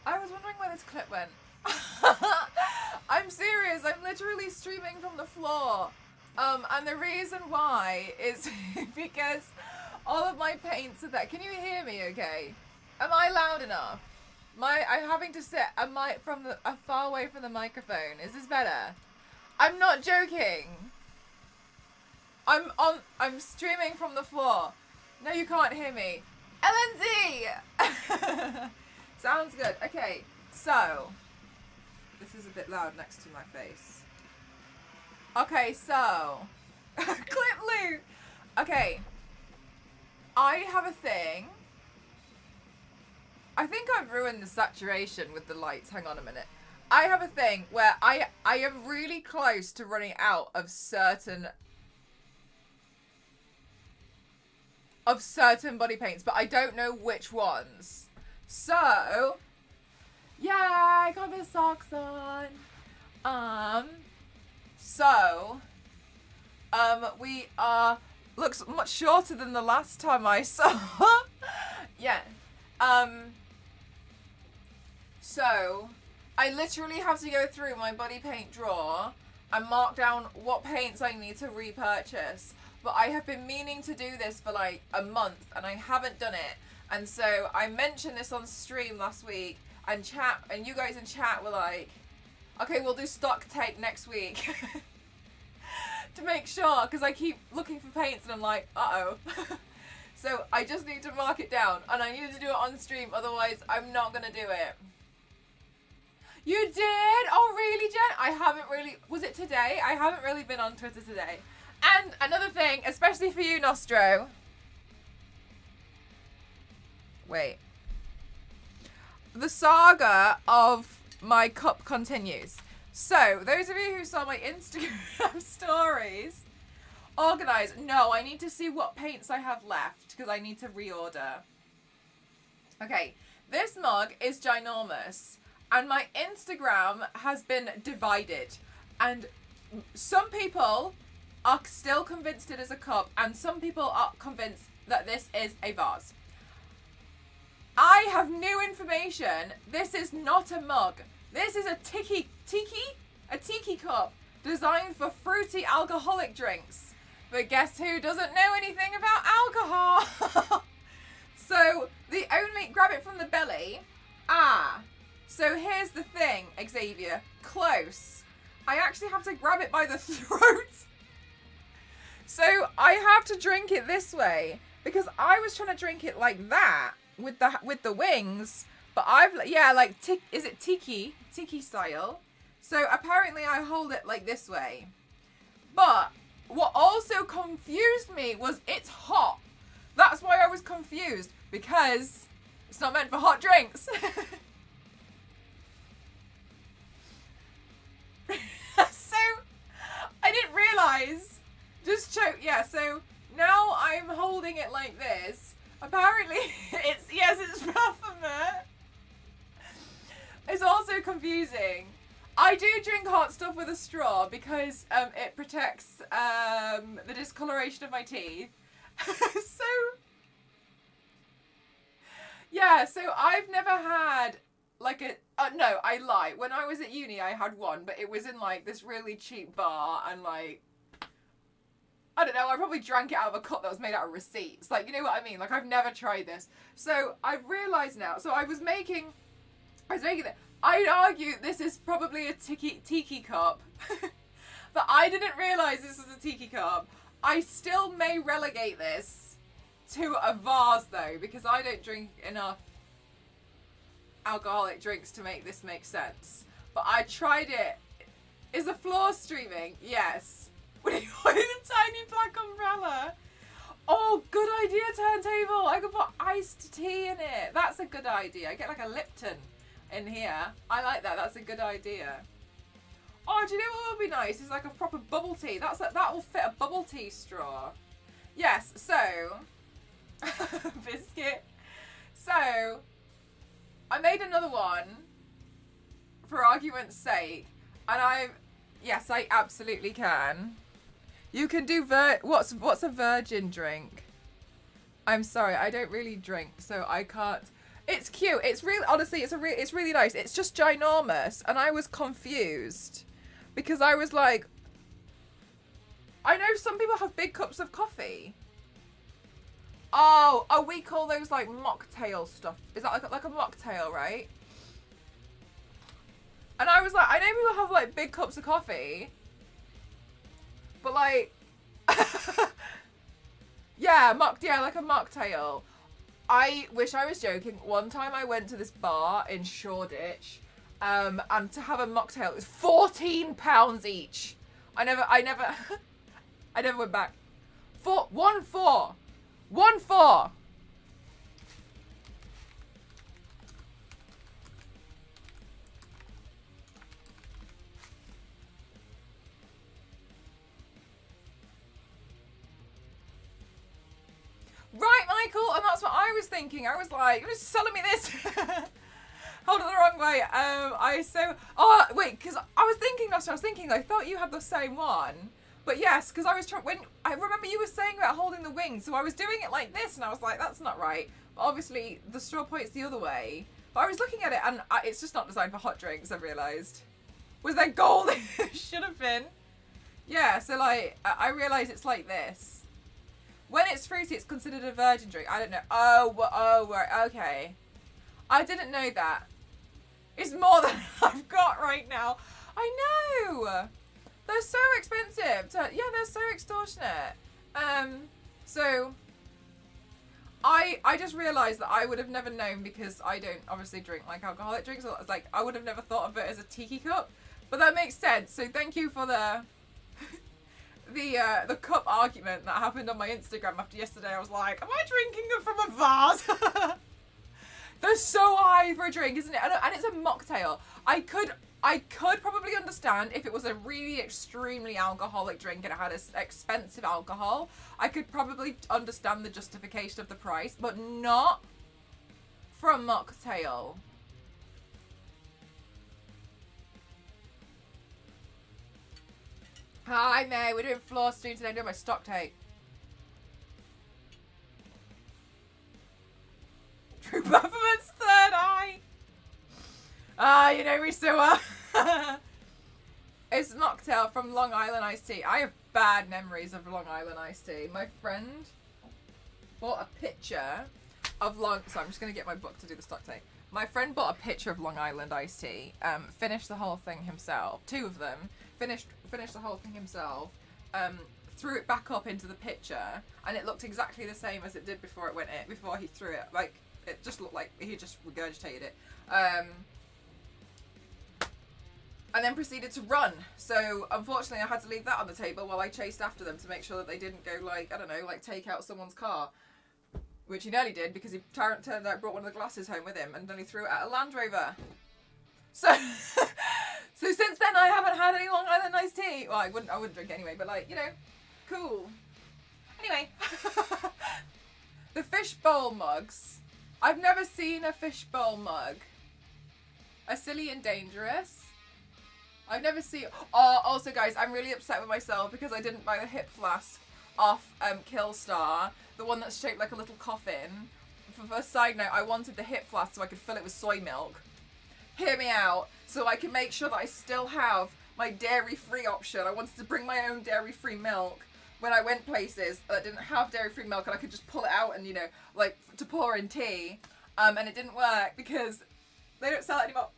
I was wondering where this clip went. I'm serious. I'm literally streaming from the floor. And the reason why is because all of my paints are there. Can you hear me okay? Am I loud enough? I'm having to sit far away from the microphone. Is this better? I'm not joking. I'm streaming from the floor. No, you can't hear me. LNZ! Sounds good. Okay, so this is a bit loud next to my face. Okay, so clip loop. Okay, I have a thing. I think I've ruined the saturation with the lights. Hang on a minute. I have a thing where I am really close to running out of certain body paints, but I don't know which ones. So, yeah, I got my socks on. We are, looks much shorter than the last time I saw. Yeah. So, I literally have to go through my body paint drawer and mark down what paints I need to repurchase. But I have been meaning to do this for like a month and I haven't done it. And so I mentioned this on stream last week and you guys in chat were like, okay, we'll do stock take next week. To make sure, because I keep looking for paints and I'm like, uh-oh. So I just need to mark it down and I need to do it on stream, otherwise I'm not going to do it. You did? Oh, really, Jen? I haven't really... Was it today? I haven't really been on Twitter today. And another thing, especially for you, Nostro. Wait. The saga of my cup continues. So, those of you who saw my Instagram stories, organized. No, I need to see what paints I have left because I need to reorder. Okay, this mug is ginormous. And my Instagram has been divided. And some people are still convinced it is a cup. And some people are convinced that this is a vase. I have new information. This is not a mug. This is a tiki cup designed for fruity alcoholic drinks. But guess who doesn't know anything about alcohol? So grab it from the belly. So here's the thing, Xavier. Close. I actually have to grab it by the throat. So I have to drink it this way because I was trying to drink it like that with the wings, but is it tiki style? So apparently I hold it like this way. But what also confused me was it's hot. That's why I was confused, because it's not meant for hot drinks. So I didn't realize. So now I'm holding it like this. Apparently it's Baphomet. It's also confusing. I do drink hot stuff with a straw because it protects the discoloration of my teeth. So I've never had like no, I lie. When I was at uni, I had one, but it was in like this really cheap bar, and like, I don't know, I probably drank it out of a cup that was made out of receipts. Like, you know what I mean? Like, I've never tried this. So I've realised now. So I was making it. I'd argue this is probably a tiki cup. But I didn't realise this was a tiki cup. I still may relegate this to a vase though, because I don't drink enough alcoholic drinks to make this make sense. But I tried it. Is the floor streaming? Yes. What is a tiny black umbrella? Oh, good idea, turntable. I could put iced tea in it. That's a good idea. I get like a Lipton in here. I like that. That's a good idea. Oh, do you know what would be nice? It's like a proper bubble tea. That will fit a bubble tea straw. Yes, so biscuit. So I made another one for argument's sake, and yes, I absolutely can. You can do what's a virgin drink? I'm sorry, I don't really drink, so I can't. It's cute. It's really, honestly, it's really nice. It's just ginormous, and I was confused because I was like, I know some people have big cups of coffee. Oh, we call those like mocktail stuff. Is that like a mocktail, right? And I was like, I know people have like big cups of coffee, but like, yeah, like a mocktail. I wish I was joking. One time I went to this bar in Shoreditch, and to have a mocktail, it was £14 each. I never I never went back. 1-4. Right, Michael, and that's what I was thinking. I was like, you're just selling me this. Hold it the wrong way. Because I was thinking, I thought you had the same one. But yes, because I remember you were saying about holding the wing, so I was doing it like this, and I was like, that's not right. But obviously, the straw point's the other way. But I was looking at it, and it's just not designed for hot drinks, I've realised. Was there gold? It should have been. Yeah, so like, I realised it's like this. When it's fruity, it's considered a virgin drink. I don't know. Right, okay. I didn't know that. It's more than I've got right now. I know. They're so expensive. Yeah, they're so extortionate. So I just realised that I would have never known, because I don't obviously drink like alcoholic drinks. So it's like I would have never thought of it as a tiki cup. But that makes sense. So thank you for the cup argument that happened on my Instagram after yesterday. I was like, am I drinking them from a vase? They're so high for a drink, isn't it? And it's a mocktail. I could probably understand if it was a really extremely alcoholic drink and it had expensive alcohol. I could probably understand the justification of the price, but not for a mocktail. Hi, May. We're doing floor stream today. I'm doing my stock take. True Baphomet's third eye. Ah, you know me so well. It's mocktail from Long Island iced tea. I have bad memories of Long Island iced tea. My friend bought a picture of So I'm just going to get my book to do the stock take. My friend bought a picture of Long Island iced tea. Finished the whole thing himself. 2 of them. Finished the whole thing himself. Threw it back up into the picture, and it looked exactly the same as it did before before he threw it. Like, it just looked like he just regurgitated it. And then proceeded to run. So unfortunately I had to leave that on the table while I chased after them to make sure that they didn't go, like, I don't know, like take out someone's car. Which he nearly did, because he turned out brought one of the glasses home with him, and then he threw it at a Land Rover. So so since then I haven't had any Long Island iced tea. Well, I wouldn't drink anyway, but like, you know, cool. Anyway. The fishbowl mugs. I've never seen a fishbowl mug. A Silly and Dangerous. I've never seen... Oh, also guys, I'm really upset with myself because I didn't buy the hip flask off Killstar. The one that's shaped like a little coffin. For a side note, I wanted the hip flask so I could fill it with soy milk. Hear me out. So I can make sure that I still have my dairy-free option. I wanted to bring my own dairy-free milk when I went places that didn't have dairy-free milk, and I could just pull it out and, you know, like, to pour in tea. And it didn't work because they don't sell it anymore.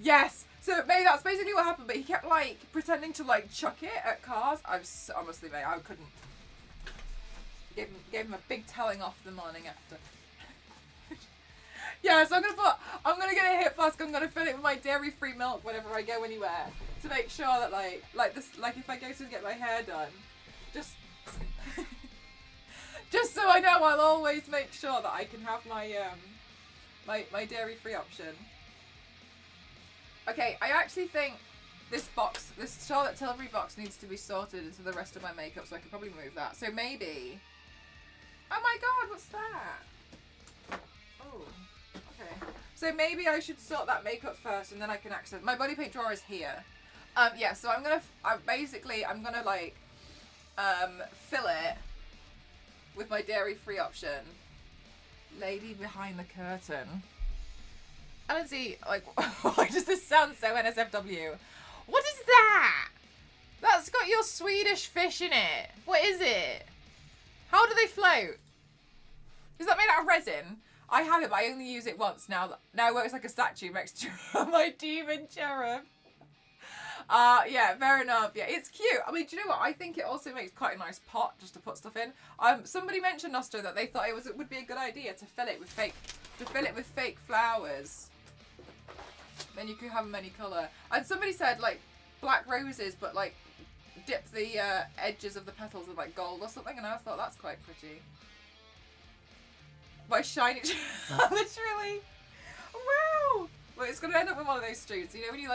Yes. So maybe that's basically what happened, but he kept, like, pretending to, like, chuck it at cars. Honestly, mate, I couldn't. Gave him a big telling off the morning after. Yeah, so I'm gonna get a hip flask. I'm gonna fill it with my dairy-free milk whenever I go anywhere to make sure that like if I go to get my hair done, just so I know, I'll always make sure that I can have my my dairy-free option. Okay, I actually think this Charlotte Tilbury box needs to be sorted into the rest of my makeup, so I could probably move that. So maybe. Oh my God, what's that? Oh. Okay. So maybe I should sort that makeup first, and then I can access. My body paint drawer is here. Yeah. So I'm gonna like fill it with my dairy-free option. Lady behind the curtain. Lindsay, like, why does this sound so NSFW? What is that? That's got your Swedish fish in it. What is it? How do they float? Is that made out of resin? I have it, but I only use it once now. Now it works like a statue next to my demon cherub. Yeah, fair enough. Yeah, it's cute. I mean, do you know what? I think it also makes quite a nice pot just to put stuff in. Somebody mentioned, Nostro, that they thought it would be a good idea to fill it with fake flowers. Then you could have them any colour. And somebody said, like, black roses, but, like, dip the edges of the petals with, like, gold or something. And I thought that's quite pretty. My shiny... Literally. Wow. Well, it's going to end up in one of those streets. You know when you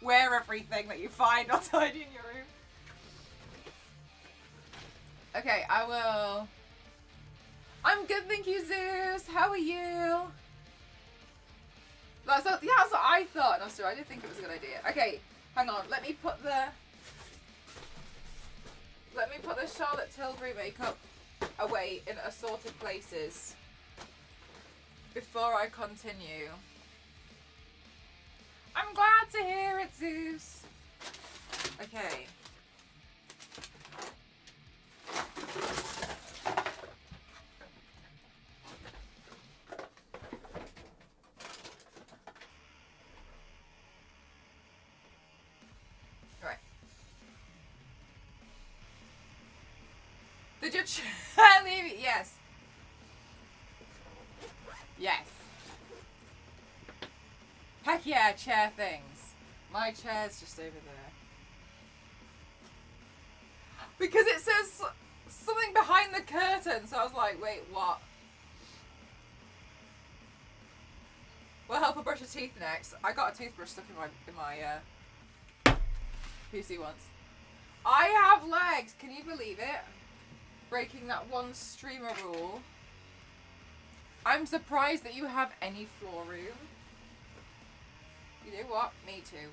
wear everything that you find outside in your room? Okay, I will... I'm good, thank you, Zeus. How are you? That's what I thought, Nostro. I didn't think it was a good idea. Okay, hang on. Let me put the Charlotte Tilbury makeup away in assorted places before I continue. I'm glad to hear it, Zeus. Okay. Right. Did your chair leave it? Yes. Yes. Heck yeah, chair things. My chair's just over there. Because it says something behind the curtain, so I was like, wait, what? We'll help her brush her teeth next. I got a toothbrush stuck in my PC once. I have legs, can you believe it? Breaking that one streamer rule. I'm surprised that you have any floor room. You know what? Me too.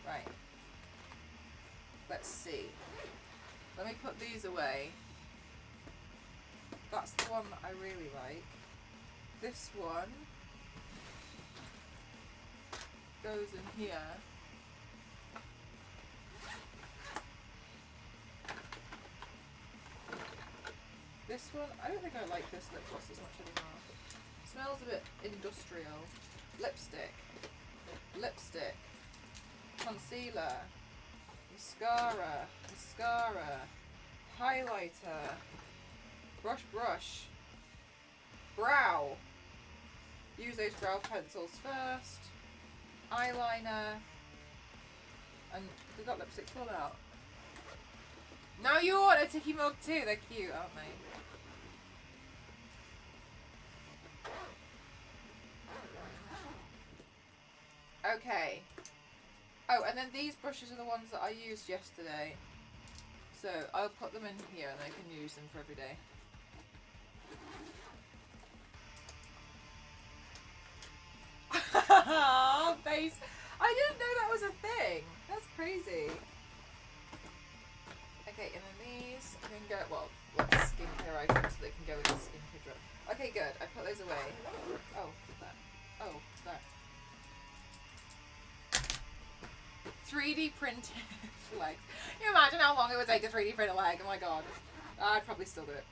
Right. Let's see. Let me put these away. That's the one that I really like. This one goes in here. This one, I don't think I like this lip gloss as much anymore. Smells a bit industrial. Lipstick. Lipstick. Concealer. Mascara. Mascara. Highlighter. Brush. Brow. Use those brow pencils first. Eyeliner. And did that lipstick fall out? Now you want a Tiki mug too. They're cute, aren't they? Okay. Oh, and then these brushes are the ones that I used yesterday. So I'll put them in here and I can use them for every day. Face. I didn't know that was a thing. That's crazy. Okay, and then these can go, well, skincare items so they can go with the skincare drip. Okay, good. I put those away. Oh, that. Oh, that. 3D printed legs. Can you imagine how long it would take to 3D print a leg? Oh my god. I'd probably still do it.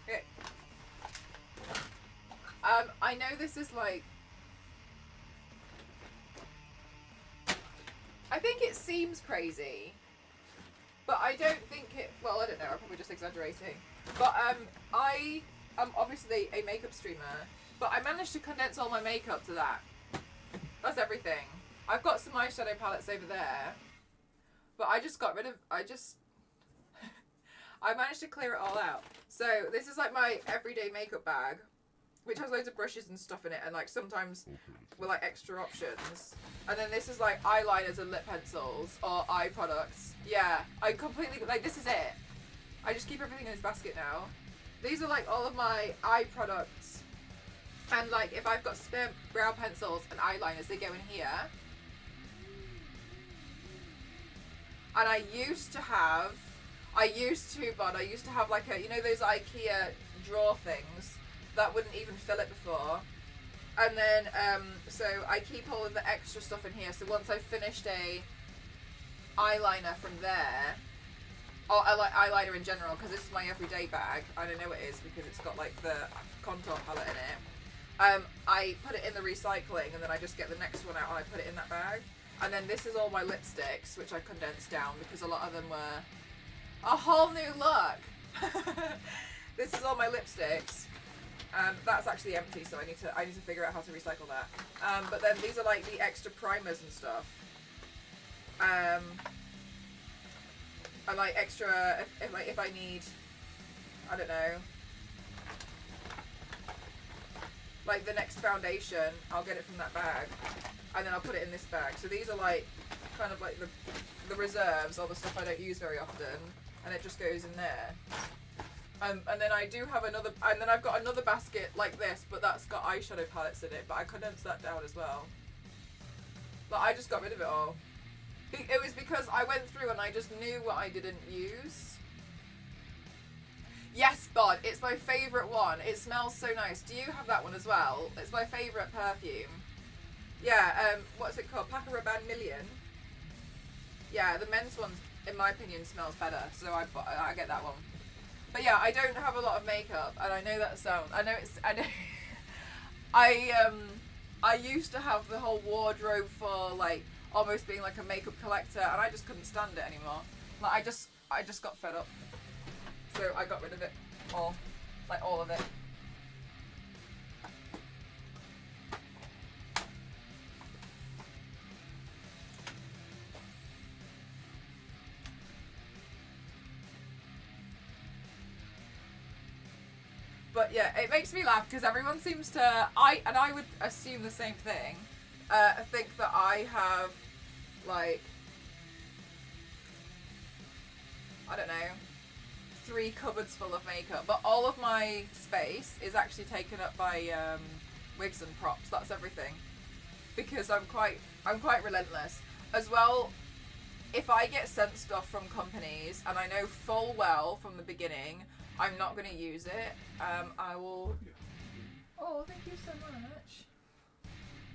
Okay. I know this is like... I think it seems crazy. But I don't think it... Well, I don't know. I'm probably just exaggerating. But I am obviously a makeup streamer. But I managed to condense all my makeup to that. That's everything. I've got some eyeshadow palettes over there. But I just got rid of... I managed to clear it all out. So this is like my everyday makeup bag. which has loads of brushes and stuff in it, and like sometimes with like extra options. And then this is like eyeliners and lip pencils or eye products. Yeah, I completely, like, this is it. I just keep everything in this basket now. These are like all of my eye products. And like if I've got spare brow pencils and eyeliners, they go in here. And I used to have like a, you know those IKEA drawer things that wouldn't even fill it before. And then, so I keep all of the extra stuff in here. So once I've finished a eyeliner from there, or I like eyeliner in general, because this is my everyday bag. I don't know it is because it's got like the contour palette in it. I put it in the recycling, and then I just get the next one out and I put it in that bag. And then this is all my lipsticks, which I condensed down because a lot of them were a whole new look. This is all my lipsticks. That's actually empty, so I need to figure out how to recycle that. But then these are like the extra primers and stuff. And like extra, if I need, I don't know, like the next foundation, I'll get it from that bag, and then I'll put it in this bag. So these are like kind of like the reserves, all the stuff I don't use very often, and it just goes in there. And then I do have another, and then I've got another basket like this, but that's got eyeshadow palettes in it, but I condensed that down as well. But I just got rid of it all. It was because I went through and I just knew what I didn't use. Yes, Bod, it's my favourite one. It smells so nice. Do you have that one as well? It's my favourite perfume. Yeah, what's it called? Paco Rabanne Million. Yeah, the men's one, in my opinion, smells better, so I get that one. But yeah, I don't have a lot of makeup, and I know that sounds. I know. I used to have the whole wardrobe for like almost being like a makeup collector, and I just couldn't stand it anymore. Like I just got fed up, so I got rid of it all, like all of it. But yeah, it makes me laugh because everyone seems to, I would assume the same thing, think that I have, like, I don't know, 3 cupboards full of makeup, but all of my space is actually taken up by wigs and props. That's everything, because I'm quite relentless. As well, if I get sent stuff from companies and I know full well from the beginning I'm not going to use it, I will... Oh, thank you so much.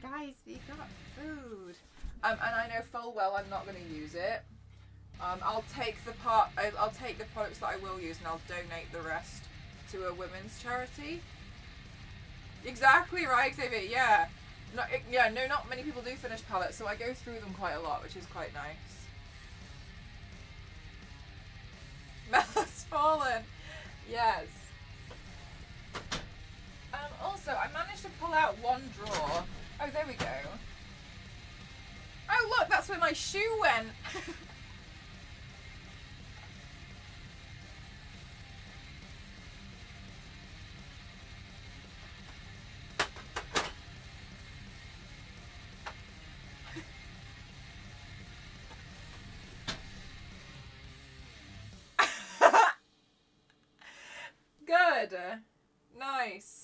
Guys, we got food. And I know full well I'm not going to use it. I'll take the products that I will use and I'll donate the rest to a women's charity. Exactly right, Xavier, yeah. No, not many people do finish palettes, so I go through them quite a lot, which is quite nice. Mella's fallen. Yes. Also, I managed to pull out one drawer. Oh, there we go. Oh, look, that's where my shoe went. Good. Nice.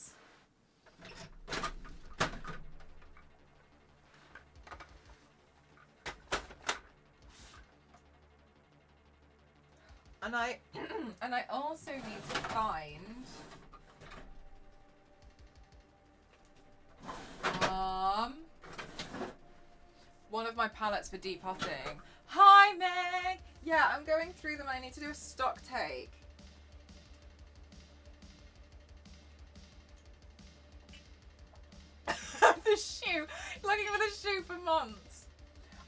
And I also need to find one of my palettes for depotting. Hi, Meg. Yeah, I'm going through them. I need to do a stock take. The shoe. Looking for the shoe for months.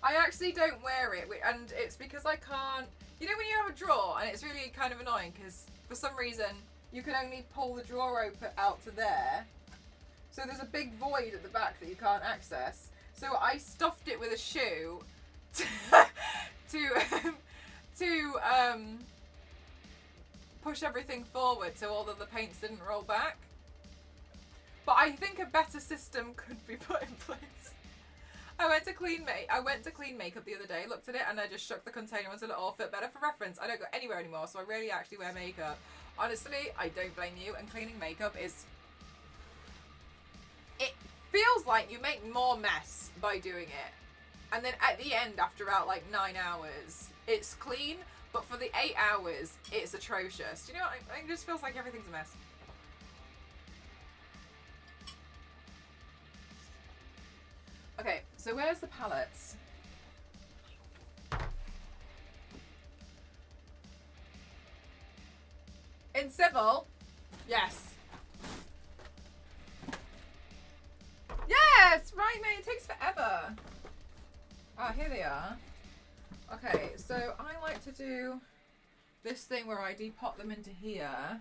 I actually don't wear it, and it's because I can't. You know when you have a drawer and it's really kind of annoying because for some reason you can only pull the drawer open out to there, so there's a big void at the back that you can't access. So I stuffed it with a shoe to push everything forward so all of the paints didn't roll back. But I think a better system could be put in place. I went to clean makeup the other day, looked at it, and I just shook the container until it all fit better. For reference, I don't go anywhere anymore, so I rarely actually wear makeup. Honestly, I don't blame you, and cleaning makeup is... It feels like you make more mess by doing it. And then at the end, after about like 9 hours, it's clean, but for the 8 hours, it's atrocious. Do you know what? It just feels like everything's a mess. Okay, so where's the palettes? In Civil? Yes. Yes! Right, mate, it takes forever. Ah, here they are. Okay, so I like to do this thing where I depot them into here.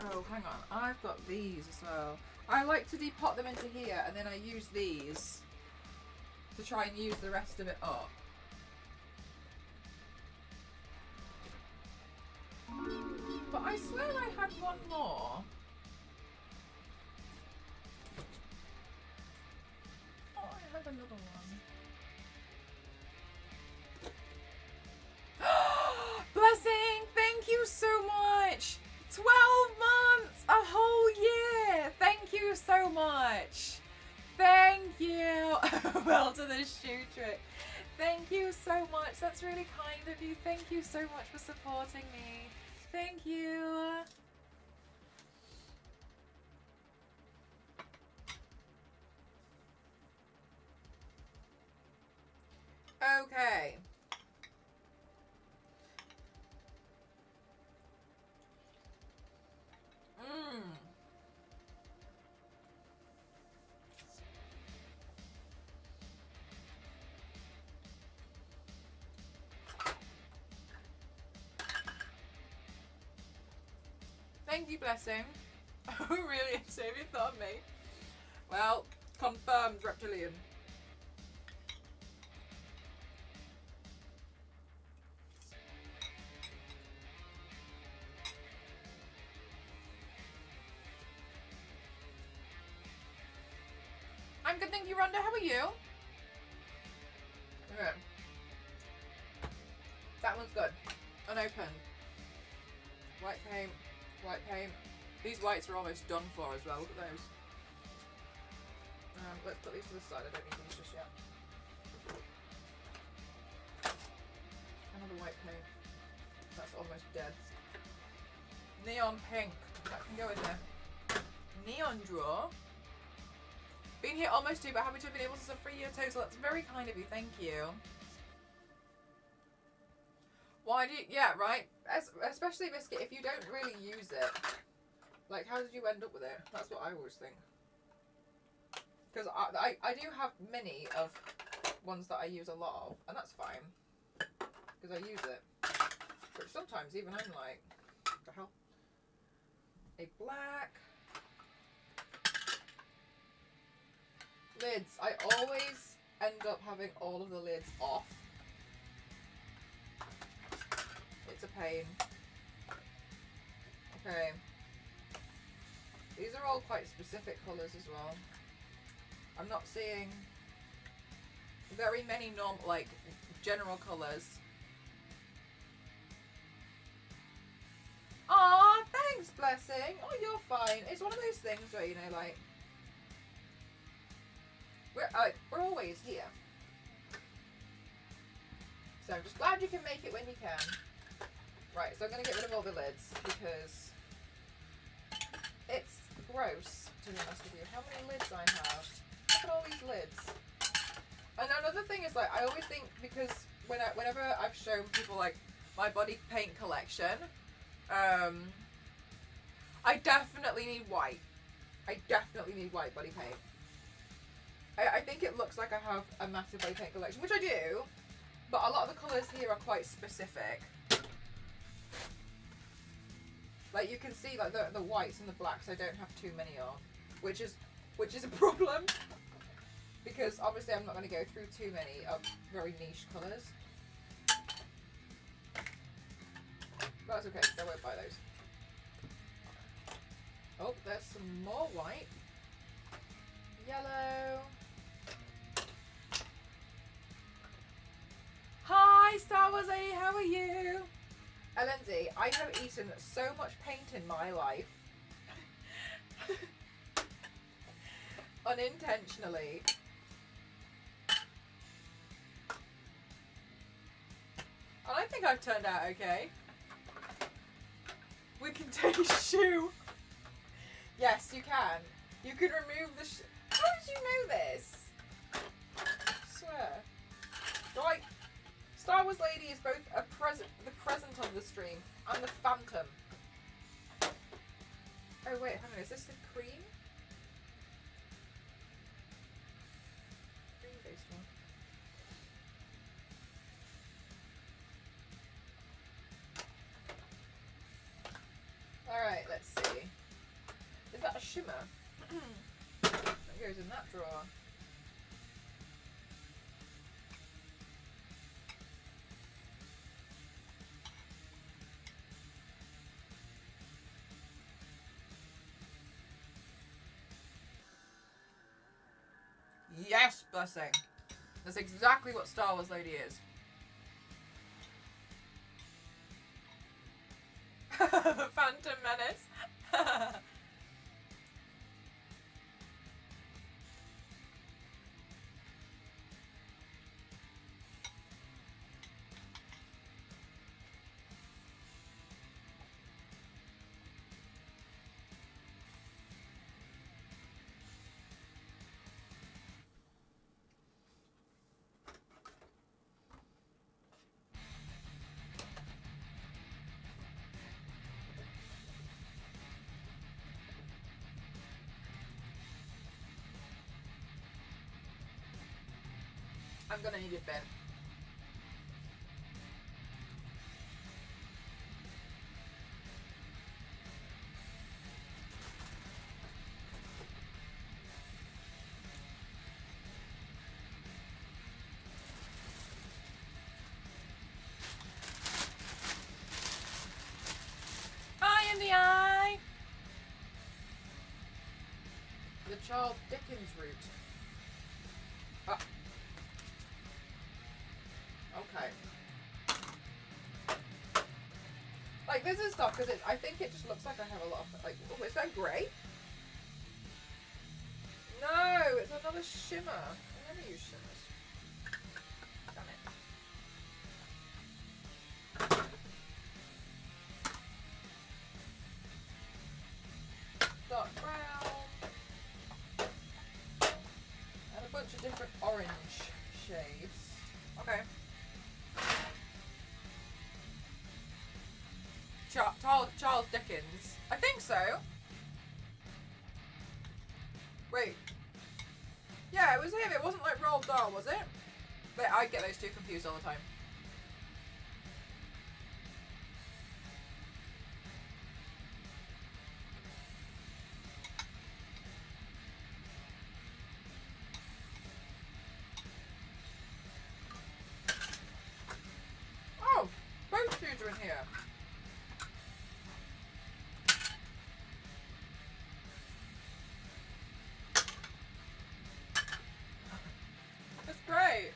Oh, hang on. I've got these as well. I like to depot them into here, and then I use these to try and use the rest of it up. But I swear I had one more. Oh, I had another one. Blessing, thank you so much. 12 months, a whole year. Thank you so much. Thank you. Well to the shoe trick. Thank you so much. That's really kind of you. Thank you so much for supporting me. Thank you. Okay. Thank you, Blessing. Oh, really? Xavier thought of me. Well, confirmed reptilian. I'm good, thank you, Rhonda. How are you? Okay. That one's good. Unopened. White paint. White paint. These whites are almost done for as well. Look at those. Let's put these to the side. I don't need these just yet. Another white paint. That's almost dead. Neon pink. That can go in there. Neon drawer. Been here almost 2, but happy to have been able to sub 3 year total. That's very kind of you. Thank you. Why do you... Yeah, right? Especially Biscuit, if you don't really use it. Like, how did you end up with it? That's what I always think. Because I do have many of ones that I use a lot of, and that's fine. Because I use it. But sometimes even I'm like, what the hell? A black... Lids. I always end up having all of the lids off. It's a pain. Okay. These are all quite specific colours as well. I'm not seeing very many normal, like, general colours. Aw, thanks, Blessing. Oh, you're fine. It's one of those things where, you know, like, we're always here. So I'm just glad you can make it when you can. Right, so I'm going to get rid of all the lids because it's gross, to be honest with you. How many lids I have? Look at all these lids. And another thing is, like, I always think, because whenever I've shown people, like, my body paint collection, I definitely need white. I definitely need white body paint. I think it looks like I have a massive body paint collection, which I do, but a lot of the colours here are quite specific. Like, you can see, like, the whites and the blacks I don't have too many of, which is a problem, because obviously I'm not going to go through too many of very niche colours. But that's okay, because I won't buy those. Oh, there's some more white. Yellow. Hi, Star Wars lady, how are you? Lindsay, I have eaten so much paint in my life. Unintentionally. And I think I've turned out okay. We can take shoe. Yes, you can. You can remove the How did you know this? I swear. Right. Star Wars Lady is both the present of the stream and the phantom. Oh wait, hang on, is this the cream? Cream-based one. Alright, let's see. Is that a shimmer? That goes in that drawer. Yes, blessing. That's exactly what Star Wars Lady is. The Phantom Menace. I'm gonna need a bin. Hi, in the eye. The Charles Dickens route. Ah. Okay. Like, this is stuff because I think it just looks like I have a lot of, like, oh, is that grey? No, it's another shimmer. I never use shimmers. Damn it. Dark brown. And a bunch of different orange shades. Okay. Charles Dickens. I think so. Wait. Yeah, it was him. It wasn't like Roald Dahl, was it? But I get those two confused all the time. Oh, both dudes are in here. That's great.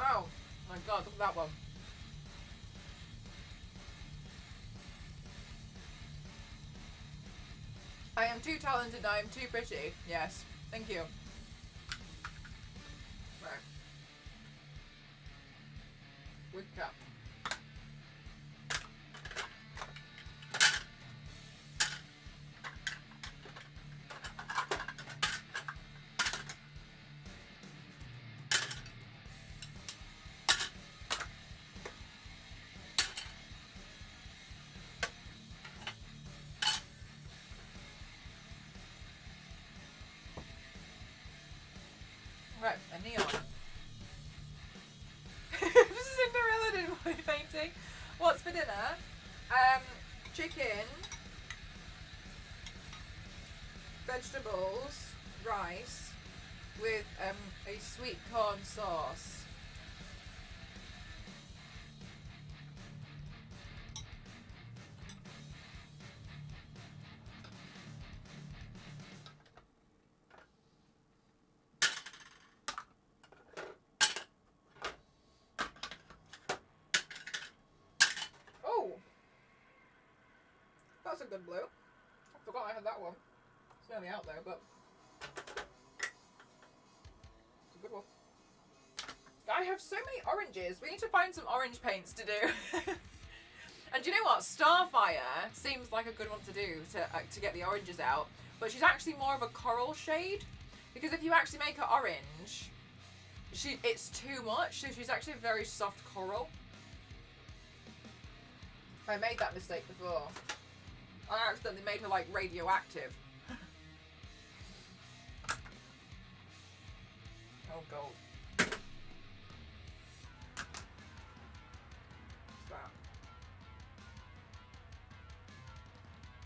Oh my god, look at that one. I am too talented, I am too pretty. Yes, thank you. Right. Wood cup. Right, a neon. Cinderella did my painting. What's for dinner? Chicken, vegetables, rice, with a sweet corn sauce. Oh, that's a good blue. I forgot I had that one. It's nearly out though, but it's a good one. I have so many oranges. We need to find some orange paints to do. And do you know what? Starfire seems like a good one to do to get the oranges out. But she's actually more of a coral shade. Because if you actually make her orange, it's too much. So she's actually a very soft coral. I made that mistake before. I accidentally made her like radioactive. Oh, gold.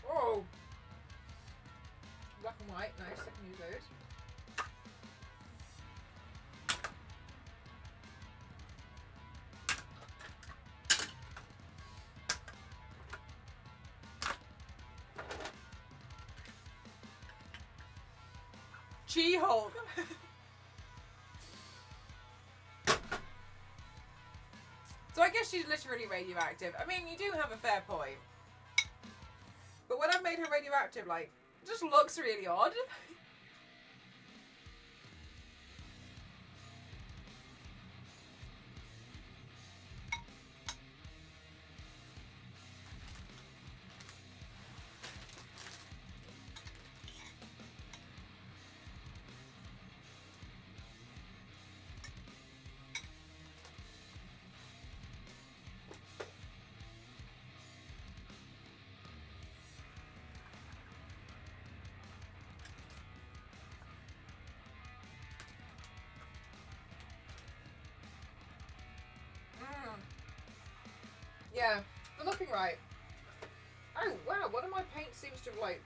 Oh! Black and white, nice, I can use those. She-Hulk! So I guess she's literally radioactive. I mean, you do have a fair point. But when I made her radioactive, like, it just looks really odd. Yeah, they're looking right. Oh wow, one of my paints seems to have like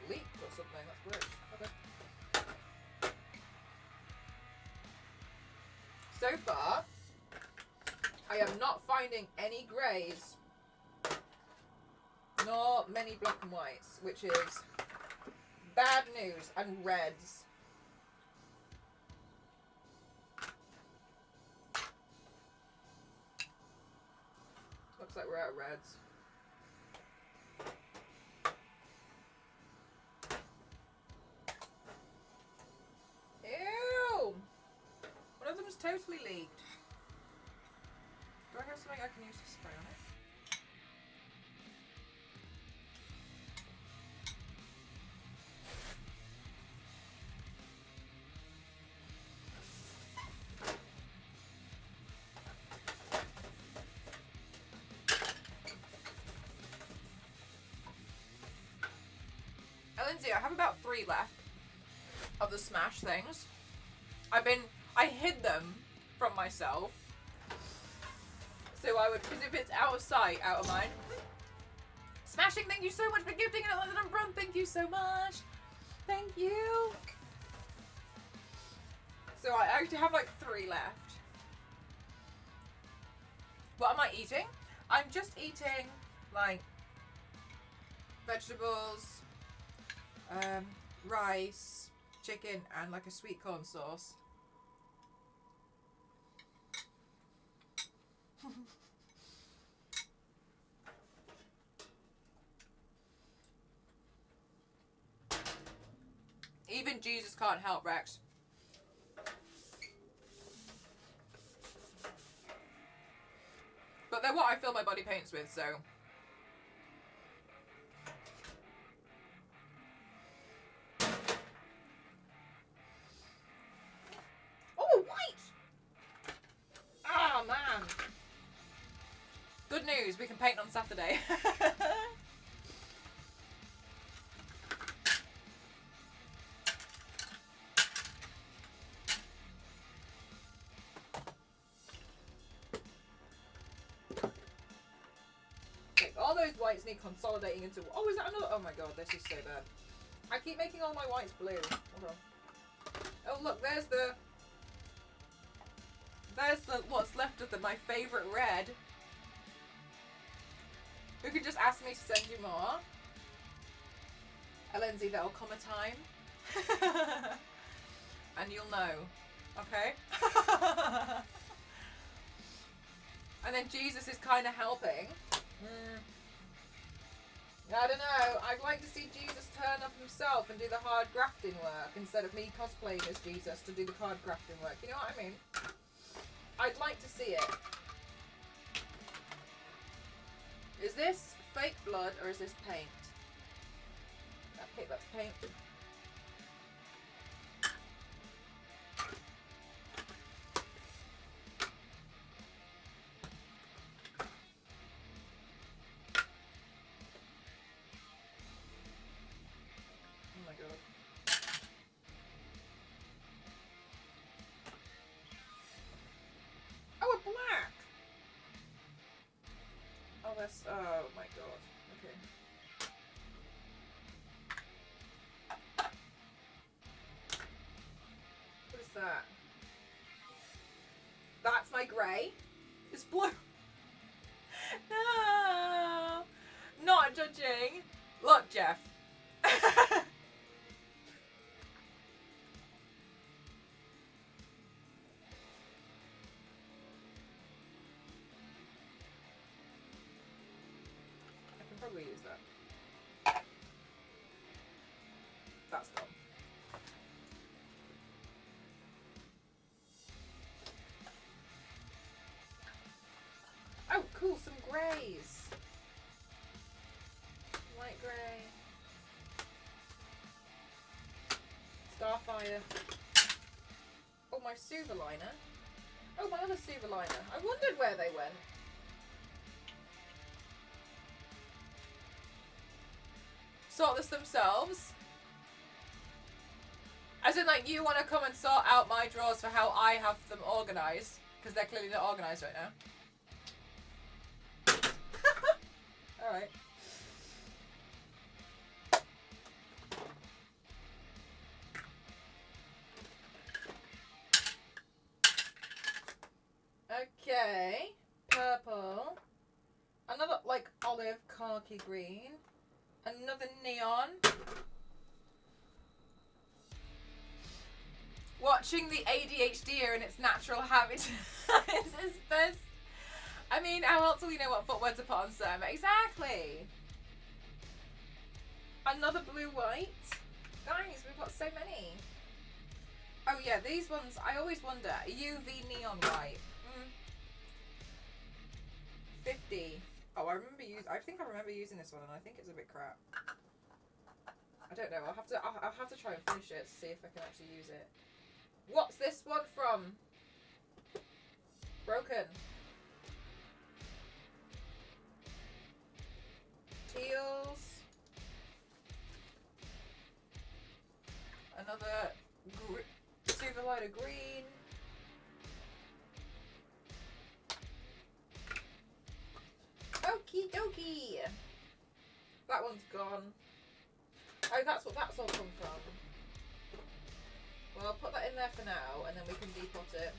leaked or something. That's gross. Okay. So far, I am not finding any greys, nor many black and whites, which is bad news, and reds. Looks like we're out of reds. Ew! One of them's totally leaked. Do I have something I can use to spray on it? Lindsay, I have about 3 left of the Smash things. I hid them from myself. So because if it's out of sight, out of mind. Smashing, thank you so much for gifting it, London and Brun, thank you so much. Thank you. So I actually have like 3 left. What am I eating? I'm just eating like vegetables, rice, chicken, and like a sweet corn sauce. Even Jesus can't help, Rex. But they're what I fill my body paints with, so. Oh, white! Oh, man. Good news, we can paint on Saturday. All those whites need consolidating into... Oh, is that another... Oh my god, this is so bad. I keep making all my whites blue. Hold on. Oh, look, there's the... what's left of my favourite red. Who could just ask me to send you more? Lindsay, there'll come a time. And you'll know. Okay? And then Jesus is kind of helping. I don't know. I'd like to see Jesus turn up himself and do the hard grafting work instead of me cosplaying as Jesus to do the hard grafting work. You know what I mean? I'd like to see it. Is this fake blood or is this paint? Okay, that's paint. Oh my god. Okay. What is that? That's my grey. It's blue. No. Not judging. Look, Jeff. Probably use that. That's gone. Oh, cool, some greys. Light grey. Starfire. Oh, my Suva liner. Oh, my other Suva liner. I wondered where they went. Sort this themselves. As in, like, you want to come and sort out my drawers for how I have them organised. Because they're clearly not organised right now. Alright. Okay. Purple. Another, like, olive khaki green. Another neon. Watching the ADHD in its natural habitat is his best. I mean, how else will you know what footwear to put on Sam? Exactly. Another blue white. Guys, we've got so many. Oh yeah, these ones, I always wonder. UV neon white. 50. Oh, I think I remember using this one, and I think it's a bit crap. I don't know. I'll have to try and finish it to see if I can actually use it. What's this one from? Broken. Teals. Another super lighter green. Okie dokie. That one's gone. Oh, that's what that's all come from. Well, I'll put that in there for now, and then we can depot it.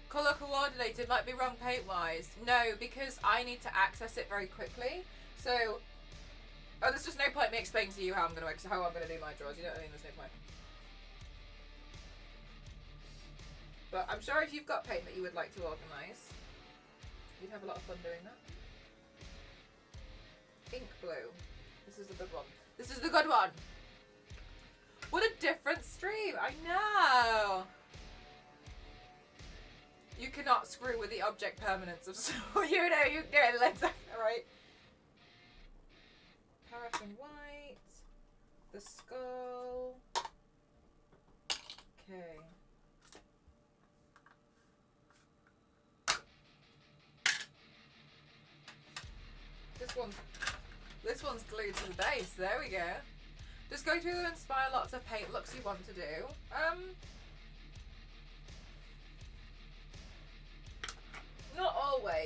Colour coordinated might be wrong paint-wise. No, because I need to access it very quickly. So, there's just no point me explaining to you how I'm gonna do my drawers. You know what I mean? There's no point. But I'm sure if you've got paint that you would like to organise, you'd have a lot of fun doing that. Ink blue. This is the good one. This is the good one. What a different stream. I know. You cannot screw with the object permanence of you know you get it exactly right. Paraffin white. The skull. Okay. This one's glued to the base. There we go. Just go through them and inspire lots of paint looks you want to do. Not always.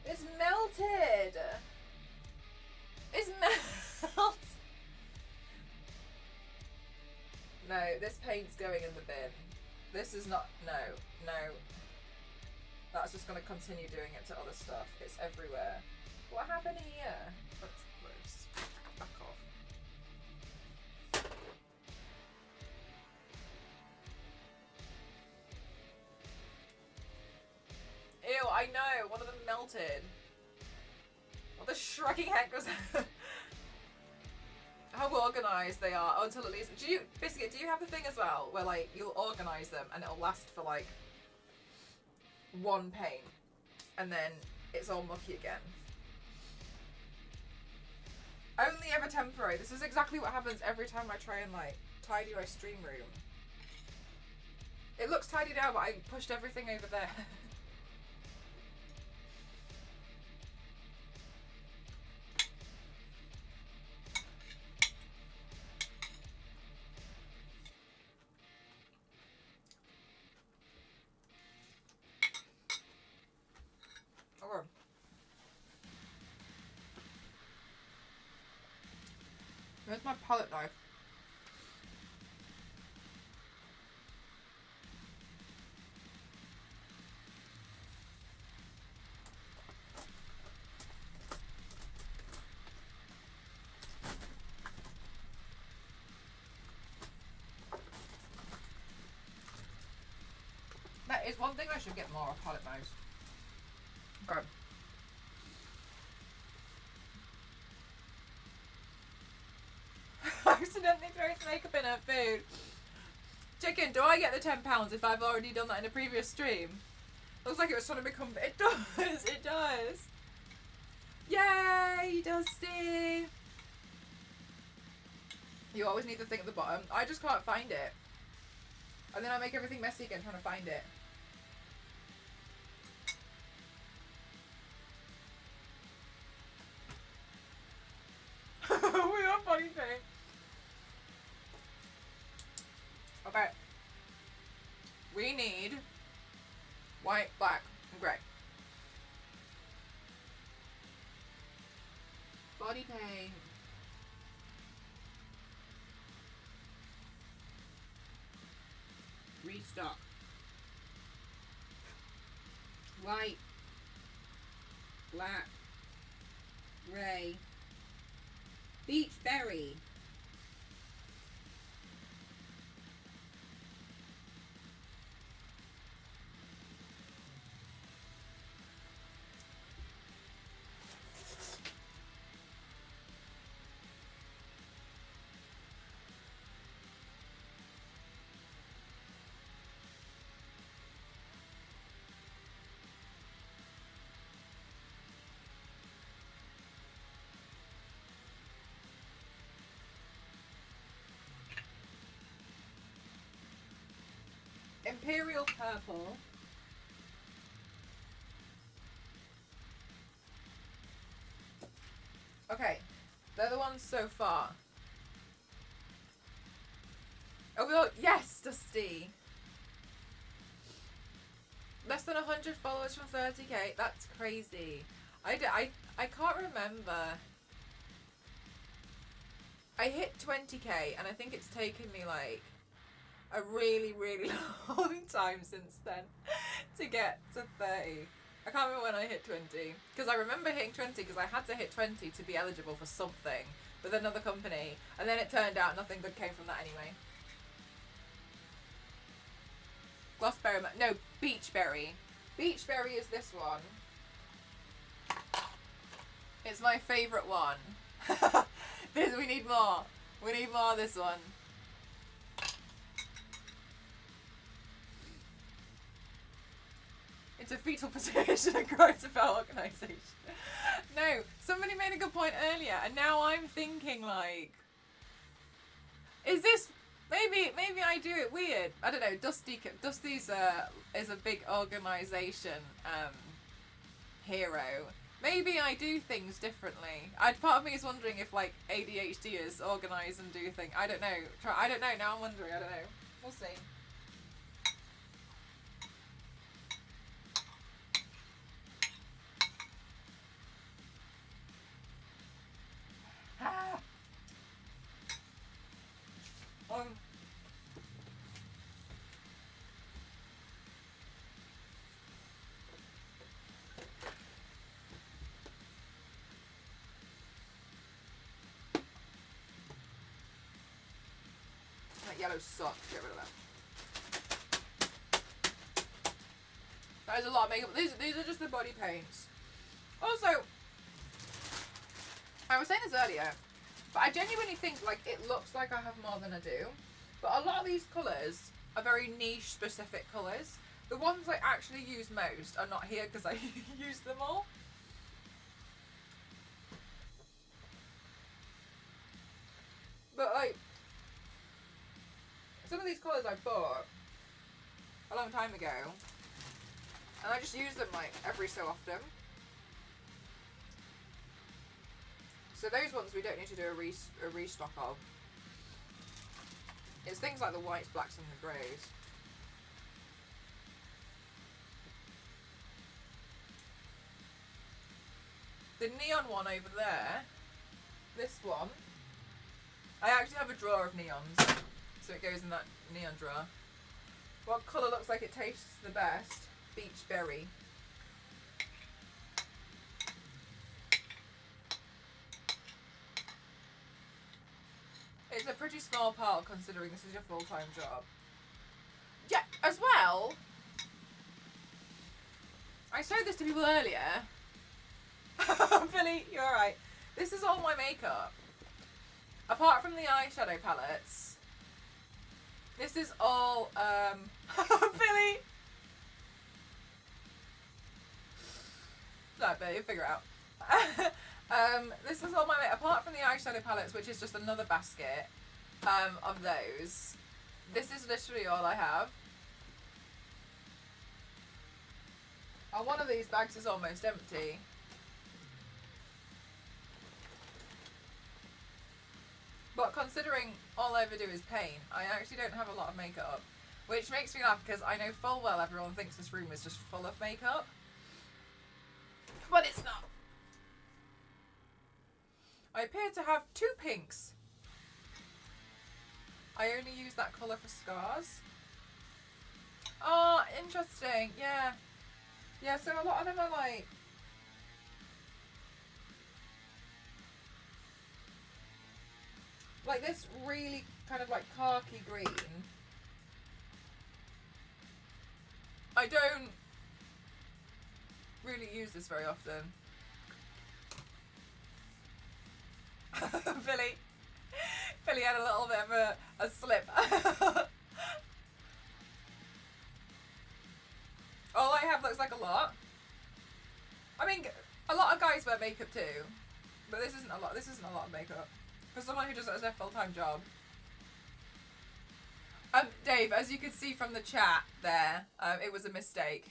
It's melted. It's melted. No, this paint's going in the bin. This is not, no. That's just going to continue doing it to other stuff. It's everywhere. What happened here? Let's back off. Ew, I know. One of them melted. What the shrugging heck was that? How organised they are. Oh, until at least... Biscuit, do you have the thing as well? Where, like, you'll organise them and it'll last for, like, one paint. And then it's all mucky again. Only ever temporary. This is exactly what happens every time I try and, like, tidy my stream room. It looks tidy now, but I pushed everything over there. Okay. Where's my palette knife? That is one thing I should get more of, palette knives. Okay. Accidentally throws makeup in her food. Chicken, do I get the £10 if I've already done that in a previous stream? Looks like it was trying to become... It does! It does! Yay, Dusty! You always need the thing at the bottom. I just can't find it. And then I make everything messy again trying to find it. We are funny thing. Okay. We need white, black, and grey. Body paint. Restock. White, black, grey, beach berry. Imperial purple. Okay, they're the ones so far. Oh, well, yes, Dusty. Less than 100 followers from 30k. That's crazy. I can't remember. I hit 20k and I think it's taken me like a really, really long time since then to get to 30. I can't remember when I hit 20. Because I remember hitting 20 because I had to hit 20 to be eligible for something with another company. And then it turned out nothing good came from that anyway. Glossberry, no, Beachberry. Beachberry is this one. It's my favourite one. We need more. We need more of this one. It's a fetal position and growth about organisation. No, somebody made a good point earlier, and now I'm thinking like, is this maybe I do it weird? I don't know. Dusty's is a big organisation hero. Maybe I do things differently. Part of me is wondering if like ADHDers organise and do things. I don't know. I don't know. Now I'm wondering. I don't know. We'll see. yellow sucks. Get rid of that. That is a lot of makeup. These are just the body paints. Also, I was saying this earlier, but I genuinely think like it looks like I have more than I do. But a lot of these colours are very niche specific colours. The ones I actually use most are not here because I use them all. But like, some of these colours I bought a long time ago, and I just use them like every so often. So those ones we don't need to do a restock of. It's things like the whites, blacks and the greys. The neon one over there, this one, I actually have a drawer of neons, so it goes in that neon drawer. What colour looks like it tastes the best? Beach berry. It's a pretty small part considering this is your full-time job. Yeah, as well, I showed this to people earlier. Billy, you're alright. This is all my makeup. Apart from the eyeshadow palettes. This is all, Billy! No, but you'll figure it out. This is all my makeup. Apart from the eyeshadow palettes, which is just another basket of those. This is literally all I have. Oh, one of these bags is almost empty. But considering all I ever do is paint, I actually don't have a lot of makeup. Which makes me laugh because I know full well everyone thinks this room is just full of makeup. But it's not. I appear to have 2 pinks. I only use that colour for scars. Oh, interesting. Yeah. Yeah, so a lot of them are like this really kind of like khaki green. I don't really use this very often. Billy had a little bit of a slip. All I have looks like a lot. I mean, a lot of guys wear makeup too, but this isn't a lot. This isn't a lot of makeup for someone who does it as their full-time job. Dave, as you could see from the chat there, it was a mistake.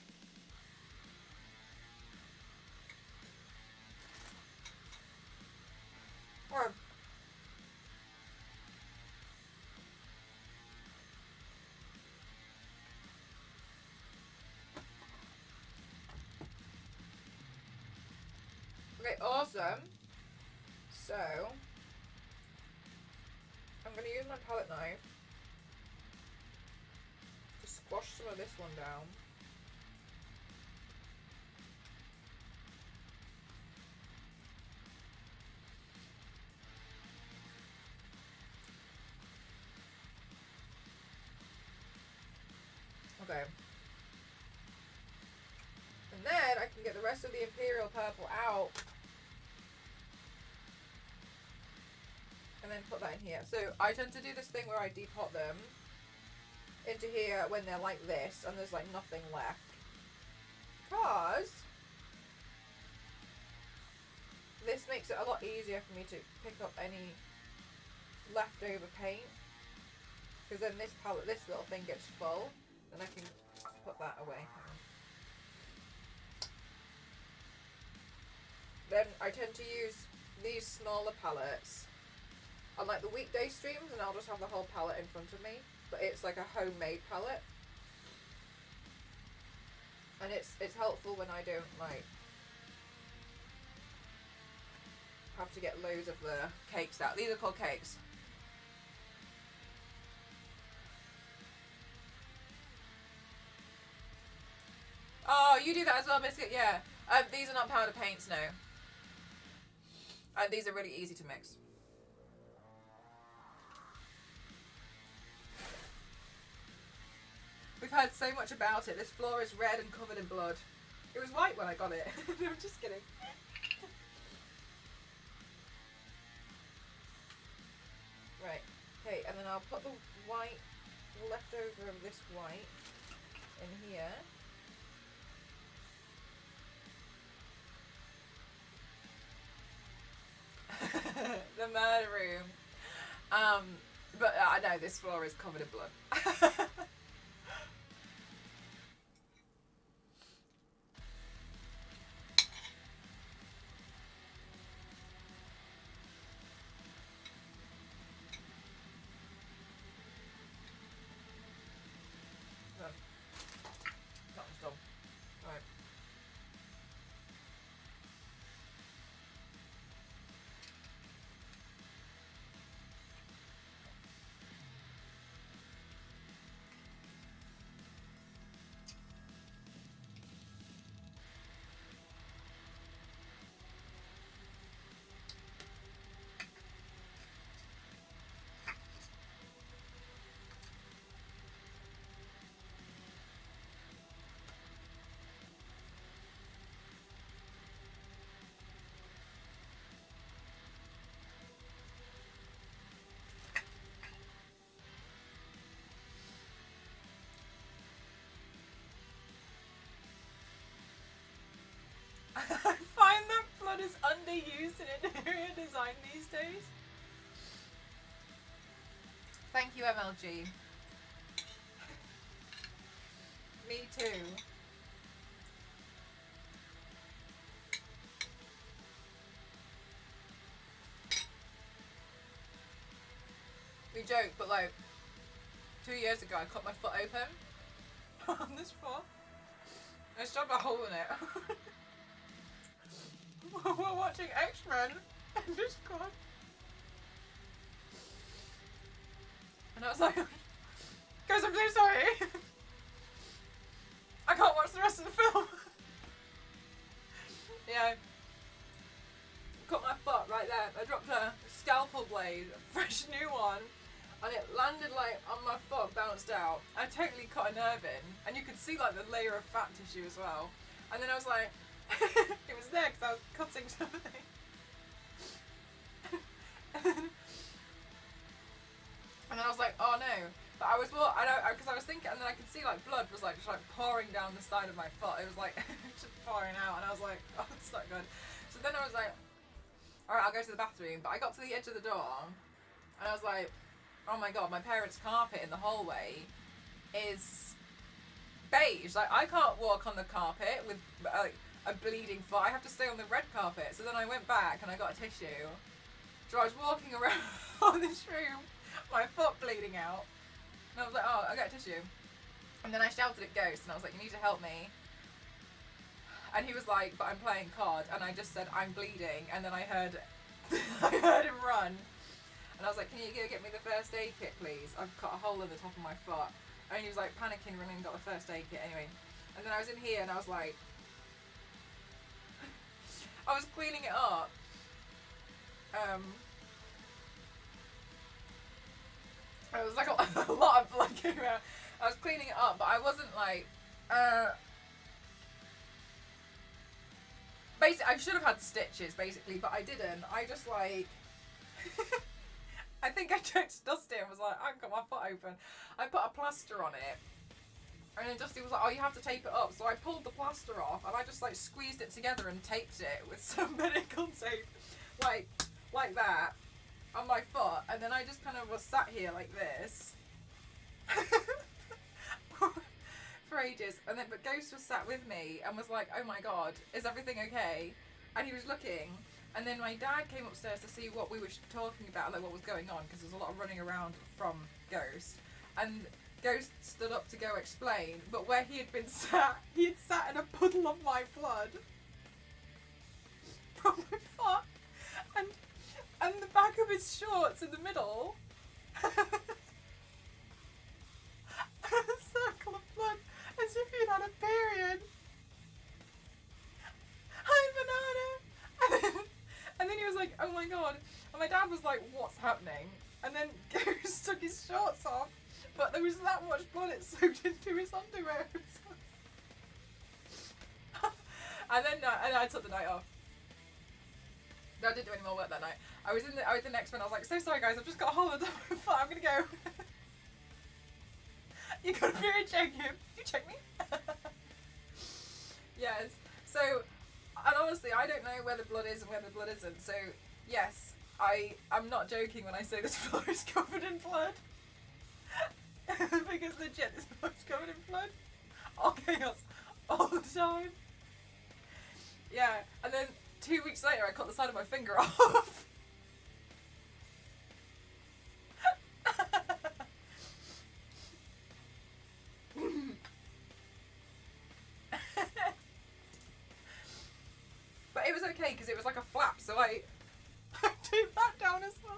Okay, awesome. So, I'm going to use my palette knife to squash some of this one down. Okay. And then I can get the rest of the Imperial Purple out. And then put that in here. So I tend to do this thing where I depot them into here when they're like this and there's like nothing left. Because this makes it a lot easier for me to pick up any leftover paint. Because then this palette, this little thing gets full, then I can put that away. Then I tend to use these smaller palettes on like the weekday streams, and I'll just have the whole palette in front of me, but it's like a homemade palette, and it's helpful when I don't like have to get loads of the cakes out. These are called cakes. Oh, you do that as well, Biscuit? Yeah. These are not powder paints, no. These are really easy to mix. We've heard so much about it. This floor is red and covered in blood. It was white when I got it. I'm just kidding. Right. Okay, and then I'll put the white, the leftover of this white in here. The murder room. But I know this floor is covered in blood. That was dumb. Right. I find that blood is underused in interior design these days. Thank you, MLG. Me too. We joke, but like 2 years ago I cut my foot open on this floor. I stubbed a hole in it. We're watching X-Men in Discord. And I was like, guys, I'm so sorry. I can't watch the rest of the film. Yeah. Cut my foot right there. I dropped a scalpel blade, a fresh new one, and it landed like on my foot, bounced out. I totally cut a nerve in, and you could see like the layer of fat tissue as well. And then I was like, it was there because I was cutting something. And then I was like, oh no. But I was more, because I was thinking, and then I could see like blood was like just like pouring down the side of my foot. It was like just pouring out, and I was like, oh, that's not good. So then I was like, alright, I'll go to the bathroom. But I got to the edge of the door, and I was like, oh my god, my parents' carpet in the hallway is beige. Like, I can't walk on the carpet with a bleeding foot. I have to stay on the red carpet. So then I went back and I got a tissue. So I was walking around on this room, my foot bleeding out. And I was like, oh, I got a tissue. And then I shouted at Ghost and I was like, you need to help me. And he was like, but I'm playing COD. And I just said, I'm bleeding. And then I heard him run. And I was like, can you go get me the first aid kit, please? I've cut a hole in the top of my foot. And he was like panicking, running, and got the first aid kit anyway. And then I was in here and I was like, I was cleaning it up. It was like a lot of blood came out. I was cleaning it up, but I wasn't like, basically, I should have had stitches, basically, but I didn't. I just like, I think I checked Dusty and was like, I got my foot open. I put a plaster on it. And then Dusty was like, oh, you have to tape it up. So I pulled the plaster off and I just like squeezed it together and taped it with some medical tape, like that, on my foot. And then I just kind of was sat here like this for ages. And then, but Ghost was sat with me and was like, oh my god, is everything okay? And he was looking. And then my dad came upstairs to see what we were talking about, like what was going on, because there was a lot of running around from Ghost. And Ghost stood up to go explain, but where he had been sat, he had sat in a puddle of my blood from my foot, and the back of his shorts in the middle, a circle of blood, as if he'd had a period. Hi, banana! And then he was like, oh my god. And my dad was like, what's happening? And then Ghost took his shorts off, But there was that much blood it soaked into his underwear. And then I took the night off. No, I didn't do any more work that night. I was the next one. I was like, so sorry guys, I've just got a hole in the foot. I'm gonna go. You got a period, check him. You check me. Yes. So, and honestly, I don't know where the blood is and where the blood isn't. So, yes, I'm not joking when I say this floor is covered in blood. Because legit, this floor is covered in blood. All chaos, all the time. Yeah, and then 2 weeks later, I cut the side of my finger off. But it was okay because it was like a flap, so I taped that down as well.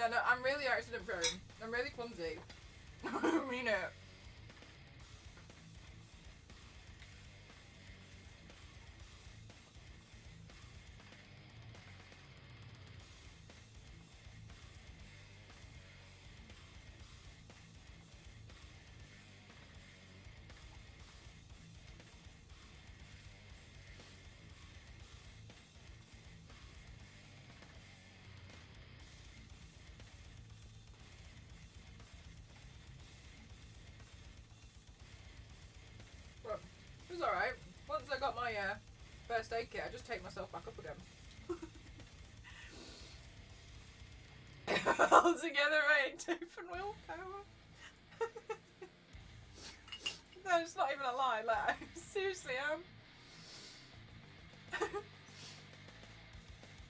No, I'm really accident prone. I'm really clumsy. I mean it. Well, it was alright. Once I got my first aid kit, I just take myself back up again. All together, right? Tape and willpower. No, it's not even a lie. Like, I seriously am.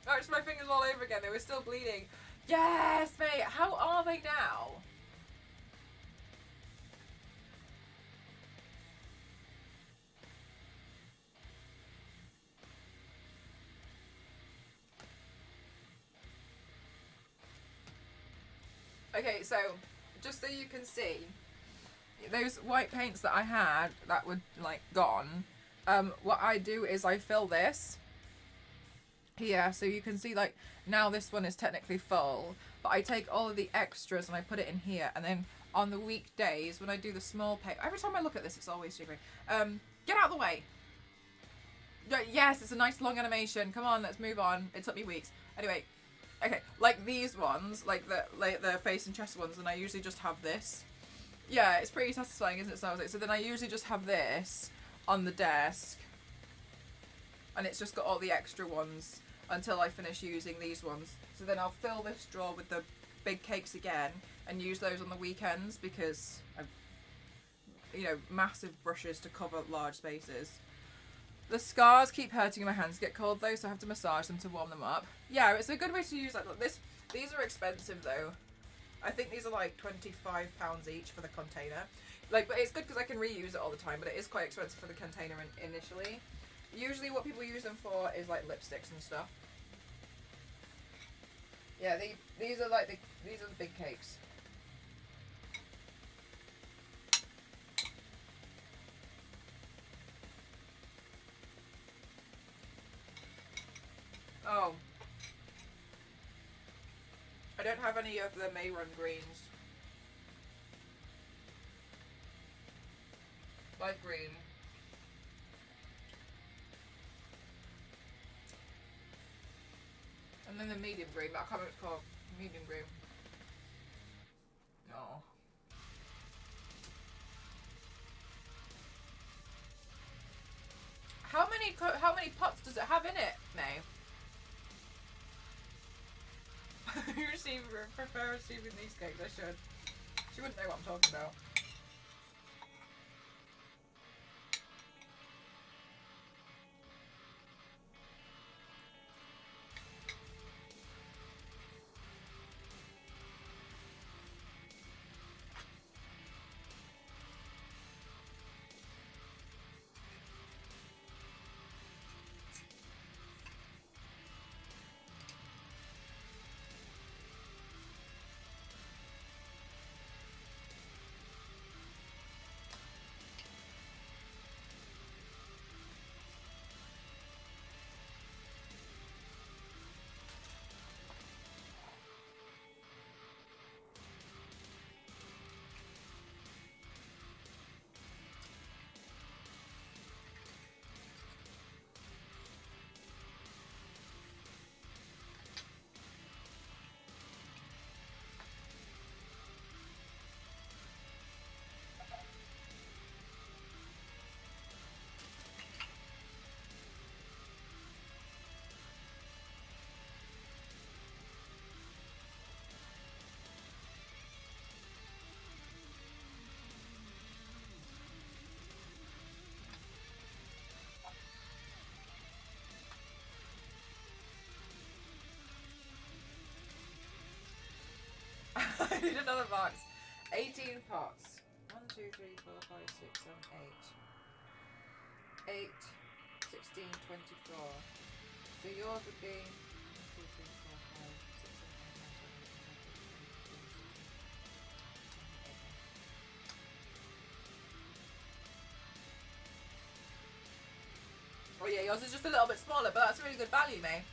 Oh, it's my fingers all over again. They were still bleeding. Yes, mate. How are they now? Okay, so just so you can see, those white paints that I had that were like gone, what I do is I fill this here, so you can see like now this one is technically full, but I take all of the extras and I put it in here, and then on the weekdays when I do the small paint, every time I look at this it's always jiggering. Get out of the way. Yes, it's a nice long animation. Come on, let's move on. It took me weeks. Anyway. Okay, like these ones, like the face and chest ones, and I usually just have this. Yeah, it's pretty satisfying, isn't it? So then I usually just have this on the desk, and it's just got all the extra ones until I finish using these ones. So then I'll fill this drawer with the big cakes again and use those on the weekends because I've, massive brushes to cover large spaces. The scars keep hurting in my hands. Get cold though, so I have to massage them to warm them up. Yeah, it's a good way to use like this. These are expensive though. I think these are like £25 each for the container. Like, but it's good because I can reuse it all the time. But it is quite expensive for the container initially. Usually, what people use them for is like lipsticks and stuff. Yeah, these are like these are the big cakes. Oh. I don't have any of the Mayron greens. Light green. And then the medium green, but I can't remember what it's called. Medium green. No. How many pots does it have in it, May? You prefer receiving these cakes, I should. She wouldn't know what I'm talking about. need another box. 18 pots. 1, 2, 3, 4, 5, 6, 7, 8. 8, 16, 24. So yours would be 1, 2, 3, 4, 5, 6, 7, 8, 9, 10, 11, 12, 13, 14, 15, 16, 17, 18. Oh yeah, yours is just a little bit smaller, but that's really good value, May.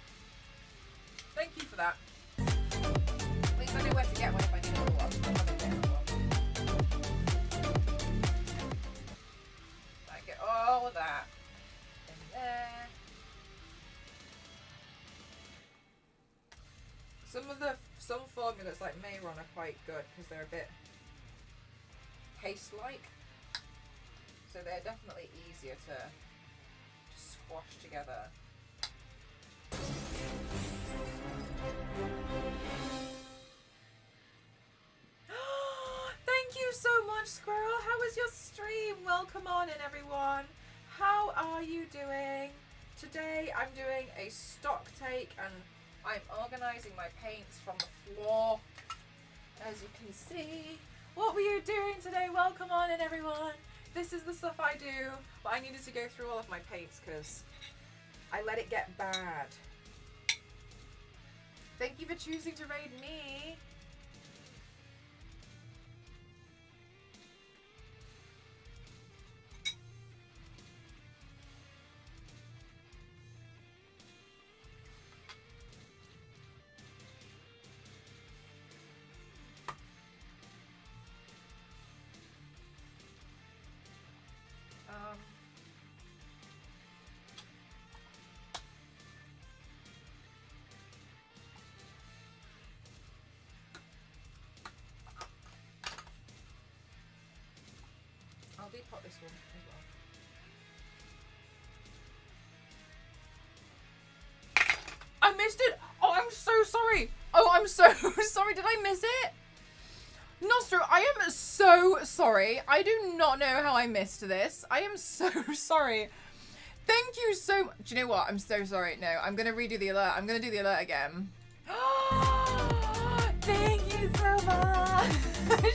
Thank you for that. At least I know where to get one if I need another one. I get all of that in there. Some formulas like Mayron are quite good because they're a bit paste-like, so they're definitely easier to squash together. Thank you so much, Squirrel. How was your stream? Welcome on in, everyone. How are you doing? Today I'm doing a stock take and I'm organising my paints from the floor, as you can see. What were you doing today? Welcome on in, everyone. This is the stuff I do, but I needed to go through all of my paints because I let it get bad. Thank you for choosing to raid me. I'll depot this one as well. I missed it! Oh, I'm so sorry! Oh, I'm so sorry. Did I miss it? Nostro, I am so sorry. I do not know how I missed this. I am so sorry. Thank you so much. Do you know what? I'm so sorry. No, I'm going to redo the alert. I'm going to do the alert again. Thank you so much.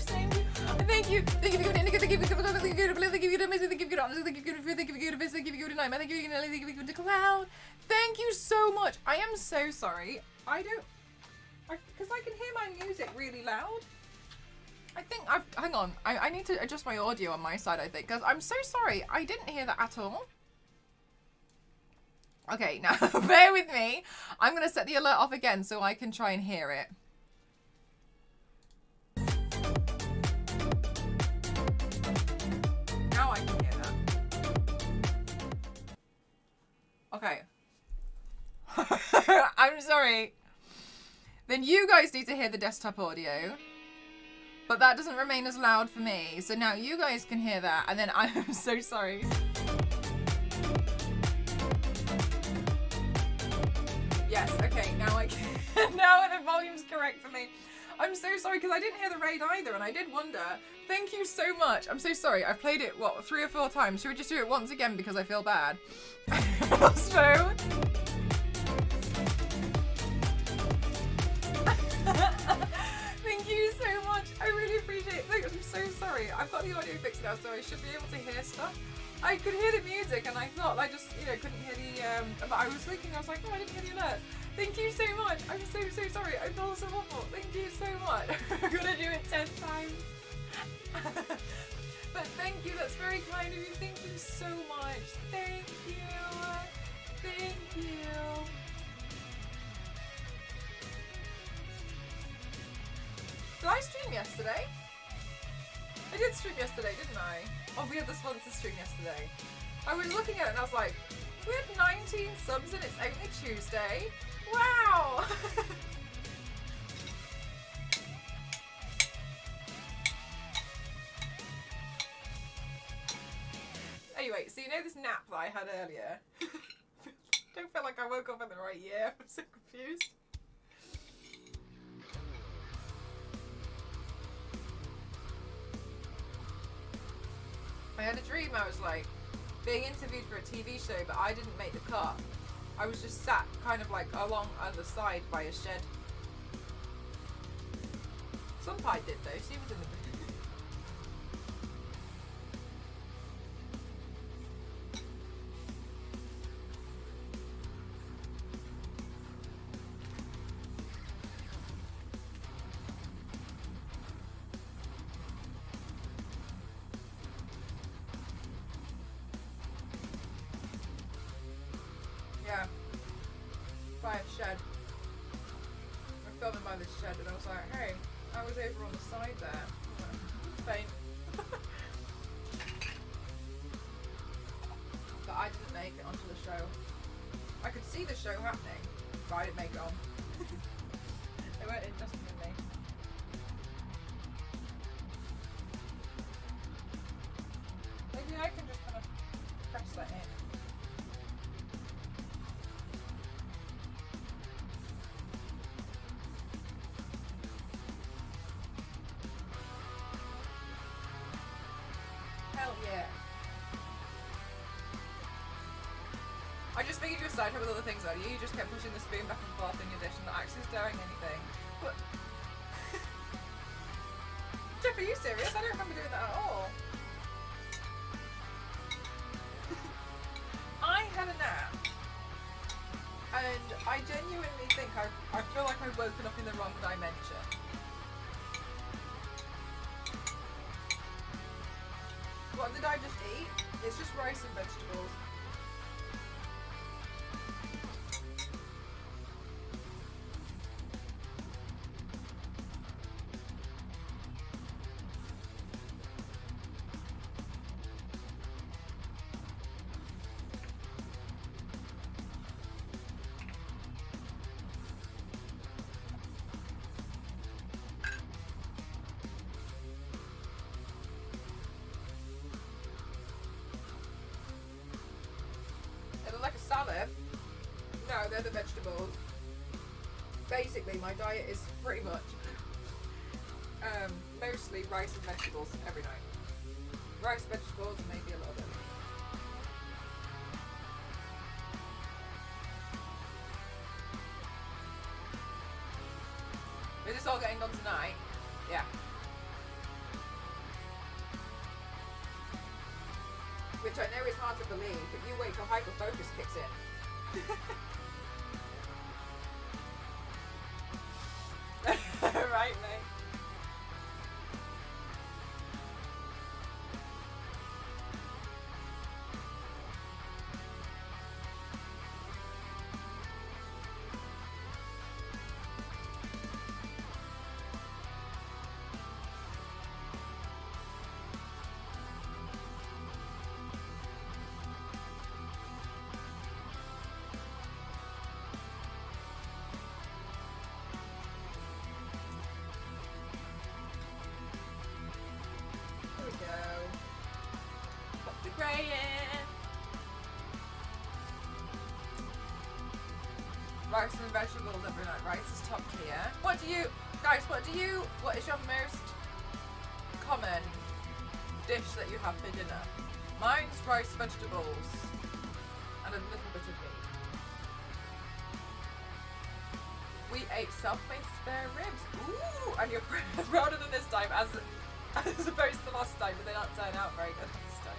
Thank you. Thank you. Thank you for giving it. Thank you for giving it. Thank you for giving it. Thank you for giving it. Thank you for giving it. Thank you for giving it. Thank you for giving it. Thank you for giving it. Cloud. Thank you so much. I am so sorry. Because I can hear my music really loud. I think hang on. I need to adjust my audio on my side, I think, because I'm so sorry. I didn't hear that at all. Okay, now bear with me. I'm going to set the alert off again so I can try and hear it. Now I can hear that. Okay. I'm sorry. Then you guys need to hear the desktop audio. But that doesn't remain as loud for me. So now you guys can hear that. And then I'm so sorry. Yes, okay, now I can. Now the volume's correct for me. I'm so sorry because I didn't hear the raid either and I did wonder. Thank you so much. I'm so sorry. I've played it, what, 3 or 4 times. Should we just do it once again because I feel bad? So... Thank you so much. I really appreciate it. Thanks. I'm so sorry. I've got the audio fixed now, so I should be able to hear stuff. I could hear the music, and I thought I just, couldn't hear the. But I was thinking, I was like, oh, I didn't hear the alert. Thank you so much. I'm so sorry. I feel so awful. Thank you so much. I'm gonna do it 10 times. But thank you. That's very kind of you. Thank you so much. Thank you. Thank you. Did I stream yesterday? I did stream yesterday, didn't I? Oh, we had the sponsor stream yesterday. I was looking at it and I was like, we had 19 subs and it's only Tuesday. Wow! Anyway, so you know this nap that I had earlier? Don't feel like I woke up in the right year. I'm so confused. I had a dream I was like being interviewed for a TV show, but I didn't make the cut. I was just sat kind of like along on the side by a shed. Sunpie did though. She was in the. Yeah. By a shed. We're filming by this shed, and I was like, hey, I was over on the side there. Faint. But I didn't make it onto the show. I could see the show happening, but I didn't make it on. They weren't interested in me. Maybe I can just kind of press that in. Hell yeah. I just figured you were sidetracked with other things though. You just kept pushing the spoon back and forth in your dish and not actually stirring anything. But Jeff, are you serious? I don't remember doing that at all. I had a nap and I genuinely think I feel like I've woken up in the wrong dimension. What did I just eat? It's just rice and vegetables. Like a salad. No, they're the vegetables. Basically, my diet is pretty much mostly rice and vegetables every night. Rice, vegetables, and maybe a little bit. Is this all getting done tonight? Yeah. Which I know is hard to believe, but you wait till hyper focus kicks in. Right, mate. Rice and vegetables every night. Rice is top tier. What is your most common dish that you have for dinner? Mine's rice, vegetables, and a little bit of meat. We ate self-made spare ribs. Ooh, and you're prouder than this time as opposed to last time, but they don't turn out very good this time.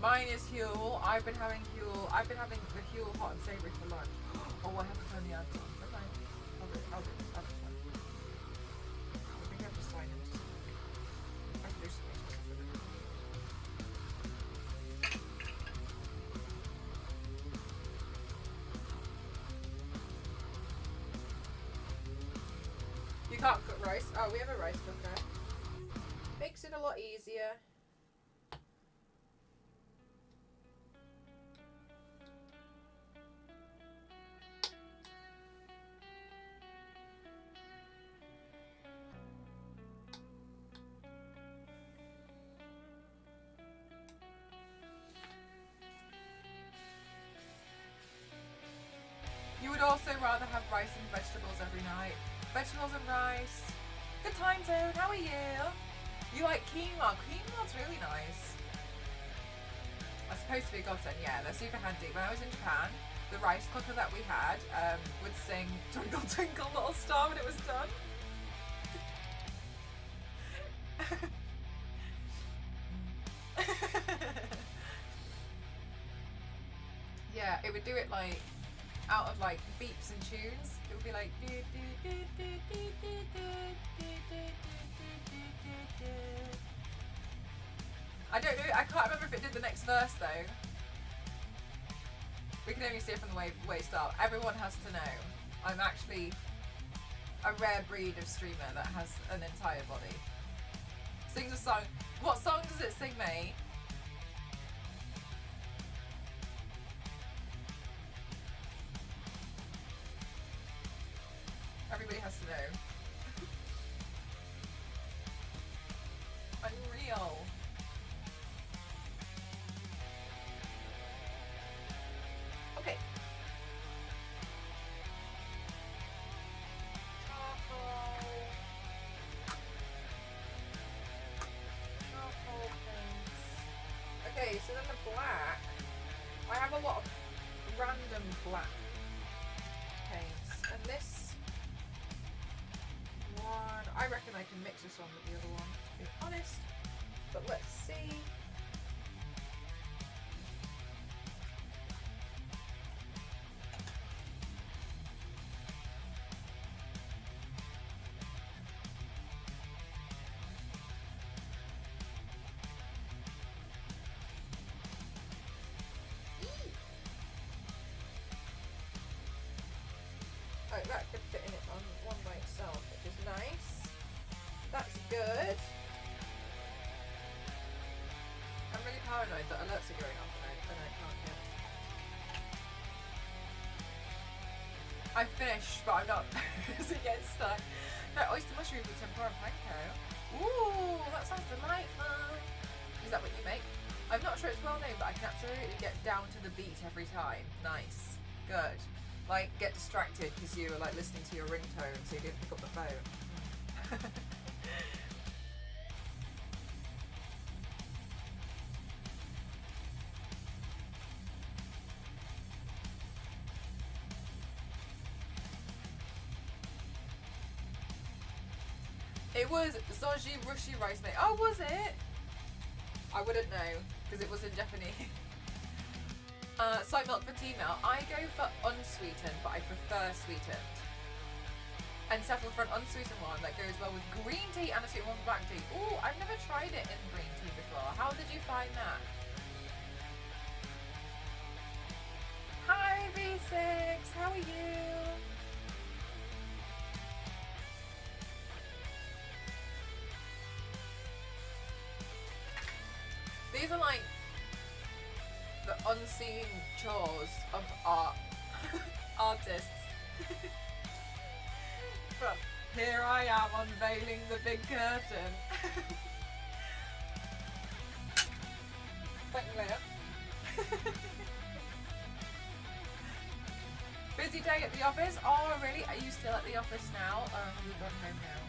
Mine is Huel. I've been having the Huel hot and savoury for lunch. Oh, I haven't turned the ads on. Never mind. I'll do this. I think I have to sign in. I can do something specific. You can't cook rice? Oh, we have a rice cooker. Makes it a lot easier. would also rather have rice and vegetables every night. Vegetables and rice. Good time, Toad. How are you? You like quinoa? Quinoa's really nice. Are supposed to be a godsend. Yeah, they're super handy. When I was in Japan, the rice cooker that we had would sing "Twinkle Twinkle Little Star" when it was done. Yeah, it would do it like out of like beeps and tunes. It would be like do do do do do do do do do do. I don't know. I can't remember if it did the next verse though. We can only see it from the waist up. Everyone has to know. I'm actually a rare breed of streamer that has an entire body. Sings a song. What song does it sing, mate? Everybody has to know. Unreal. Okay. Charcoal paints. Okay, so then the black. I have a lot of random black paints, and this one, I reckon I can mix this one with the other one, to be honest. But let's see. Oh, that could fit in it on one by itself, which is nice. That's good. I'm really paranoid that alerts are going off and I can't hear. I finished, but I'm not because it gets stuck. No, oyster mushroom with tempura and panko. Ooh, that sounds delightful. Is that what you make? I'm not sure it's well known, but I can absolutely get down to the beat every time. Nice. Good. Like, get distracted because you were like listening to your ringtone, so you didn't pick up the phone. It was Zoji Rushi rice mate. Oh, was it? I wouldn't know because it was in Japanese. Soy milk for tea milk. I go for unsweetened, but I prefer sweetened. And settle for an unsweetened one that goes well with green tea and a sweet one for black tea. Ooh, I've never tried it in green tea before. How did you find that? Hi V6, how are you? These are like the unseen chores of artists. But here I am unveiling the big curtain. Thank you, Leia. Busy day at the office? Oh, really? Are you still at the office now? Have you gone home now?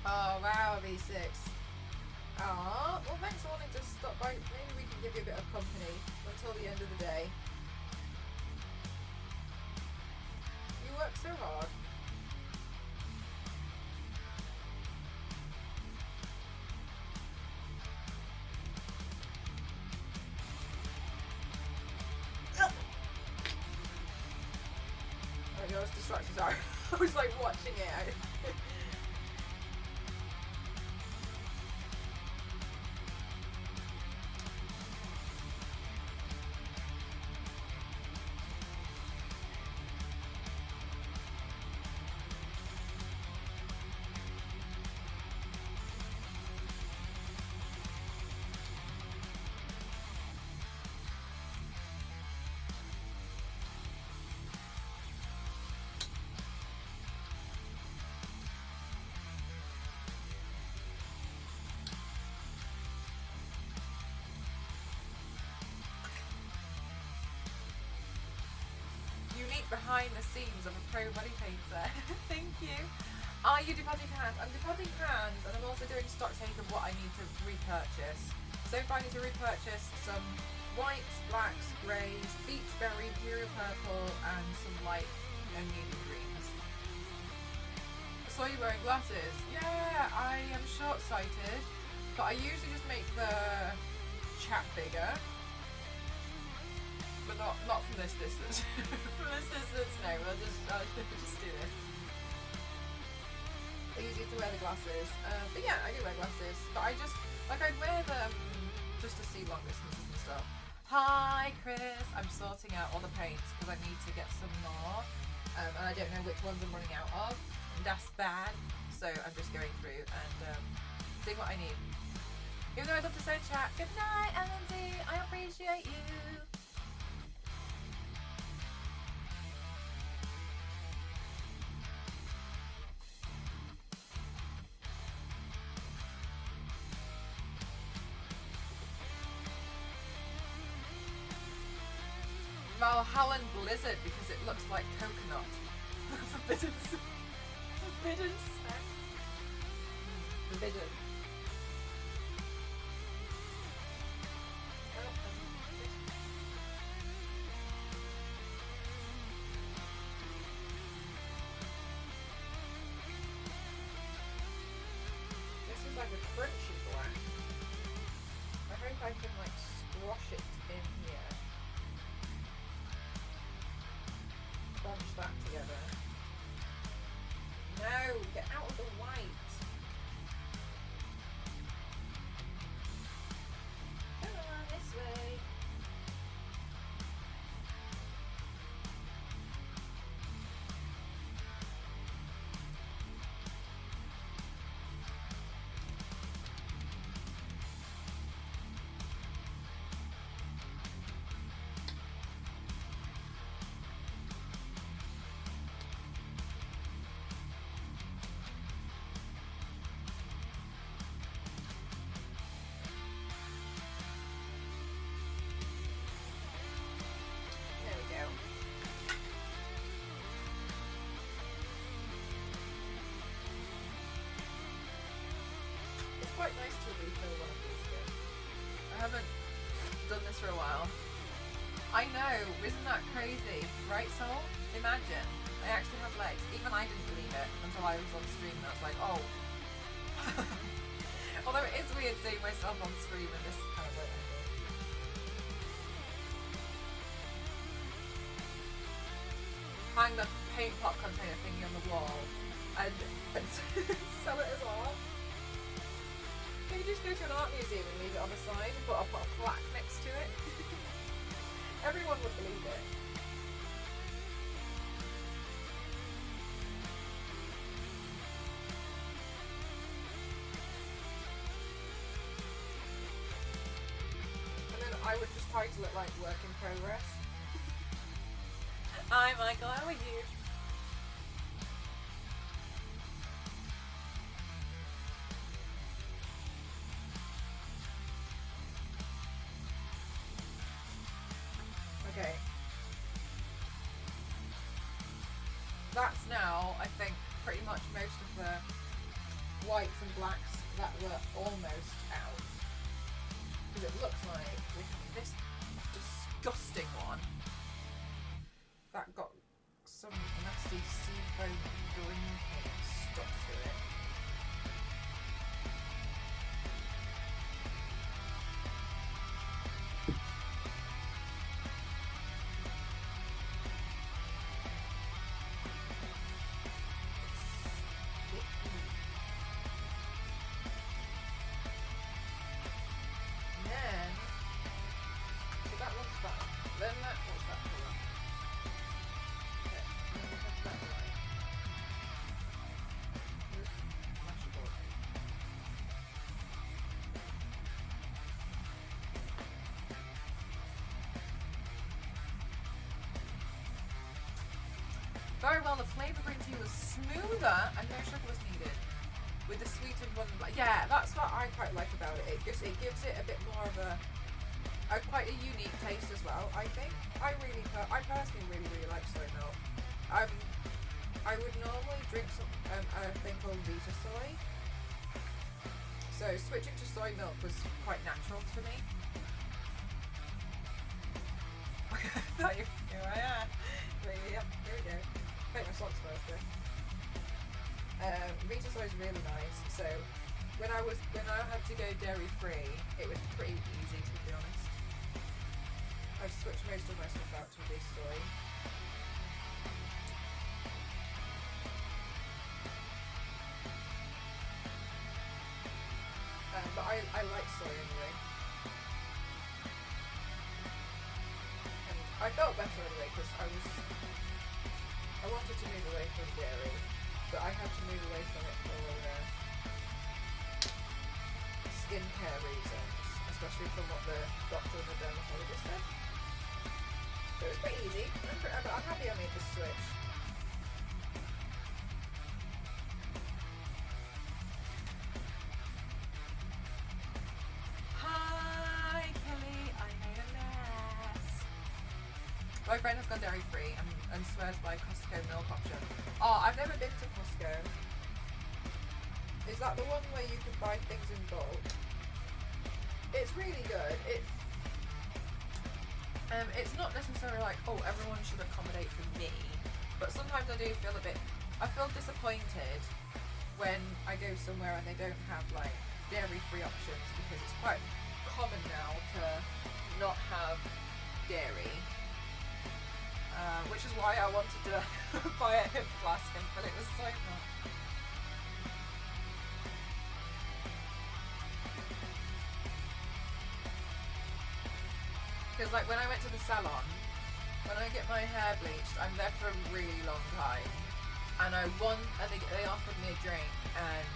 Oh wow, V6. Oh, well thanks for wanting to stop by. Maybe we can give you a bit of company until the end of the day. You work so hard. I was distracted, sorry. I was like watching it. peek behind the scenes of a pro body painter. Thank you. Are you depodding hands? I'm depodding hands, and I'm also doing stock take of what I need to repurchase. So if I need to repurchase some whites, blacks, greys, beach berry, imperial purple, and some light and medium greens. I saw you wearing glasses. Yeah, I am short-sighted, but I usually just make the chat bigger. But not from this distance. From this distance, no. I'll just do this. I usually to wear the glasses. But yeah, I do wear glasses. But I just, like, I'd wear them just to see long distances and stuff. Hi, Chris. I'm sorting out all the paints because I need to get some more. And I don't know which ones I'm running out of. And that's bad. So I'm just going through and seeing what I need. Even though I'd love to say chat. Good night, LNZ. I appreciate you. Valhallan Blizzard because it looks like coconut. Forbidden. Forbidden. Forbidden. This is like a crunchy black. I hope I can like squash it in here. Bunch that together. No, get out of the white. Come on, this way. Quite nice to refill one of these again. I haven't done this for a while. I know, isn't that crazy? Right, Soul? Imagine. I actually have legs. Even I didn't believe it until I was on stream and I was like, oh. Although it is weird seeing myself on stream in this kind of way. Hang the paint pot container thingy on the wall and sell it as art. Maybe just go to an art museum and leave it on the side and put a plaque next to it. Everyone would believe it. And then I would just title it like work in progress. Hi Michael, how are you? Okay. That's now, I think, pretty much most of the whites and blacks that were almost out. Because it looks like we have this disgusting one that got some nasty seafoam green paint stuck to it. Very well, the flavour green tea was smoother and no sugar was needed. With the sweetened one, yeah, that's what I quite like about it. It gives it a bit more of a quite a unique taste as well, I think. I personally really like soy milk. I would normally drink a thing called Vita Soy. So switching to soy milk was quite natural to me. I thought you here I am. Yep, here we go. Take my socks first though. Vita Soy is really nice. So when I had to go dairy free, it was pretty easy, to be honest. I've switched most of my stuff out to Vita Soy. But I like soy anyway. And I felt better anyway because I wanted to move away from dairy, but I had to move away from it for skincare reasons, especially from what the doctor and the dermatologist said. So it was pretty easy. I'm happy I made this switch. My friend has gone dairy free and swears by Costco milk option. Oh, I've never been to Costco. Is that the one where you can buy things in bulk? It's really good. It's not necessarily like, oh, everyone should accommodate for me, but sometimes I do feel I feel disappointed when I go somewhere and they don't have like dairy free options, because it's quite common now to not have dairy. Which is why I wanted to buy a hip flask and fill it with soy milk. Because like when I went to the salon, when I get my hair bleached, I'm there for a really long time, and they offered me a drink, and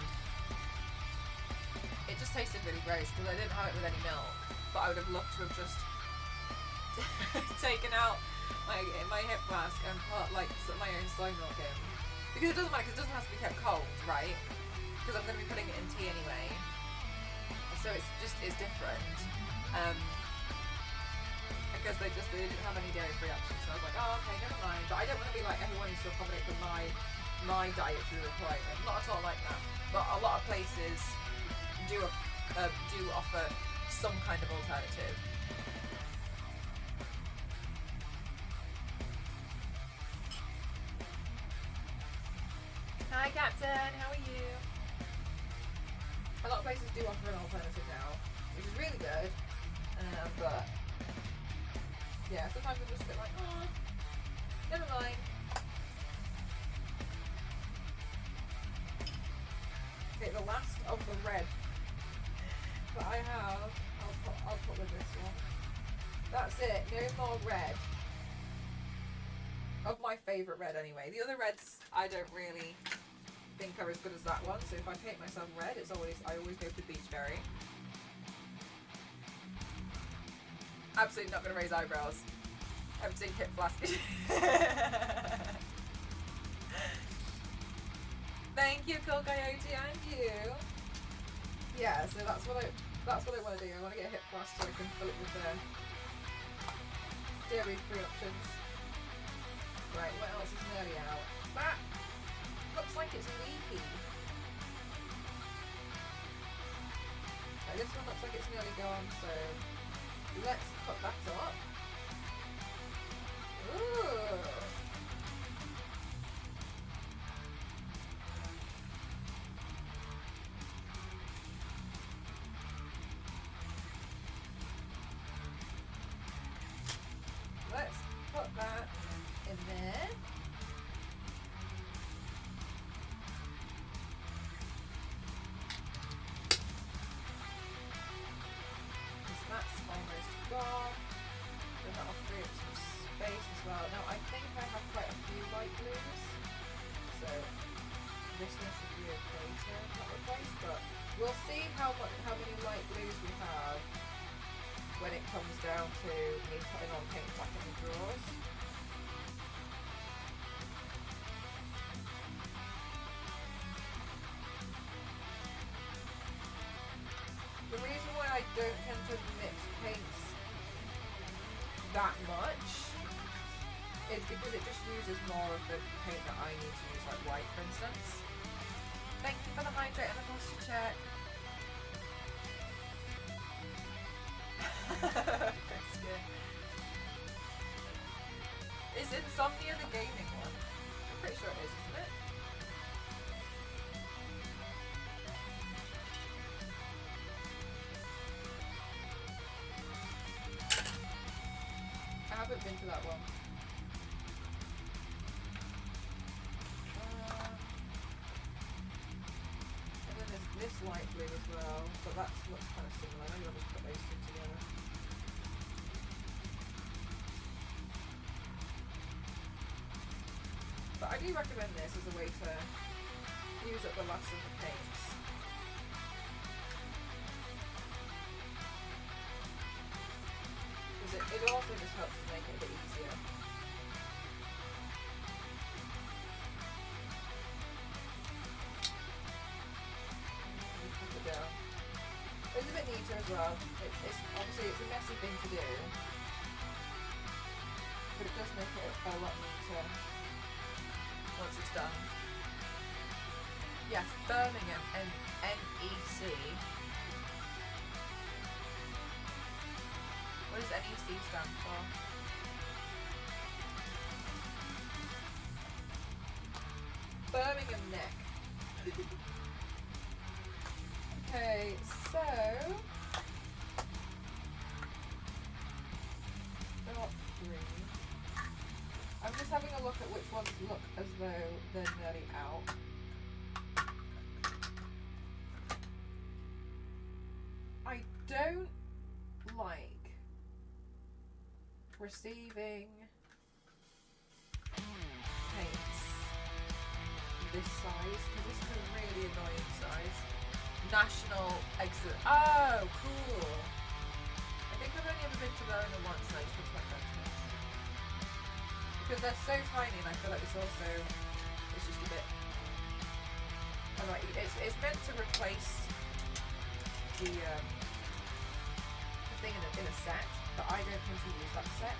it just tasted really gross because I didn't have it with any milk. But I would have loved to have just taken out my hip flask and put like my own soy milk in, because it doesn't matter, because it doesn't have to be kept cold, right? Because I'm going to be putting it in tea anyway, so it's different. Because they didn't have any dairy free options, so I was like, oh okay, never mind. But I don't want to be like everyone needs to accommodate for my dietary requirement. Not at all like that. But a lot of places do offer some kind of alternative. Hi Captain, how are you? A lot of places do offer an alternative now, which is really good, but yeah, sometimes I'm just a bit like, oh, never mind. Okay, the last of the red that I have, I'll put with this one. That's it, no more red. Of my favourite red anyway. The other reds I don't really think are as good as that one, so if I paint myself red, I always go for Beachberry. Absolutely not going to raise eyebrows. Empty hip flask. Thank you, Cool Coyote, and you. Yeah, so that's what I want to do. I want to get a hip flask so I can fill it with the dairy-free options. Right, what else is nearly out? That looks like it's leaky. This one looks like it's nearly gone, so let's cut that up. Ooh. Let's put that in there. That's almost gone. Then that'll free up some space as well. Now I think I have quite a few light blues, so this one should be okay to not replace, but we'll see how many light blues we have when it comes down to me putting on paint back in the drawers. The reason why I don't tend to mix paints that much is because it just uses more of the paint that I need to use, like white, for instance. Thank you for the hydrate and the posture check. Is Insomnia the gaming one? I'm pretty sure it is, isn't it? I haven't been to that one. And then there's this light blue as well, but that looks kind of similar. Maybe I'll just put those two together. But I do recommend this as a way to use up the last of the paints. Because it also just helps to make it a bit easier. Put it down. It's a bit neater as well. It's obviously it's a messy thing to do, but it does make it a lot neater once it's done. Yes, Birmingham and NEC. What does NEC stand for? Birmingham neck. Okay, so dark green. I'm just having a look at which ones look as though they're nearly out. I don't like receiving paints this size, because this is a really annoying size. National Exit. Oh, cool. I think I've only ever been to Birmingham once, and I just looked like that. Because they're so tiny, and I feel like it's also, it's just a bit, I like, it's meant to replace the thing in a set, but I don't tend to use that set.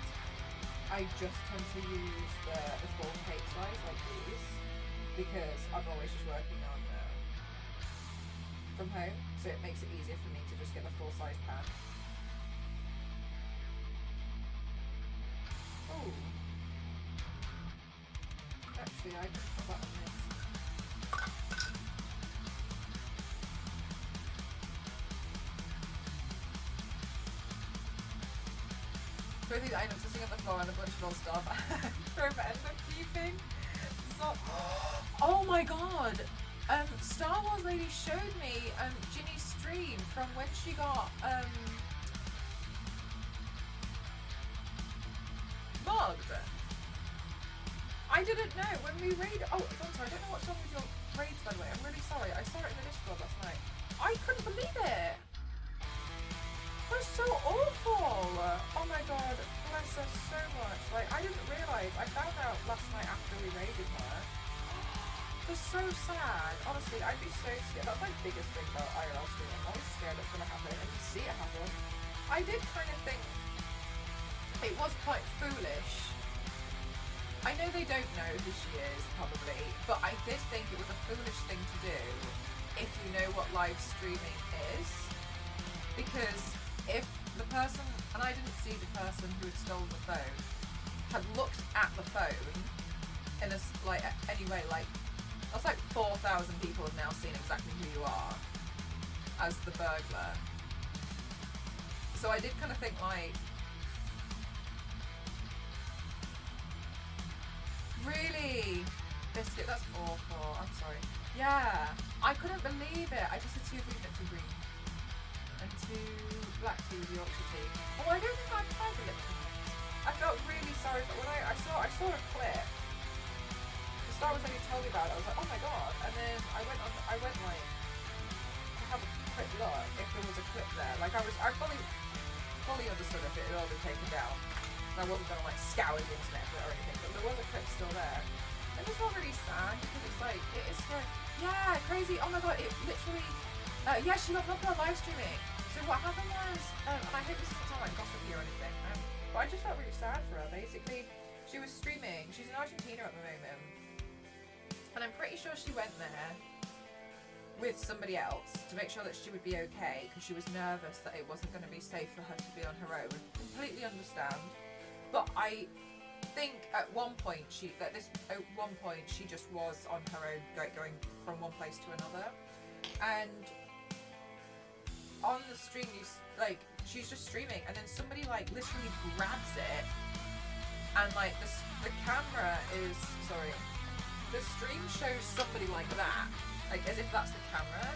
I just tend to use the full paint size like these, because I'm always just working on from home, so it makes it easier for me to just get the full size pan. Oh, actually I can put that on this. Both these items are sitting on the floor and a bunch of old stuff. Prevent the keeping. So, oh my god! Star Wars lady showed me Ginny's stream from when she got mugged. I didn't know when we raided. Oh, I'm sorry. I don't know what's wrong with your raids, by the way. I'm really sorry. I saw it in the Discord last night. I couldn't believe it. It was so awful. Oh my god, bless her so much. Like, I didn't realise. I found out last night after we raided her. It was so sad. Honestly, I'd be so scared. That's my biggest thing about IRL streaming. I'm always scared it's going to happen, and to see it happen. I did kind of think it was quite foolish. I know they don't know who she is, probably, but I did think it was a foolish thing to do if you know what live streaming is. Because if the person, and I didn't see the person who had stolen the phone, had looked at the phone in a, like, anyway, like, that's like 4,000 people have now seen exactly who you are as the burglar. So I did kind of think, like, really? Biscuit, that's awful. I'm sorry. Yeah, I couldn't believe it. I just had 2 green and 2 green. And 2 black tea with Yorkshire tea. Oh, I don't think I've tried the Lipton ones. I felt really sorry for when I saw a clip. Star Wars only told me about it. I was like, oh my god. And then I went like to have a quick look if there was a clip there. Like I fully understood if it had all been taken down. And I wasn't gonna like scour the internet for it or anything, but there was a clip still there. And it's not really sad because it's like, it is scary. Yeah, crazy. Oh my god, it literally yeah, she got blocked on live streaming. So what happened was, and I hope this doesn't sound like gossipy or anything, but I just felt really And I'm pretty sure she went there with somebody else to make sure that she would be okay, because she was nervous that it wasn't going to be safe for her to be on her own. Completely understand. But I think at one point she just was on her own, going from one place to another. And on the stream, she's just streaming, and then somebody like literally grabs it, and like the camera is the stream shows somebody like that, like as if that's the camera.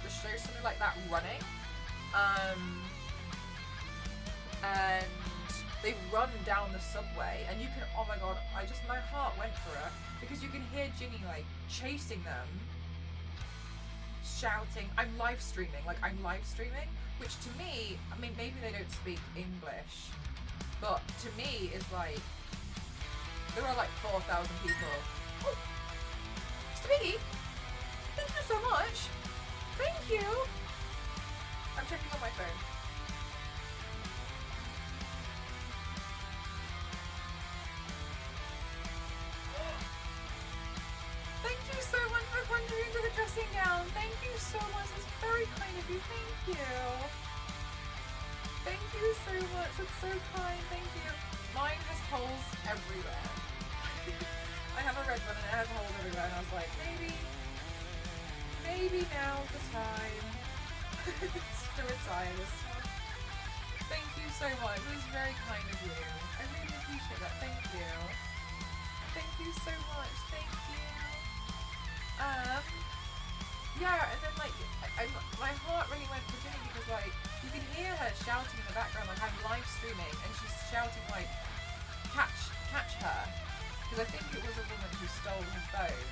Just shows somebody like that running, and they run down the subway, and you can, oh my god, my heart went for her, because you can hear Ginny like chasing them, shouting, I'm live streaming, which to me, I mean, maybe they don't speak English, but to me is like, there are like 4,000 people. Oh, Mr. Piggy, thank you so much. Thank you. I'm checking on my phone. Thank you so much for wandering into the dressing gown. Thank you so much. It's very kind of you. Thank you. Thank you so much. It's so kind. Thank you. Mine has holes everywhere. I have a red one and it has holes everywhere, and I was like, maybe now's the time to retire this one. Thank you so much. It was very kind of you. I really appreciate that. Thank you. Thank you so much. Thank you. Yeah, and then like, my heart really went for Ginny, because like, you can hear her shouting in the background, like I'm live streaming, and she's shouting like, catch her, because I think it was a woman who stole her phone.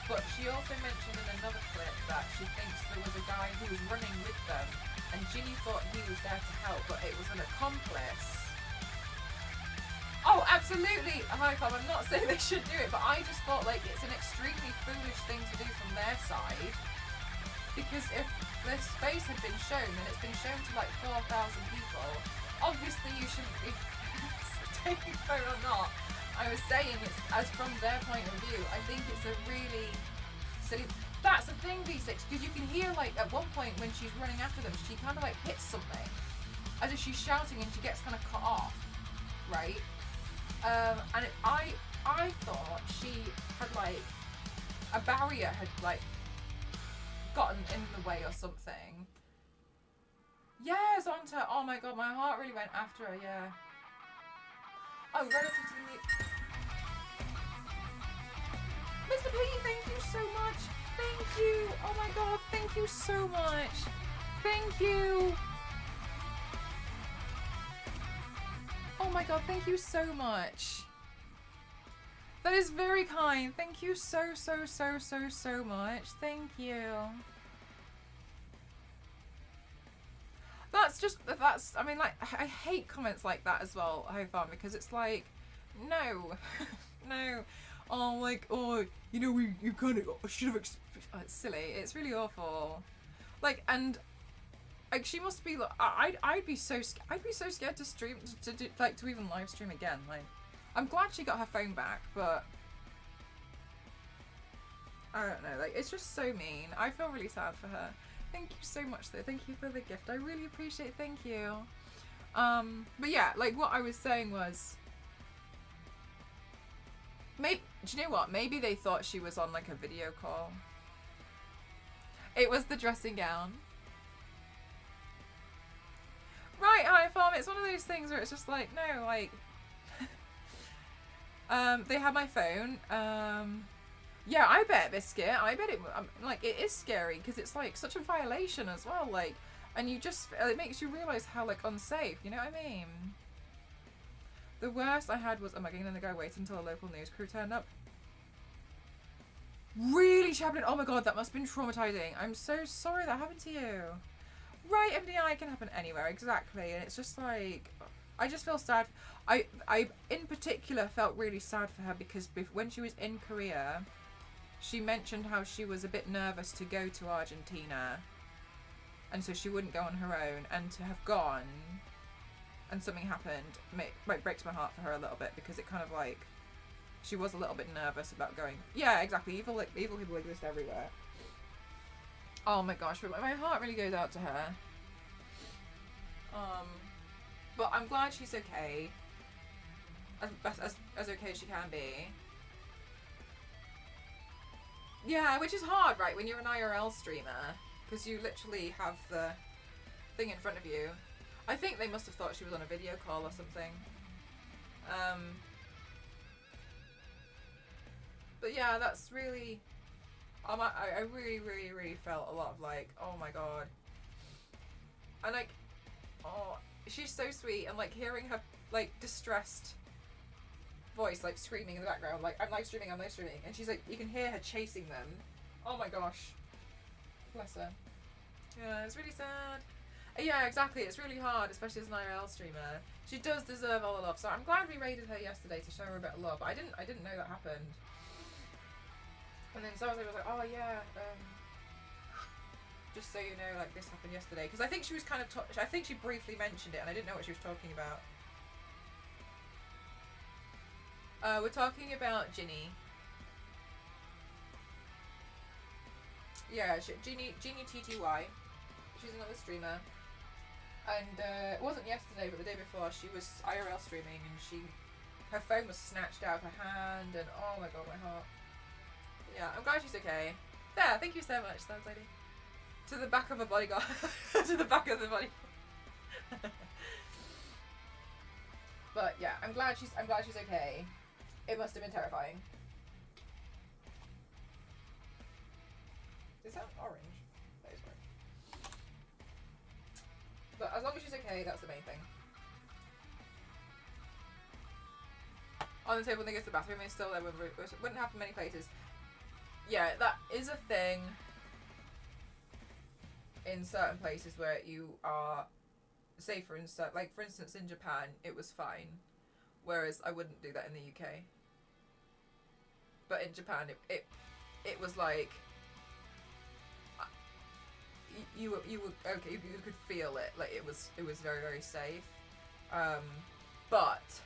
But she also mentioned in another clip that she thinks there was a guy who was running with them, and Ginny thought he was there to help, but it was an accomplice. Oh, absolutely! Hi, Fab, I'm not saying they should do it, but I just thought like it's an extremely foolish thing to do from their side, because if this space had been shown, and it's been shown to like 4,000 people, obviously you shouldn't be taking a phone or not. I was saying it's as from their point of view. I think it's a really silly. That's the thing, V6, because you can hear like at one point when she's running after them, she kind of like hits something, as if she's shouting, and she gets kind of cut off, right? And I thought she had like a barrier had like gotten in the way or something. Yeah, Zonta. Oh my god, my heart really went after her. Yeah. Oh, relative to the mute. Mr. Piggy, thank you so much. Thank you. Oh my god, thank you so much. Thank you. Oh my god, thank you so much. That is very kind. Thank you so much. Thank you. That's, I mean, like, I hate comments like that as well, Hofan, because it's like, no. No. Oh, like, oh, you know, you kind of should have, it's silly. It's really awful. Like, and like, she must be like, I'd be so scared to stream, to do, like, to even live stream again. Like, I'm glad she got her phone back, but I don't know, like, it's just so mean. I feel really sad for her. Thank you so much though. Thank you for the gift. I really appreciate it. Thank you. But yeah, like, what I was saying was, maybe, do you know what? Maybe they thought she was on like a video call. It was the dressing gown. Right, hi Farm, it's one of those things where it's just like, no, like, they had my phone, yeah, I bet, Biscuit, I bet it, like, it is scary, because it's, like, such a violation as well, like, and you just, it makes you realise how, like, unsafe, you know what I mean? The worst I had was, oh my god, and the guy waited until a local news crew turned up. Really, Chaplin? Oh my god, that must have been traumatising. I'm so sorry that happened to you. Right, MDI can happen anywhere, exactly, and it's just like, I just feel sad. I in particular felt really sad for her, because when she was in Korea, she mentioned how she was a bit nervous to go to Argentina, and so she wouldn't go on her own, and to have gone and something happened, like, breaks my heart for her a little bit, because it kind of like, she was a little bit nervous about going. Yeah, exactly. Evil people exist everywhere. Oh my gosh, but my heart really goes out to her. But I'm glad she's okay. As okay as she can be. Yeah, which is hard, right, when you're an IRL streamer, because you literally have the thing in front of you. I think they must have thought she was on a video call or something. But yeah, that's really... I really felt a lot of like, oh my god. And like, oh, she's so sweet, and like hearing her like distressed voice like screaming in the background, like I'm live streaming, and she's like, you can hear her chasing them. Oh my gosh, bless her. Yeah, it's really sad. Yeah, exactly. It's really hard, especially as an IRL streamer. She does deserve all the love. So I'm glad we raided her yesterday to show her a bit of love. But I didn't know that happened. And then Sarah was like, oh yeah, just so you know, like this happened yesterday. Because I think she was kind of, I think she briefly mentioned it, and I didn't know what she was talking about. We're talking about Ginny. Yeah, Ginny TTY. She's another streamer. And it wasn't yesterday, but the day before, she was IRL streaming, and her phone was snatched out of her hand, and oh my god, my heart. Yeah, I'm glad she's okay. There, thank you so much, Sounds Lady. To the back of a bodyguard. To the back of the body. But yeah, I'm glad she's okay. It must have been terrifying. Is that orange? That is orange. But as long as she's okay, that's the main thing. On the table when they go to the bathroom, it's still there. Wouldn't happen many places. Yeah, that is a thing in certain places where you are safer and stuff. Like, for instance, in Japan, it was fine. Whereas I wouldn't do that in the UK. But in Japan, it was like... You were okay, you could feel it. Like, it was very, very safe. But...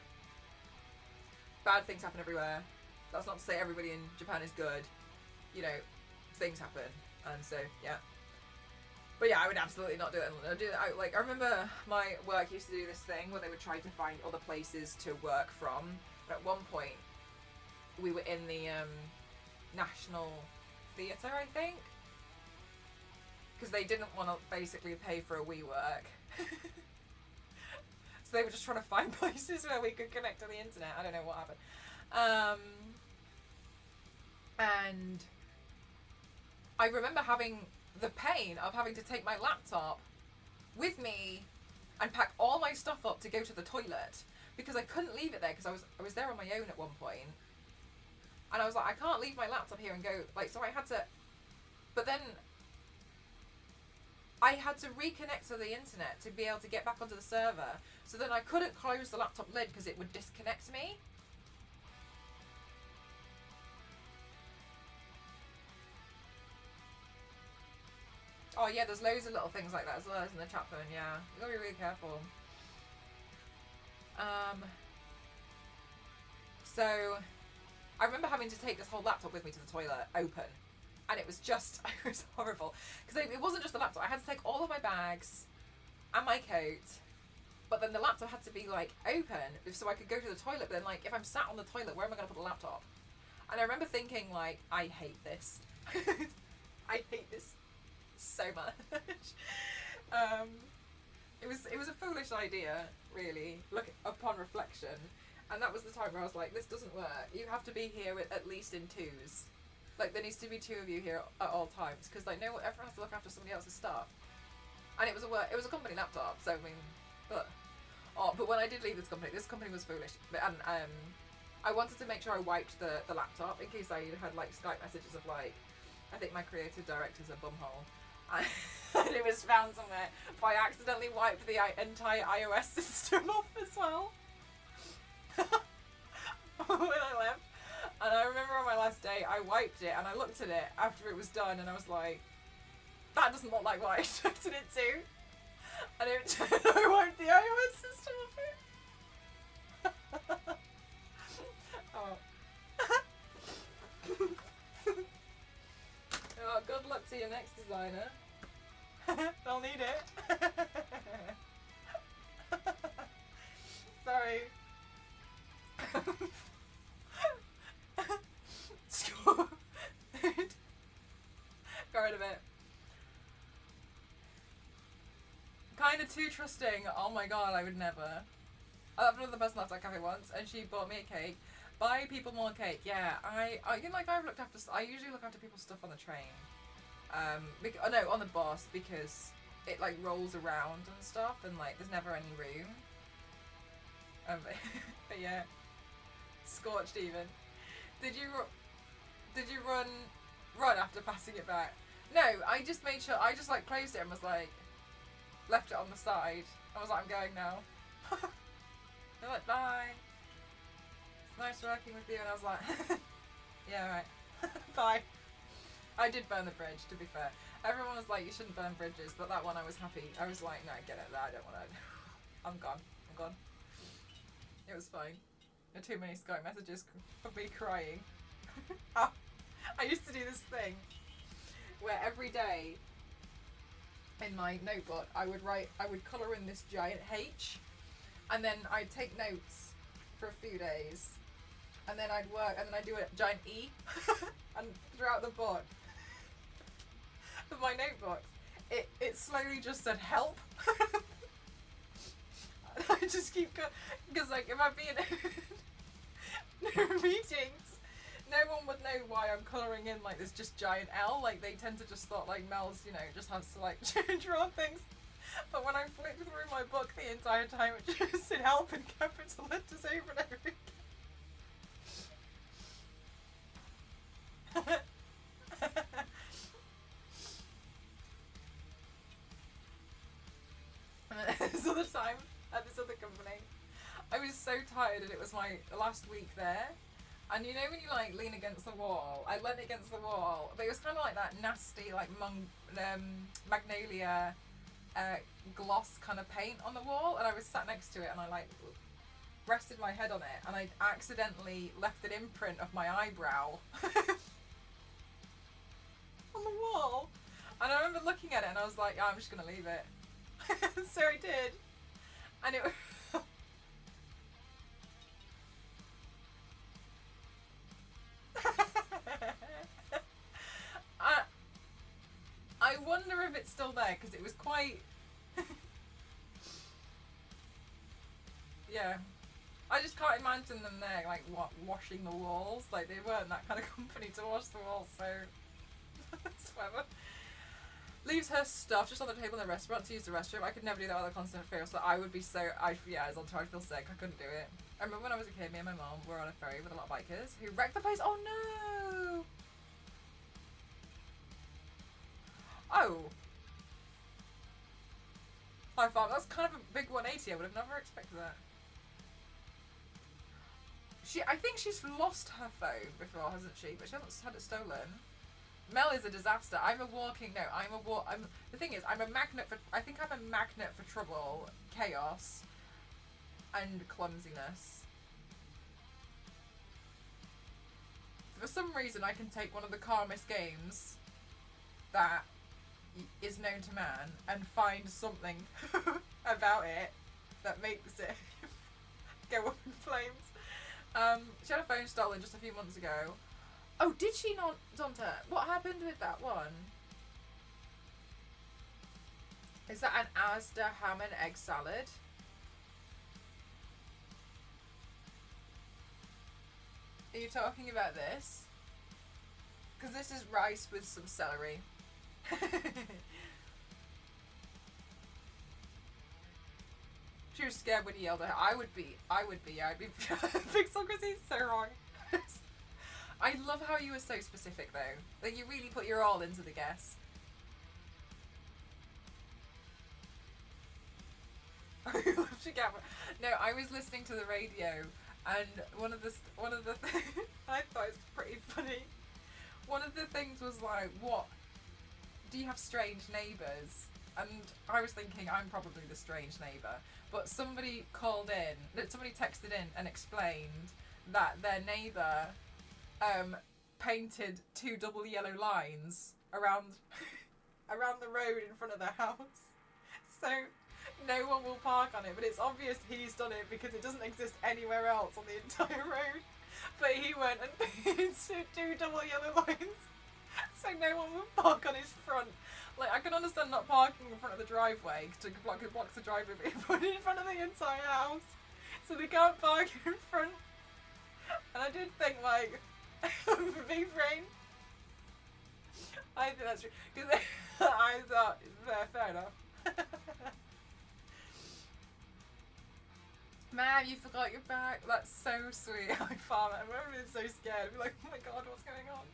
bad things happen everywhere. That's not to say everybody in Japan is good. You know, things happen, and so yeah. But yeah, I would absolutely not do it. I remember my work used to do this thing where they would try to find other places to work from. But at one point, we were in the National Theatre, I think, because they didn't want to basically pay for a WeWork. So they were just trying to find places where we could connect to the internet. I don't know what happened. And I remember having the pain of having to take my laptop with me and pack all my stuff up to go to the toilet, because I couldn't leave it there, because I was there on my own at one point. And I was like, I can't leave my laptop here and go, like, so I had to, but then I had to reconnect to the internet to be able to get back onto the server. So then I couldn't close the laptop lid because it would disconnect me. Oh yeah, there's loads of little things like that as well as in the chat phone, yeah. You gotta be really careful. So I remember having to take this whole laptop with me to the toilet, open. And it was just, it was horrible. Because it wasn't just the laptop. I had to take all of my bags and my coat. But then the laptop had to be, like, open so I could go to the toilet. But then, like, if I'm sat on the toilet, where am I going to put the laptop? And I remember thinking, like, I hate this. I hate this so much. It was a foolish idea, really, upon reflection. And that was the time where I was like, this doesn't work. You have to be here at least in twos. Like, there needs to be two of you here at all times, because like, everyone has to look after somebody else's stuff. And it was a company laptop, so I mean, but when I did leave this company was foolish. And I wanted to make sure I wiped the laptop in case I had like Skype messages of like, I think my creative director's a bumhole, and it was found somewhere. But I accidentally wiped the entire iOS system off as well when I left. And I remember on my last day, I wiped it and I looked at it after it was done and I was like, that doesn't look like what I expected it to. And I wiped the iOS system off it. Oh. UX designer. They'll need it. Sorry. Got rid of it. Kind of too trusting. Oh my god, I would never. I've another person left at cafe once, and she bought me a cake. Buy people more cake. Yeah, I you know, like I've looked after. I usually look after people's stuff on the train. No, on the bus, because it like rolls around and stuff, and like there's never any room. But yeah, scorched even. Did you run after passing it back? No, I just made sure. I just like closed it and was like, left it on the side. I was like, I'm going now. They're like, bye. It's nice working with you, and I was like, yeah, right. Bye. I did burn the bridge, to be fair. Everyone was like, you shouldn't burn bridges, but that one I was happy. I was like, no, get it. I don't want to. I'm gone. I'm gone. It was fine. There are too many Skype messages of me crying. I used to do this thing where every day in my notebook I would colour in this giant H, and then I'd take notes for a few days, and then I'd work, and then I'd do a giant E, and throughout the book, for my notebooks, it slowly just said help. I just keep going, because like if I'm being in meetings, no one would know why I'm colouring in like this just giant L. Like they tend to just thought like Mel's, you know, just has to like draw things. But when I flipped through my book the entire time, it just said help in capital letters over and over again. And then this other time at this other company, I was so tired, and it was my last week there. And you know when you like lean against the wall? I leant against the wall, but it was kind of like that nasty like magnolia gloss kind of paint on the wall, and I was sat next to it, and I like rested my head on it, and I accidentally left an imprint of my eyebrow on the wall. And I remember looking at it, and I was like, yeah, I'm just gonna leave it. So I did, and it. I wonder if it's still there, because it was quite. Yeah, I just can't imagine them there, like washing the walls. Like they weren't that kind of company to wash the walls, so it's whatever. Leaves her stuff just on the table in the restaurant to use the restroom. I could never do that without constant fear, so I would be so. I was on tour. I'd feel sick. I couldn't do it. I remember when I was a kid, me and my mom were on a ferry with a lot of bikers who wrecked the place. Oh no! Oh. High five. That's kind of a big 180. I would have never expected that. I think she's lost her phone before, hasn't she? But she hasn't had it stolen. Mel is a disaster. The thing is, I'm a magnet for. I think I'm a magnet for trouble, chaos, and clumsiness. For some reason, I can take one of the calmest games that is known to man and find something about it that makes it go up in flames. She had a phone stolen just a few months ago. Oh, did she not, Zonta? What happened with that one? Is that an Asda ham and egg salad? Are you talking about this? Because this is rice with some celery. She was scared when he yelled at her. I would be. Yeah, I'd be. Pixelcracy's so wrong. I love how you were so specific though. Like you really put your all into the guess. No, I was listening to the radio, and one of the I thought it was pretty funny. One of the things was like, what? Do you have strange neighbours? And I was thinking I'm probably the strange neighbour. But somebody texted in and explained that their neighbour painted 2 double yellow lines around around the road in front of their house. So no one will park on it, but it's obvious he's done it because it doesn't exist anywhere else on the entire road. But he went and painted 2 double yellow lines so no one will park on his front. Like, I can understand not parking in front of the driveway because it blocks the driveway, but he put it in front of the entire house so they can't park in front. And I did think, like, big brain. I think that's true. Because I thought, fair enough. Man, you forgot your bag. That's so sweet. I found it. I remember being so scared. I'd be like, oh my god, what's going on?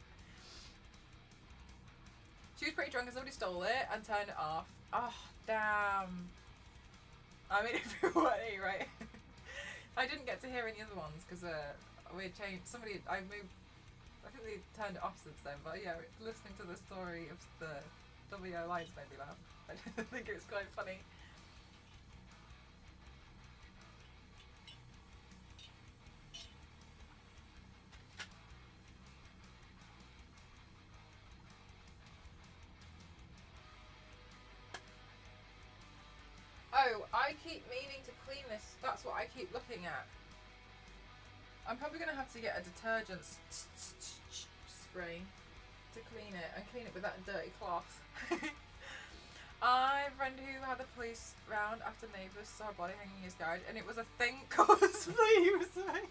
She was pretty drunk and somebody stole it and turned it off. Oh, damn. I mean, if you were me, right? I didn't get to hear any other ones because we had changed. I moved. I think they turned it off since then. But yeah, listening to the story of the WO lines made me laugh. I think it was quite funny. Oh, I keep meaning to clean this. That's what I keep looking at. I'm probably going to have to get a detergent spray to clean it and clean it with that dirty cloth. I have a friend who had the police round after neighbours saw a body hanging in his garage, and it was a thing cosplay he was making.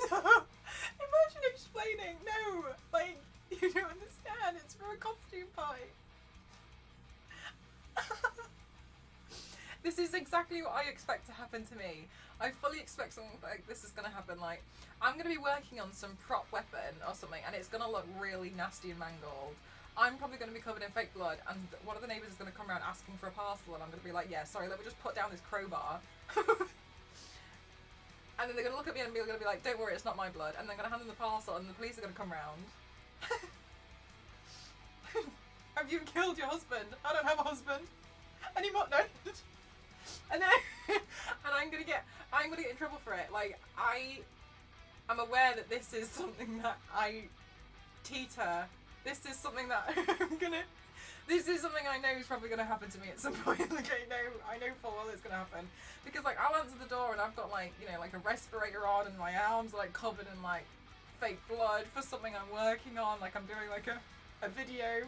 Imagine explaining. No, like, you don't understand. It's for a costume party. This is exactly what I expect to happen to me. I fully expect something like this is going to happen. Like, I'm going to be working on some prop weapon or something, and it's going to look really nasty and mangled. I'm probably going to be covered in fake blood, and one of the neighbours is going to come around asking for a parcel, and I'm going to be like, yeah, sorry, let me just put down this crowbar. And then they're going to look at me and they're going to be like, don't worry, it's not my blood. And they're going to hand them the parcel, and the police are going to come round. Have you killed your husband? I don't have a husband. Anymore? No. And then, and I'm gonna get in trouble for it. Like, I'm aware that this is something that I teeter. This is something that this is something I know is probably gonna happen to me at some point. Like, I know full well it's gonna happen. Because, like, I'll answer the door and I've got, like, you know, like a respirator on and my arms are, like, covered in, like, fake blood for something I'm working on. Like, I'm doing, like, a video.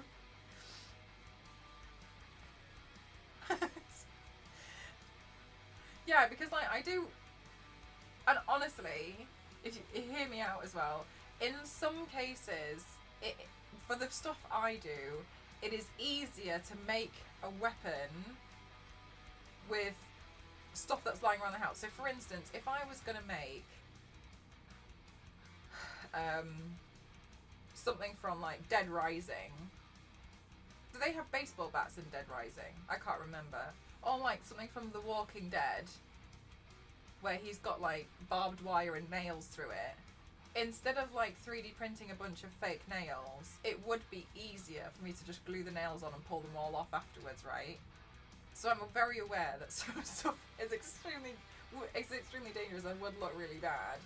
Yeah, because, like, I do, and honestly, if you hear me out as well, in some cases, for the stuff I do, it is easier to make a weapon with stuff that's lying around the house. So, for instance, if I was going to make something from, like, Dead Rising, do they have baseball bats in Dead Rising? I can't remember. Or, like, something from The Walking Dead, where he's got, like, barbed wire and nails through it. Instead of, like, 3D printing a bunch of fake nails, it would be easier for me to just glue the nails on and pull them all off afterwards, right? So I'm very aware that some stuff is extremely dangerous and would look really bad.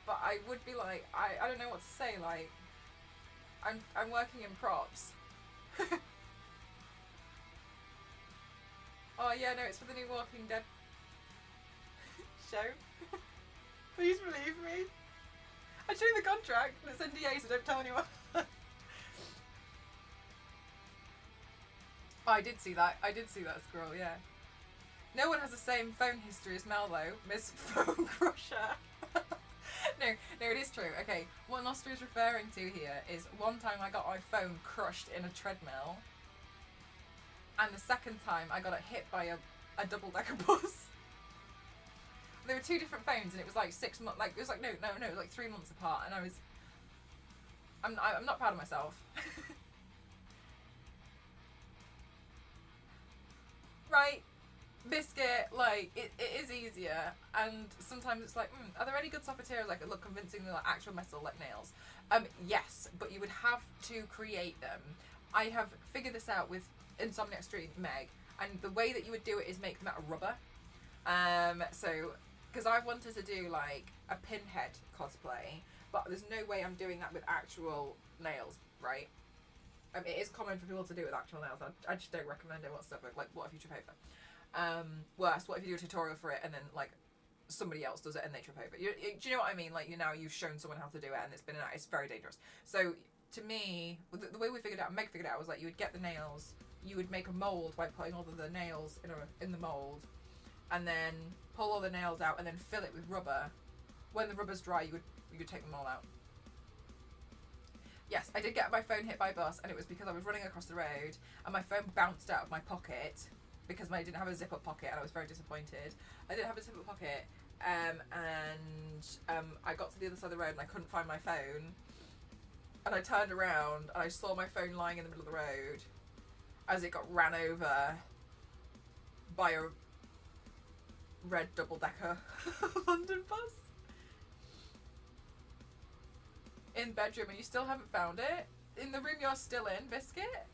But I would be like, I don't know what to say, like, I'm working in props. Oh yeah, no, it's for the new Walking Dead show. Please believe me. I showed the contract, but it's NDA, so don't tell anyone. Oh, I did see that scroll, yeah. No one has the same phone history as Mel, though. Miss Phone Crusher. No, it is true. Okay, what Nostra is referring to here is one time I got my phone crushed in a treadmill. And the second time I got it hit by a double-decker bus. There were 2 different phones, and it was like 6 months. Like, it was like no, it was like 3 months apart, and I'm not proud of myself. Right, Biscuit, like, it is easier, and sometimes it's like, are there any good soft materials that look convincingly like actual metal, like nails? Yes, but you would have to create them. I have figured this out with Insomniac Stream Meg, and the way that you would do it is make them out of rubber. So because I wanted to do like a Pinhead cosplay, but there's no way I'm doing that with actual nails, right? I mean, it is common for people to do it with actual nails. I just don't recommend it whatsoever. Like, what if you trip over? Worse, what if you do a tutorial for it and then like somebody else does it and they trip over? Do you know what I mean? Like, you've shown someone how to do it and it's very dangerous. So to me, the way we figured it out, Meg figured it out, was like you would get the nails, you would make a mold by putting all of the nails in the mold, and then pull all the nails out and then fill it with rubber. When the rubber's dry, you could take them all out. Yes, I did get my phone hit by a bus, and it was because I was running across the road and my phone bounced out of my pocket because I didn't have a zip-up pocket, and I was very disappointed. I didn't have a zip-up pocket, and I got to the other side of the road and I couldn't find my phone, and I turned around and I saw my phone lying in the middle of the road as it got ran over by a red double-decker London bus. In bedroom, and you still haven't found it? In the room you're still in, Biscuit?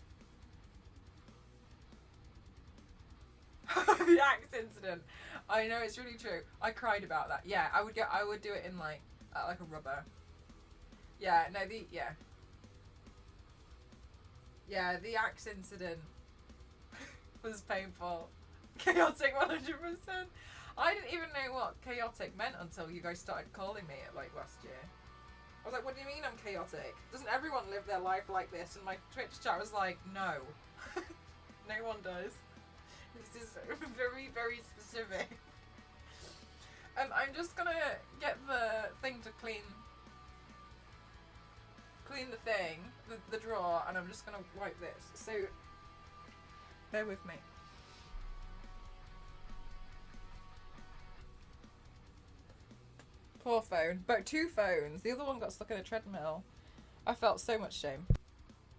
The axe incident. I know, it's really true. I cried about that. Yeah, I would do it in like a rubber. Yeah, no, Yeah, the axe incident was painful. Chaotic 100%. I didn't even know what chaotic meant until you guys started calling me it like last year. I was like, what do you mean I'm chaotic? Doesn't everyone live their life like this? And my Twitch chat was like, no. No one does. This is very, very specific. I'm just gonna get the thing to clean the thing, the drawer, and I'm just gonna wipe this. So, bear with me. Poor phone. But 2 phones. The other one got stuck in a treadmill. I felt so much shame.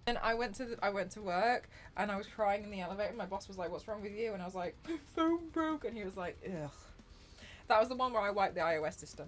And I went to work and I was crying in the elevator. My boss was like, "What's wrong with you?" And I was like, "My phone broke." And he was like, "Ugh." That was the one where I wiped the iOS system.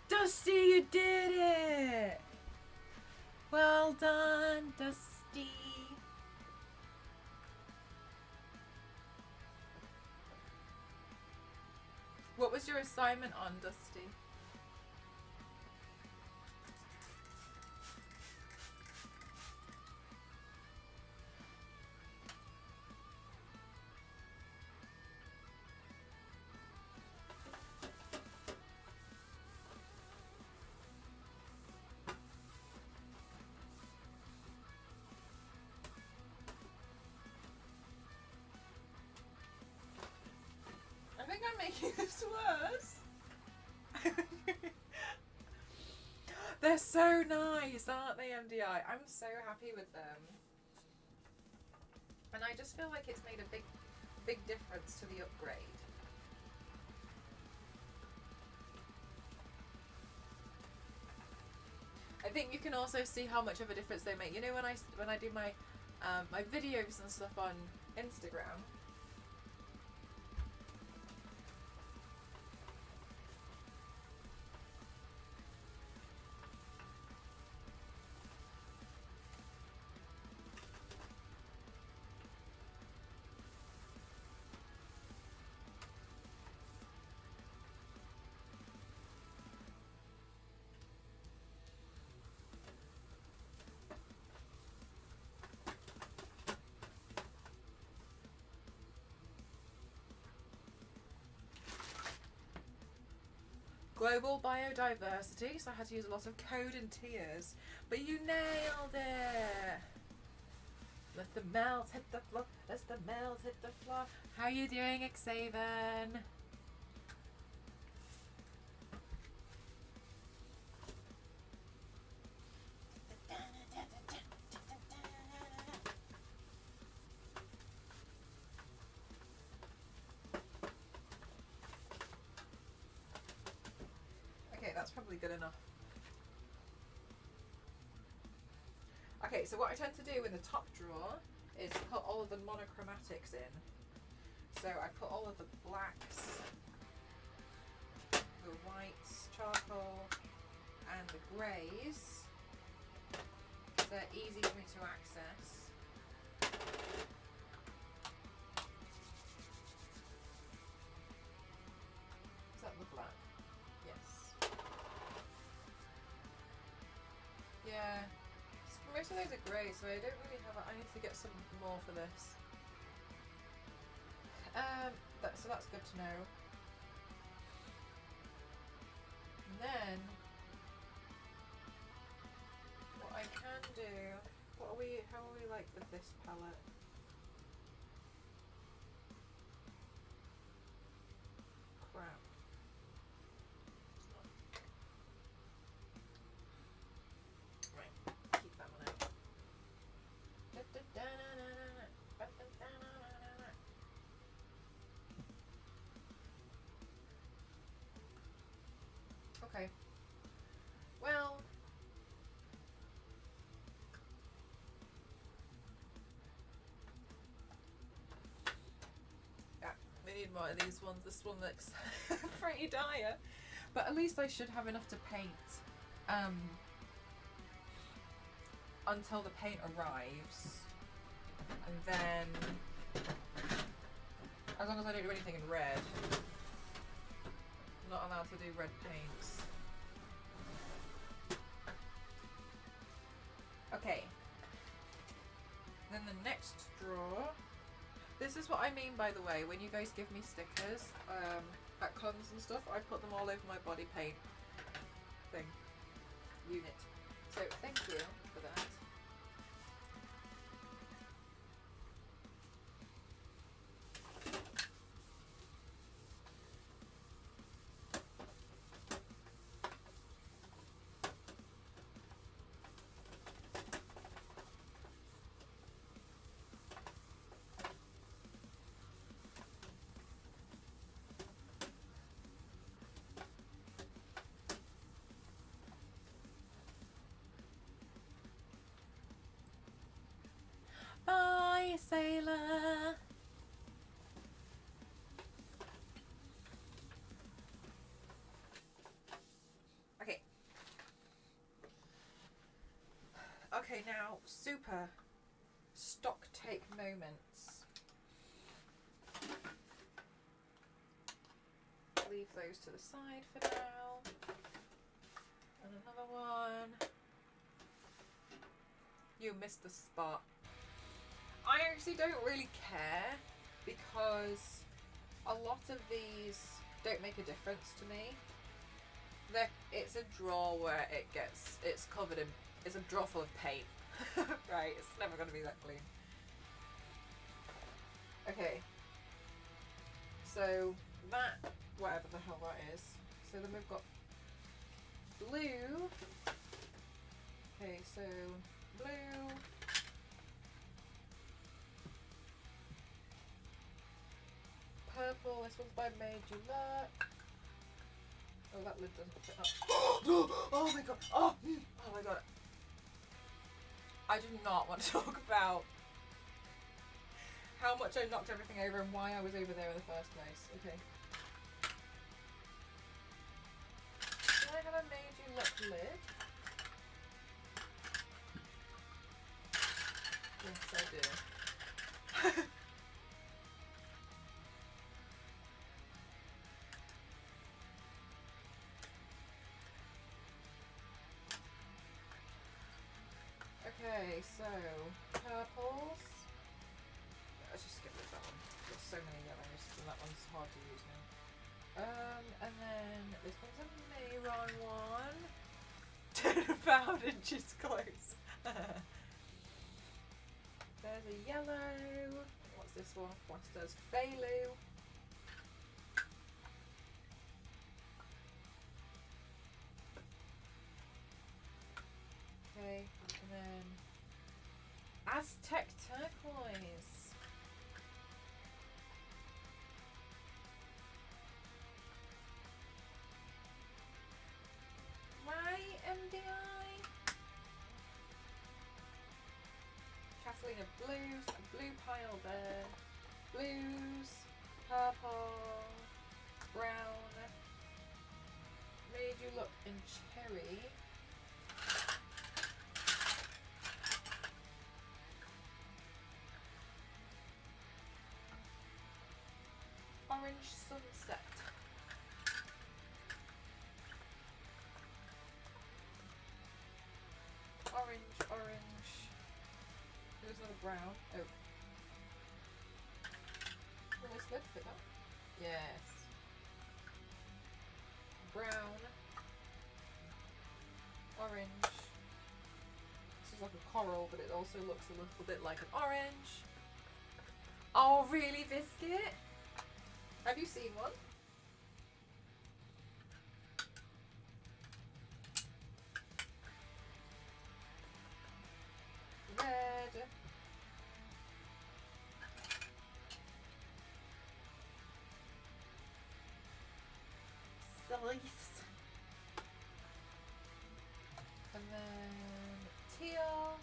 Dusty, you did it! Well done, Dusty. What was your assignment on, Dusty? I think I'm making this worse. They're so nice, aren't they, MDI? I'm so happy with them. And I just feel like it's made a big difference to the upgrade. I think you can also see how much of a difference they make. You know, when I do my my videos and stuff on Instagram, Global biodiversity, so I had to use a lot of code and tears. But you nailed it! Let the melt hit the floor, let the melt hit the floor. How you doing, Xaven? Okay, that's probably good enough. Okay, so what I tend to do in the top drawer is put all of the monochromatics in. So I put all of the blacks, the whites, charcoal, and the greys. They're easy for me to access. Is that the black? Yes. Yeah. Most of those are grey, so I don't really have. I need to get some more for this. So that's good to know. And then what I can do. What are we? How are we like with this palette? Crap. Right. Keep that one out. Okay. Well. Yeah, we need more of these ones. This one looks pretty dire. But at least I should have enough to paint until the paint arrives. And then, as long as I don't do anything in red, I'm not allowed to do red paints. Okay. Then the next drawer. This is what I mean, by the way, when you guys give me stickers at cons and stuff, I put them all over my body paint thing unit. So thank you for that. Bye, sailor. Okay. Okay, now super stock take moments. Leave those to the side for now. And another one. You missed the spot. I actually don't really care because a lot of these don't make a difference to me. It's a drawer where it's covered in, it's a drawer full of paint. Right, it's never going to be that clean. Okay. So that, whatever the hell that is. So then we've got blue. Okay, so blue. Purple, this one's by Made You Look. Oh, that lid doesn't fit up. Oh my god! Oh my god! I do not want to talk about how much I knocked everything over and why I was over there in the first place. Okay. Do I have a Made You Look lid? Yes, I do. Okay, so purples. Let's just skip this that one. There's so many yellows, and that one's hard to use now. And then this one's a Mayron one. 10 inches close. There's a yellow. What's this one? Foster's Failu. Okay, and then Aztec Turquoise. My MDI. Catalina Blues, a blue pile there. Blues, purple, brown. Made you look in cherry. Orange Sunset. Orange. There's another brown. Oh. Will this lid fit that? Yes. Brown. Orange. This is like a coral, but it also looks a little bit like an orange. Oh, really, Biscuit? Have you seen one? Red. Cerise. And then teal.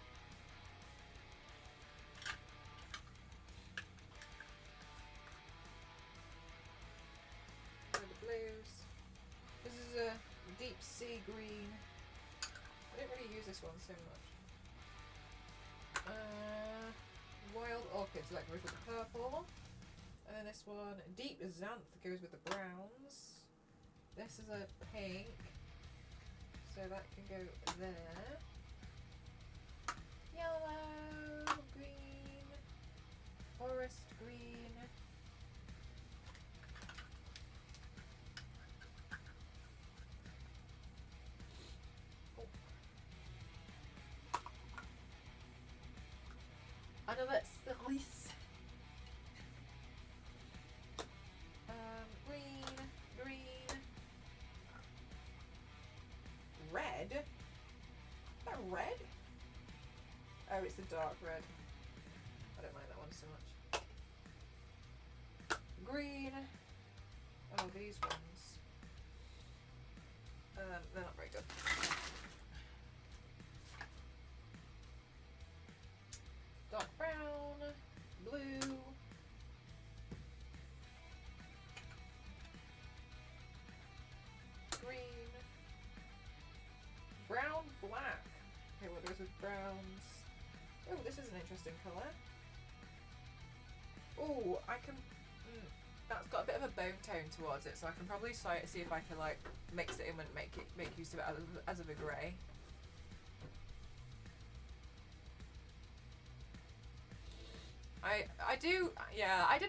The blues. This is a deep sea green. I didn't really use this one so much. Wild orchids that goes with the purple. And then this one, deep xanth, goes with the browns. This is a pink, so that can go there. Yellow, green, forest green. Another cerise. Green. Red? Is that red? Oh, it's the dark red. I don't like that one so much. Green. Oh, these ones. They're not very good. Dark brown, blue, green, brown, black. Okay, what goes with browns? Oh, this is an interesting colour. Oh, I can. That's got a bit of a bone tone towards it, so I can probably see if I can like mix it in and make use of it as of a grey. I do, yeah, do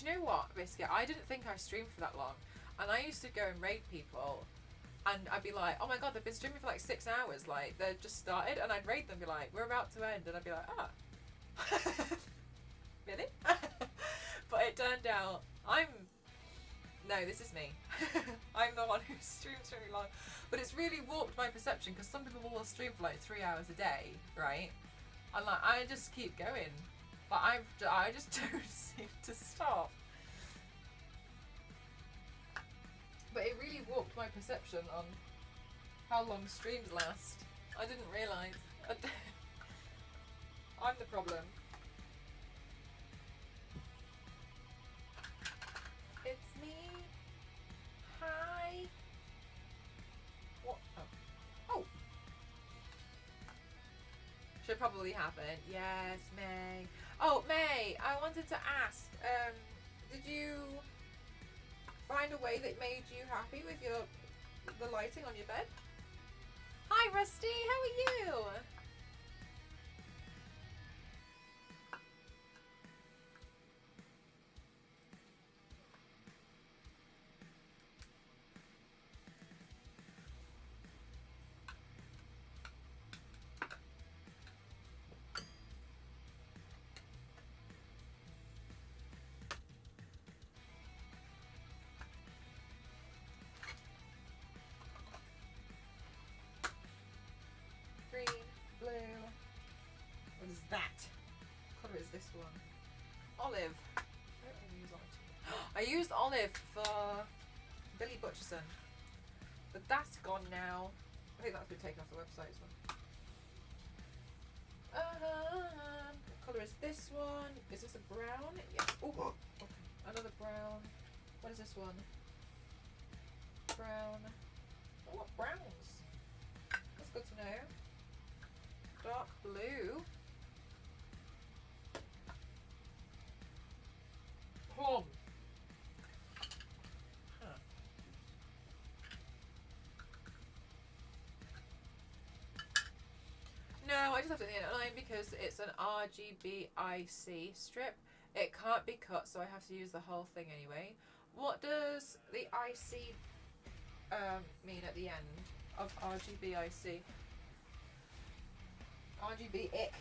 you know what, Biscuit? I didn't think I streamed for that long. And I used to go and raid people, and I'd be like, oh my god, they've been streaming for like 6 hours, like, they've just started, and I'd raid them and be like, we're about to end, and I'd be like, ah. Really? But it turned out, no, this is me. I'm the one who streams really long. But it's really warped my perception, because some people will stream for like 3 hours a day, right? And like, I just keep going. But I just don't seem to stop. But it really warped my perception on how long streams last. I didn't realise. I'm the problem. It's me. Hi. What? Oh. Should probably happen. Yes, May. Oh, May, I wanted to ask, did you find a way that made you happy with the lighting on your bed? Hi, Rusty, how are you? this one? Olive. I don't use olive too much. I used olive for Billy Butcherson, but that's gone now. I think that's been taken off the website as well. What colour is this one? Is this a brown? Yes. Oh, okay. Another brown. What is this one? Brown. Oh, what browns? That's good to know. Dark blue. Plum. Huh. No, I just have to the end line because it's an RGBIC strip. It can't be cut, so I have to use the whole thing anyway. What does the IC mean at the end of RGBIC? RGB ick.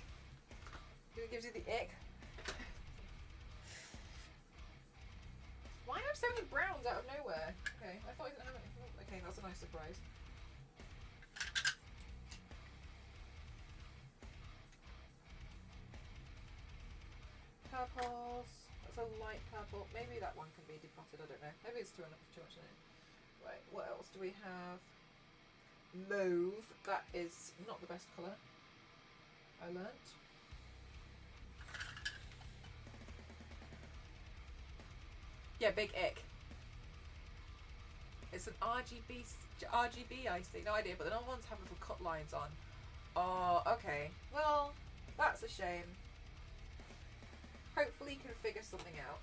It gives you the ick. Why have so many browns out of nowhere? Okay, I thought I didn't have any. Okay, that's a nice surprise. Purples. That's a light purple. Maybe that one can be depotted, I don't know. Maybe it's too much in it. Right, what else do we have? Mauve. That is not the best colour, I learnt. Yeah, big ick. It's an RGB I see, no idea, but the other ones have little cut lines on. Oh, okay. Well, that's a shame. Hopefully you can figure something out.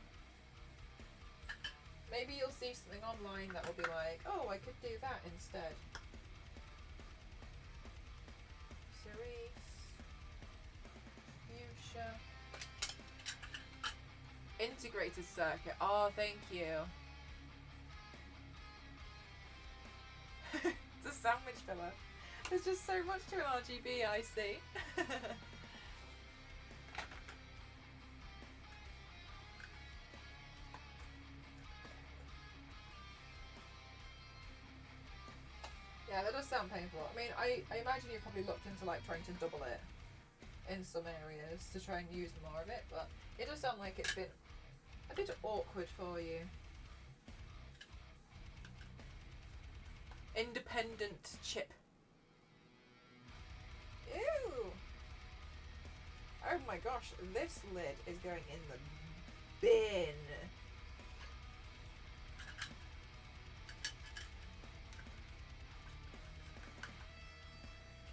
Maybe you'll see something online that will be like, oh, I could do that instead. Cerise. Fuchsia. Integrated circuit. Oh, thank you. It's a sandwich filler. There's just so much to an RGB, I see. Yeah, that does sound painful. I mean, I imagine you probably looked into like trying to double it in some areas to try and use more of it, but it does sound like it's been a bit awkward for you. Independent chip. Ew! Oh my gosh, this lid is going in the bin.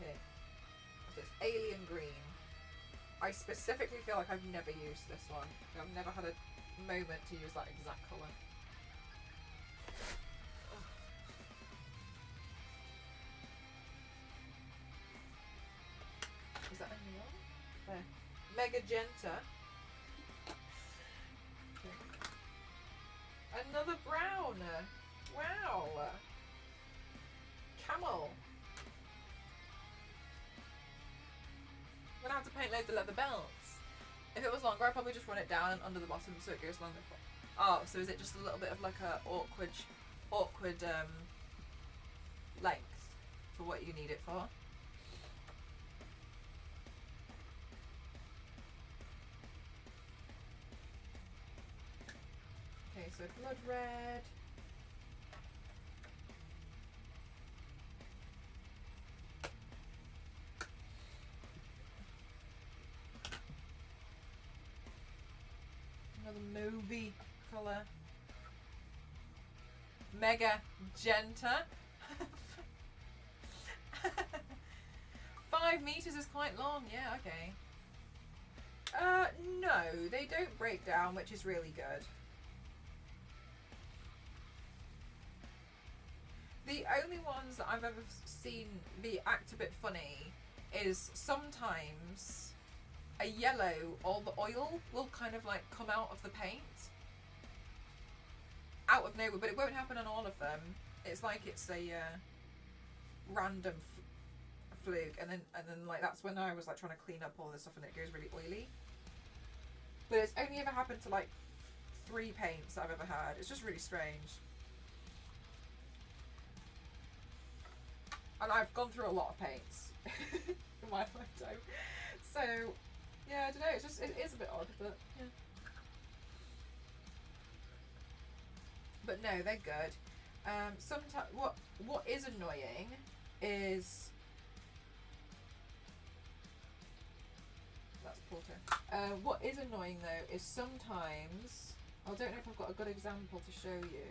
Okay, so it's alien green. I specifically feel like I've never used this one. I've never had a moment to use that exact colour. Is that a neon? There. Magenta. Okay. Another brown. Wow. Camel. I'm gonna have to paint loads of leather belts. If it was longer, I'd probably just run it down and under the bottom so it goes longer. Oh, so is it just a little bit of like a awkward length for what you need it for? Okay, so blood red. Another movie colour. Magenta. 5 meters is quite long, yeah, okay. No, they don't break down, which is really good. The only ones that I've ever seen act a bit funny is sometimes a yellow or the oil will kind of like come out of the paint out of nowhere, but it won't happen on all of them. It's like it's a random fluke, and then like that's when I was like trying to clean up all this stuff and it goes really oily. But it's only ever happened to like 3 paints that I've ever had. It's just really strange. And I've gone through a lot of paints in my lifetime. So, yeah. Yeah, I don't know. It's just it is a bit odd, but yeah. But no, they're good. Sometimes what is annoying is that's Porter. What is annoying though is sometimes I don't know if I've got a good example to show you.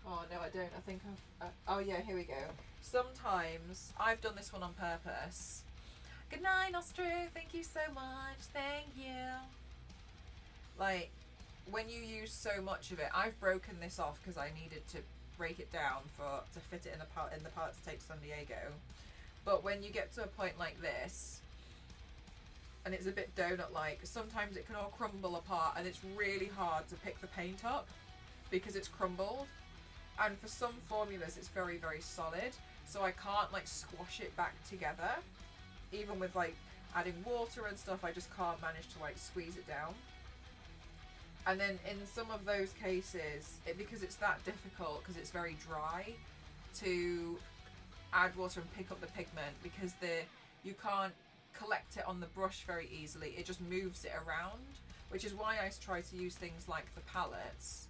Oh no, I don't. I think I've. Oh yeah, here we go. Sometimes I've done this one on purpose. Good night, Nostru. Thank you so much. Thank you. Like, when you use so much of it, I've broken this off because I needed to break it down to fit it in the palette to take to San Diego. But when you get to a point like this, and it's a bit donut-like, sometimes it can all crumble apart, and it's really hard to pick the paint up because it's crumbled. And for some formulas it's very, very solid, so I can't like squash it back together. Even with like adding water and stuff, I just can't manage to like squeeze it down. And then in some of those cases, because it's that difficult, because it's very dry, to add water and pick up the pigment, because you can't collect it on the brush very easily, it just moves it around, which is why I try to use things like the palettes.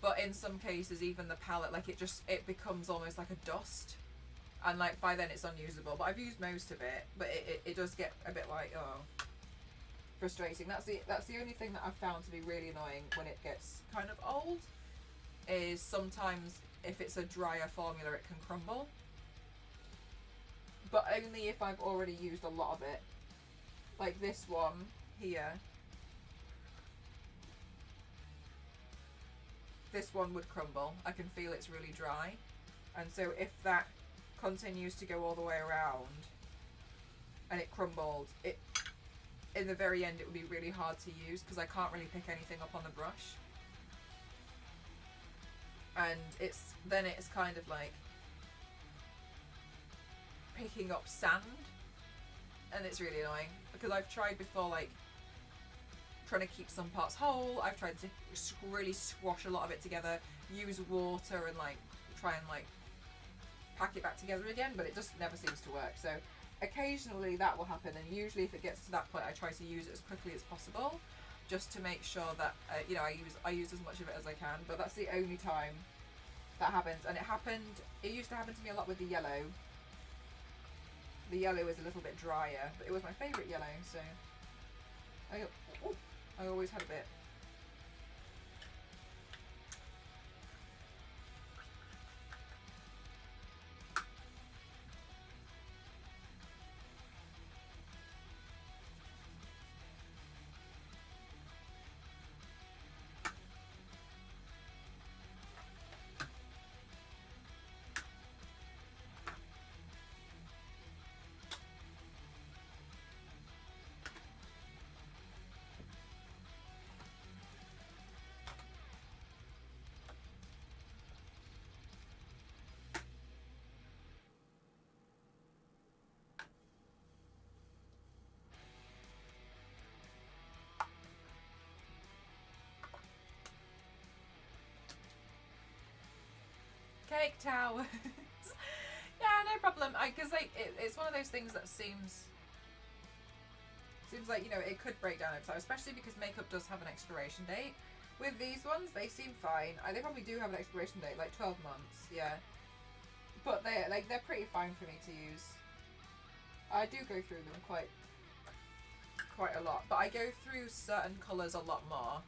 But in some cases, even the palette, like it becomes almost like a dust, and like by then it's unusable. But I've used most of it, but it does get a bit like, oh, frustrating. That's the only thing that I've found to be really annoying when it gets kind of old, is sometimes if it's a drier formula it can crumble. But only if I've already used a lot of it. Like this one here. This one would crumble. I can feel it's really dry. And so if that continues to go all the way around and it crumbled, in the very end it would be really hard to use because I can't really pick anything up on the brush. And it's kind of like picking up sand, and it's really annoying because I've tried before, like trying to keep some parts whole. I've tried to really squash a lot of it together, use water and like try and like pack it back together again, but it just never seems to work. So occasionally that will happen, and usually if it gets to that point I try to use it as quickly as possible, just to make sure that you know, I use as much of it as I can. But that's the only time that happens, and it used to happen to me a lot with the yellow. The yellow is a little bit drier, but it was my favourite yellow, so I always had a bit. Cake towers. Yeah, no problem. Because like it's one of those things that seems like, you know, it could break down over time, especially because makeup does have an expiration date. With these ones, they seem fine. They probably do have an expiration date, like 12 months, yeah. But they're pretty fine for me to use. I do go through them quite a lot, but I go through certain colours a lot more.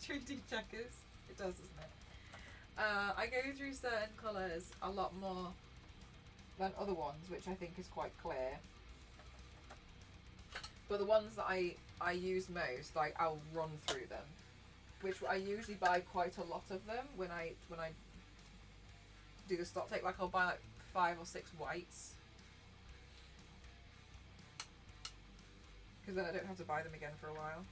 3D checkers. It does, doesn't it? I go through certain colours a lot more than other ones, which I think is quite clear. But the ones that I use most, like I'll run through them, which I usually buy quite a lot of them when I do the stock take. Like I'll buy like 5 or 6 whites, because then I don't have to buy them again for a while.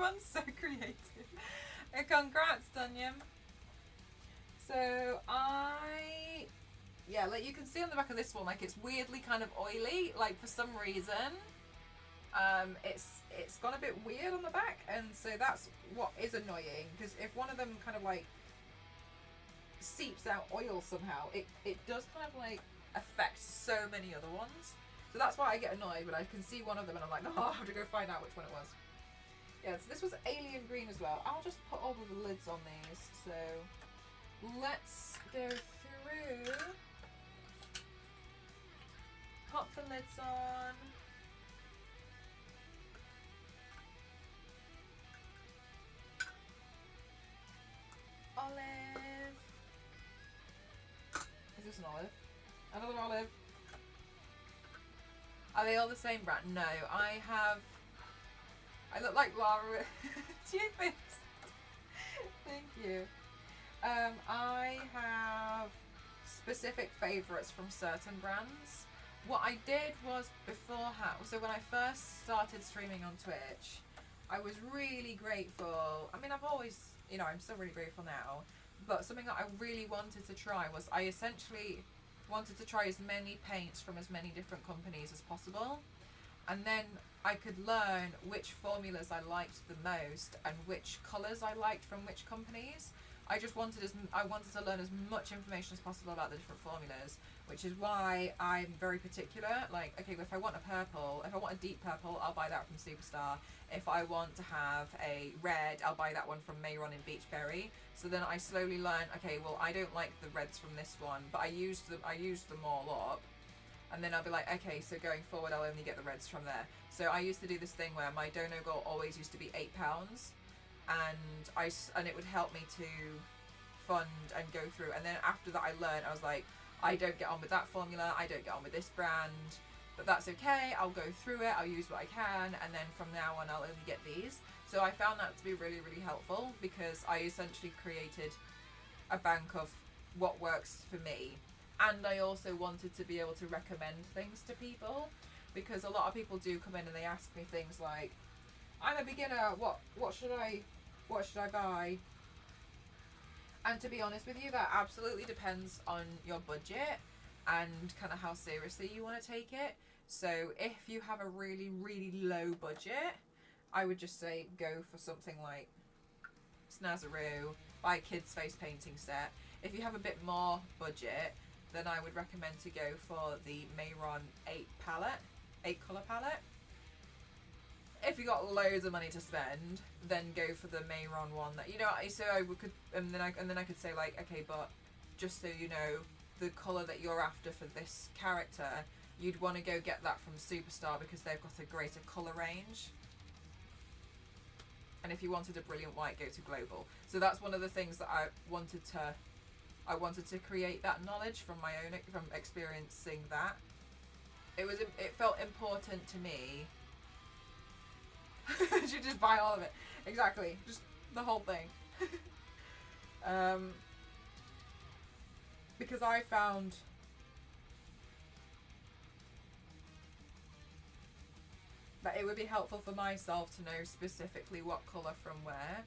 Everyone's so creative. Congrats, Dunyam. So yeah, like you can see on the back of this one, like it's weirdly kind of oily, like for some reason. It's gone a bit weird on the back, and so that's what is annoying, because if one of them kind of like seeps out oil somehow, it does kind of like affect so many other ones. So that's why I get annoyed when I can see one of them and I'm like, oh, I have to go find out which one it was. Yeah, so this was alien green as well. I'll just put all of the lids on these. So let's go through. Pop the lids on. Olive. Is this an olive? Another olive. Are they all the same brand? No, I look like Lara. Do you think? Thank you. I have specific favourites from certain brands. What I did was beforehand, so when I first started streaming on Twitch, I was really grateful. I mean, I've always, you know, I'm still really grateful now, but something that I really wanted to try was I essentially wanted to try as many paints from as many different companies as possible, and then I could learn which formulas I liked the most and which colours I liked from which companies. I wanted to learn as much information as possible about the different formulas, which is why I'm very particular. Like, okay, if I want a purple, if I want a deep purple, I'll buy that from Superstar. If I want to have a red, I'll buy that one from Mayron in Beachberry. So then I slowly learn, okay, well, I don't like the reds from this one, but I used them all up. And then I'll be like, okay, so going forward, I'll only get the reds from there. So I used to do this thing where my dono goal always used to be £8, and it would help me to fund and go through. And then after that, I learned, I was like, I don't get on with that formula, I don't get on with this brand, but that's okay. I'll go through it, I'll use what I can, and then from now on, I'll only get these. So I found that to be really, really helpful, because I essentially created a bank of what works for me. And I also wanted to be able to recommend things to people, because a lot of people do come in and they ask me things like, I'm a beginner, what should I buy? And to be honest with you, that absolutely depends on your budget and kind of how seriously you want to take it. So if you have a really, really low budget, I would just say go for something like Snazaroo, buy a kid's face painting set. If you have a bit more budget, then I would recommend to go for the Mayron 8 colour palette. If you got loads of money to spend, then go for the Mayron one that, you know, so and then I could say like, okay, but just so you know, the colour that you're after for this character, you'd want to go get that from Superstar because they've got a greater colour range. And if you wanted a brilliant white, go to Global. So that's one of the things that I wanted to create that knowledge from experiencing that. It felt important to me. You should just buy all of it. Exactly. Just the whole thing. Because I found that it would be helpful for myself to know specifically what colour from where.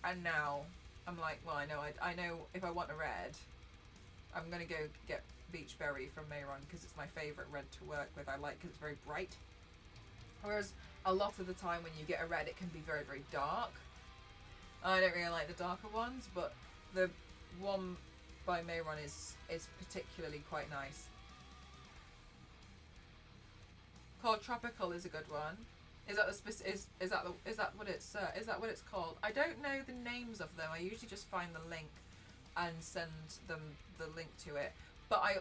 And now I'm like, well, I know if I want a red, I'm going to go get Beachberry from Mayron because it's my favourite red to work with. I like because it's very bright. Whereas a lot of the time when you get a red, it can be very, very dark. I don't really like the darker ones, but the one by Mayron is particularly quite nice. Called Tropical is a good one. Is that what it's called? I don't know the names of them. I usually just find the link and send them the link to it. But I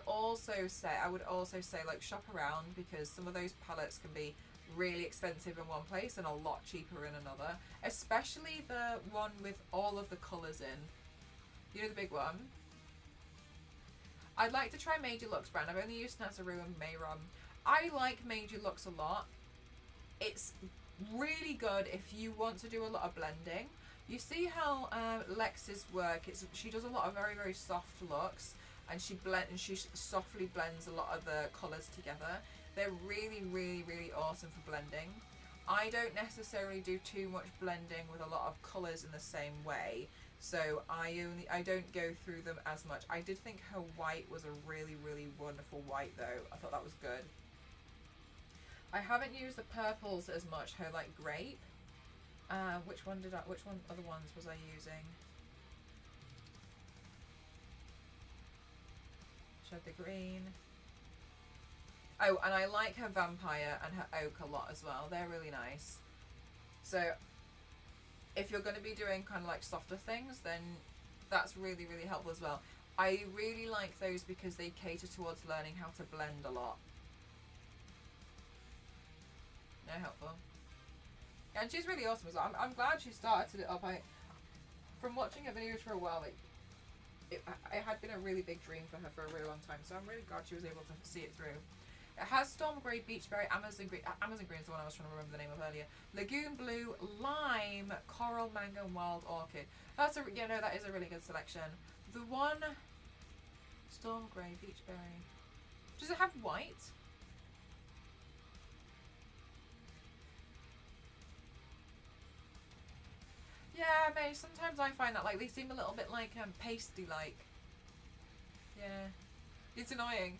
would also say like shop around, because some of those palettes can be really expensive in one place and a lot cheaper in another. Especially the one with all of the colours in. You know, the big one? I'd like to try Major Lux brand. I've only used Snazaroo and Mayron. I like Major Lux a lot. It's really good if you want to do a lot of blending. You see how Lex's work, she does a lot of very, very soft looks, and she softly blends a lot of the colours together. They're really, really, really awesome for blending. I don't necessarily do too much blending with a lot of colours in the same way, so I don't go through them as much. I did think her white was a really, really wonderful white though. I thought that was good. I haven't used the purples as much, her like grape. Which one other ones was I using? She had the green. Oh, and I like her vampire and her oak a lot as well. They're really nice. So if you're going to be doing kind of like softer things, then that's really, really helpful as well. I really like those because they cater towards learning how to blend a lot. No, helpful. And she's really awesome as well. I'm glad she started it up. From watching her videos for a while, it had been a really big dream for her for a really long time. So I'm really glad she was able to see it through. It has Storm Grey, Beachberry, Amazon Green. Amazon Green is the one I was trying to remember the name of earlier. Lagoon Blue, Lime, Coral, Mango, and Wild Orchid. That's a that is a really good selection. The one, Storm Grey, Beachberry. Does it have white? Yeah, maybe sometimes I find that like they seem a little bit like pasty like. Yeah, it's annoying.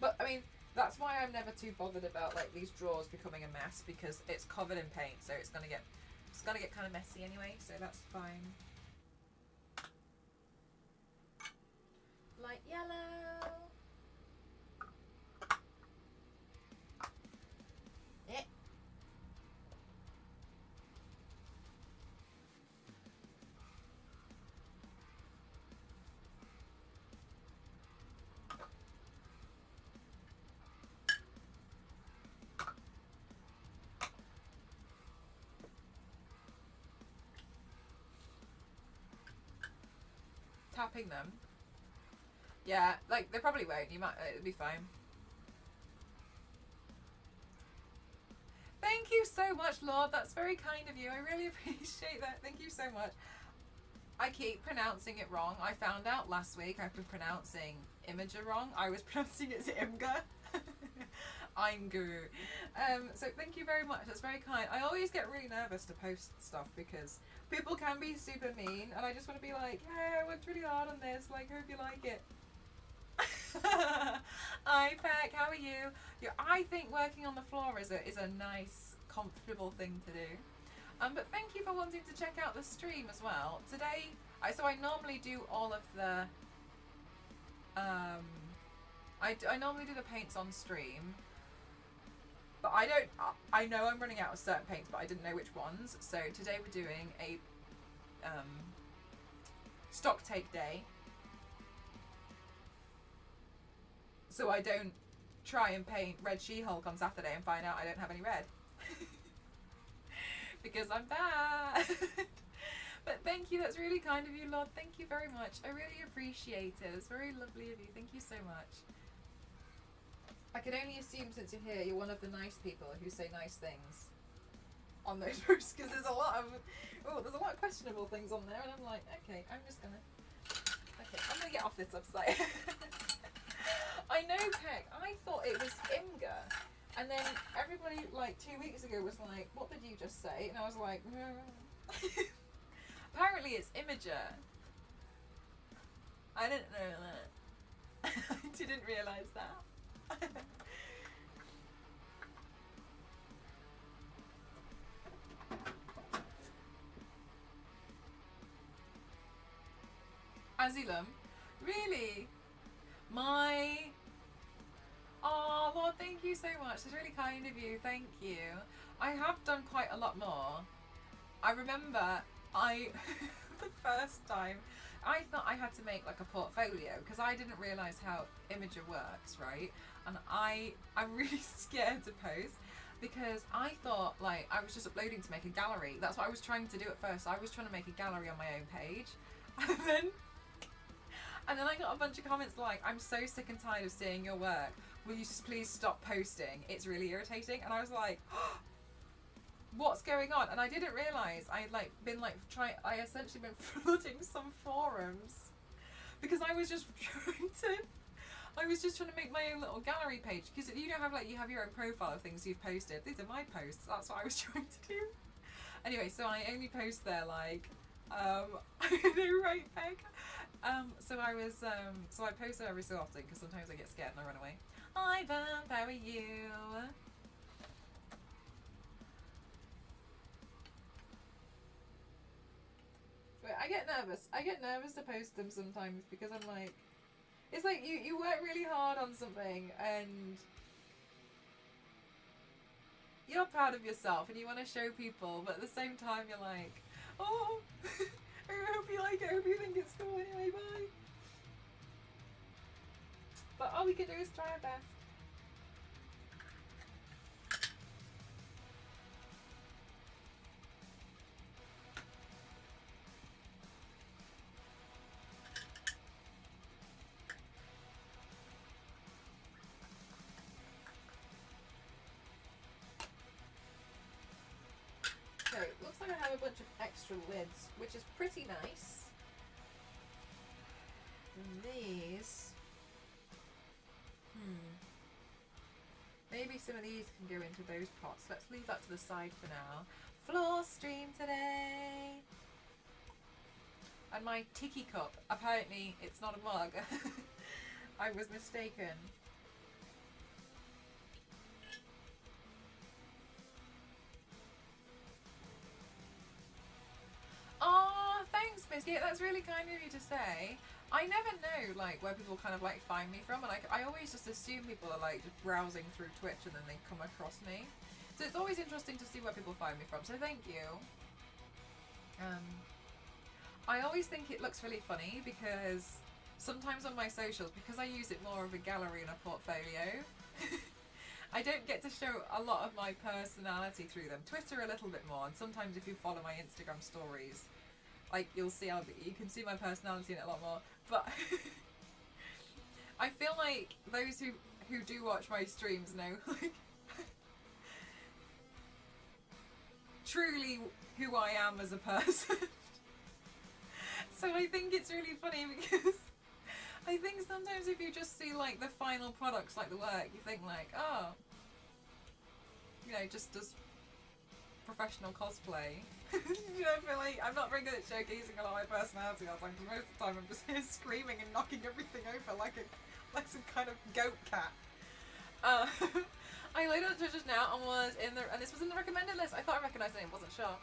But I mean, that's why I'm never too bothered about like these drawers becoming a mess, because it's covered in paint, so it's gonna get kind of messy anyway. So that's fine. Light yellow. Yeah. Tapping them. Yeah, like they probably won't. You might. It'll be fine. Thank you so much, Lord. That's very kind of you. I really appreciate that. Thank you so much. I keep pronouncing it wrong. I found out last week I've been pronouncing Imager wrong. I was pronouncing it as Imgur. Imgur. So thank you very much. That's very kind. I always get really nervous to post stuff because people can be super mean, and I just want to be like, hey, I worked really hard on this. Like, hope you like it. Hi, Peck. How are you? Yeah, I think working on the floor is a nice, comfortable thing to do. But thank you for wanting to check out the stream as well. Today, I normally do all of the, I normally do the paints on stream, but I know I'm running out of certain paints, but I didn't know which ones. So today we're doing a, stock take day. So I don't try and paint Red She-Hulk on Saturday and find out I don't have any red. Because I'm bad. But thank you, that's really kind of you, Lord. Thank you very much. I really appreciate it. It's very lovely of you. Thank you so much. I can only assume since you're here, you're one of the nice people who say nice things on those posts, because there's a lot of questionable things on there, and I'm like, okay, I'm gonna get off this website. I know, Peck. I thought it was Imgur. And then everybody, like, 2 weeks ago was like, what did you just say? And I was like, apparently it's Imager. I didn't know that. I didn't realise that. Azilum? Really? Oh, Lord, thank you so much. It's really kind of you. Thank you. I have done quite a lot more. I remember the first time, I thought I had to make like a portfolio because I didn't realise how Imager works, right? And I'm really scared to post because I thought like I was just uploading to make a gallery. That's what I was trying to do at first. I was trying to make a gallery on my own page. And then I got a bunch of comments like, I'm so sick and tired of seeing your work. Will you just please stop posting? It's really irritating. And I was like, oh, what's going on? And I didn't realise I had essentially been flooding some forums because I was just trying to, I was just trying to make my own little gallery page because you don't have like you have your own profile of things you've posted. These are my posts. That's what I was trying to do. Anyway, so I only post there like I know, right, Peg? So I was so I post there every so often because sometimes I get scared and I run away. Hi Vamp, how are you? Wait, I get nervous. I get nervous to post them sometimes because I'm like, it's like you work really hard on something and you're proud of yourself and you want to show people, but at the same time you're like, oh, I hope you like it, I hope you think it's cool anyway, bye. But all we can do is try our best. So it looks like I have a bunch of extra lids, which is pretty nice. And these, maybe some of these can go into those pots. Let's leave that to the side for now. Floor stream today. And my tiki cup, apparently it's not a mug. I was mistaken. Oh, thanks, Biscuit. That's really kind of you to say. I never know, like, where people kind of, like, find me from. And I always just assume people are, like, just browsing through Twitch and then they come across me. So it's always interesting to see where people find me from. So thank you. I always think it looks really funny because sometimes on my socials, because I use it more of a gallery and a portfolio, I don't get to show a lot of my personality through them. Twitter a little bit more, and sometimes if you follow my Instagram stories, like you'll see you can see my personality in it a lot more. But I feel like those who do watch my streams know like truly who I am as a person. So I think it's really funny because I think sometimes if you just see like the final products, like the work, you think like, oh, you know, just does professional cosplay. You know, I feel like I'm not very good at showcasing a lot of my personality all the time because most of the time I'm just here screaming and knocking everything over like some kind of goat cat. I loaded up Twitch just now and this was in the recommended list. I thought I recognised the name, wasn't sure.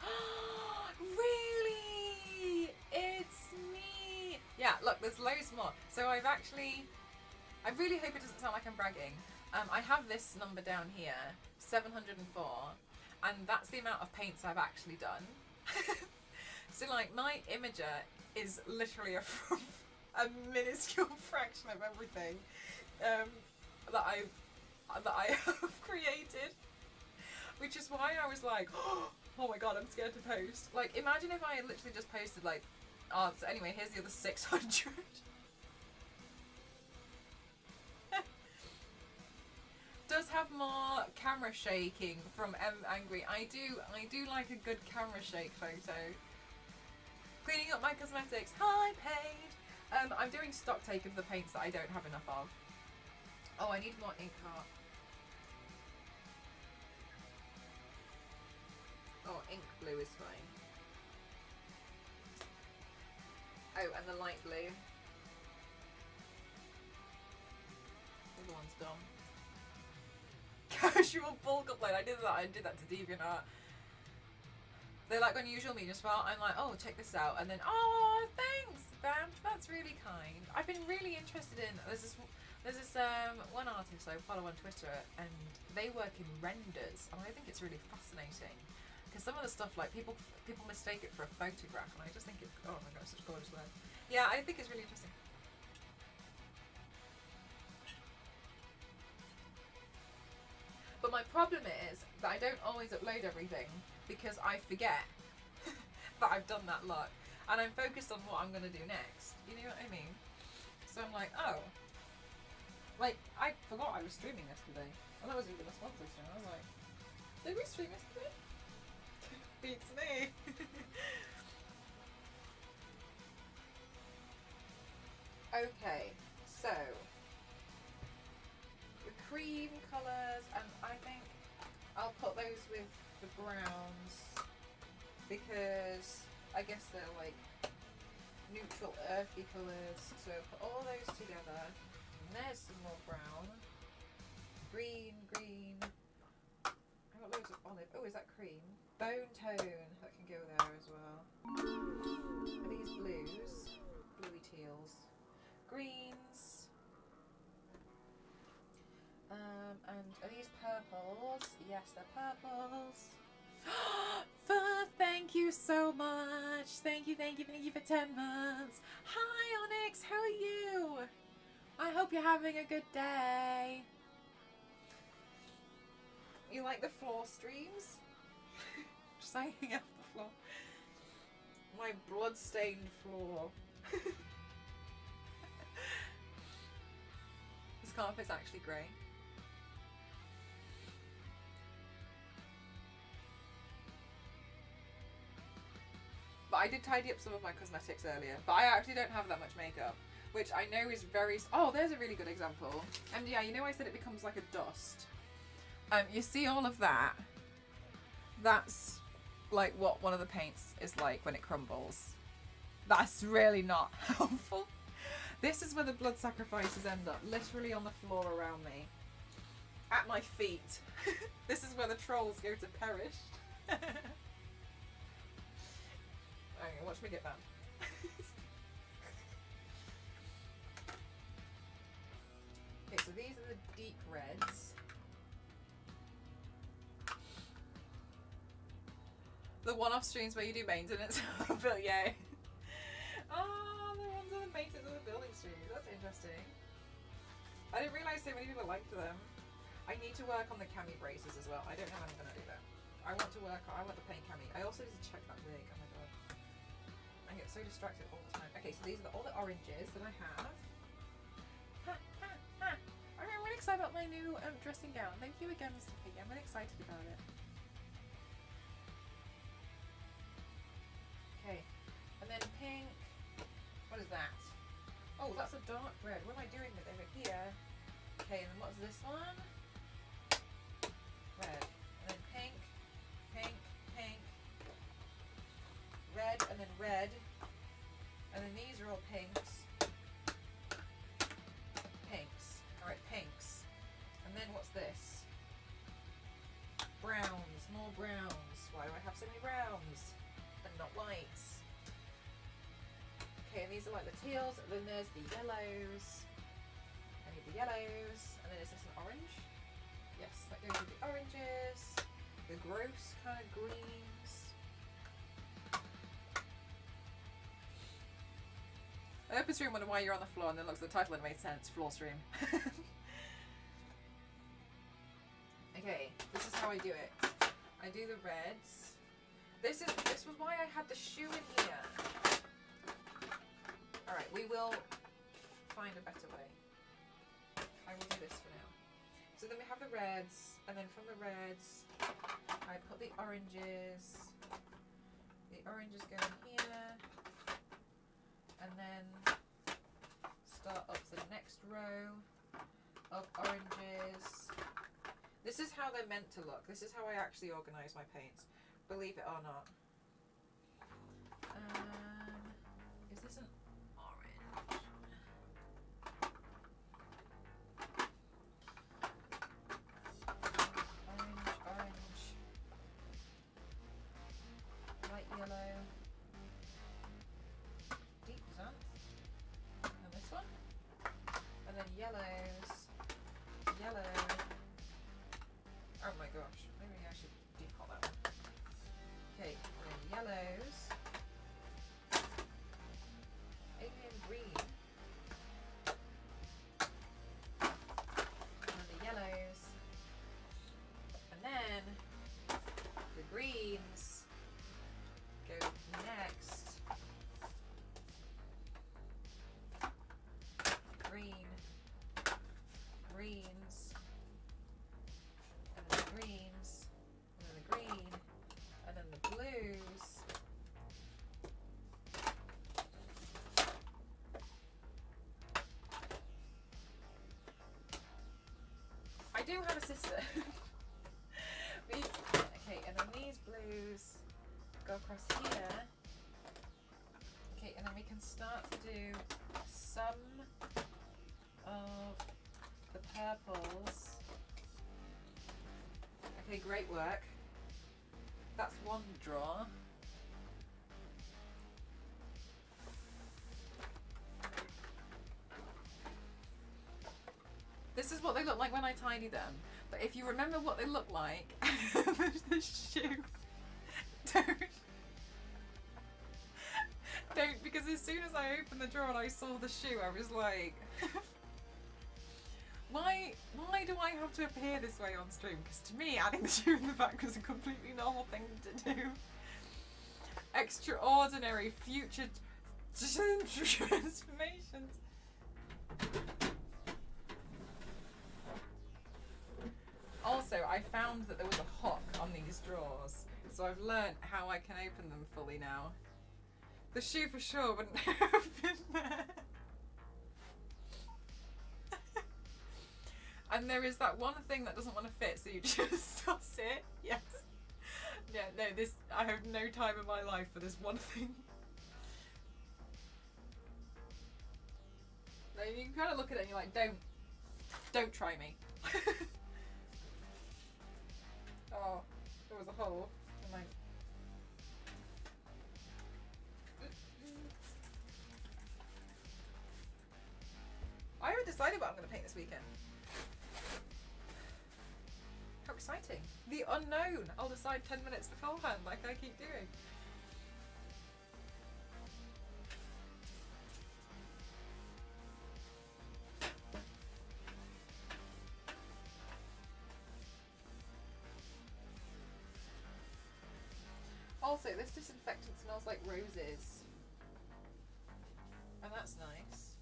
Really? It's me. Yeah, look, there's loads more. So I really hope it doesn't sound like I'm bragging. I have this number down here, 704, and that's the amount of paints I've actually done. So like my Imager is literally a minuscule fraction of everything that I have created, which is why I was like, oh my god, I'm scared to post. Like, imagine if I had literally just posted like, oh, so anyway, here's the other 600. Does have more camera shaking from M Angry. I do like a good camera shake photo. Cleaning up my cosmetics. Hi, Paige. I'm doing stock take of the paints that I don't have enough of. Oh, I need more ink art. Oh, ink blue is fine. Oh, and the light blue. The other one's done. Casual bulk upload. I did that to DeviantArt. They're like unusual mediums file. I'm like, oh, check this out, and then, oh, thanks, Vamp. That's really kind. I've been really interested in. There's this one artist I follow on Twitter, and they work in renders, and I think it's really fascinating because some of the stuff, like people mistake it for a photograph, and I just think it's, oh my god, it's such a gorgeous word. Yeah, I think it's really interesting. But my problem is that I don't always upload everything because I forget that I've done that look, and I'm focused on what I'm going to do next. You know what I mean? So I'm like, oh, like I forgot I was streaming yesterday, and that was even a sponsor stream. I was like, did we stream yesterday? Beats me. Okay, so cream colours, and I think I'll put those with the browns because I guess they're like neutral earthy colours. So put all those together. And there's some more brown. Green. I got loads of olive. Oh, is that cream? Bone tone. That can go there as well. Are these blues? Bluey teals. Greens. And are these purples? Yes, they're purples. Thank you so much. Thank you for 10 months. Hi Onyx, how are you? I hope you're having a good day. You like the floor streams? Just hanging off the floor. My blood-stained floor. This carpet's actually grey. But I did tidy up some of my cosmetics earlier. But I actually don't have that much makeup, which I know is very... Oh, there's a really good example. And yeah, you know I said it becomes like a dust. You see all of that? That's like what one of the paints is like when it crumbles. That's really not helpful. This is where the blood sacrifices end up, literally on the floor around me. At my feet. This is where the trolls go to perish. Okay, watch me get that. Okay, so these are the deep reds. The one-off streams where you do maintenance. But yeah. Oh, the ones on the maintenance of the building streams. That's interesting. I didn't realise so many people liked them. I need to work on the cami braces as well. I don't know how I'm going to do that. I want to paint cami. I also need to check that wig. Oh my god. I get so distracted all the time. Okay, so these are all the oranges that I have. I'm really excited about my new dressing gown. Thank you again, Mr. Piggy. I'm really excited about it. Okay, and then pink. What is that? Oh, that's a dark red. What am I doing with it over here? Okay, and then what's this one? Red. And then pink, red, and then red. And then these are all pinks. Alright, pinks. And then what's this? Browns, more browns. Why do I have so many browns? And not whites. Okay, and these are like the teals, and then there's the yellows. I need the yellows, and then is this an orange? Yes, that goes with the oranges. The gross kind of greens. I open stream, wonder why you're on the floor, and then looks at the title and it made sense. Floor stream. Okay, this is how I do it. I do the reds. This was why I had the shoe in here. Alright, we will find a better way. I will do this for now. So then we have the reds, and then from the reds, I put the oranges. The oranges go in here. And then start up the next row of oranges. This is how they're meant to look. This is how I actually organise my paints, believe it or not. Is this an orange? Orange. Light yellow. Deep sun. And this one. And then yellows. Yellow. Oh my gosh. Maybe I should decol that one. Okay, and then yellows. do have a sister. Okay, and then these blues go across here. Okay, and then we can start to do some of the purples. Okay, great work. That's one draw. This is what they look like when I tidy them. But if you remember what they look like, the shoe, don't, because as soon as I opened the drawer and I saw the shoe, I was like, why do I have to appear this way on stream? Because to me, adding the shoe in the back was a completely normal thing to do. Extraordinary future transformations. Also, I found that there was a hook on these drawers, so I've learnt how I can open them fully now. The shoe for sure wouldn't have been there. And there is that one thing that doesn't want to fit, so you just toss it. Yes. Yeah, no, this, I have no time in my life for this one thing. Like, you can kind of look at it and you're like, don't try me. Oh, there was a hole. I'm like, I haven't decided what I'm going to paint this weekend. How exciting. The unknown. I'll decide 10 minutes beforehand, like I keep doing. Also, this disinfectant smells like roses. And that's nice.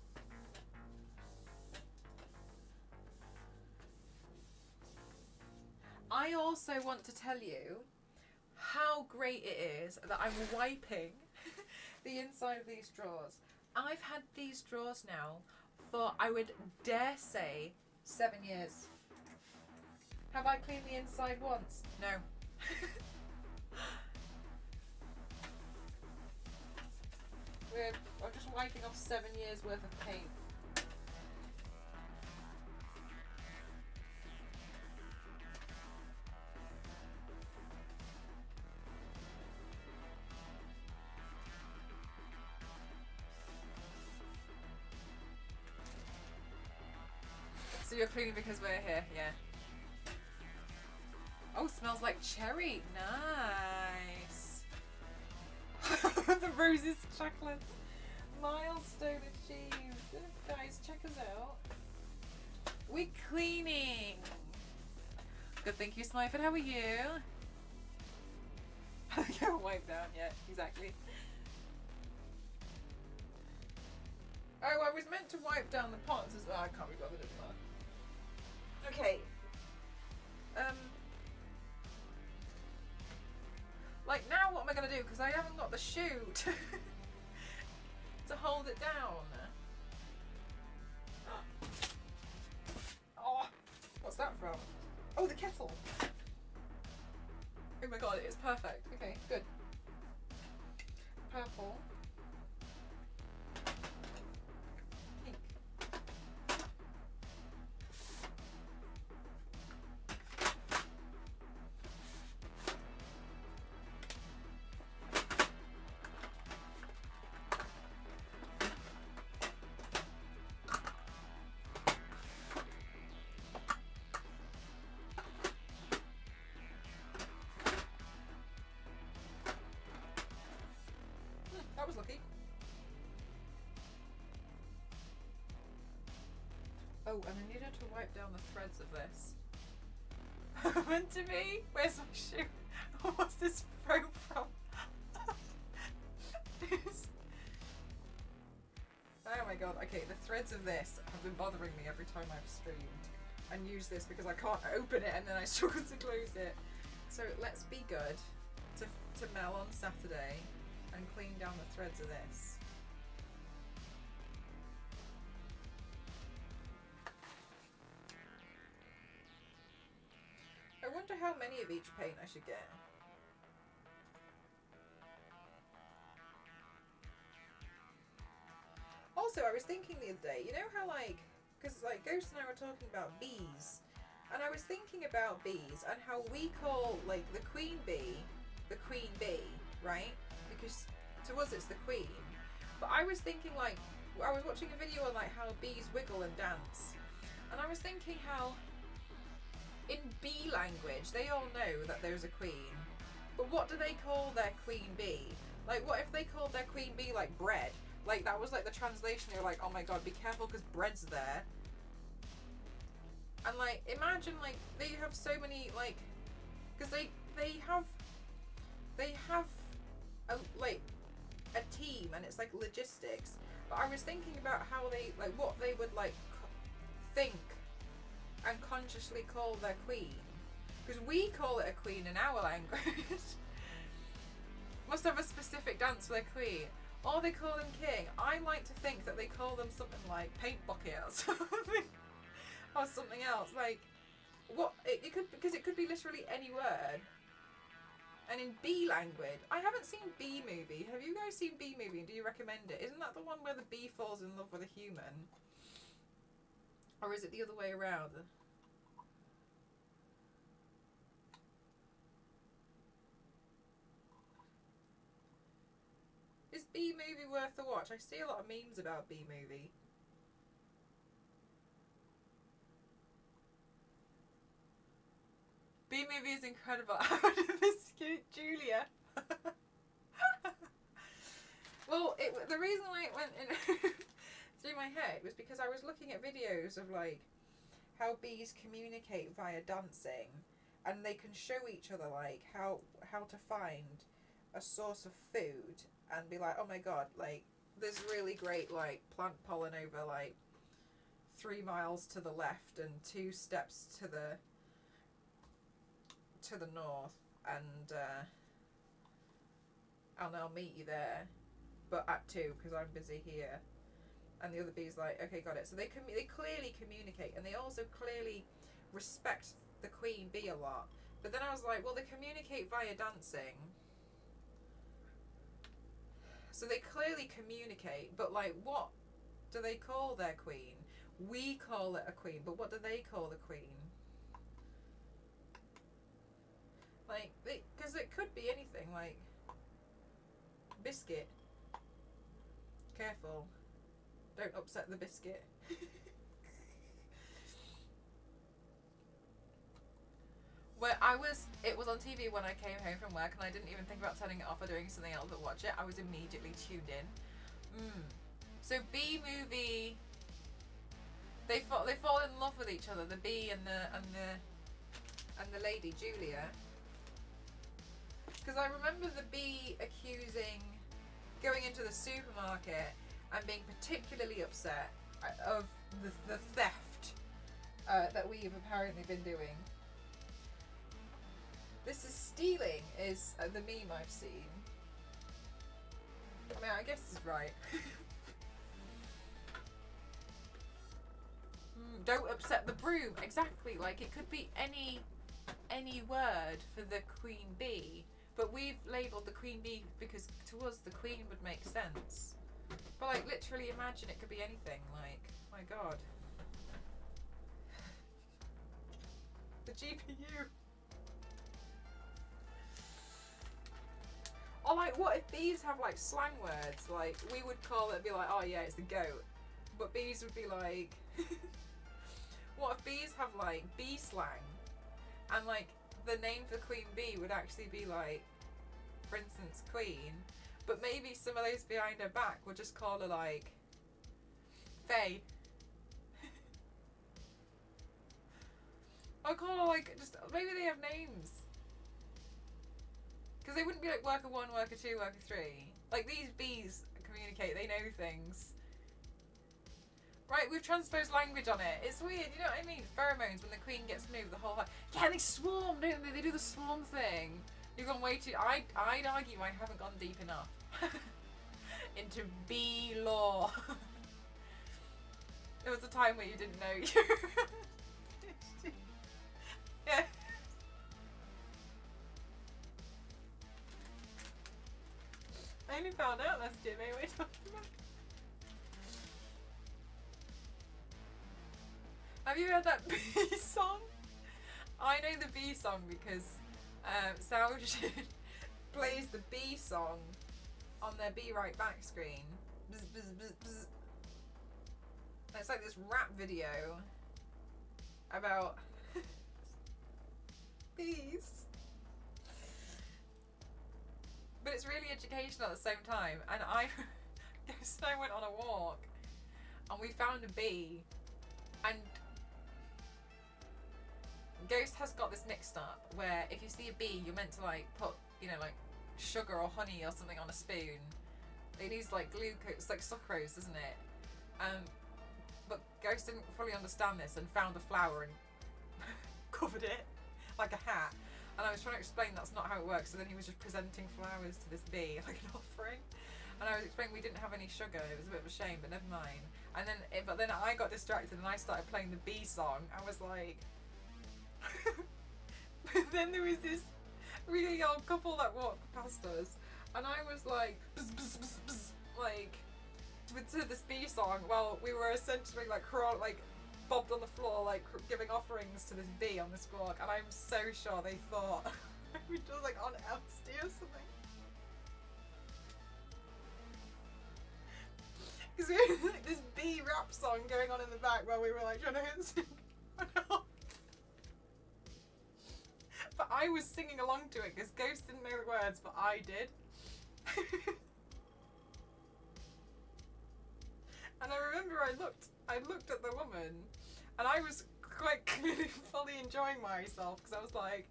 I also want to tell you how great it is that I'm wiping the inside of these drawers. I've had these drawers now for, I would dare say, 7 years. Have I cleaned the inside once? No. I'm just wiping off 7 years worth of paint. So you're cleaning because we're here, yeah. Oh, smells like cherry. Nice. The roses chocolates. Milestone achieved. Guys, check us out. We're cleaning. Good, thank you, Smyford. How are you? I haven't wiped down yet. Exactly. Oh, I was meant to wipe down the pots as well. I can't be bothered anymore. Okay. Like, now what am I going to do? Because I haven't got the shoe to hold it down. Oh, what's that from? Oh, the kettle. Oh my god, it's perfect. Okay, good. Purple. Pink. That was lucky. Oh, and I needed to wipe down the threads of this. Meant to be? Where's my shoe? What's this throw from? Oh my god, okay, the threads of this have been bothering me every time I've streamed and use this because I can't open it and then I struggle to close it. So let's be good to Mel on Saturday and clean down the threads of this. wonder how many of each paint I should get. Also, I was thinking the other day, you know how like, because like Ghost and I were talking about bees, and I was thinking about bees and how we call like the queen bee, right? Because to us it's the queen. But I was thinking like, I was watching a video on like how bees wiggle and dance, and I was thinking how in bee language they all know that there's a queen, but what do they call their queen bee? Like, what if they called their queen bee like bread? Like, that was like the translation. They were like, oh my god, be careful because bread's there. And like, imagine like they have so many like, because they have like a team and it's like logistics. But I was thinking about how they like what they would like think and consciously call their queen, because we call it a queen in our language. Must have a specific dance for their queen. Or they call them king. I like to think that they call them something like paint bucket or something. Or something else. Like, what? It could, because it could be literally any word. And in bee language, I haven't seen Bee Movie. Have you guys seen Bee Movie? And do you recommend it? Isn't that the one where the bee falls in love with a human? Or is it the other way around? Is Bee Movie worth the watch? I see a lot of memes about Bee Movie. Bee Movie is incredible. How did this cute Julia? Well, the reason why it went in through my head was because I was looking at videos of like how bees communicate via dancing, and they can show each other like how to find a source of food and be like, oh my god, like there's really great like plant pollen over like 3 miles to the left and 2 steps to the north, and I'll meet you there, but at 2 because I'm busy here. And the other bee's like, okay, got it. So they clearly communicate, and they also clearly respect the queen bee a lot. But then I was like, well, they communicate via dancing. So they clearly communicate, but like, what do they call their queen? We call it a queen, but what do they call the queen? Like, because it could be anything, like, biscuit. Careful. Don't upset the biscuit. Where it was on TV when I came home from work, and I didn't even think about turning it off or doing something else but watch it. I was immediately tuned in. So Bee Movie, they fall in love with each other, the bee and the lady Julia. Because I remember the bee going into the supermarket and being particularly upset of the theft that we've apparently been doing. This is stealing, is the meme I've seen. I mean, I guess it's right. Don't upset the broom. Exactly. Like, it could be any word for the queen bee, but we've labelled the queen bee because to us the queen would make sense. But like, literally imagine it could be anything. Like, my god. The GPU. Or like, what if bees have like slang words? Like, we would call it, be like, oh yeah, it's the goat. But bees would be like, what if bees have like bee slang? And like, the name for queen bee would actually be like, for instance, queen. But maybe some of those behind her back would just call her like, Faye. I'll call her like, just, maybe they have names. Because they wouldn't be like worker 1, worker 2, worker 3. Like, these bees communicate, they know things. Right, we've transposed language on it. It's weird, you know what I mean? Pheromones, when the queen gets moved, the whole... Yeah, they swarm, don't they? They do the swarm thing. You've gone way too... I'd argue I haven't gone deep enough. Into bee lore. There was a time where you didn't know. Yeah. I only found out last year, mate. What are you talking about? Have you heard that bee song? I know the bee song because Saoirse plays the bee song on their Be Right Back screen. Bzz, bzz, bzz, bzz. It's like this rap video about bees. But it's really educational at the same time. And Ghost and I went on a walk and we found a bee, and Ghost has got this mixed up where if you see a bee, you're meant to like put, you know, like sugar or honey or something on a spoon. It needs like glucose, it's like sucrose, isn't it? But Ghost didn't fully understand this and found a flower and covered it like a hat. And I was trying to explain that's not how it works. So then he was just presenting flowers to this bee like an offering. And I was explaining we didn't have any sugar. It was a bit of a shame, but never mind. And then, but then I got distracted and I started playing the bee song. I was like, but then there was this really old couple that walked past us, and I was like, bzz, bzz, bzz, bzz, like, to this bee song while we were essentially like bobbed on the floor, like giving offerings to this bee on this walk. And I'm so sure they thought we were just like on LSD or something. Because we had like this bee rap song going on in the back while we were like trying to sing. But I was singing along to it because Ghost didn't know the words, but I did. And I remember I looked at the woman, and I was quite clearly fully enjoying myself because I was like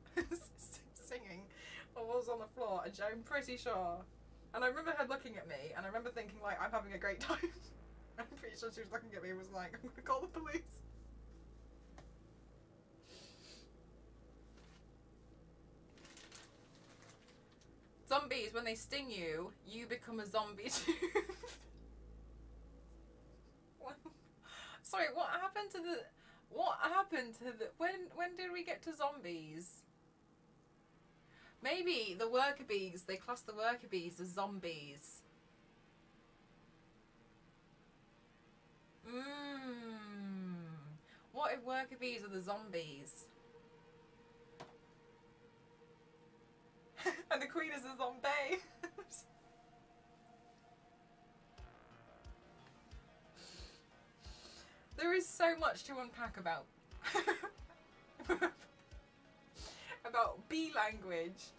singing while I was on the floor, and I'm pretty sure. And I remember her looking at me, and I remember thinking like, I'm having a great time. I'm pretty sure she was looking at me and was like, I'm gonna call the police. Zombies, when they sting you, you become a zombie too. Sorry, what happened to the... When did we get to zombies? Maybe the worker bees, they class the worker bees as zombies. What if worker bees are the zombies? And the queen is a zombie. There is so much to unpack about about bee language.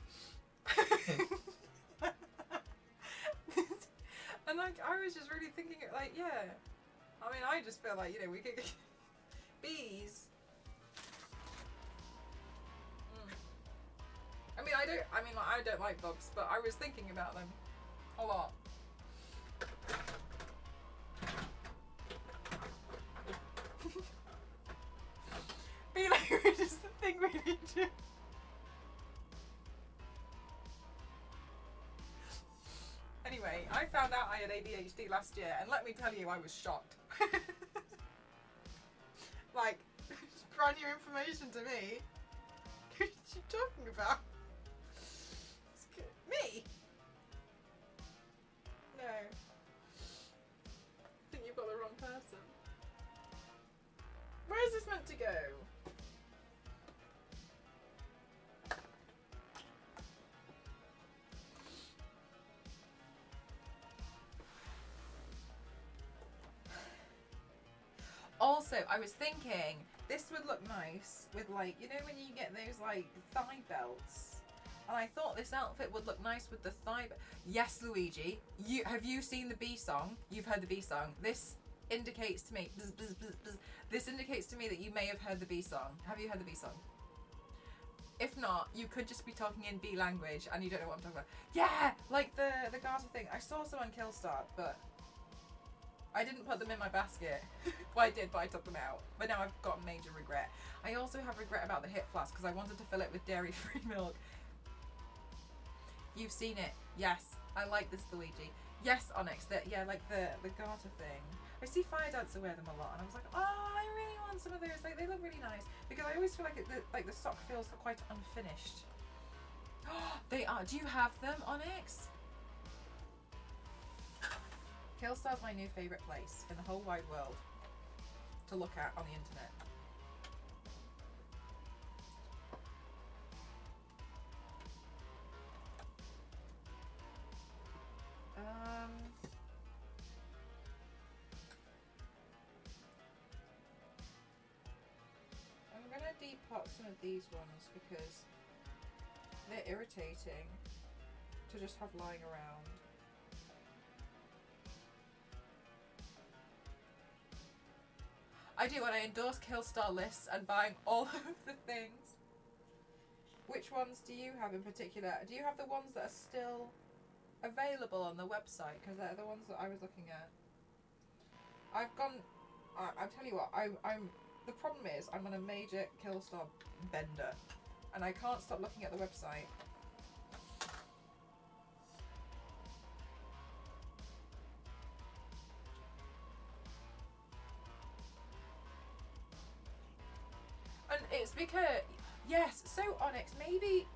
And like, I was just really thinking, like, yeah. I mean, I just feel like, you know, we could bees. I don't like bugs, but I was thinking about them a lot. Bee language is the thing we need to. Anyway, I found out I had ADHD last year, and let me tell you, I was shocked. Like, brand new information to me. Who are you talking about? Me? No. I think you've got the wrong person. Where is this meant to go? Also, I was thinking this would look nice with, like, you know when you get those like thigh belts? And I thought this outfit would look nice with the thigh belt. Yes, Luigi, have you seen the bee song? You've heard the bee song. This indicates to me, bzz, bzz, bzz, bzz. This indicates to me that you may have heard the bee song. Have you heard the bee song? If not, you could just be talking in bee language and you don't know what I'm talking about. Yeah, like the garter thing. I saw some on Killstart, but I didn't put them in my basket. Well, I did, but I took them out. But now I've got major regret. I also have regret about the hip flask because I wanted to fill it with dairy-free milk. You've seen it. Yes. I like this, Luigi. Yes, Onyx. Yeah, like the garter thing. I see Fire Dancer wear them a lot, and I was like, oh, I really want some of those. Like, they look really nice. Because I always feel like the sock feels quite unfinished. They are. Do you have them, Onyx? Killstar's my new favourite place in the whole wide world to look at on the internet. I'm gonna depot some of these ones because they're irritating to just have lying around. I do, and I endorse Killstar lists and buying all of the things. Which ones do you have in particular? Do you have the ones that are still available on the website? Because they're the ones that I was looking at. I've gone. I'll tell you what. I'm. The problem is I'm on a major Killstar bender, and I can't stop looking at the website. And it's because, yes, so Onyx, maybe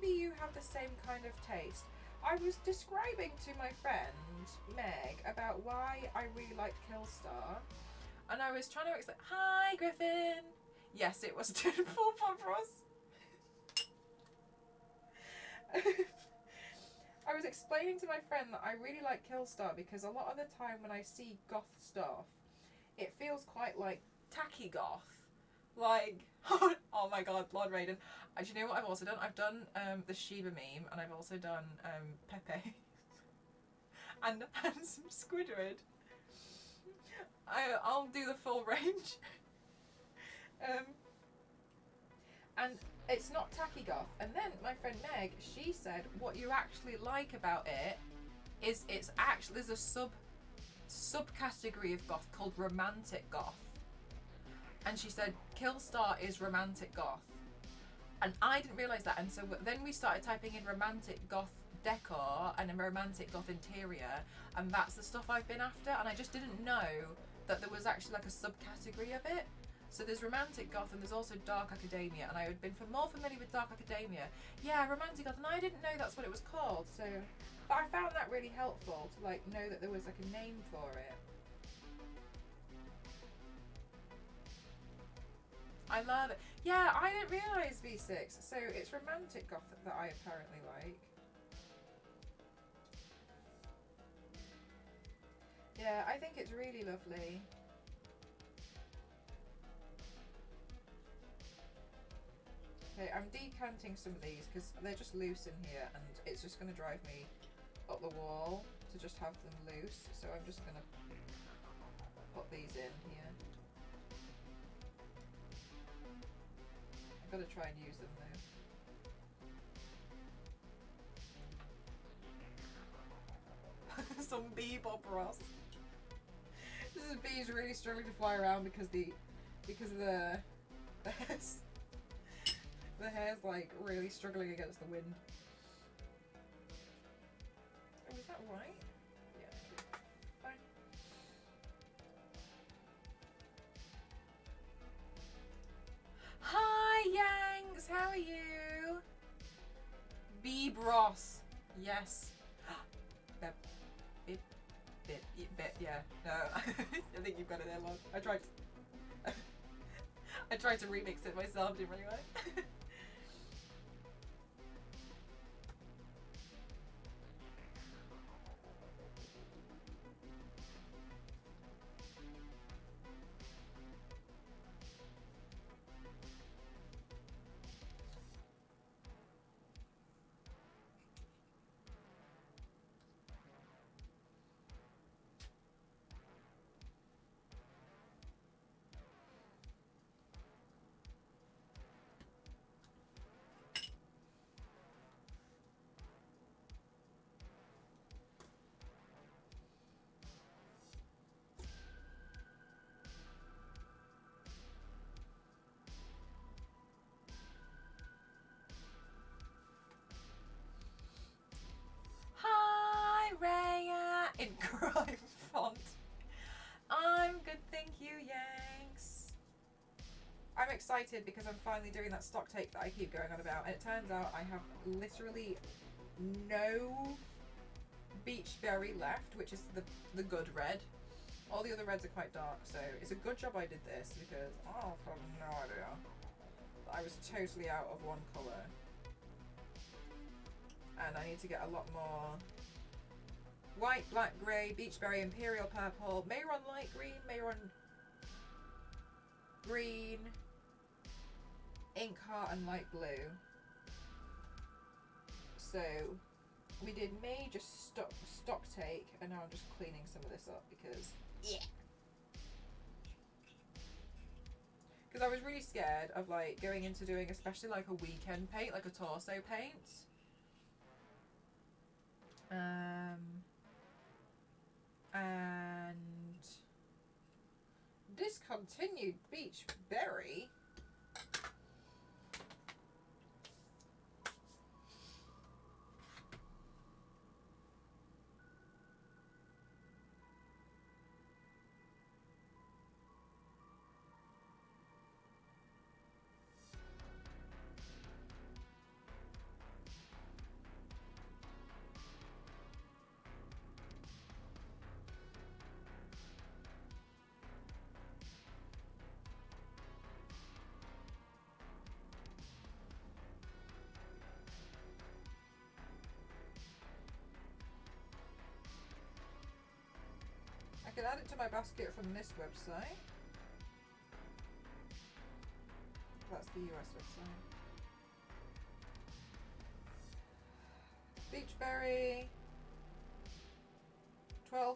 you have the same kind of taste. I was describing to my friend Meg about why I really liked Killstar, and I was trying to explain. Hi, Griffin. Yes, it was Paul Bob Ross. I was explaining to my friend that I really like Killstar because a lot of the time when I see goth stuff, it feels quite like tacky goth. Like, oh my god, Lord Raiden. Do you know what I've also done? I've done the Shiba meme, and I've also done Pepe. and some Squidward. I'll do the full range. And it's not tacky goth. And then my friend Meg, she said what you actually like about it is it's actually, there's a subcategory of goth called romantic goth. And she said Killstar is romantic goth, and I didn't realise that. And so then we started typing in romantic goth decor and a romantic goth interior, and that's the stuff I've been after. And I just didn't know that there was actually like a subcategory of it. So there's romantic goth and there's also dark academia, and I had been more familiar with dark academia. Yeah, romantic goth, and I didn't know that's what it was called. So, but I found that really helpful to like know that there was like a name for it. I love it. Yeah, I didn't realise V6. So it's romantic goth that I apparently like. Yeah, I think it's really lovely. Okay, I'm decanting some of these because they're just loose in here and it's just going to drive me up the wall to just have them loose. So I'm just going to put these in here. I'm going to try and use them though. Some bee Bob Ross. This is bees really struggling to fly around because of the hair's, the hair's like really struggling against the wind. Oh, is that right? Yeah. Fine. Hi Yangs, how are you? Bee Ross. Yes. Yeah. No, I think you've got it there, Lon. I tried to remix it myself, didn't really work. In crime font. I'm good, thank you, Yanks. I'm excited because I'm finally doing that stock take that I keep going on about, and it turns out I have literally no beach berry left, which is the good red. All the other reds are quite dark, so it's a good job I did this because I have no idea. I was totally out of one colour. And I need to get a lot more white, black, grey, beachberry, imperial purple, Mayron light green, Mayron green, ink heart and light blue. So we did major stock take, and now I'm just cleaning some of this up because because I was really scared of like going into doing especially like a weekend paint, like a torso paint. And discontinued beach berry. I can add it to my basket from this website. That's the US website. Beachberry, £12.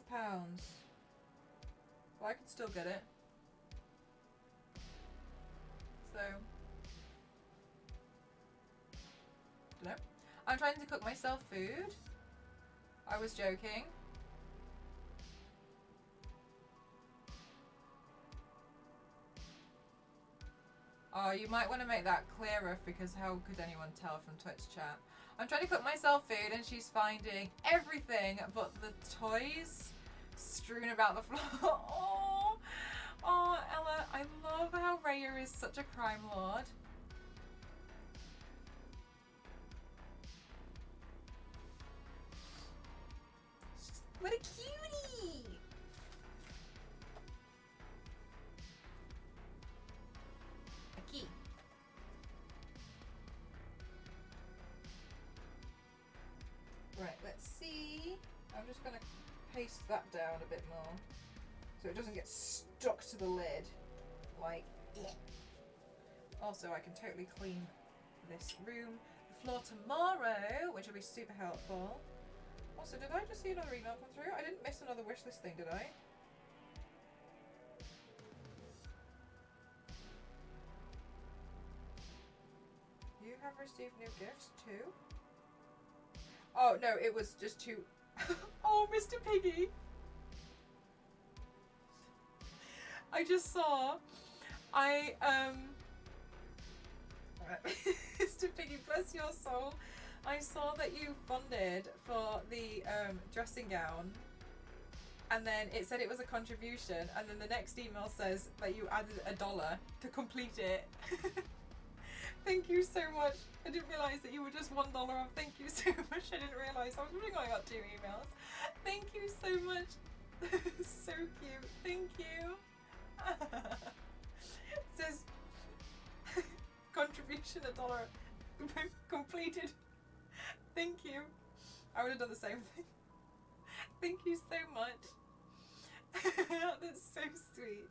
Well, I can still get it. So, dunno. I'm trying to cook myself food. I was joking. Oh, you might want to make that clearer because how could anyone tell from Twitch chat? I'm trying to cook myself food and she's finding everything but the toys strewn about the floor. Oh, Ella, I love how Raya is such a crime lord. What a cutie! A key. Right, let's see. I'm just going to paste that down a bit more so it doesn't get stuck to the lid. Like, yeah. Also, I can totally clean this room. The floor tomorrow, which will be super helpful. Also, did I just see another email come through? I didn't miss another wishlist thing, did I? You have received new gifts too? Oh, no, it was just two. Oh, Mr. Piggy! I just saw. Mr. Piggy, bless your soul. I saw that you funded for the dressing gown, and then it said it was a contribution, and then the next email says that you added $1 to complete it. Thank you so much. I didn't realise that you were just $1 off. Thank you so much. I didn't realise. I was wondering why I got 2 emails. Thank you so much. So cute. Thank you. It says contribution $1 completed. Thank you. I would have done the same thing. Thank you so much. That's so sweet.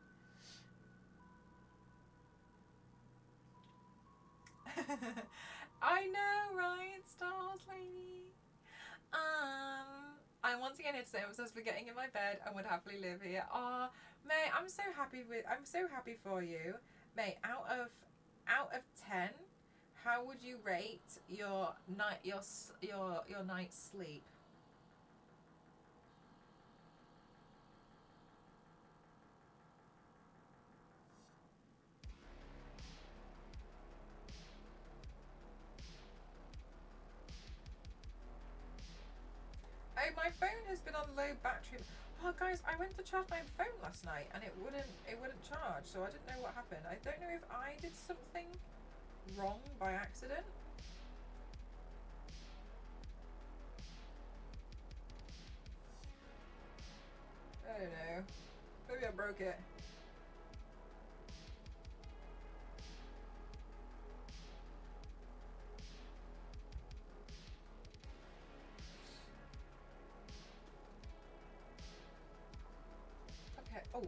I know, right? Stars lady. I'm once again here to say I'm obsessed with getting in my bed and would happily live here. Ah, May, I'm so happy for you. May, out of 10, how would you rate your night's sleep? Oh, my phone has been on low battery. Oh, guys, I went to charge my phone last night and it wouldn't charge, so I didn't know what happened. I don't know if I did something wrong by accident. don't know. Maybe I broke it. Okay. Oh.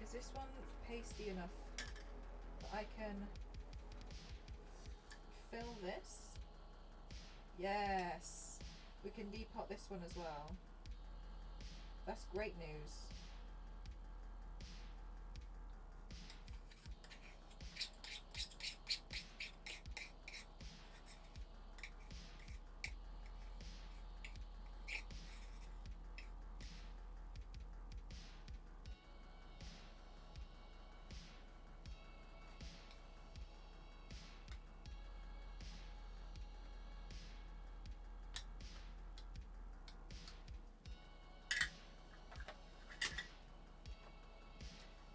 Is this one pasty enough that I can fill this? Yes. We can depot this one as well. That's great news.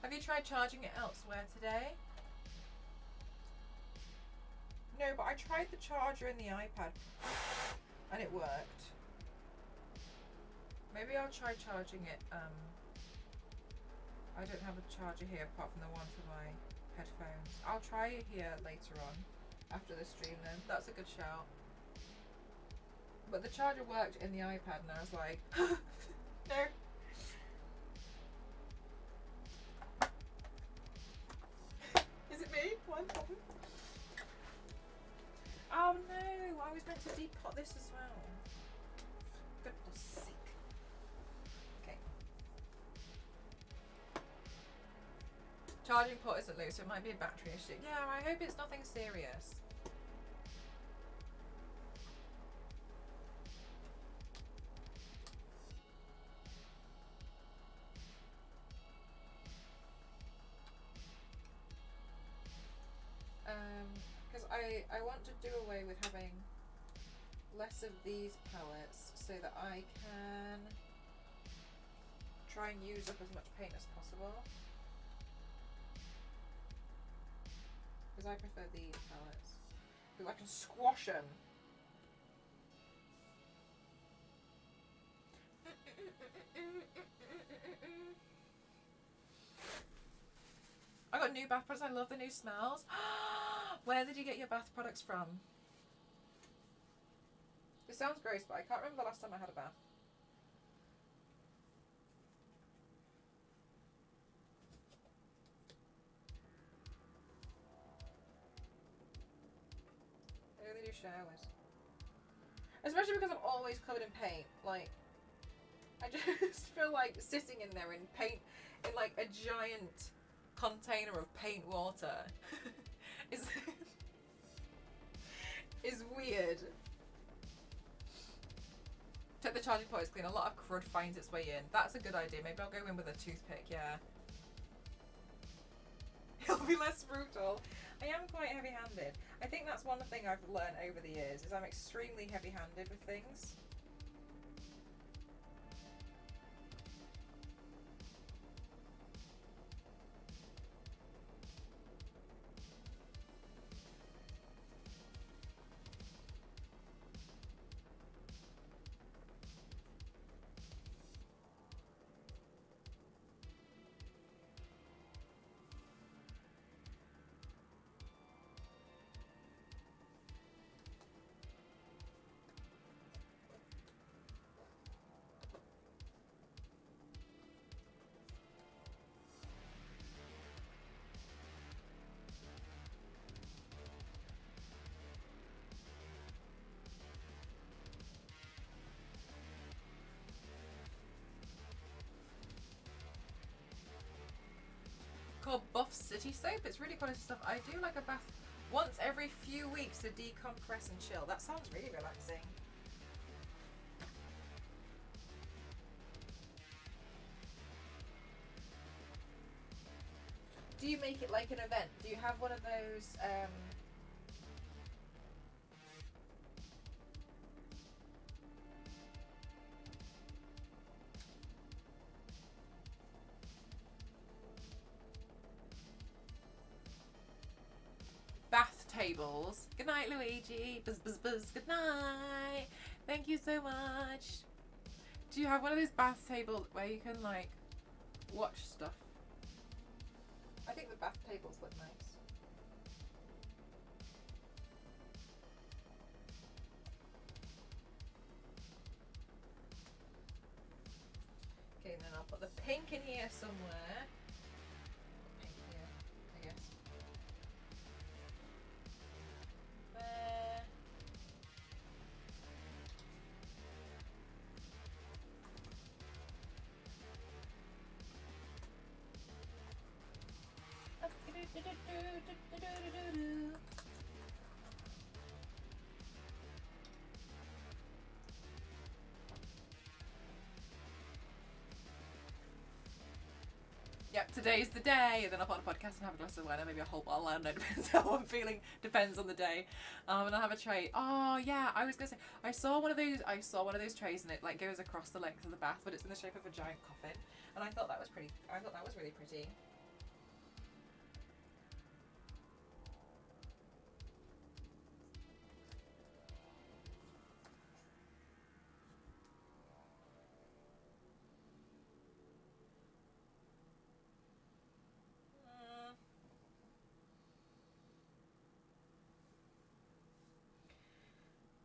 Have you tried charging it elsewhere today? No, but I tried the charger in the iPad and it worked. Maybe I'll try charging it. I don't have a charger here apart from the one for my headphones. I'll try it here later on after the stream then. That's a good shout. But the charger worked in the iPad and I was like, no. Is it me? One problem. Oh no, I was meant to depot this as well. For goodness sake. Okay. Charging port isn't loose, so it might be a battery issue. Yeah, I hope it's nothing serious. Because I want to do away with having less of these palettes so that I can try and use up as much paint as possible. Because I prefer these palettes. Because I can squash them. I got new bath products. I love the new smells. Where did you get your bath products from? It sounds gross, but I can't remember the last time I had a bath. I only do showers. Especially because I'm always covered in paint. Like, I just feel like sitting in there in paint, in like a giant container of paint water is weird. Check the charging port is clean. A lot of crud finds its way in. That's a good idea. Maybe I'll go in with a toothpick, yeah. It'll be less brutal. I am quite heavy-handed. I think that's one thing I've learned over the years, is I'm extremely heavy-handed with things. Called Buff City Soap. It's really quality stuff. I do like a bath once every few weeks to decompress and chill. That sounds really relaxing. Do you make it like an event? Do you have one of those bath tables? Good night, Luigi. Buzz buzz buzz. Good night. Thank you so much. Do you have one of those bath tables where you can like watch stuff? I think the bath tables look nice. Okay, and then I'll put the pink in here somewhere. Pink here, I guess. There. Yep, today's the day, and then I'll put on a podcast and have a glass of wine, and maybe a whole bottle. I don't know, depends how I'm feeling, depends on the day. And I'll have a tray. Oh yeah, I was gonna say, I saw one of those trays, and it like goes across the length of the bath, but it's in the shape of a giant coffin, and I thought that was really pretty.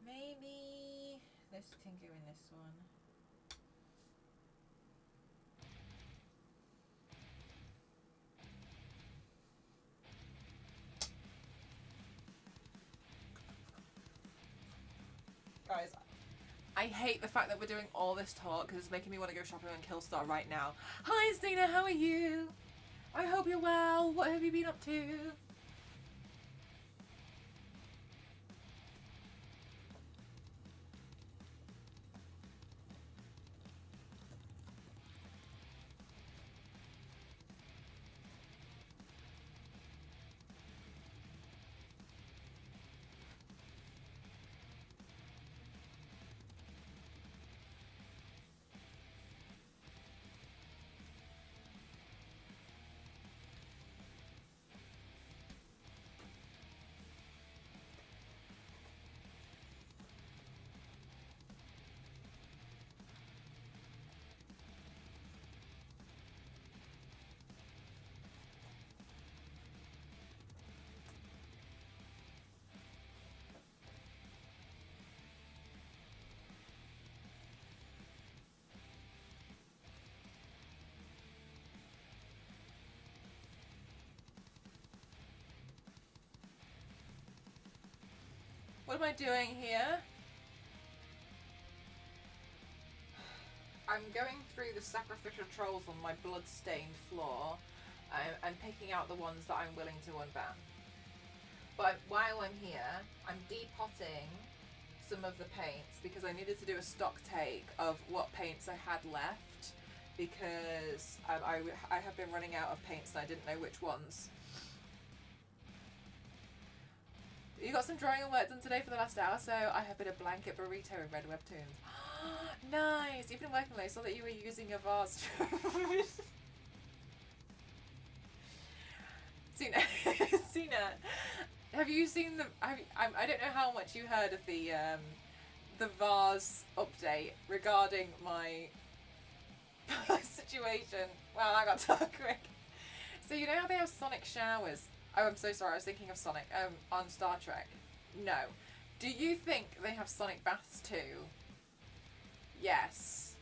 Maybe this can go in this one. Guys, I hate the fact that we're doing all this talk because it's making me want to go shopping on Killstar right now. Hi Zena, how are you? I hope you're well. What have you been up to? What am I doing here? I'm going through the sacrificial trolls on my blood-stained floor and picking out the ones that I'm willing to unban. But while I'm here, I'm depotting some of the paints because I needed to do a stock take of what paints I had left because I have been running out of paints and I didn't know which ones. You got some drawing and work done today for the last hour, so I have been a blanket burrito in red webtoons. Nice! You've been working late. I saw that you were using a vase. Sina, have you seen the? I don't know how much you heard of the vase update regarding my situation. Wow, I got talk quick. So you know how they have sonic showers? Oh, I'm so sorry. I was thinking of Sonic on Star Trek. No. Do you think they have Sonic baths too? Yes.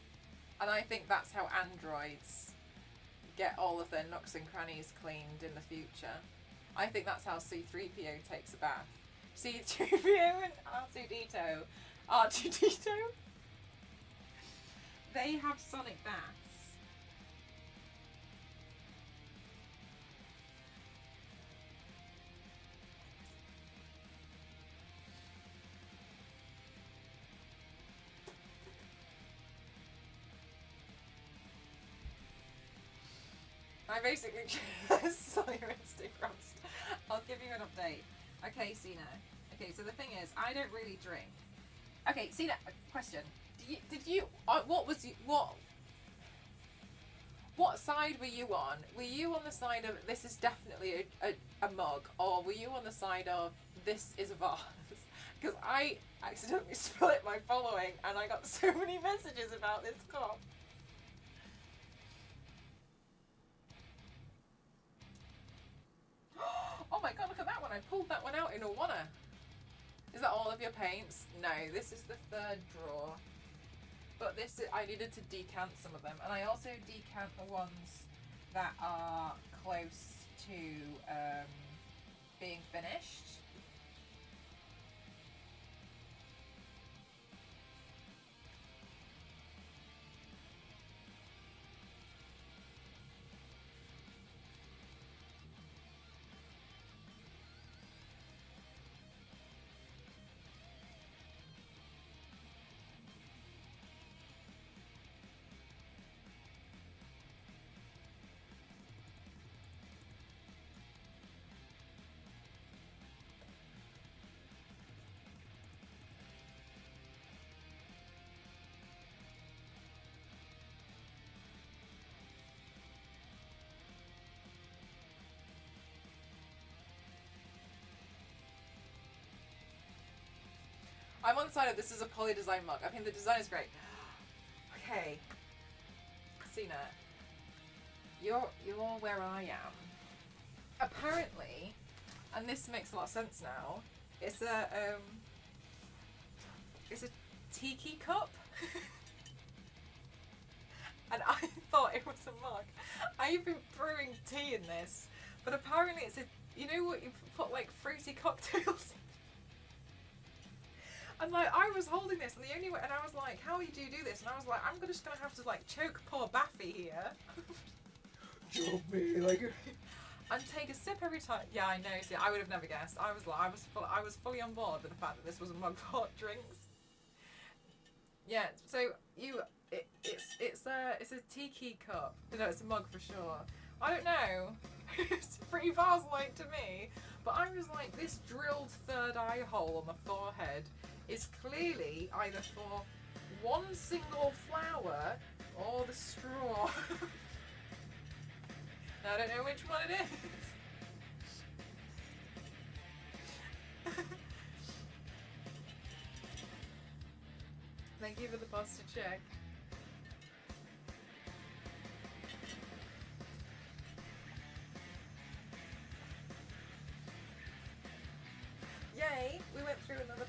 And I think that's how androids get all of their nooks and crannies cleaned in the future. I think that's how C-3PO takes a bath. C-3PO and R2-D2. R2-D2? They have Sonic baths. I basically just saw your Instagram. I'll give you an update. Okay, Sina. Okay, so the thing is, I don't really drink. Okay, Sina, question. What side were you on? Were you on the side of this is definitely a mug, or were you on the side of this is a vase? Because I accidentally split my following and I got so many messages about this cop. Oh my god, look at that one. I pulled that one out in Awana. Is that all of your paints? No, this is the third drawer. But this is, I needed to decant some of them. And I also decant the ones that are close to being finished. I'm undecided. This is a Poly Design mug. I think the design is great. Okay, Cena, you're where I am. Apparently, and this makes a lot of sense now. It's a tiki cup, and I thought it was a mug. I've been brewing tea in this, but apparently it's a. You know what you put like fruity cocktails in? And like I was holding this, and the only way, and I was like, "How do you do this?" And I was like, "I'm just gonna have to like choke poor Baffy here, choke me like, and take a sip every time." Yeah, I know. See, I would have never guessed. I was fully on board with the fact that this was a mug for hot drinks. Yeah. So it's a tiki cup. No, it's a mug for sure. I don't know. It's pretty vase-like to me, but I was like, this drilled third eye hole on the forehead is clearly either for one single flower or the straw. Now, I don't know which one it is. Thank you for the pasta check. Yay! We went through another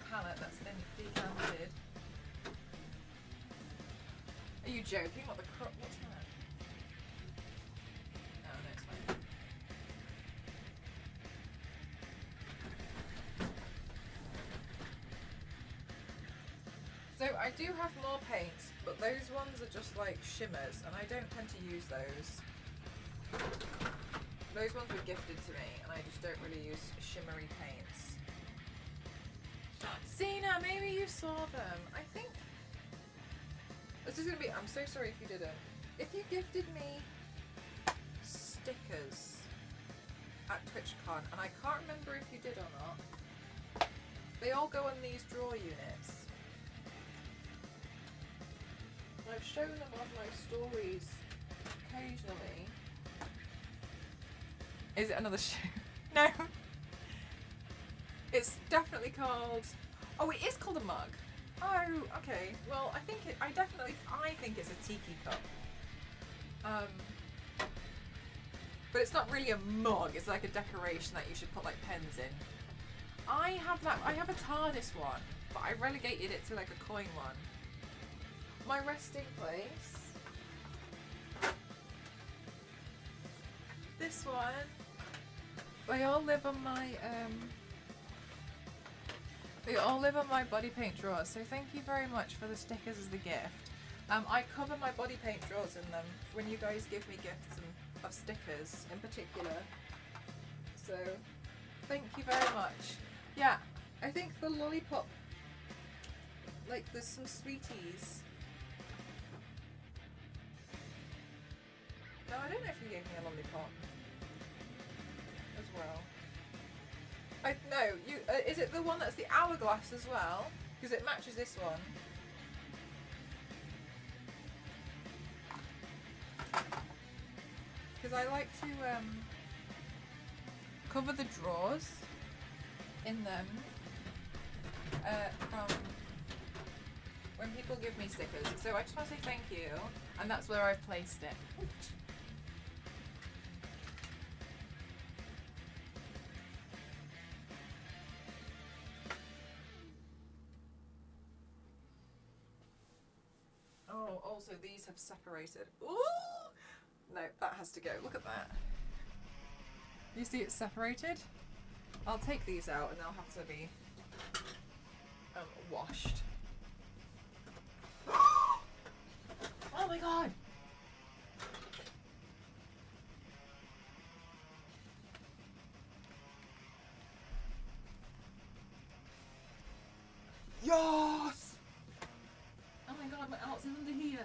palette that's been decanted. Are you joking? What's that? Oh, no, it's fine. So I do have more paints, but those ones are just like shimmers, and I don't tend to use those. Those ones were gifted to me, and I just don't really use shimmery paints. Cena, maybe you saw them. I think this is gonna be. I'm so sorry if you didn't. If you gifted me stickers at TwitchCon, and I can't remember if you did or not. They all go on these drawer units. I've shown them on my stories occasionally. Is it another shoe? No. It's definitely called. Oh, it is called a mug. Oh, okay. Well, I think it's a tiki cup. But it's not really a mug. It's like a decoration that you should put like pens in. I have a TARDIS one, but I relegated it to like a coin one. My resting place. This one. They all live on my body paint drawers, so thank you very much for the stickers as the gift. I cover my body paint drawers in them when you guys give me gifts of stickers in particular. So thank you very much. Yeah, I think the lollipop, like there's some sweeties. No, I don't know if you gave me a lollipop as well. No, you is it the one that's the hourglass as well? Because it matches this one. Because I like to cover the drawers in them from when people give me stickers. So I just want to say thank you, and that's where I've placed it. Oh, also these have separated. Ooh! No, that has to go. Look at that. You see it's separated? I'll take these out and they'll have to be washed. Oh my god! Yes! Oh my god, what else is under here?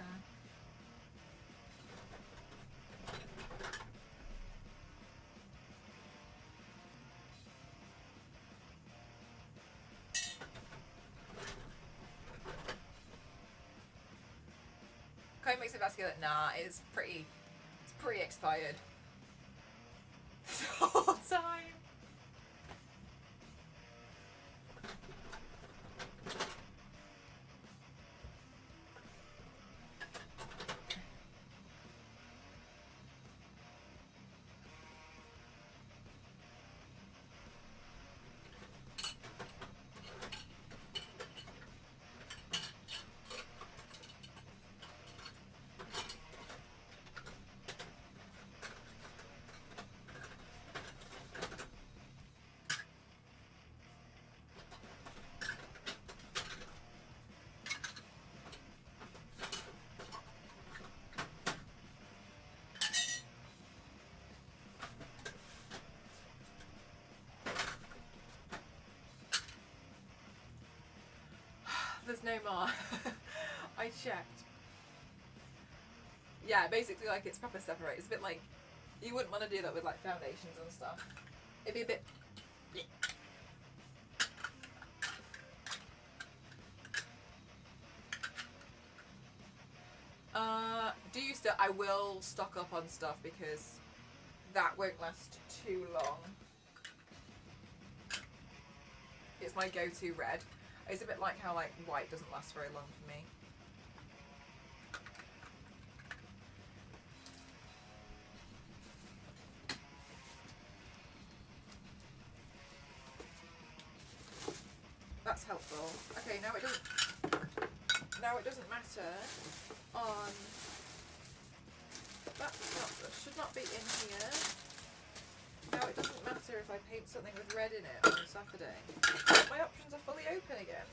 Kind makes it vascular. Nah, it's pretty expired. The whole time. There's no more. I checked. Yeah, basically like it's proper separate. It's a bit like, you wouldn't want to do that with like foundations and stuff. It'd be a bit... I will stock up on stuff because that won't last too long. It's my go-to red. It's a bit like how like white doesn't last very long for me. That's helpful. Okay, now it doesn't matter on... that should not be in here. Now it doesn't matter if I paint something with red in it on Saturday. My options are fully open again.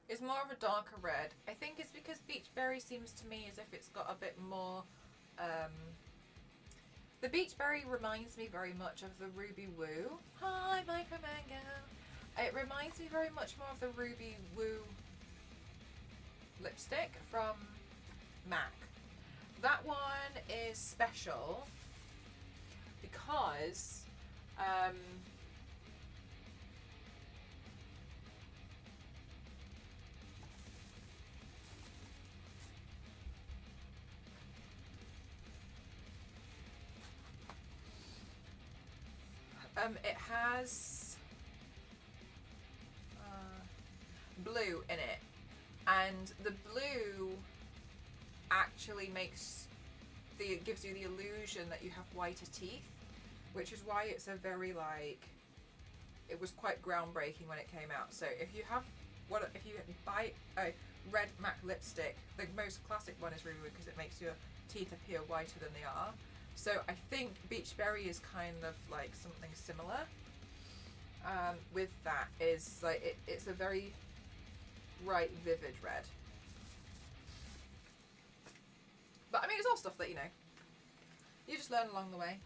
It's more of a darker red. I think it's because Beach Berry seems to me as if it's got a bit more... the Beach Berry reminds me very much of the Ruby Woo. Hi, Micromango. It reminds me very much more of the Ruby Woo lipstick from MAC. That one is special because... it has blue in it, and the blue actually gives you the illusion that you have whiter teeth, which is why it's a very it was quite groundbreaking when it came out. So if you buy a red MAC lipstick, the most classic one is Ruby Woo because it makes your teeth appear whiter than they are. So I think Beach Berry is kind of like something similar. with that is like it's a very bright, vivid red. But I mean, it's all stuff that, you know, you just learn along the way.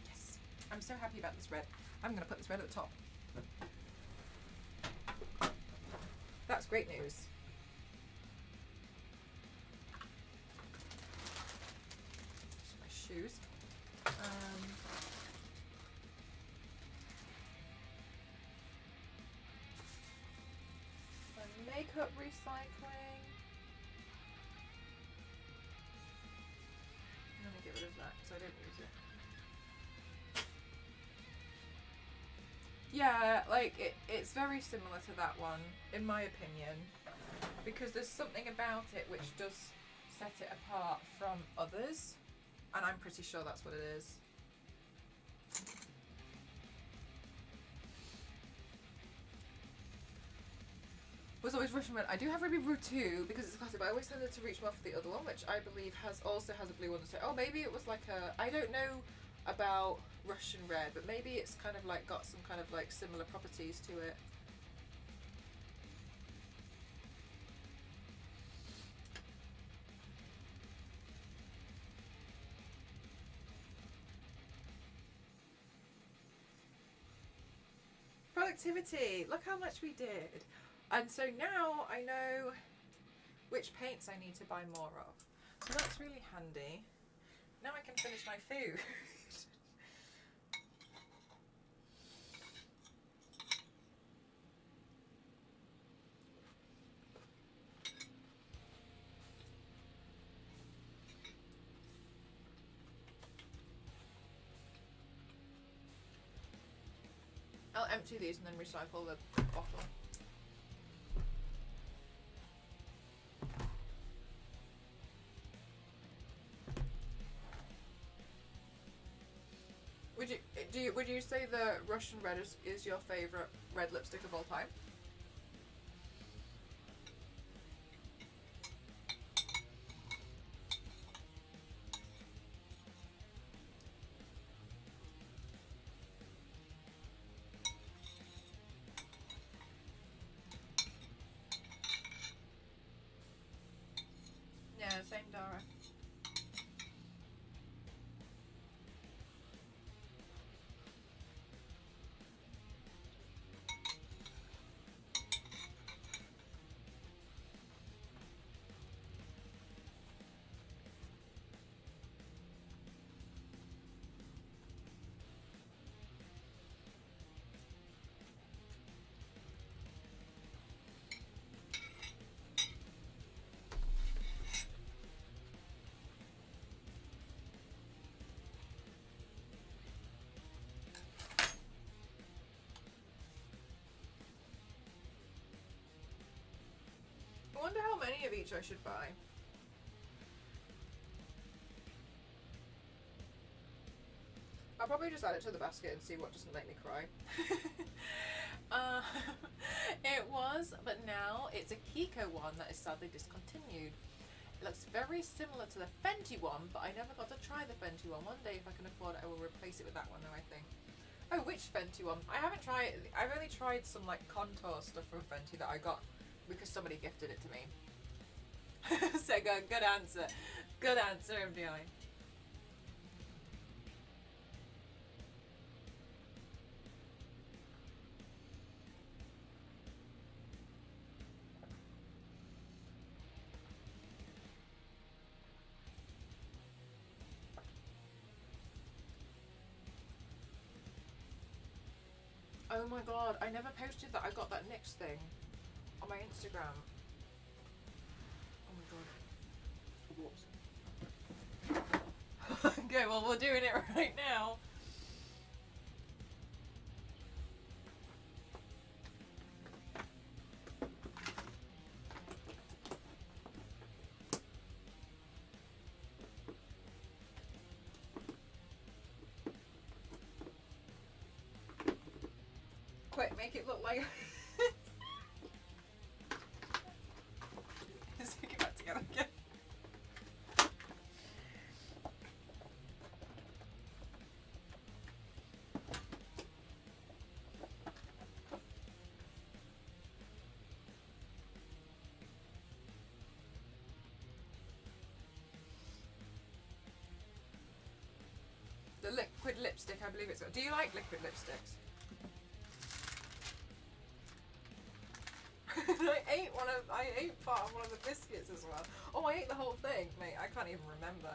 Yes, I'm so happy about this red. I'm going to put this red at the top. That's great news. My shoes. Makeup recycling. Let me get rid of that because I don't use it. Yeah, like it's very similar to that one, in my opinion, because there's something about it which does set it apart from others, and I'm pretty sure that's what it is. Was always Russian red. I do have Ruby Roo too because it's a classic, but I always tended to reach more for the other one, which I believe also has a blue undertone. Oh, maybe it was like I don't know about Russian red, but maybe it's kind of like got some kind of like similar properties to it. Productivity! Look how much we did. And so now I know which paints I need to buy more of. So that's really handy. Now I can finish my food. I'll empty these and then recycle the bottle. Would you say the Russian red is your favourite red lipstick of all time? Yeah, same Dara. I wonder how many of each I should buy. I'll probably just add it to the basket and see what doesn't make me cry. It was, but now it's a Kiko one that is sadly discontinued. It looks very similar to the Fenty one, but I never got to try the Fenty one. One day, if I can afford it, I will replace it with that one though, I think. Oh, which Fenty one? I haven't tried, I've only tried some like contour stuff from Fenty that I got because somebody gifted it to me. So good answer. Good answer, MDI. Oh my god, I never posted that I got that NYX thing on my Instagram. Oh my god. Whoops. Okay, well we're doing it right now. Quick, make it look like... Stick it back together again. The liquid lipstick, I believe it's got. Do you like liquid lipsticks? I ate part of one of the biscuits as well. Oh, I ate the whole thing, mate. I can't even remember.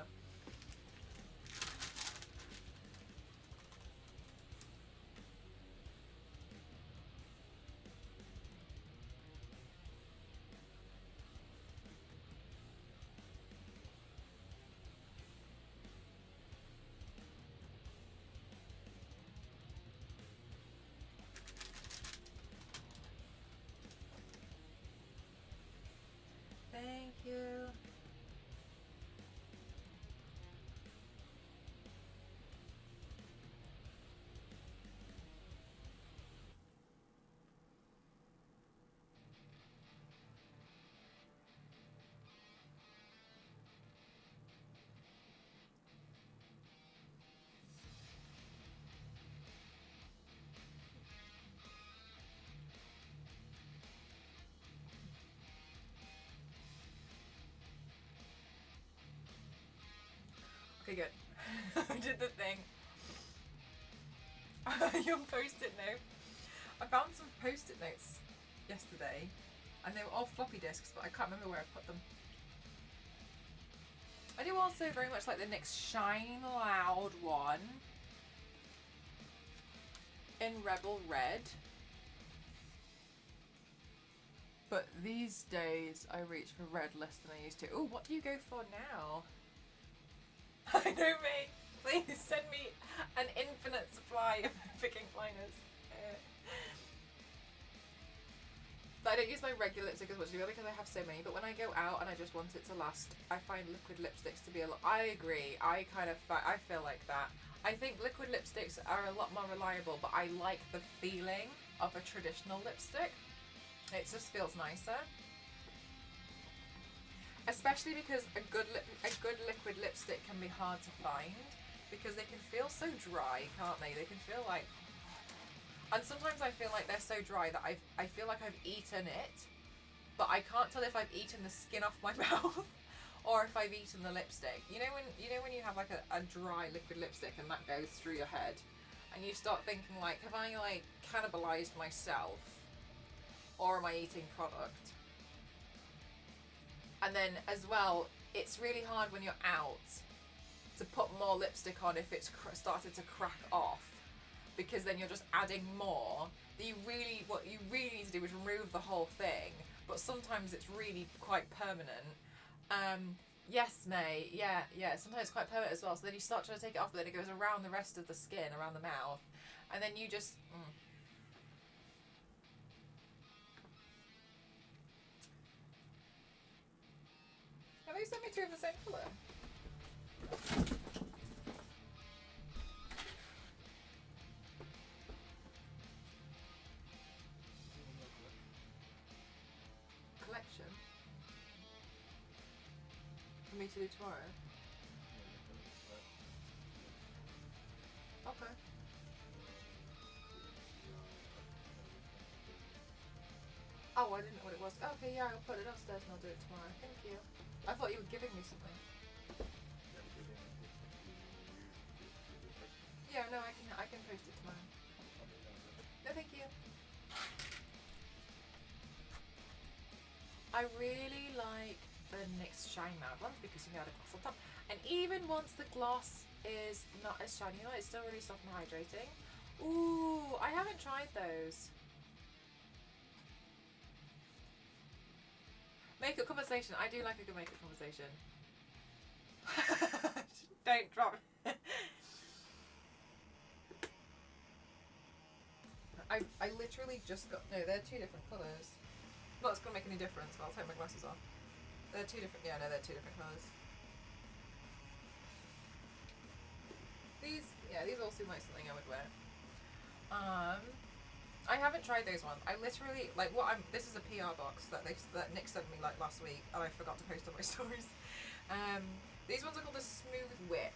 Thank you. Okay, good. I did the thing. Your post-it note. I found some post-it notes yesterday, and they were all floppy disks, but I can't remember where I put them. I do also very much like the NYX Shine Loud one in Rebel Red. But these days I reach for red less than I used to. Oh, what do you go for now? I know, mate. Please send me an infinite supply of picking liners. But I don't use my regular lipstick as much because I have so many. But when I go out and I just want it to last, I find liquid lipsticks to be a lot. I agree. I feel like that. I think liquid lipsticks are a lot more reliable, but I like the feeling of a traditional lipstick. It just feels nicer. Especially because a good liquid lipstick can be hard to find because they can feel so dry, can't they? They can feel like, and sometimes I feel like they're so dry that I feel like I've eaten it, but I can't tell if I've eaten the skin off my mouth or if I've eaten the lipstick. You know when you have like a dry liquid lipstick and that goes through your head, and you start thinking like, have I like cannibalized myself, or am I eating product? And then as well, it's really hard when you're out to put more lipstick on if it's started to crack off, because then you're just adding more. What you really need to do is remove the whole thing, but sometimes it's really quite permanent. Yes, May, yeah, sometimes it's quite permanent as well, so then you start trying to take it off, but then it goes around the rest of the skin, around the mouth, and then you just... Have they sent me two of the same colour? Collection? For me to do tomorrow? Okay. Oh, I didn't know what it was. Okay, yeah, I'll put it upstairs and I'll do it tomorrow. Thank you. I thought you were giving me something. Yeah, no, I can post it tomorrow. No, thank you. I really like the NYX Shine Loud ones because you can add a gloss on top. And even once the gloss is not as shiny, it's still really soft and hydrating. Ooh, I haven't tried those. Makeup conversation. I do like a good makeup conversation. Don't drop it. I literally just got... No, they're two different colours. Not it's going to make any difference, but I'll take my glasses off. They're two different... Yeah, no, they're two different colours. These all seem like something I would wear. I haven't tried those ones. I literally, like, this is a PR box that NYX sent me, like, last week, and I forgot to post on my stories. These ones are called a Smooth Whip.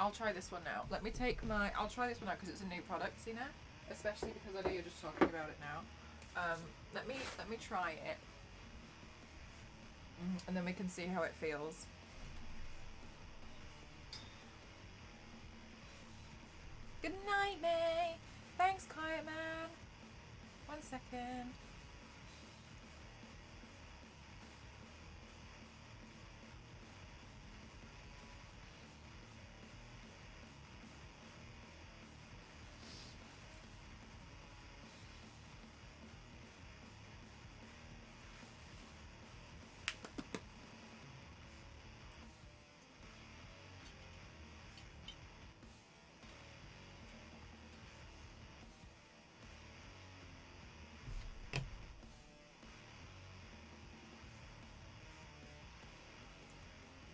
I'll try this one now. Let me take my... I'll try this one out because it's a new product, see now? Especially because I know you're just talking about it now. Let me try it. And then we can see how it feels. Good night, May! Thanks, Quiet Man! 1 second.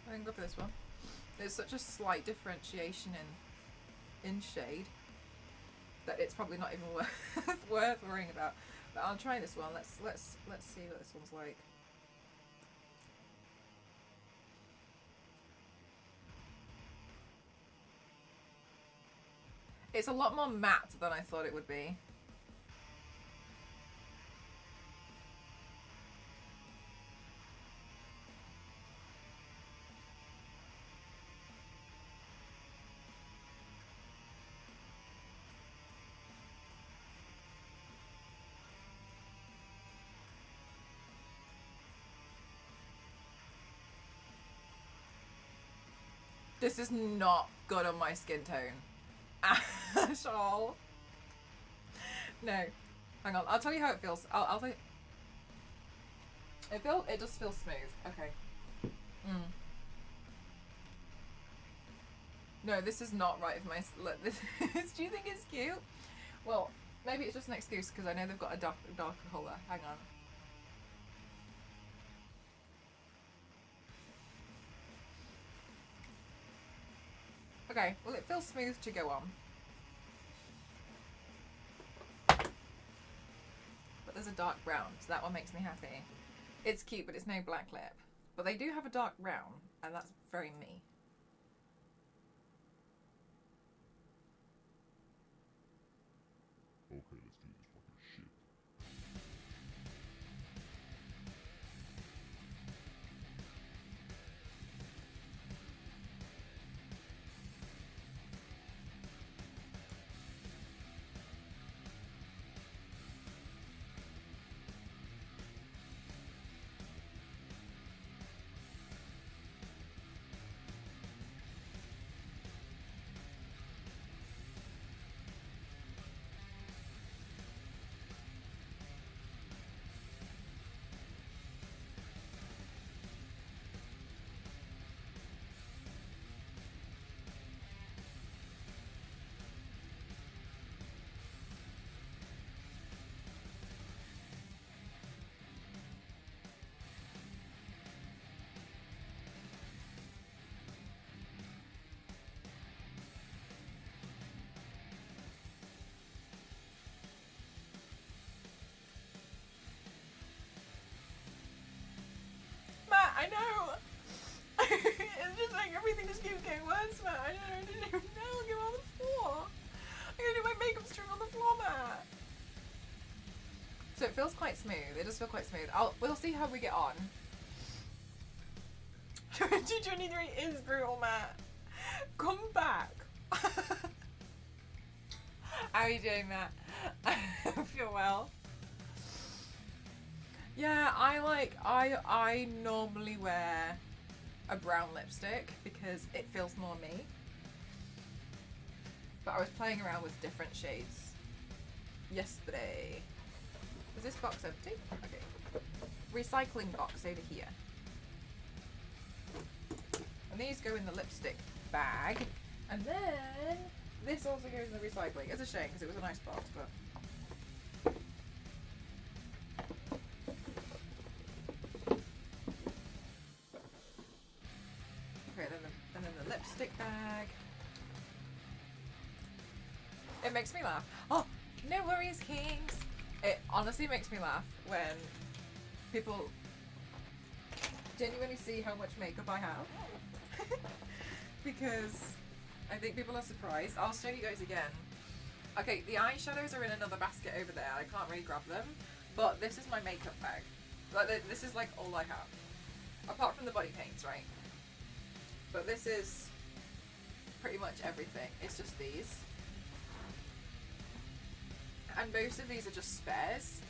I can go for this one. There's such a slight differentiation in shade that it's probably not even worth worrying about. But I'll try this one. Let's see what this one's like. It's a lot more matte than I thought it would be. This is not good on my skin tone at all. No, hang on. I'll tell you how it feels. I'll tell you. It just feels smooth. Okay. No, this is not right for my. Look, this. Do you think it's cute? Well, maybe it's just an excuse because I know they've got a darker colour. Hang on. Okay, well it feels smooth to go on. But there's a dark brown, so that one makes me happy. It's cute, but it's no black lip. But they do have a dark brown, and that's very me. Okay, let's do this fucking shit. I know! It's just like everything just keeps getting worse, Matt. I didn't even know. Get on the floor. I'm gonna do my makeup strip on the floor, Matt. So it feels quite smooth. It does feel quite smooth. We'll see how we get on. 2023 is brutal, Matt. Come back. How are you doing, Matt? I hope you're well. Yeah, I normally wear a brown lipstick because it feels more me. But I was playing around with different shades yesterday. Is this box empty? Okay. Recycling box over here. And these go in the lipstick bag. And then this also goes in the recycling. It's a shame because it was a nice box, but... Okay, then the lipstick bag. It makes me laugh. Oh, no worries, Kings. It honestly makes me laugh when people genuinely see how much makeup I have. Because I think people are surprised. I'll show you guys again. Okay, the eyeshadows are in another basket over there. I can't really grab them. But this is my makeup bag. Like, this is like all I have. Apart from the body paints, right? But this is pretty much everything. It's just these. And most of these are just spares.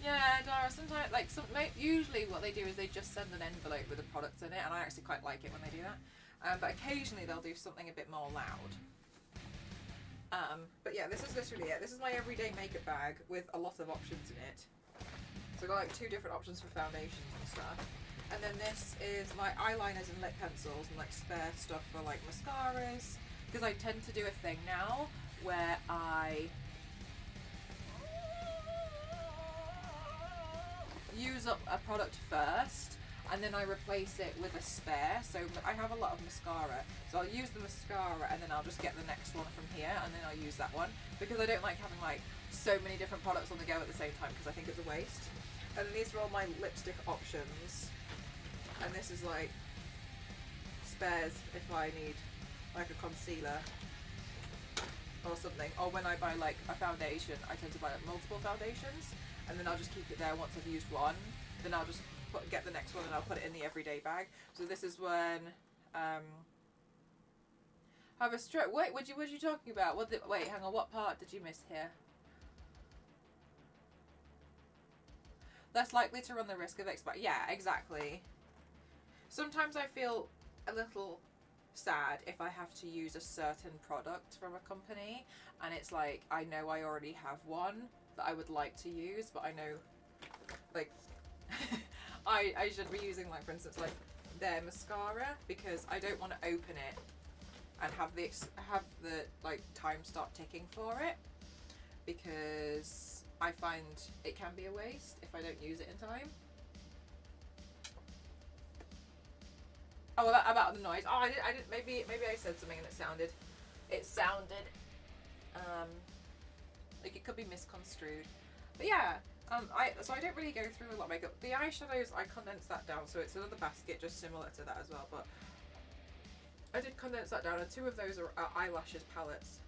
Yeah, Dara, sometimes, like, usually what they do is they just send an envelope with the products in it, and I actually quite like it when they do that. But occasionally they'll do something a bit more loud. But yeah, this is literally it. This is my everyday makeup bag with a lot of options in it. So I've got like 2 different options for foundations and stuff. And then this is my eyeliners and lip pencils and like spare stuff for like mascaras. Because I tend to do a thing now where I use up a product first and then I replace it with a spare. So I have a lot of mascara, so I'll use the mascara and then I'll just get the next one from here and then I'll use that one, because I don't like having like so many different products on the go at the same time, because I think it's a waste. And these are all my lipstick options, and this is like spares if I need like a concealer or something, or when I buy like a foundation, I tend to buy like multiple foundations and then I'll just keep it there. Once I've used one, then I'll just get the next one and I'll put it in the everyday bag. So this is when have a stroke. Wait, what are you talking about? Wait, hang on, what part did you miss here? Less likely to run the risk of expiry. Yeah, exactly. Sometimes I feel a little sad if I have to use a certain product from a company and it's like I know I already have one that I would like to use, but I know like I should be using, like, for instance, like their mascara, because I don't want to open it and have the like time start ticking for it, because I find it can be a waste if I don't use it in time. Oh, about the noise. Oh, I didn't. Maybe I said something and it sounded like it could be misconstrued. But yeah, so I don't really go through a lot of makeup. The eyeshadows, I condensed that down, so it's another basket just similar to that as well. But I did condense that down, and 2 of those are eyelashes palettes.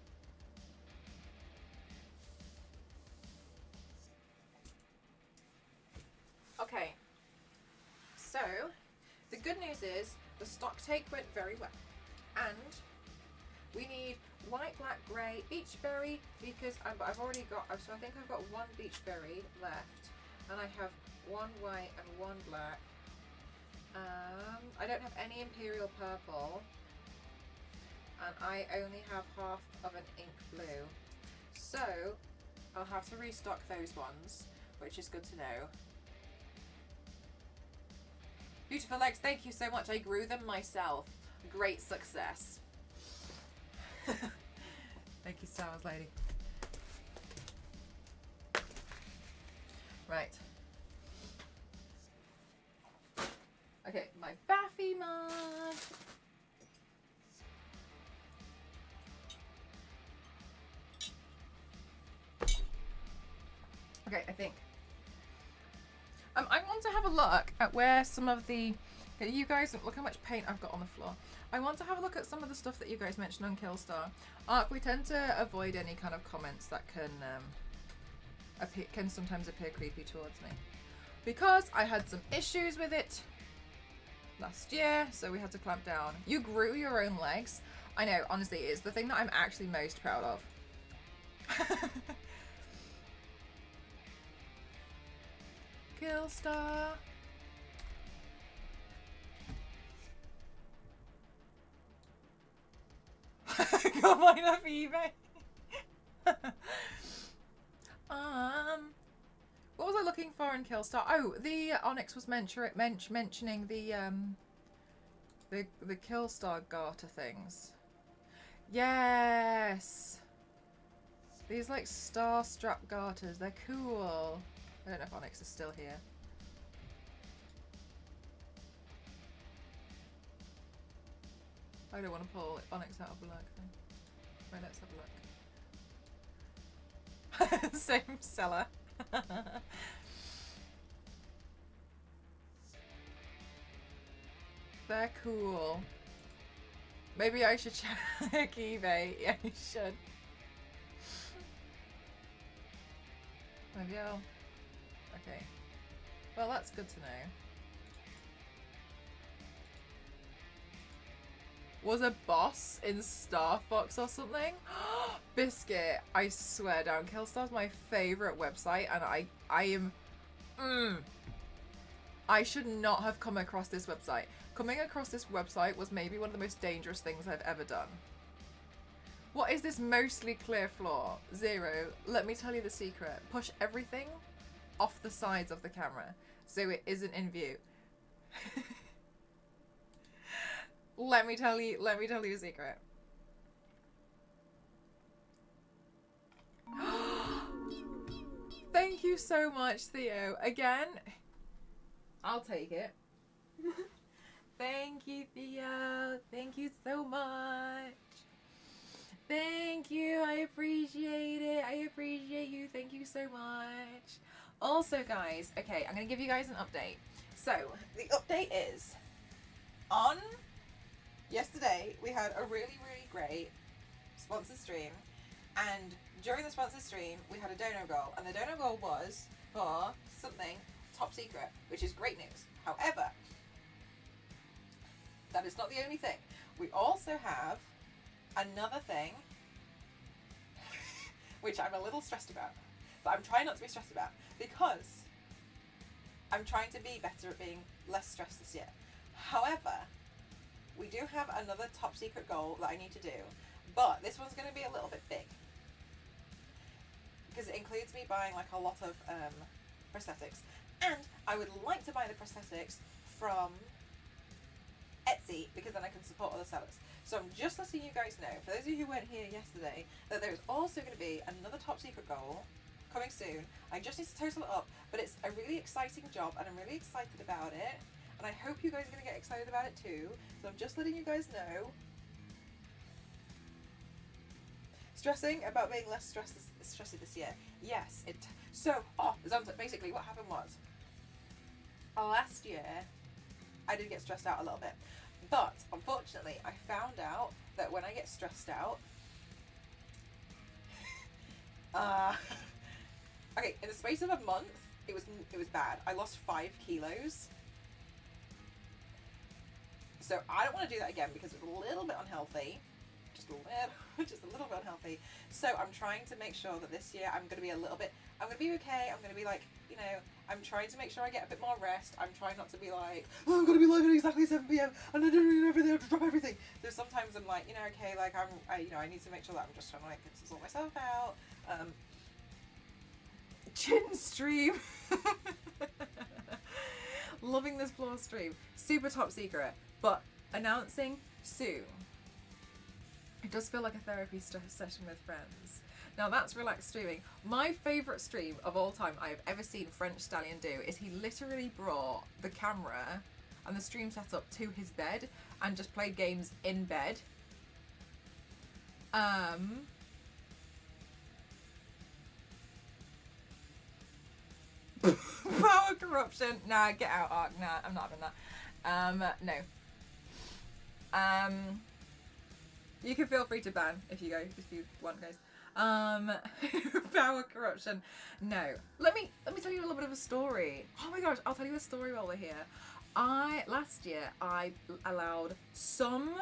Okay, so the good news is the stock take went very well, and we need white, black, grey, beachberry, because I've already got, so I think I've got 1 beachberry left, and I have 1 white and 1 black. I don't have any imperial purple, and I only have half of an ink blue, so I'll have to restock those ones, which is good to know. Beautiful legs, thank you so much. I grew them myself. Great success. Thank you, Star Wars lady. Right. Okay, my Baffy mug. Okay, I think. I want to have a look at where some of the... You guys, look how much paint I've got on the floor. I want to have a look at some of the stuff that you guys mentioned on Killstar. We tend to avoid any kind of comments that can sometimes appear creepy towards me, because I had some issues with it last year, so we had to clamp down. You grew your own legs. I know, honestly, it's the thing that I'm actually most proud of. Killstar. Got mine off eBay. What was I looking for in Killstar? Oh, the Onyx was mentioning the Killstar garter things. Yes. These like star strap garters. They're cool. I don't know if Onyx is still here. I don't want to pull Onyx out of the lag thing. Right, let's have a look. Same seller. They're cool. Maybe I should check eBay. Yeah, you should. Maybe I'll... Okay. Well, that's good to know. Was a boss in Star Fox or something? Biscuit, I swear down. Killstar's my favourite website, and I am... I should not have come across this website. Coming across this website was maybe one of the most dangerous things I've ever done. What is this mostly clear floor? 0. Let me tell you the secret. Push everything off the sides of the camera so it isn't in view. Let me tell you a secret. Thank you so much, Theo. Again, I'll take it. Thank you, Theo. Thank you so much. Thank you. I appreciate it. I appreciate you. Thank you so much. Also, guys, okay, I'm going to give you guys an update. So, the update is on yesterday, we had a really, really great sponsored stream. And during the sponsored stream, we had a dono goal. And the dono goal was for something top secret, which is great news. However, that is not the only thing. We also have another thing, which I'm a little stressed about. But I'm trying not to be stressed about because I'm trying to be better at being less stressed this year. However, we do have another top secret goal that I need to do, but this one's going to be a little bit big because it includes me buying like a lot of prosthetics, and I would like to buy the prosthetics from Etsy because then I can support other sellers. So I'm just letting you guys know, for those of you who weren't here yesterday, that there's also going to be another top secret goal coming soon. I just need to total it up, but it's a really exciting job and I'm really excited about it. And I hope you guys are going to get excited about it too. So I'm just letting you guys know. Stressing about being less stressy this year. Yes, it... So, basically what happened was, last year, I did get stressed out a little bit. But, unfortunately, I found out that when I get stressed out... okay, in the space of a month, it was bad. I lost 5 kilos. So I don't want to do that again because it's a little bit unhealthy. Just a little bit unhealthy. So I'm trying to make sure that this year I'm going to be I'm going to be okay. I'm going to be like, you know, I'm trying to make sure I get a bit more rest. I'm trying not to be like, oh, I'm going to be live at exactly 7 p.m. and I don't do everything, I have to drop everything. There's sometimes I'm like, you know, okay, like I need to make sure that I'm just trying to like sort myself out. Chin stream. Loving this floor stream. Super top secret, but announcing soon. It does feel like a therapy session with friends. Now that's relaxed streaming. My favourite stream of all time I've ever seen French Stallion do is he literally brought the camera and the stream setup to his bed and just played games in bed. Power corruption. Nah, get out, Ark. Nah, I'm not having that. No. You can feel free to ban if you want, guys. Power corruption. No. Let me tell you a little bit of a story. Oh my gosh, I'll tell you a story while we're here. Last year I allowed some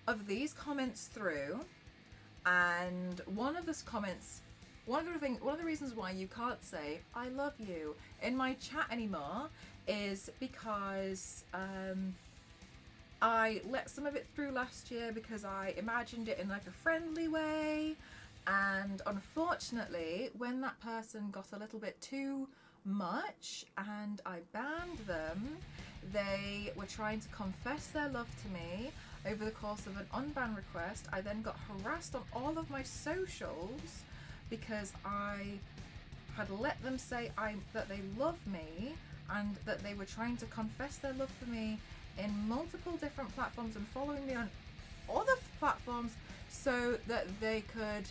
of these comments through, and one of the reasons why you can't say I love you in my chat anymore is because I let some of it through last year because I imagined it in like a friendly way, and unfortunately when that person got a little bit too much and I banned them, they were trying to confess their love to me over the course of an unban request. I then got harassed on all of my socials because I had let them say that they love me and that they were trying to confess their love for me in multiple different platforms and following me on other platforms so that they could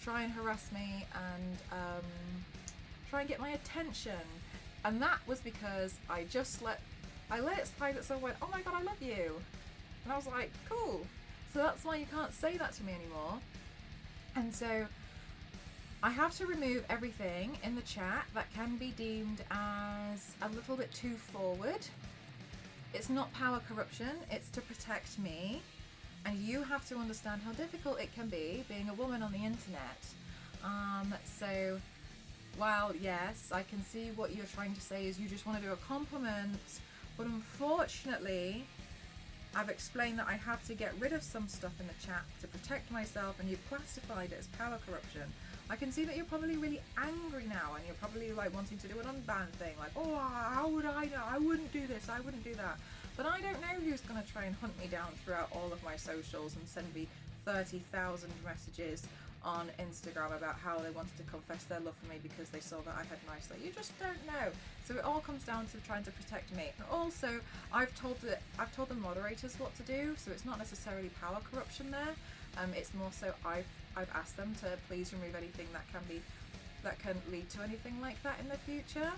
try and harass me and try and get my attention. And that was because I let it slide at some point, oh my god, I love you. And I was like, cool. So that's why you can't say that to me anymore. And so I have to remove everything in the chat that can be deemed as a little bit too forward. It's not power corruption, it's to protect me. And you have to understand how difficult it can be being a woman on the internet. So while yes, I can see what you're trying to say is you just want to do a compliment, but unfortunately, I've explained that I have to get rid of some stuff in the chat to protect myself, and you've classified it as power corruption. I can see that you're probably really angry now, and you're probably like wanting to do an unban thing, like, oh, how would I know? I wouldn't do this, I wouldn't do that. But I don't know who's going to try and hunt me down throughout all of my socials and send me 30,000 messages on Instagram about how they wanted to confess their love for me because they saw that I had nice hair. You just don't know. So it all comes down to trying to protect me. And also, I've told the moderators what to do, so it's not necessarily power corruption there. It's more so I've asked them to please remove anything that can lead to anything like that in the future.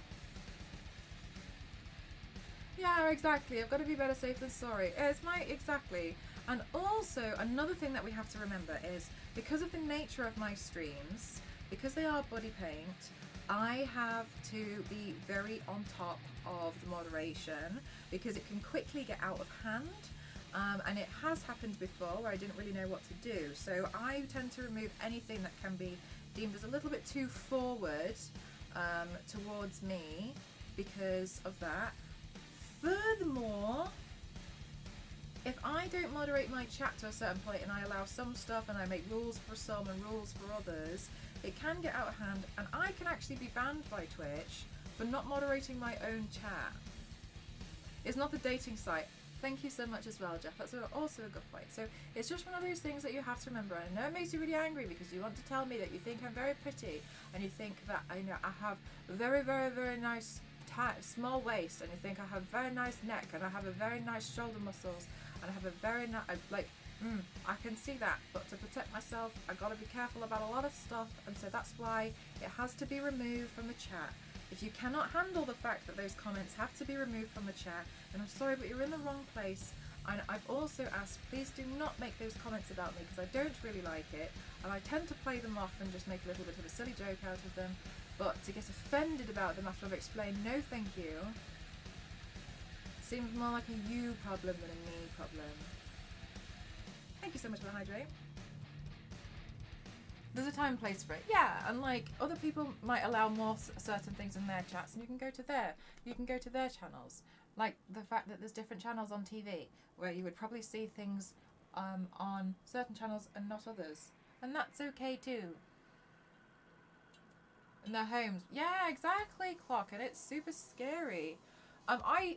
Yeah, exactly. I've got to be better safe than sorry. Exactly. And also, another thing that we have to remember is because of the nature of my streams, because they are body paint, I have to be very on top of the moderation because it can quickly get out of hand. And it has happened before where I didn't really know what to do. So I tend to remove anything that can be deemed as a little bit too forward towards me because of that. Furthermore, if I don't moderate my chat to a certain point and I allow some stuff and I make rules for some and rules for others, it can get out of hand, and I can actually be banned by Twitch for not moderating my own chat. It's not the dating site. Thank you so much as well, Jeff. That's also a good point. So it's just one of those things that you have to remember. I know it makes you really angry because you want to tell me that you think I'm very pretty and you think that I have a very, very, very nice small waist, and you think I have a very nice neck and I have a very nice shoulder muscles and I have a very nice, I can see that, but to protect myself I gotta be careful about a lot of stuff, and so that's why it has to be removed from the chat. If you cannot handle the fact that those comments have to be removed from the chat, then I'm sorry, but you're in the wrong place. And I've also asked, please do not make those comments about me because I don't really like it, and I tend to play them off and just make a little bit of a silly joke out of them. But to get offended about them after I've explained no thank you seems more like a you problem than a me problem. Thank you so much for the hydrate. There's a time and place for it. Yeah, and like other people might allow more certain things in their chats, and you can go to their channels. Like the fact that there's different channels on TV where you would probably see things on certain channels and not others. And that's okay too. In their homes. Yeah, exactly, Clock, and it's super scary. I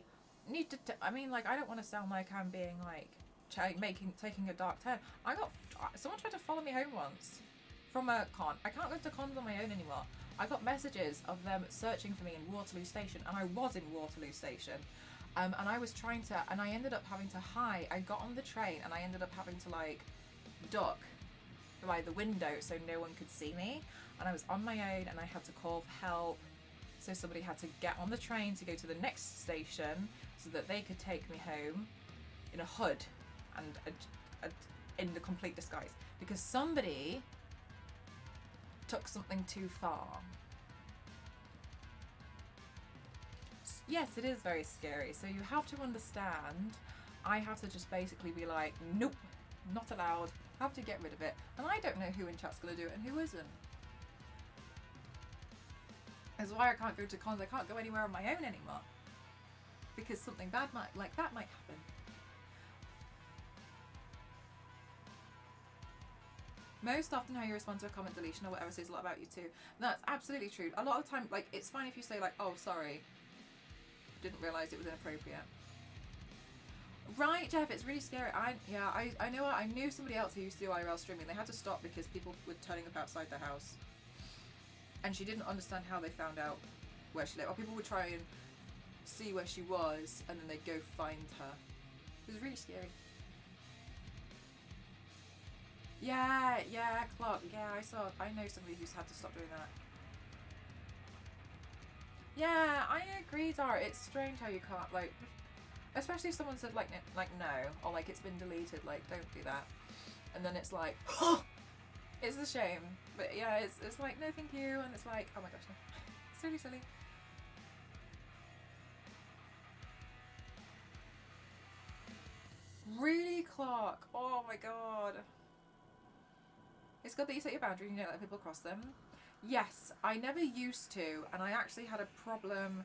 need to, I don't want to sound like I'm being like, taking a dark turn. Someone tried to follow me home once from a con. I can't go to cons on my own anymore. I got messages of them searching for me in Waterloo Station, and I was in Waterloo Station. And I was trying to, and I ended up having to hide. I got on the train, and I ended up having to like duck by the window so no one could see me, and I was on my own and I had to call for help, so somebody had to get on the train to go to the next station so that they could take me home in a hood and in the complete disguise because somebody took something too far. Yes, it is very scary, so you have to understand I have to just basically be like, nope, not allowed, have to get rid of it, and I don't know who in chat's going to do it and who isn't. That's why I can't go to cons, I can't go anywhere on my own anymore, because something bad like that might happen. Most often how you respond to a comment, deletion or whatever says a lot about you too. That's absolutely true. A lot of the time, like, it's fine if you say like, oh sorry, didn't realise it was inappropriate. Right, Jeff, it's really scary. I know. I knew somebody else who used to do IRL streaming. They had to stop because people were turning up outside their house, and she didn't understand how they found out where she lived. Or people would try and see where she was, and then they'd go find her. It was really scary. Yeah, Clock. Yeah, I know somebody who's had to stop doing that. Yeah, I agree, Dara. It's strange how you can't, like, especially if someone said like no, or like it's been deleted, like don't do that. and then it's like, it's a shame. But yeah, it's like, no thank you, and it's like, oh my gosh, no. It's really silly. Really, Clark? Oh my god. It's good that you set your boundaries and you don't let people cross them. Yes, I never used to, and I actually had a problem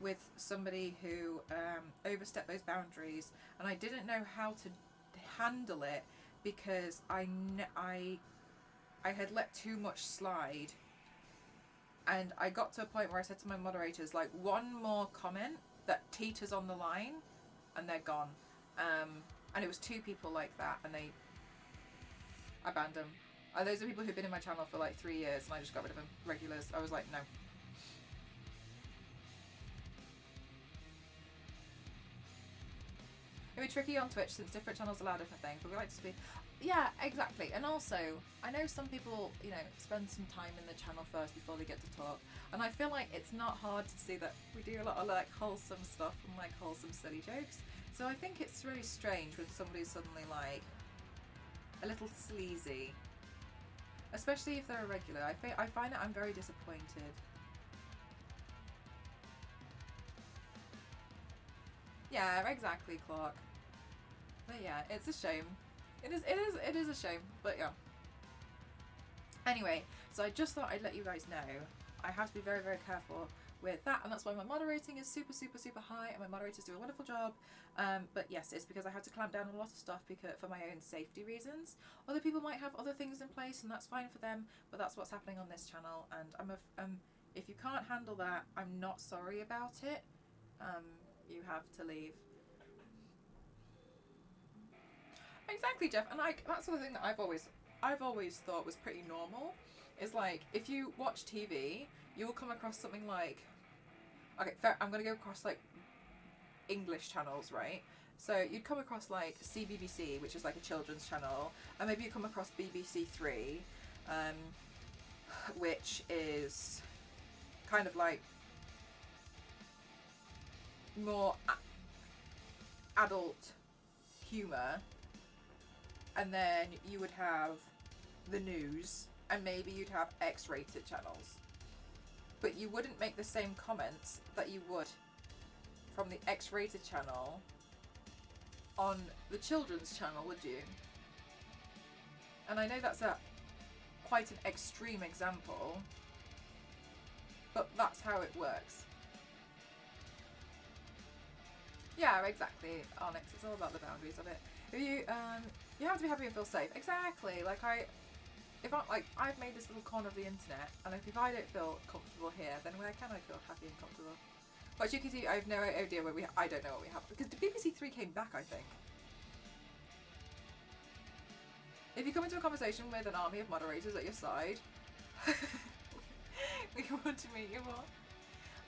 with somebody who overstepped those boundaries, and I didn't know how to handle it because I had let too much slide, and I got to a point where I said to my moderators, like, one more comment that teeters on the line and they're gone. And it was 2 people like that, and I banned them. Those are people who've been in my channel for like 3 years, and I just got rid of them. Regulars. I was like, no. It'd be tricky on Twitch since different channels allow different things, but we like to be... Yeah, exactly. And also, I know some people, you know, spend some time in the channel first before they get to talk, and I feel like it's not hard to see that we do a lot of like wholesome stuff and like wholesome silly jokes. So I think it's really strange when somebody's suddenly like a little sleazy, especially if they're a regular. I find that I'm very disappointed. Yeah, exactly, Clark. But yeah, it's a shame. It is a shame, but yeah. Anyway, so I just thought I'd let you guys know. I have to be very, very careful with that, and that's why my moderating is super, super, super high, and my moderators do a wonderful job. But yes, it's because I had to clamp down on a lot of stuff because for my own safety reasons. Other people might have other things in place, and that's fine for them. But that's what's happening on this channel, and if you can't handle that, I'm not sorry about it. You have to leave. Exactly, Jeff, and like that's the thing that I've always thought was pretty normal. Is like if you watch TV, you will come across something like, okay, fair, I'm gonna go across like English channels, right? So you'd come across like CBBC, which is like a children's channel, and maybe you come across BBC Three, which is kind of like more adult humour. And then you would have the news, and maybe you'd have X-rated channels. But you wouldn't make the same comments that you would from the X-rated channel on the children's channel, would you? And I know that's quite an extreme example, but that's how it works. Yeah, exactly, Onyx. It's all about the boundaries of it. If you have to be happy and feel safe. Exactly. Like I've made this little corner of the internet, and if I don't feel comfortable here, then where can I feel happy and comfortable? But as you can see, I have no idea where I don't know what we have, because the BBC Three came back, I think. If you come into a conversation with an army of moderators at your side, we want to meet you more.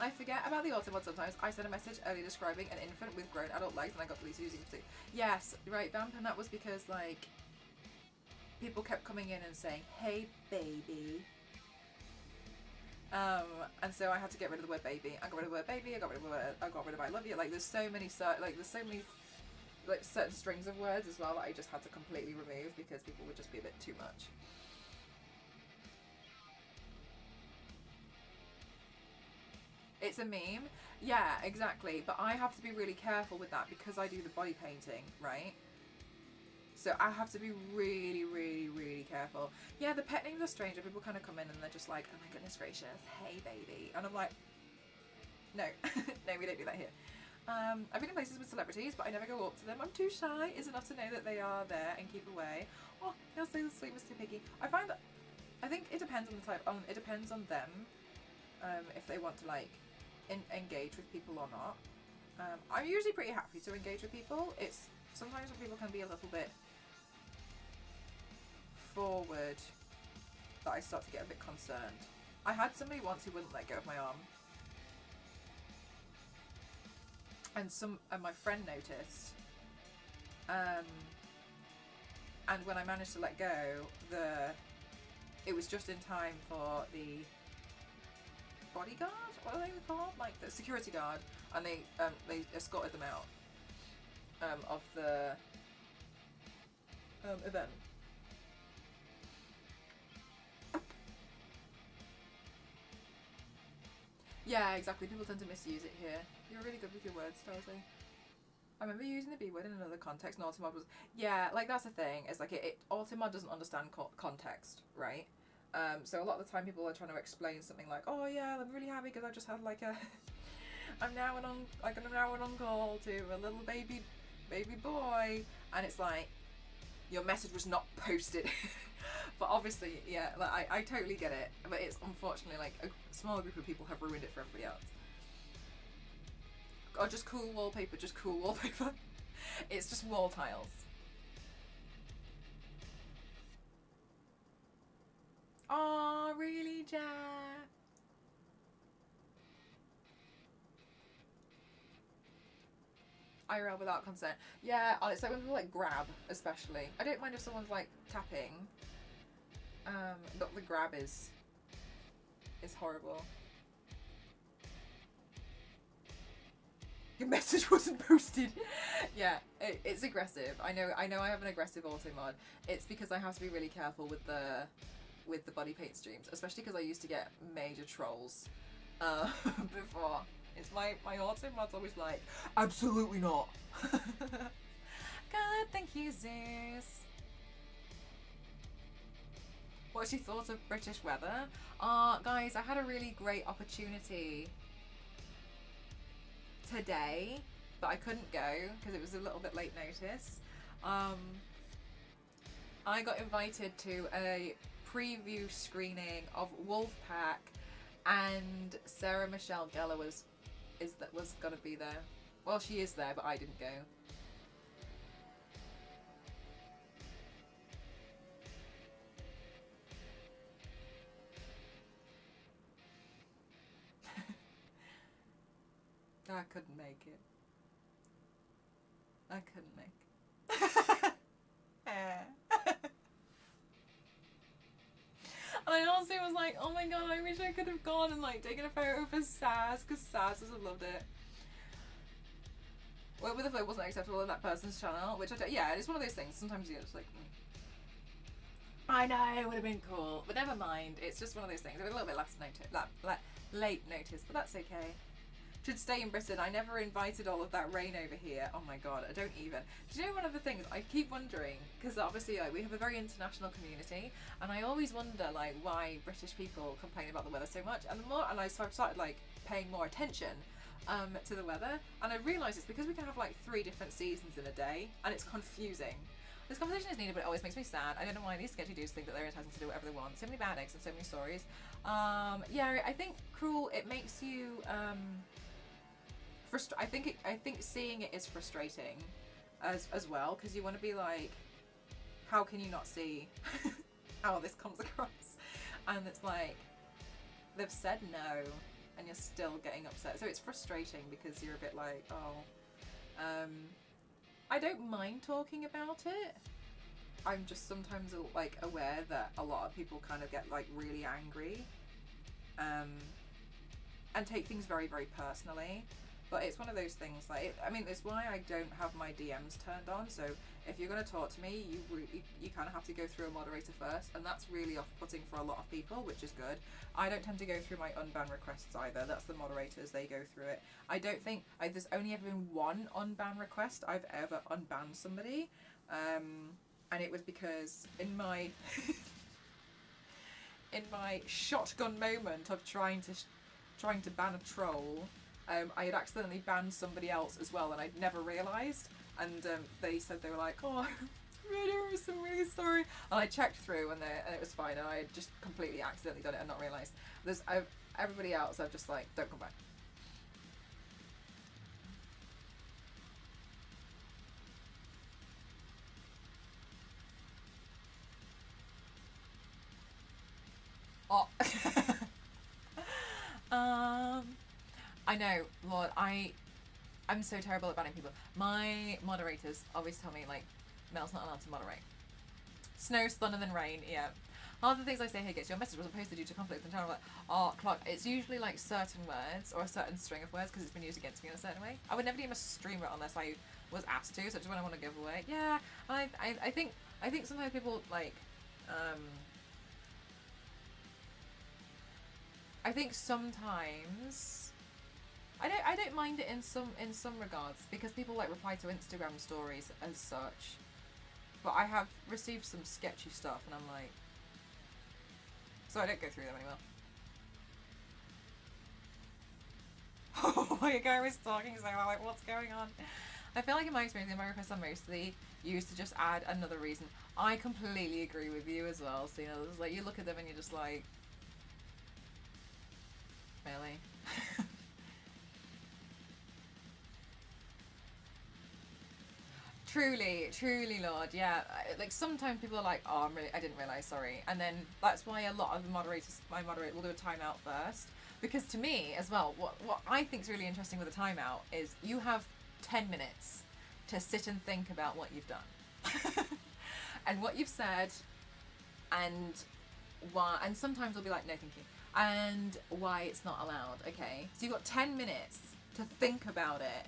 I forget about the autumn one sometimes. I sent a message earlier describing an infant with grown adult legs, and I got deleted using it too. Yes, right, Vamp, and that was because like people kept coming in and saying, "Hey, baby," and so I had to get rid of the word "baby." I got rid of the word "baby." I got rid of "I love you." Like there's so many like certain strings of words as well that I just had to completely remove because people would just be a bit too much. It's a meme. Yeah, exactly. But I have to be really careful with that because I do the body painting, right? So I have to be really, really, really careful. Yeah, the pet names are strange. People kind of come in and they're just like, oh my goodness gracious, hey baby. And I'm like, no, no, we don't do that here. I've been in places with celebrities, but I never go up to them. I'm too shy. It's enough to know that they are there and keep away. Oh, you're so sweet, Mr. Piggy. I think it depends on the type. It depends on them, if they want to like engage with people or not. I'm usually pretty happy to engage with people. It's sometimes when people can be a little bit forward that I start to get a bit concerned. I had somebody once who wouldn't let go of my arm, and my friend noticed, and when I managed to let go, it was just in time for the bodyguard, what are they called? Like the security guard, and they escorted them out of the event. Yeah, exactly. People tend to misuse it here. You're really good with your words, Dorothy. I remember using the B word in another context, and Altimod was... Yeah, like, that's the thing. It's like, Altimod doesn't understand context, right? So a lot of the time people are trying to explain something like, oh yeah, I'm really happy because I just had like a... I'm now an uncle to a little baby boy. And it's like, your message was not posted. But obviously, yeah, like, I totally get it. But it's unfortunately like a small group of people have ruined it for everybody else. Or just cool wallpaper, just cool wallpaper. It's just wall tiles. Oh, really, Jeff? IRL without consent. Yeah, it's like when people like grab, especially. I don't mind if someone's like tapping. But the grab is horrible. Your message wasn't posted. Yeah, it's aggressive. I know I have an aggressive auto mod. It's because I have to be really careful with the body paint streams, especially because I used to get major trolls before. It's my auto mod's always like, absolutely not. God, thank you, Zeus. What she thought of British weather? Guys, I had a really great opportunity today, but I couldn't go because it was a little bit late notice. I got invited to a preview screening of Wolfpack, and Sarah Michelle Gellar was gonna be there. Well, she is there, but I didn't go. I couldn't make it. I couldn't make it. And I also was like, oh my god, I wish I could have gone and like taken a photo for Saz, because Saz would have loved it. Well, with the flow wasn't acceptable in that person's channel, which yeah, it's one of those things. Sometimes you're just like, I know, it would have been cool, but never mind. It's just one of those things. It was a little bit late notice, but that's okay. Should stay in Britain. I never invited all of that rain over here. Oh my god, I don't even. Do you know one of the things I keep wondering? Because obviously, like, we have a very international community, and I always wonder, like, why British people complain about the weather so much. And I started like paying more attention to the weather, and I realised it's because we can have like 3 different seasons in a day, and it's confusing. This conversation is needed, but it always makes me sad. I don't know why these sketchy dudes think that they're entitled to do whatever they want. So many bad eggs and so many stories. Yeah, I think Cruel, it makes you I think seeing it is frustrating as well, because you want to be like, how can you not see how this comes across? And it's like, they've said no and you're still getting upset. So it's frustrating because you're a bit like, oh, I don't mind talking about it. I'm just sometimes like aware that a lot of people kind of get like really angry and take things very, very personally. But it's one of those things, like, I mean, it's why I don't have my DMs turned on. So if you're going to talk to me, you kind of have to go through a moderator first, and that's really off-putting for a lot of people, which is good. I don't tend to go through my unban requests either. That's the moderators, they go through it. I don't think, there's only ever been one unban request I've ever unbanned somebody, and it was because in my in my shotgun moment of trying to ban a troll, I had accidentally banned somebody else as well, and I'd never realised. And they said, they were like, "Oh, I'm really sorry." And I checked through, and it was fine. And I had just completely accidentally done it and not realised. Everybody else, I've just like, don't come back. Oh. I know, Lord, I'm so terrible at banning people. My moderators always tell me, like, Mel's not allowed to moderate. Snow, thunder, then rain, yeah. Half the things I say here gets your message wasn't posted due to conflict and channel. Like, oh, Clark, it's usually like certain words or a certain string of words because it's been used against me in a certain way. I would never DM a streamer unless I was asked to, such as when I want to give away. Yeah, I think sometimes people like I think sometimes I don't mind it in some regards because people like reply to Instagram stories as such. But I have received some sketchy stuff and I'm like, so I don't go through them anymore. Oh my guy was talking so I'm like, what's going on? I feel like in my experience, the email requests are mostly used to just add another reason. I completely agree with you as well. So, you know, it's like you look at them and you're just like, really? Truly, Lord, yeah. Like sometimes people are like, "Oh, I didn't realize, sorry," and then that's why a lot of the moderators, my moderator, will do a timeout first. Because to me, as well, what I think is really interesting with a timeout is you have 10 minutes to sit and think about what you've done, and what you've said, and why. And sometimes they'll be like, "No, thank you," and why it's not allowed. Okay, so you've got 10 minutes to think about it.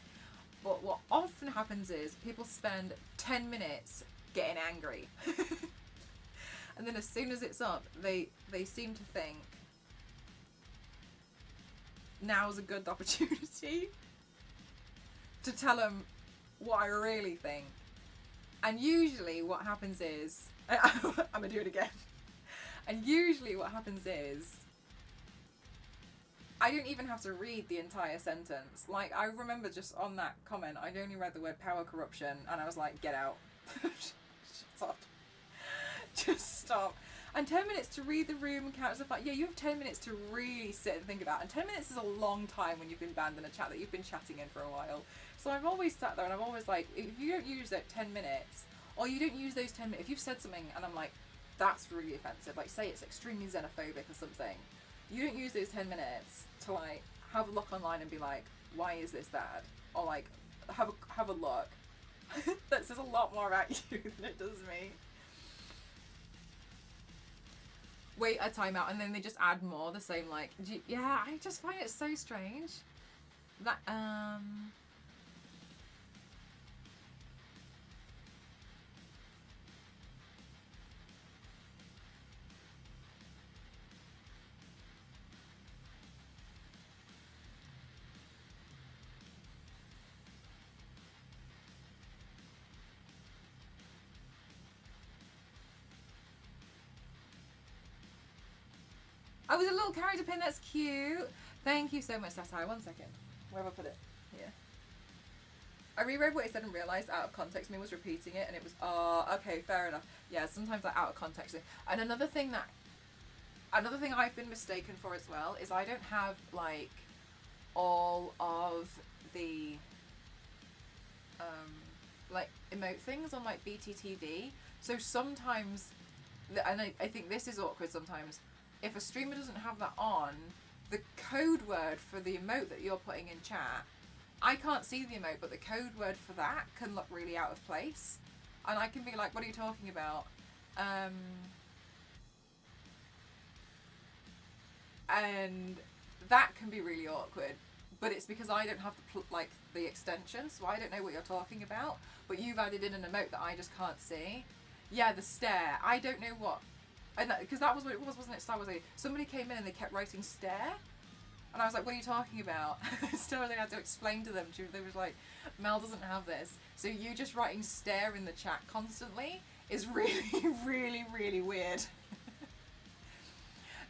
But what often happens is people spend 10 minutes getting angry. And then as soon as it's up, they seem to think now's a good opportunity to tell them what I really think. And usually what happens is, I'm going to do it again. And usually what happens is, I don't even have to read the entire sentence. Like, I remember just on that comment, I'd only read the word power corruption, and I was like, get out. Shut up. Just stop. And 10 minutes to read the room and count stuff like, yeah, you have 10 minutes to really sit and think about it. And 10 minutes is a long time when you've been banned in a chat that you've been chatting in for a while. So I've always sat there and I'm always like, if you don't use that 10 minutes, or you don't use those 10 minutes, if you've said something and I'm like, that's really offensive, like say it's extremely xenophobic or something, you don't use those 10 minutes to like have a look online and be like, why is this bad? Or like have a look. That says a lot more about you than it does me. Wait a timeout and then they just add more the same like, yeah, I just find it so strange. That I was a little character pin, that's cute. Thank you so much, Satai. 1 second. Where have I put it? Here. I reread what it said and realised out of context me was repeating it and it was, okay, fair enough. Yeah, sometimes like out of context. And another thing I've been mistaken for as well is I don't have like all of the like emote things on like BTTV. So sometimes, and I think this is awkward sometimes, if a streamer doesn't have that on, the code word for the emote that you're putting in chat, I can't see the emote, but the code word for that can look really out of place. And I can be like, what are you talking about? And that can be really awkward. But it's because I don't have the extension, so I don't know what you're talking about. But you've added in an emote that I just can't see. Yeah, the stare. I don't know what. And because that was what it was, wasn't it? Star Wars. Somebody came in and they kept writing stare. And I was like, what are you talking about? Still, I had to explain to them. They was like, Mel doesn't have this. So you just writing stare in the chat constantly is really, really, really weird.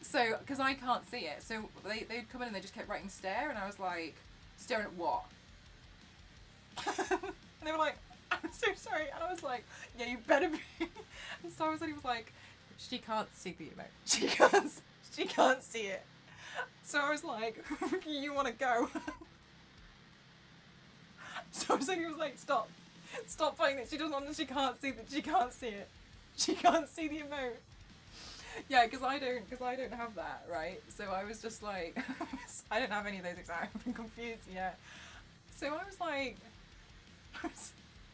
So, because I can't see it. So they'd come in and they just kept writing stare. And I was like, staring at what? And they were like, I'm so sorry. And I was like, yeah, you better be. And Star Wars was like, she can't see the emote. She can't see it. So I was like, you want to go? So he was like, stop playing it. She doesn't want. She can't see that. She can't see it. She can't see the emote. Yeah, because I don't have that, right? So I was just like, I don't have any of those exact. I've been confused. Yeah. So I was like,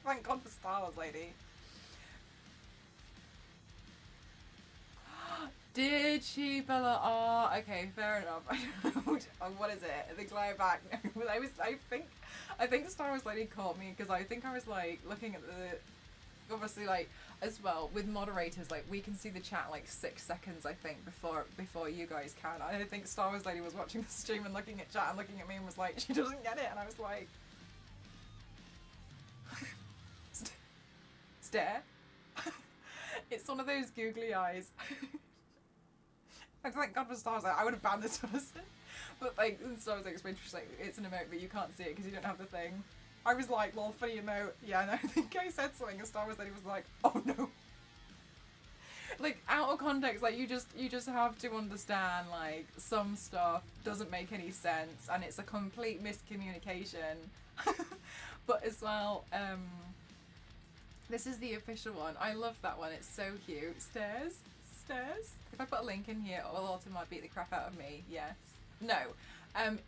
thank God for Star Wars, lady. Did she, Bella? Oh, okay, fair enough. I don't know. What is it? The glide back. I think Star Wars Lady caught me because I think I was like looking at obviously, like, as well, with moderators, like, we can see the chat, like, 6 seconds, I think, before you guys can. I think Star Wars Lady was watching the stream and looking at chat and looking at me and was like, she doesn't get it, and I was like... Stare. It's one of those googly eyes. Thank God for Star Wars. I would have banned this person. But like, Star Wars explained, like, it's an emote, but you can't see it because you don't have the thing. I was like, well, funny emote. Yeah, and I think I said something, and Star Wars Lady was like, oh no. Like, out of context, like, you just have to understand, like, some stuff doesn't make any sense, and it's a complete miscommunication. But as well, this is the official one. I love that one. It's so cute. Stairs. If I put a link in here, it will automatically beat the crap out of me. Yes. No.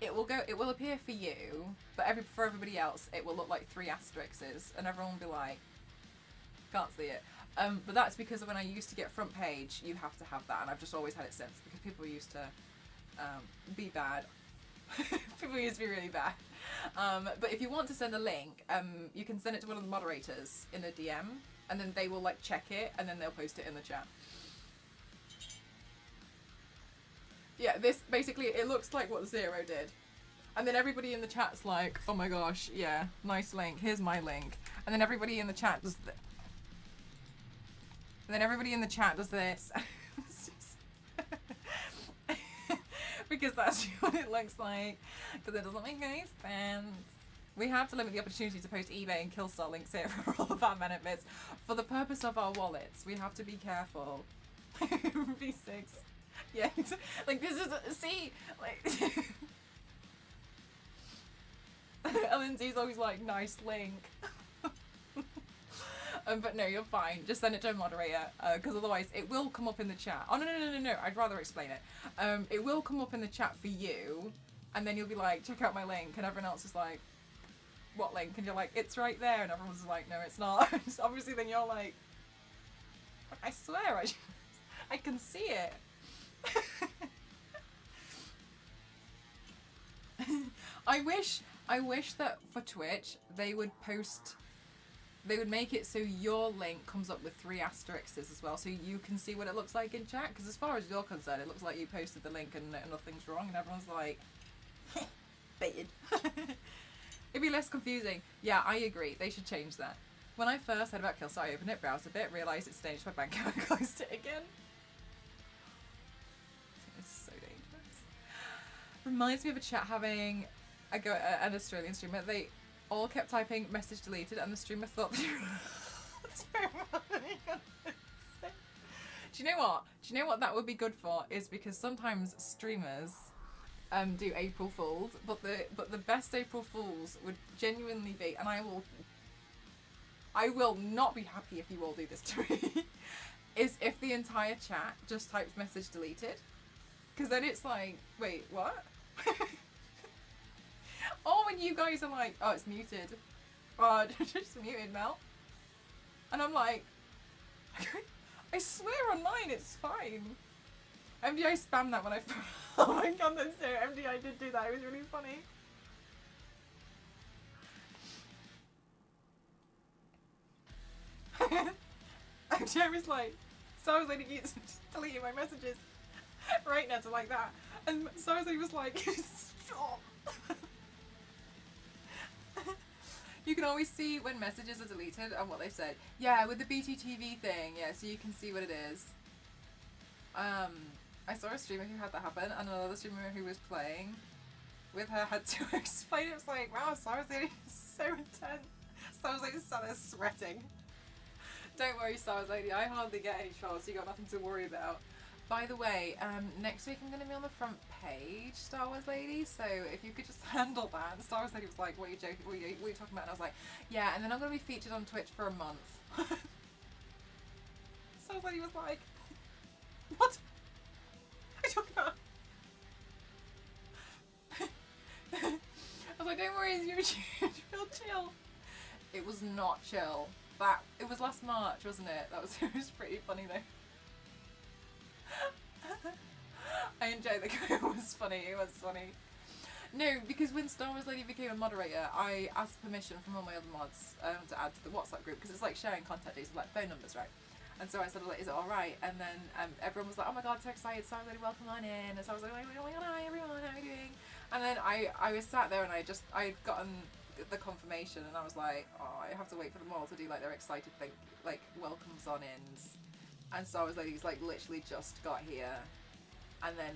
It will appear for you, but for everybody else, it will look like 3 asterisks, and everyone will be like, can't see it. But that's because when I used to get front page, you have to have that, and I've just always had it since, because people used to be bad. People used to be really bad. But if you want to send a link, you can send it to one of the moderators in a DM, and then they will like check it, and then they'll post it in the chat. Yeah, this basically, it looks like what Zero did. And then everybody in the chat's like, oh my gosh, yeah, nice link, here's my link. And then everybody in the chat does this. And then everybody in the chat does this. Because that's what it looks like. Because it doesn't make any sense. We have to limit the opportunity to post eBay and Killstar links here for all of our benefits. For the purpose of our wallets, we have to be careful. V6. Yeah, like this is, see, like, LNZ's always like, nice link. But no, you're fine. Just send it to a moderator, because otherwise it will come up in the chat. Oh, no. I'd rather explain it. It will come up in the chat for you, and then you'll be like, check out my link, and everyone else is like, what link? And you're like, it's right there, and everyone's like, no, it's not. So obviously then you're like, I swear, I can see it. I wish that for Twitch they would make it so your link comes up with 3 asterisks as well, so you can see what it looks like in chat, because as far as you're concerned, it looks like you posted the link and nothing's wrong, and everyone's like, baited. It'd be less confusing. Yeah, I agree. They should change that. When I first heard about Killstar, I opened it, browsed a bit, realised it staged my bank account, and closed it again. It's so dangerous. Reminds me of a chat having an Australian streamer. They all kept typing message deleted, and the streamer thought they were... Do you know what that would be good for? Is because sometimes streamers do April Fools, but the best April Fools would genuinely be, and I will not be happy if you all do this to me, is if the entire chat just types message deleted. Because then it's like, wait, what? Or when you guys are like, oh, it's muted. Oh, just muted, Mel. And I'm like, I swear on mine, it's fine. MDI spammed that when I... Oh my god, that's so... MDI did do that, it was really funny. MDI was like, Star Wars Lady keeps deleting my messages right now to like that. And Star Wars Lady was like, stop. You can always see when messages are deleted and what they said. Yeah, with the BTTV thing, yeah, so you can see what it is. I saw a streamer who had that happen, and another streamer who was playing with her had to explain it. It was like, wow, Star Wars Lady is so intense. Star Wars Lady sat there sweating. Don't worry, Star Wars Lady, I hardly get any trolls, so you got nothing to worry about. By the way, next week I'm going to be on the front page, Star Wars Lady, so if you could just handle that. And Star Wars Lady was like, what are you joking, what are you talking about? And I was like, yeah, and then I'm going to be featured on Twitch for a month. Star Wars Lady was like, what are you talking about? I was like, don't worry, it's real chill. It was not chill. It was last March, wasn't it? It was pretty funny though. I enjoyed the guy. It was funny. No, because when Star Wars Lady became a moderator, I asked permission from all my other mods to add to the WhatsApp group, because it's like sharing contact details, like phone numbers, right? And so I said, like, is it alright? And then everyone was like, oh my god, so excited, Star Wars Lady, welcome on in. And so I was like, oh my god, hi everyone, how are you doing? And then I was sat there and I'd gotten the confirmation, and I was like, oh, I have to wait for them all to do like their excited thing, like welcomes on ins. And Star Wars Lady's like literally just got here, and then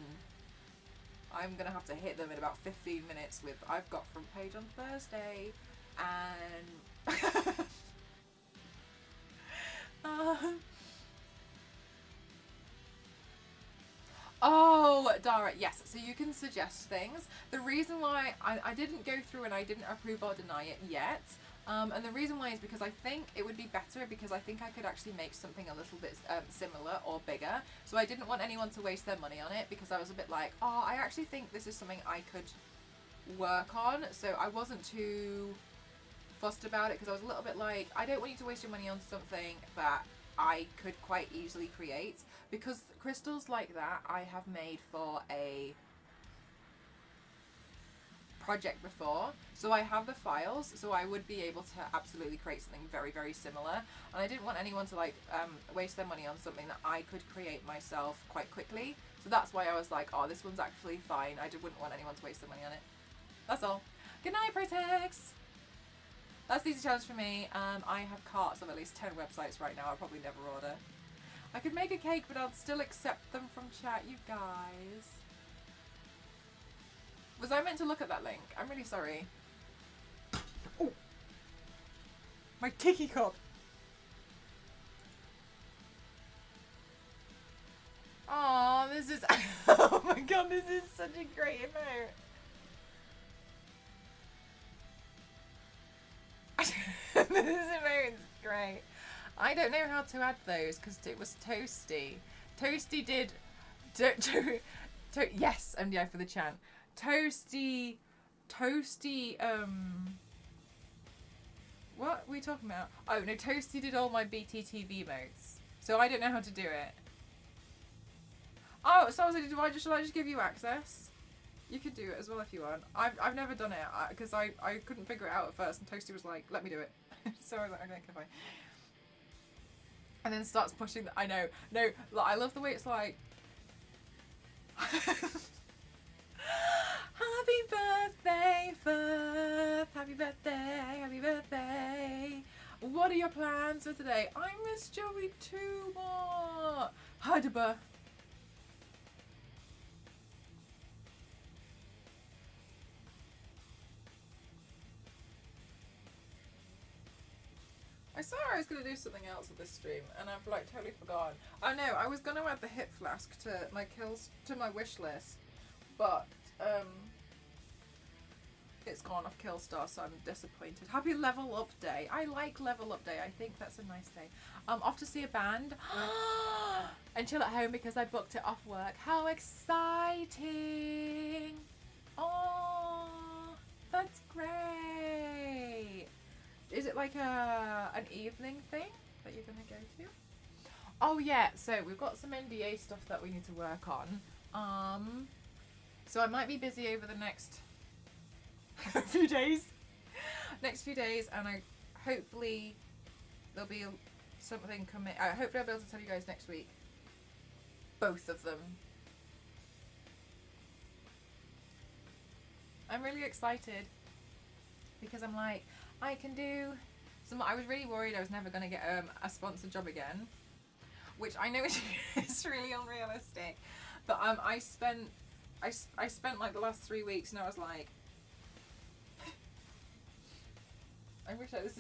I'm gonna have to hit them in about 15 minutes with I've got front page on Thursday, and oh, Dara, yes, so you can suggest things. The reason why I didn't go through and I didn't approve or deny it yet, and the reason why is because I think it would be better, because I think I could actually make something a little bit similar or bigger. So I didn't want anyone to waste their money on it, because I was a bit like, oh, I actually think this is something I could work on. So I wasn't too fussed about it, because I was a little bit like, I don't want you to waste your money on something that I could quite easily create, because crystals like that I have made for a project before, so I have the files, so I would be able to absolutely create something very, very similar. And I didn't want anyone to like waste their money on something that I could create myself quite quickly. So that's why I was like, oh, this one's actually fine. I wouldn't want anyone to waste their money on it. That's all. Good night, Protex. That's the easy challenge for me. I have carts of at least 10 websites right now. I'll probably never order. I could make a cake, but I'll still accept them from chat, you guys. Was I meant to look at that link? I'm really sorry. Oh, my tiki cup. Oh, this is... oh my god, this is such a great emote. This emote's great. I don't know how to add those because it was Toasty. Toasty did... yes, MDI for the chant. Toasty, what are we talking about? Oh, no, Toasty did all my BTTV emotes. So I don't know how to do it. Oh, so I was like, should I just give you access? You could do it as well if you want. I've never done it because I couldn't figure it out at first, and Toasty was like, let me do it. So I was like, okay, fine. And then starts pushing the, I know. No, I love the way it's like... Happy birthday, Firth. Happy birthday, happy birthday. What are your plans for today? I miss Joey too. What? Hadaba. I saw I was going to do something else at this stream, and I've like totally forgotten. Oh no, I was going to add the hip flask to my my wish list, but it's gone off Killstar, so I'm disappointed. Happy level up day. I like level up day. I think that's a nice day. Off to see a band and chill at home because I booked it off work. How exciting! Oh, that's great. Is it like an evening thing that you're gonna go to? Oh yeah, so we've got some NDA stuff that we need to work on. So I might be busy over the next few days. And I hopefully there'll be something coming. Hopefully I'll be able to tell you guys next week. Both of them. I'm really excited because I'm like, I can do some. I was really worried I was never going to get a sponsored job again, which I know is really unrealistic. But I spent like the last 3 weeks, and I was like, I wish this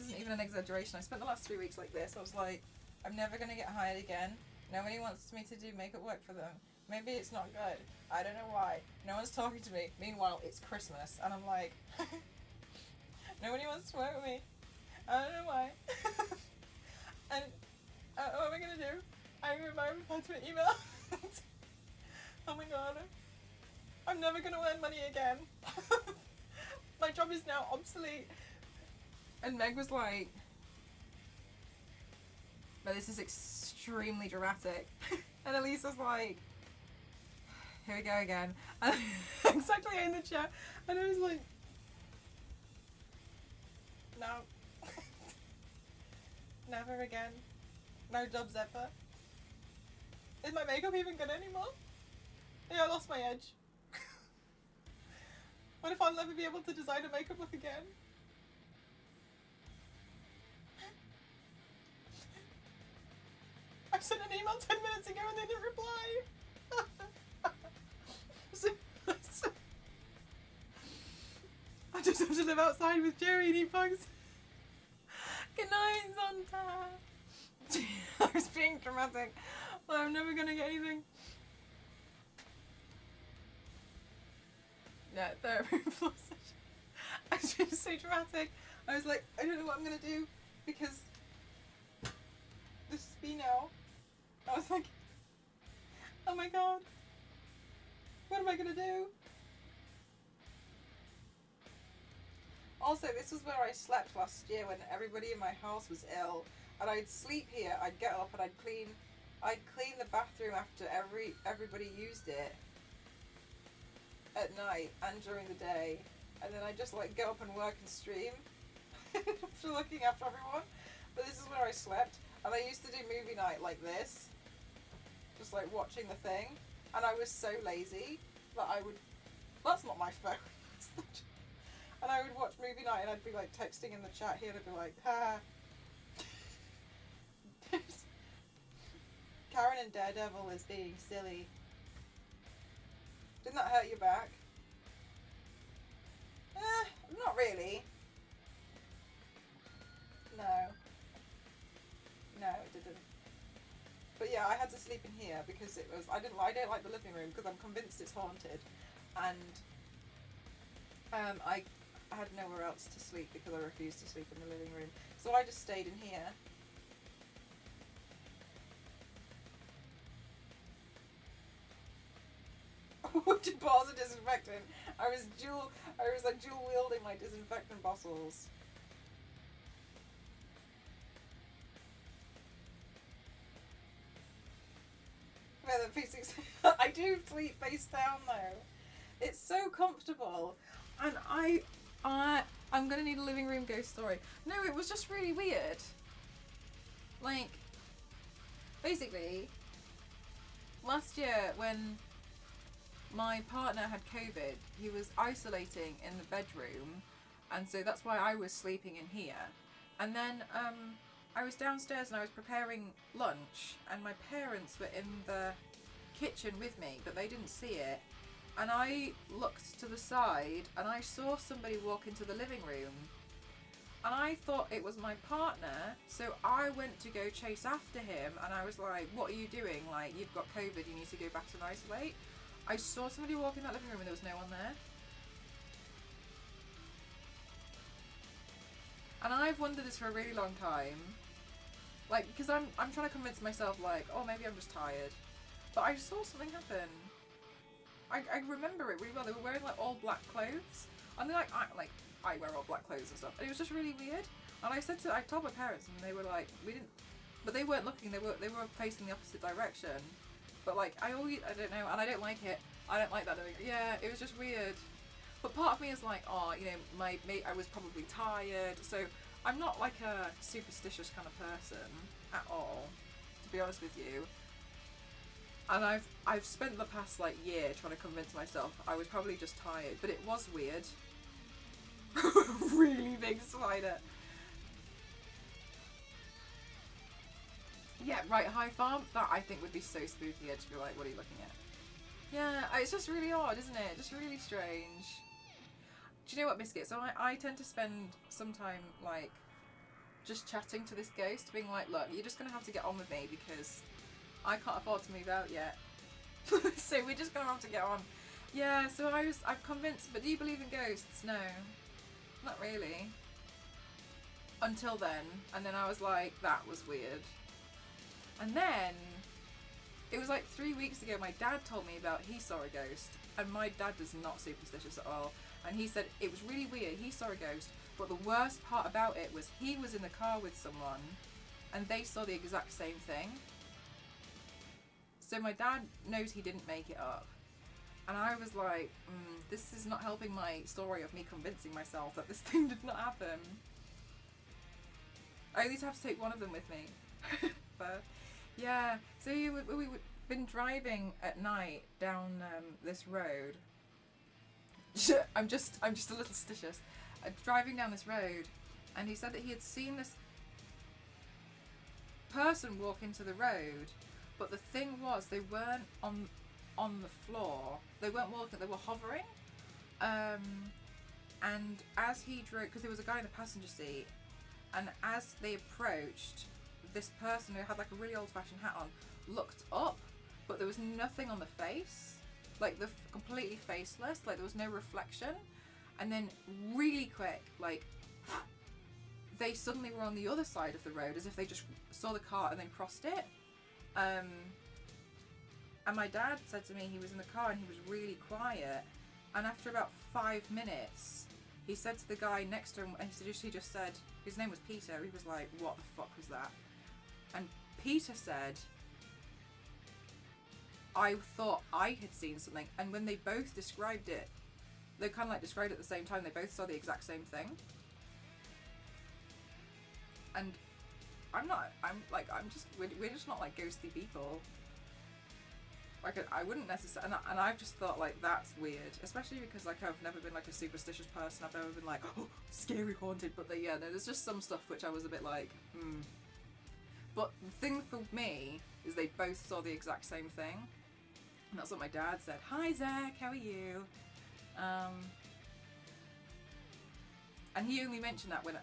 isn't even an exaggeration. I spent the last 3 weeks like this. I was like, I'm never going to get hired again. Nobody wants me to do makeup work for them. Maybe it's not good. I don't know why. No one's talking to me. Meanwhile, it's Christmas, and I'm like. Nobody wants to work with me. I don't know why. And what am I gonna do? I'm gonna reply to an email. Oh my god. I'm never gonna earn money again. My job is now obsolete. And Meg was like, but this is extremely dramatic. And Elise was like, here we go again. And exactly in the chat. And I was like, no. Never again. No jobs ever. Is my makeup even good anymore? Yeah, I lost my edge. What if I'll never be able to design a makeup look again? I sent an email 10 minutes ago and they didn't reply. I just have to live outside with Jerry and eat bugs. Good night, Zonta. I was being dramatic. Well, I'm never gonna get anything. Yeah, therapy floor session. I was being so dramatic. I was like, I don't know what I'm gonna do because this is me now. I was like, oh my god, what am I gonna do? Also, this was where I slept last year when everybody in my house was ill, and I'd sleep here. I'd get up and I'd clean the bathroom after everybody used it at night and during the day, and then I'd just like get up and work and stream after looking after everyone. But this is where I slept, and I used to do movie night like this, just like watching the thing, and I was so lazy that I would. That's not my phone. And I would watch movie night and I'd be like texting in the chat here and I'd be like, ha. Karen and Daredevil is being silly. Didn't that hurt your back? Not really. No. No, it didn't. But yeah, I had to sleep in here because it was, I don't like the living room because I'm convinced it's haunted. And I had nowhere else to sleep because I refused to sleep in the living room. So I just stayed in here. Which bars of disinfectant? I was like dual wielding my disinfectant bottles. I do sleep face down though. It's so comfortable, and I'm gonna need a living room ghost story. No, it was just really weird. Like, basically, last year when my partner had COVID, he was isolating in the bedroom, and so that's why I was sleeping in here. And then I was downstairs and I was preparing lunch, and my parents were in the kitchen with me, but they didn't see it. And I looked to the side and I saw somebody walk into the living room, and I thought it was my partner, so I went to go chase after him, and I was like, what are you doing? Like, you've got COVID, you need to go back and isolate. I saw somebody walk in that living room and there was no one there. And I've wondered this for a really long time. Like, because I'm trying to convince myself, like, oh, maybe I'm just tired. But I saw something happen. I remember it really well. They were wearing like all black clothes, and they're I wear all black clothes and stuff, and it was just really weird. And I told my parents, and they were like, we didn't, but they weren't looking. They were facing the opposite direction. But like I don't know, and I don't like it. I don't like that. Yeah, it was just weird. But part of me is like, oh, you know, I was probably tired, so I'm not like a superstitious kind of person at all, to be honest with you. And I've spent the past like year trying to convince myself I was probably just tired, but it was weird. Really big spider. Yeah, right, High Farm. That I think would be so spooky. I'd just be like, what are you looking at? Yeah, it's just really odd, isn't it? Just really strange. Do you know what, Biscuit? So I tend to spend some time like just chatting to this ghost, being like, look, you're just gonna have to get on with me because I can't afford to move out yet. So we're just gonna have to get on. Yeah, so I'm convinced, but do you believe in ghosts? No. Not really. Until then. And then I was like, that was weird. And then, it was like 3 weeks ago, my dad told me about he saw a ghost. And my dad is not superstitious at all. And he said it was really weird, he saw a ghost, but the worst part about it was he was in the car with someone and they saw the exact same thing. So my dad knows he didn't make it up. And I was like, this is not helping my story of me convincing myself that this thing did not happen. I at least have to take one of them with me. But yeah, so we've been driving at night down this road. I'm just a little stitious. Driving down this road, and he said that he had seen this person walk into the road, but the thing was they weren't on the floor. They weren't walking. They were hovering. And as he drove, because there was a guy in the passenger seat, and as they approached, this person who had like a really old-fashioned hat on looked up, but there was nothing on the face, like completely faceless, like there was no reflection. And then really quick, like they suddenly were on the other side of the road, as if they just saw the car and then crossed it. And my dad said to me he was in the car and he was really quiet. And after about 5 minutes, he said to the guy next to him, and he just said, his name was Peter, he was like, what the fuck was that? And Peter said, I thought I had seen something. And when they both described it, they kind of like described it at the same time, they both saw the exact same thing. And we're just not like ghosty people. Like, I wouldn't necessarily, and I've just thought like that's weird, especially because like I've never been like a superstitious person. I've never been like, oh, scary, haunted. But there's just some stuff which I was a bit like, But the thing for me is they both saw the exact same thing, and that's what my dad said. Hi Zach, how are you? And he only mentioned that when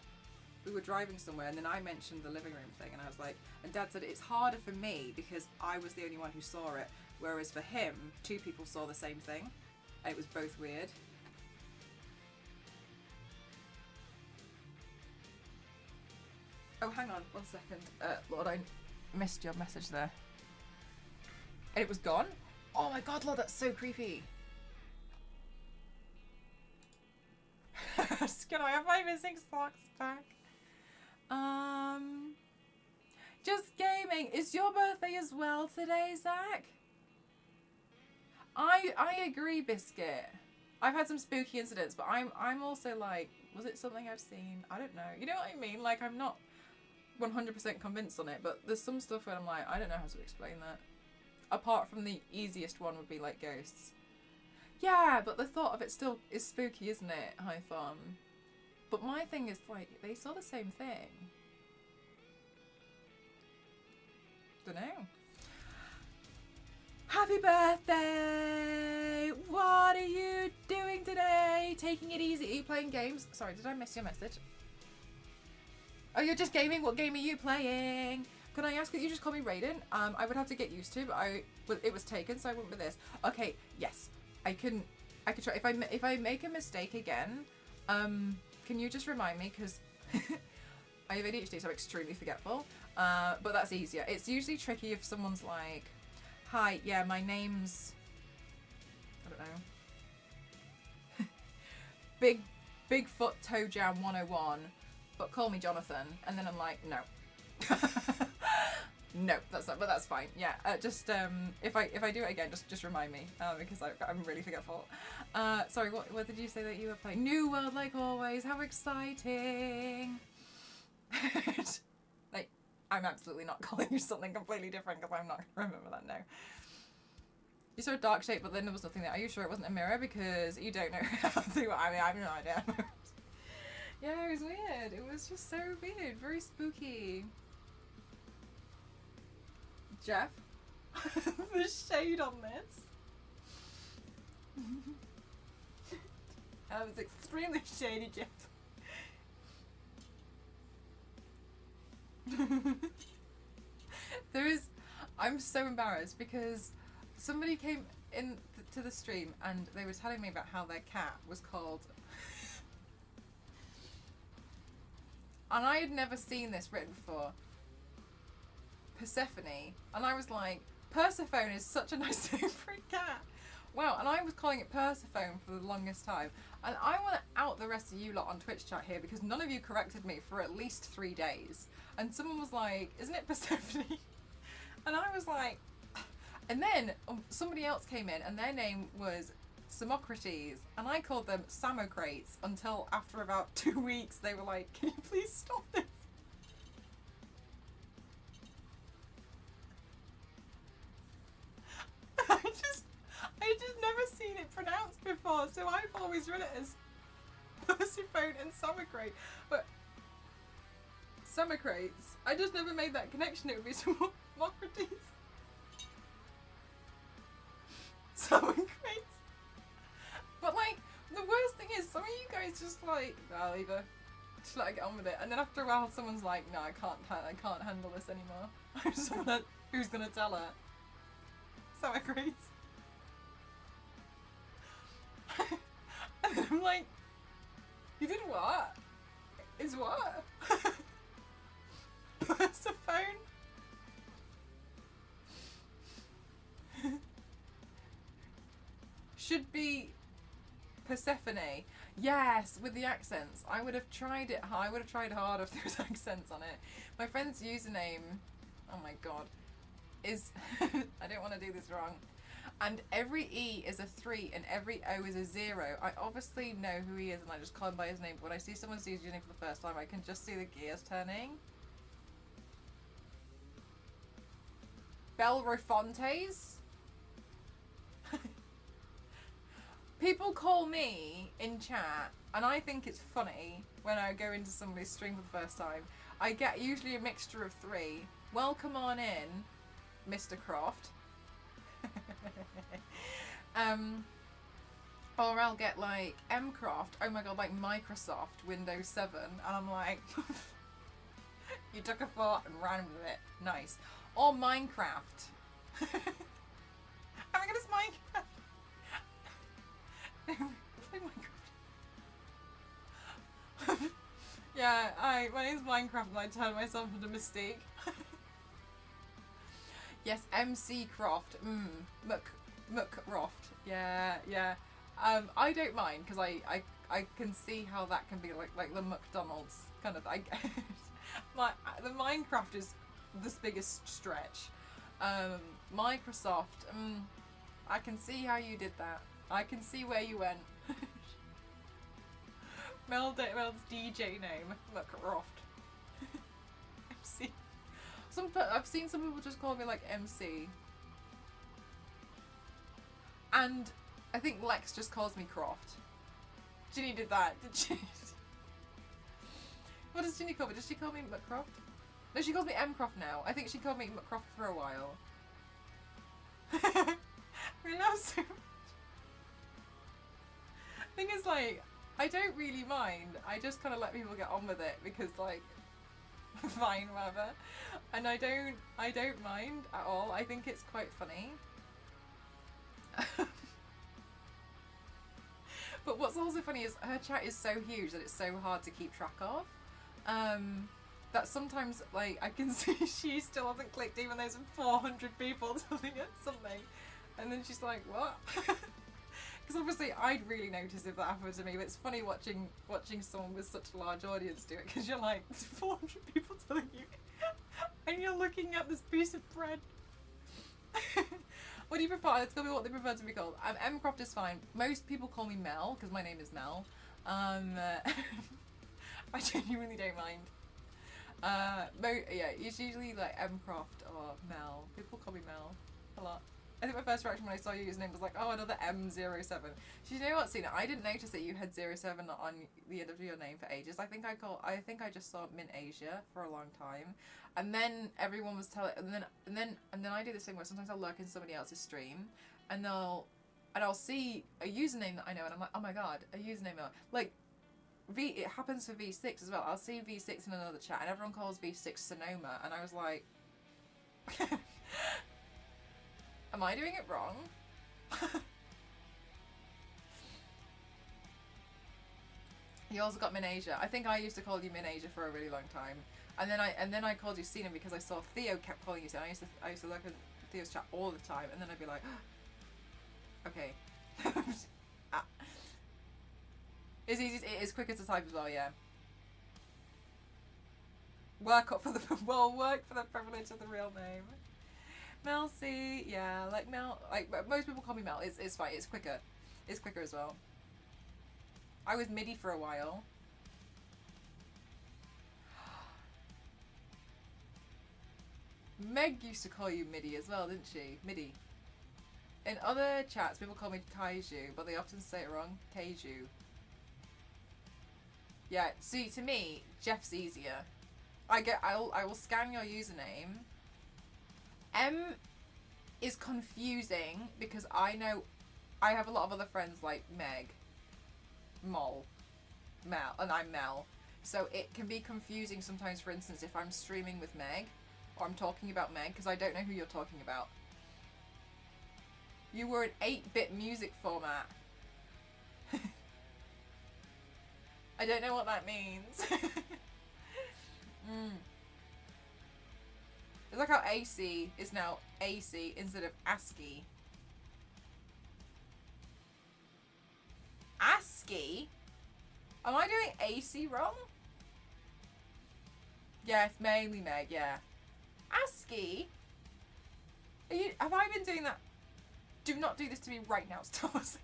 we were driving somewhere, and then I mentioned the living room thing, and I was like, and Dad said it's harder for me because I was the only one who saw it, whereas for him, 2 people saw the same thing, and it was both weird. Oh, hang on, 1 second. Lord, I missed your message there. And it was gone? Oh my god, Lord, that's so creepy. Can I have my missing socks back? Just gaming. Is your birthday as well today, Zach? I agree, Biscuit. I've had some spooky incidents, but I'm also like, was it something I've seen? I don't know. You know what I mean? Like, I'm not 100% convinced on it, but there's some stuff where I'm like, I don't know how to explain that. Apart from the easiest one would be like ghosts. Yeah, but the thought of it still is spooky, isn't it? High fun. But my thing is like, they saw the same thing. Dunno. Happy birthday! What are you doing today? Taking it easy? Are you playing games? Sorry, did I miss your message? Oh, you're just gaming? What game are you playing? Can I ask that you just call me Raiden? I would have to get used to, but it was taken, so I went with this. Okay, yes. I could try. If I make a mistake again, can you just remind me? Because I have ADHD, so I'm extremely forgetful. But that's easier. It's usually tricky if someone's like, hi, yeah, my name's, I don't know, Bigfoot Toe Jam 101, but call me Jonathan. And then I'm like, no. No, that's not, but that's fine. Yeah, just if I do it again, just remind me, because I'm really forgetful. Sorry, what did you say that you were playing? New World, like always. How exciting! Like, I'm absolutely not calling you something completely different because I'm not gonna remember that now. You saw a dark shape, but then there was nothing there. Are you sure it wasn't a mirror? Because you don't know how to. I mean, I have no idea. Yeah, it was weird. It was just so weird, very spooky. Jeff, the shade on this. That was extremely shady, Jeff. I'm so embarrassed because somebody came in to the stream and they were telling me about how their cat was called. And I had never seen this written before. Persephone, and I was like, Persephone is such a nice name for a cat. Wow, and I was calling it Persephone for the longest time. And I want to out the rest of you lot on Twitch chat here because none of you corrected me for at least 3 days. And someone was like, isn't it Persephone? And I was like, And then somebody else came in and their name was Samocrates, and I called them Samocrates until after about 2 weeks they were like, can you please stop this? I just never seen it pronounced before, so I've always read it as Persephone and Samocrate. But Samocrates, I just never made that connection. It would be Samocrates. Samocrates. But like, the worst thing is, some of you guys just like, I'll either just let her get on with it, and then after a while, someone's like, no, I can't handle this anymore. I'm someone who's gonna tell her. Samocrates. And then I'm like, you did what? Is what? Persephone? Should be Persephone. Yes, with the accents. I would have tried it. I would have tried hard if there was accents on it. My friend's username, oh my god, is I don't want to do this wrong. And every E is a 3 and every O is a 0. I obviously know who he is and I just call him by his name, but when I see someone's username for the first time, I can just see the gears turning. Belrofontes? People call me in chat, and I think it's funny when I go into somebody's stream for the first time. I get usually a mixture of 3. Welcome on in, Mr. Croft. Or I'll get like Mcroft, oh my god, like Microsoft Windows 7, and I'm like, you took a thought and ran with it. Nice. Or Minecraft. Oh my god, it's Minecraft. Play Minecraft. Yeah, my name's Minecraft and I turned myself into Mystique. Yes, MC Croft. McCroft. Yeah. I don't mind because I can see how that can be like the McDonald's kind of. The Minecraft is the biggest stretch. Microsoft. I can see how you did that. I can see where you went. Mel's DJ name, McCroft. MC. I've seen some people just call me like MC. And I think Lex just calls me Croft. Ginny did that, did she? What does Ginny call me? Does she call me McCroft? No, she calls me Mcroft now. I think she called me McCroft for a while. I love so much. Thing is, like, I don't really mind. I just kind of let people get on with it because, like, fine, whatever. And I don't mind at all. I think it's quite funny. But what's also funny is her chat is so huge that it's so hard to keep track of. That sometimes, like, I can see she still hasn't clicked even though there's 400 people telling her something. And then she's like, what? Because obviously I'd really notice if that happened to me, but it's funny watching someone with such a large audience do it, because you're like, there's 400 people telling you, and you're looking at this piece of bread. What do you prefer? Let's go with what they prefer to be called. Mcroft is fine. Most people call me Mel, because my name is Mel. I genuinely don't mind. Yeah, it's usually like Mcroft or Mel. People call me Mel a lot. I think my first reaction when I saw your username was like, oh, another M07. You know what, Cena? I didn't notice that you had 07 on the end of your name for ages. I think I just saw Mint Asia for a long time, and then everyone was telling, and then I do the same way. Sometimes I'll lurk in somebody else's stream, and I'll see a username that I know, and I'm like, oh my god, a username like. It happens for V6 as well. I'll see V6 in another chat, and everyone calls V6 Sonoma, and I was like. Am I doing it wrong? You also got Minasia. I think I used to call you Minasia for a really long time, and then I called you Cena because I saw Theo kept calling you Cena. I used to look at Theo's chat all the time, and then I'd be like, okay. It's easy. It is quicker to type as well. Yeah. Work for the privilege of the real name. Mel C. Yeah, like Mel. Like most people call me Mel. It's fine. It's quicker. It's quicker as well. I was MIDI for a while. Meg used to call you MIDI as well, didn't she? MIDI. In other chats, people call me Kaiju, but they often say it wrong. Kaiju. Yeah, see, to me, Jeff's easier. I will scan your username. M is confusing because I know I have a lot of other friends like Meg, Mel, and I'm Mel. So it can be confusing sometimes, for instance, if I'm streaming with Meg or I'm talking about Meg because I don't know who you're talking about. You were an 8-bit music format. I don't know what that means. It's like how AC is now AC instead of ASCII. ASCII? Am I doing AC wrong? Yeah, it's mainly Meg, yeah. ASCII? Have I been doing that? Do not do this to me right now, Star Wars.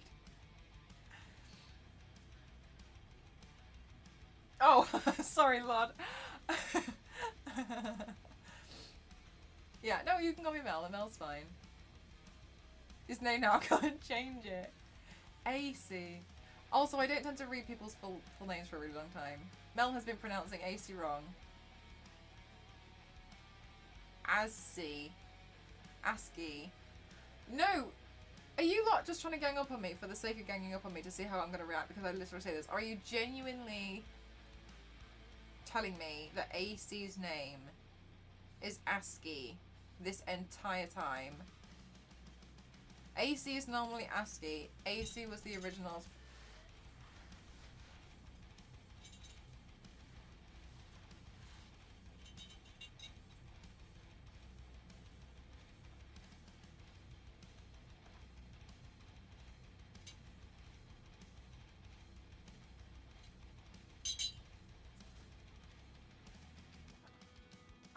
Oh, sorry, Lord. Yeah, no, you can call me Mel, and Mel's fine. His name now, I can't change it. AC. Also, I don't tend to read people's full names for a really long time. Mel has been pronouncing AC wrong. ASCII. ASCII. No! Are you lot just trying to gang up on me for the sake of ganging up on me to see how I'm going to react because I literally say this? Or are you genuinely telling me that AC's name is ASCII this entire time? AC is normally ASCII. AC was the original.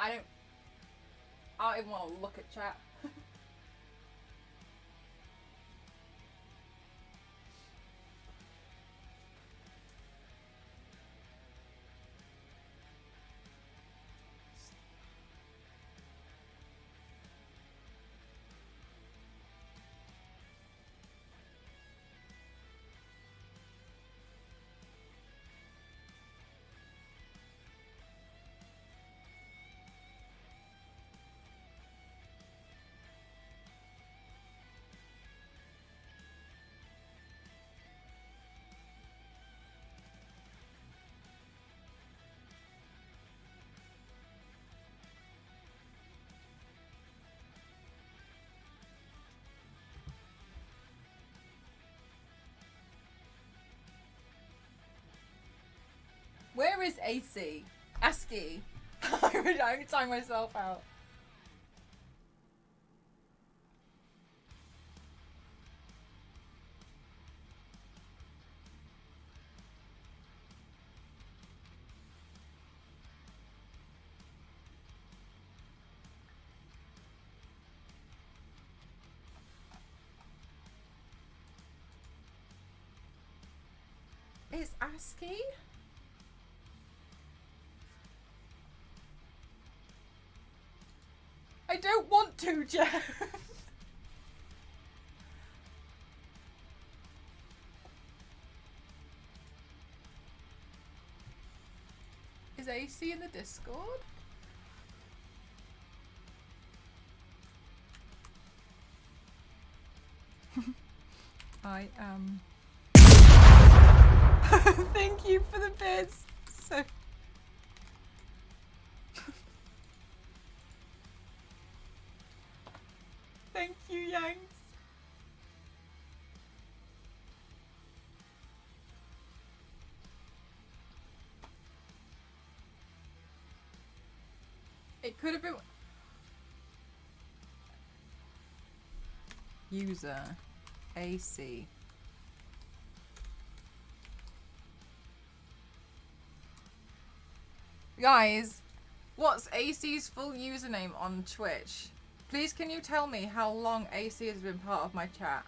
I don't even want to look at chat. Where is AC? ASCII. I'm tying myself out. Is ASCII? I don't want to, Jeff. Is AC in the Discord? I am. Thank you for the bits. So. Thank you, Yanks. It could have been. User AC. Guys, what's AC's full username on Twitch? Please, can you tell me how long AC has been part of my chat?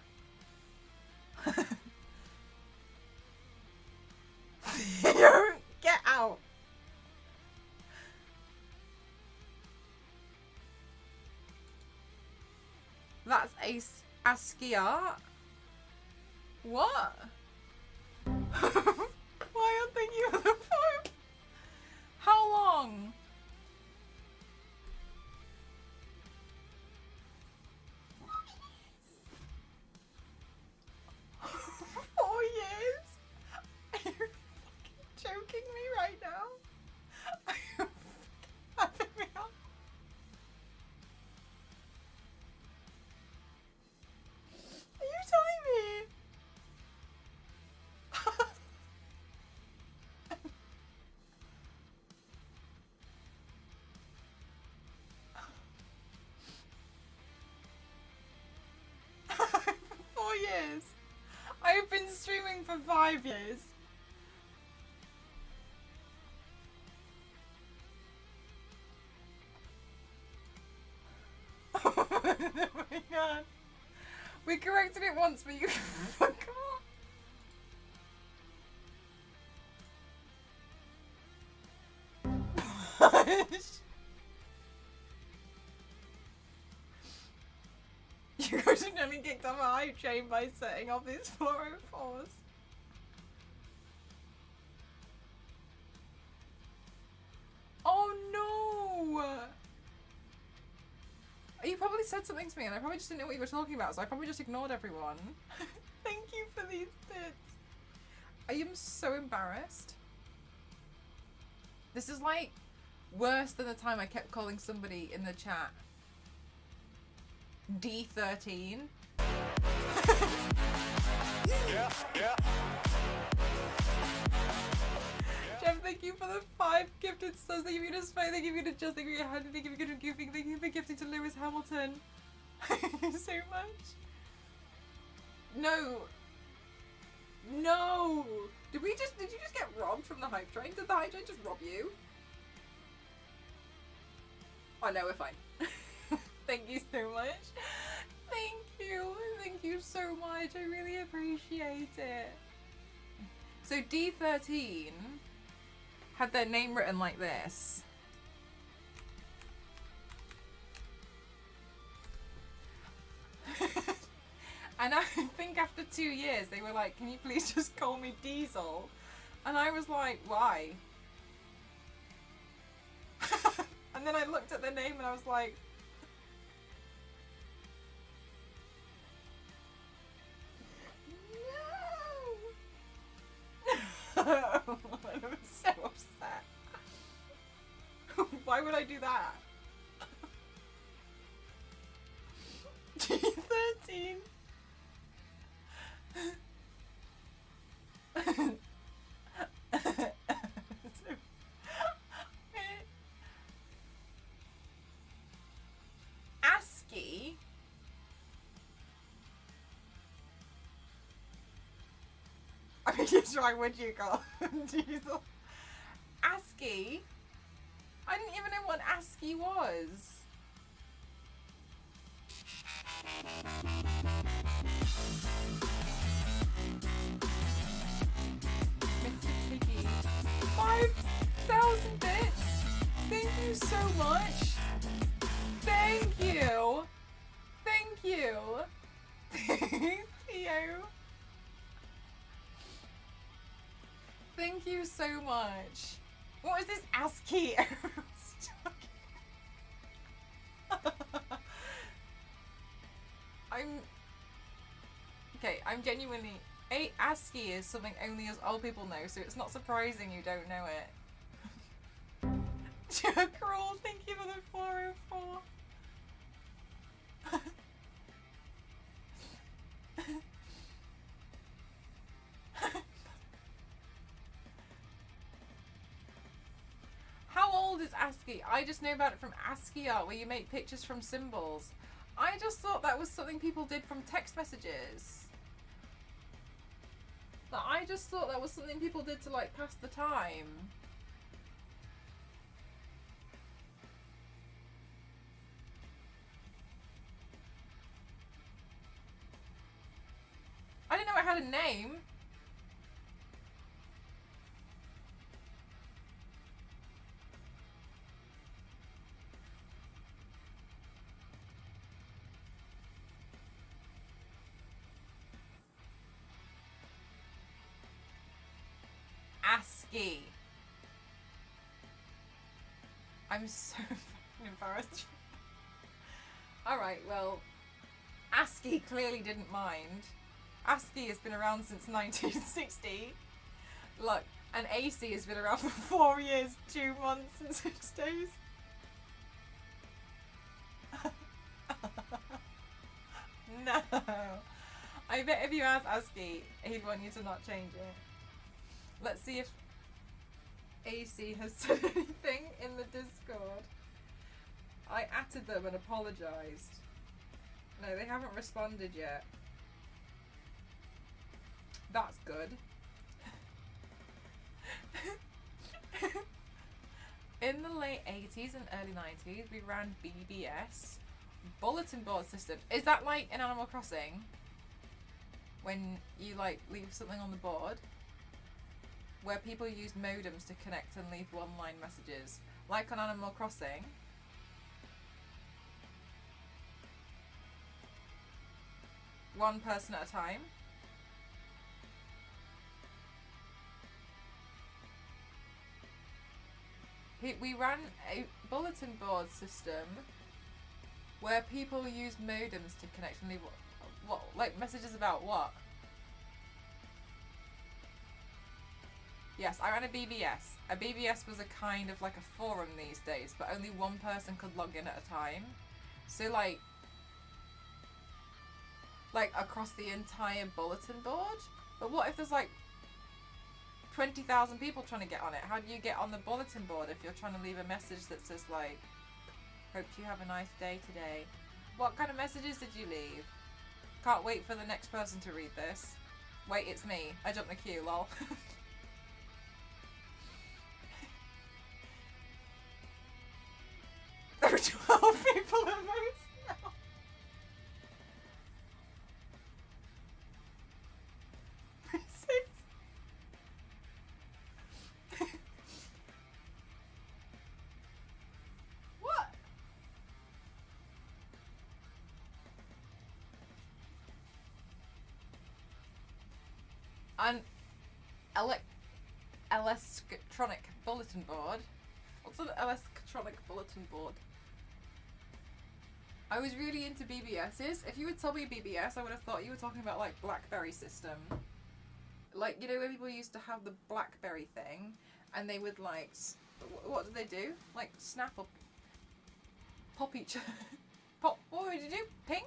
Get out. That's ASCII art? What? Why aren't they you on the phone? How long? Four years? Are you fucking joking me right now? Are you fucking having me on? Are you telling me? 4 years. I've been streaming for 5 years. Oh my god. We corrected it once, but you forgot. You guys are nearly kicked off a hype chain by setting off these 404s. Oh no! You probably said something to me and I probably just didn't know what you were talking about, so I probably just ignored everyone. Thank you for these bits. I am so embarrassed. This is like worse than the time I kept calling somebody in the chat D13. Yeah. Jeff, thank you for the 5 gifted subs. Thank you to Spy, thank you to Just, thank you to Handy, thank you for giving, thank you for gifting to Lewis Hamilton. Thank you so much. No. No. Did you just get robbed from the hype train? Did the hype train just rob you? Oh no, we're fine. Thank you so much. Thank you so much. I really appreciate it. So D13 had their name written like this. And I think after 2 years they were like, can you please just call me Diesel? And I was like, why? And then I looked at the name and I was like, no! I was so upset. Why would I do that? G13. ASCII. I mean, yes, why would you call Diesel? ASCII? I didn't even know what ASCII was. Mr. Piggy. 5,000 bits! Thank you so much! Thank you! Thank you! Theo! Thank you so much! What is this ASCII? I'm genuinely... ASCII is something only us old people know, so it's not surprising you don't know it. Cruel, thank you for the 404. How old is ASCII? I just know about it from ASCII art, where you make pictures from symbols. I just thought that was something people did from text messages. Like, I just thought that was something people did to, like, pass the time. a name. ASCII. I'm so fucking embarrassed. Alright, well, ASCII clearly didn't mind. ASCII has been around since 1960. Look, and AC has been around for 4 years, 2 months and 6 days. No. I bet if you ask ASCII, he'd want you to not change it. Let's see if AC has said anything in the Discord. I atted them and apologised. No, they haven't responded yet. That's good. In the late 80s and early 90s, we ran BBS, bulletin board system. Is that like in Animal Crossing? When you like leave something on the board? Where people use modems to connect and leave one-line messages. Like on Animal Crossing. One person at a time. We ran a bulletin board system where people use modems to connect and leave what like messages about what? Yes, I ran a BBS. A BBS was a kind of like a forum these days, but only one person could log in at a time. So like across the entire bulletin board? But what if there's like 20,000 people trying to get on it? How do you get on the bulletin board if you're trying to leave a message that says like, hope you have a nice day today? What kind of messages did you leave? Can't wait for the next person to read this. Wait, it's me. I jumped the queue, lol. There are 12 people at most now. What? An electronic bulletin board. What's an electronic bulletin board? I was really into BBSs. If you had told me BBS, I would have thought you were talking about like BlackBerry system. Like, you know, where people used to have the BlackBerry thing and they would like, what did they do? Like snap up, pop each other. Pop, what would you do? Ping?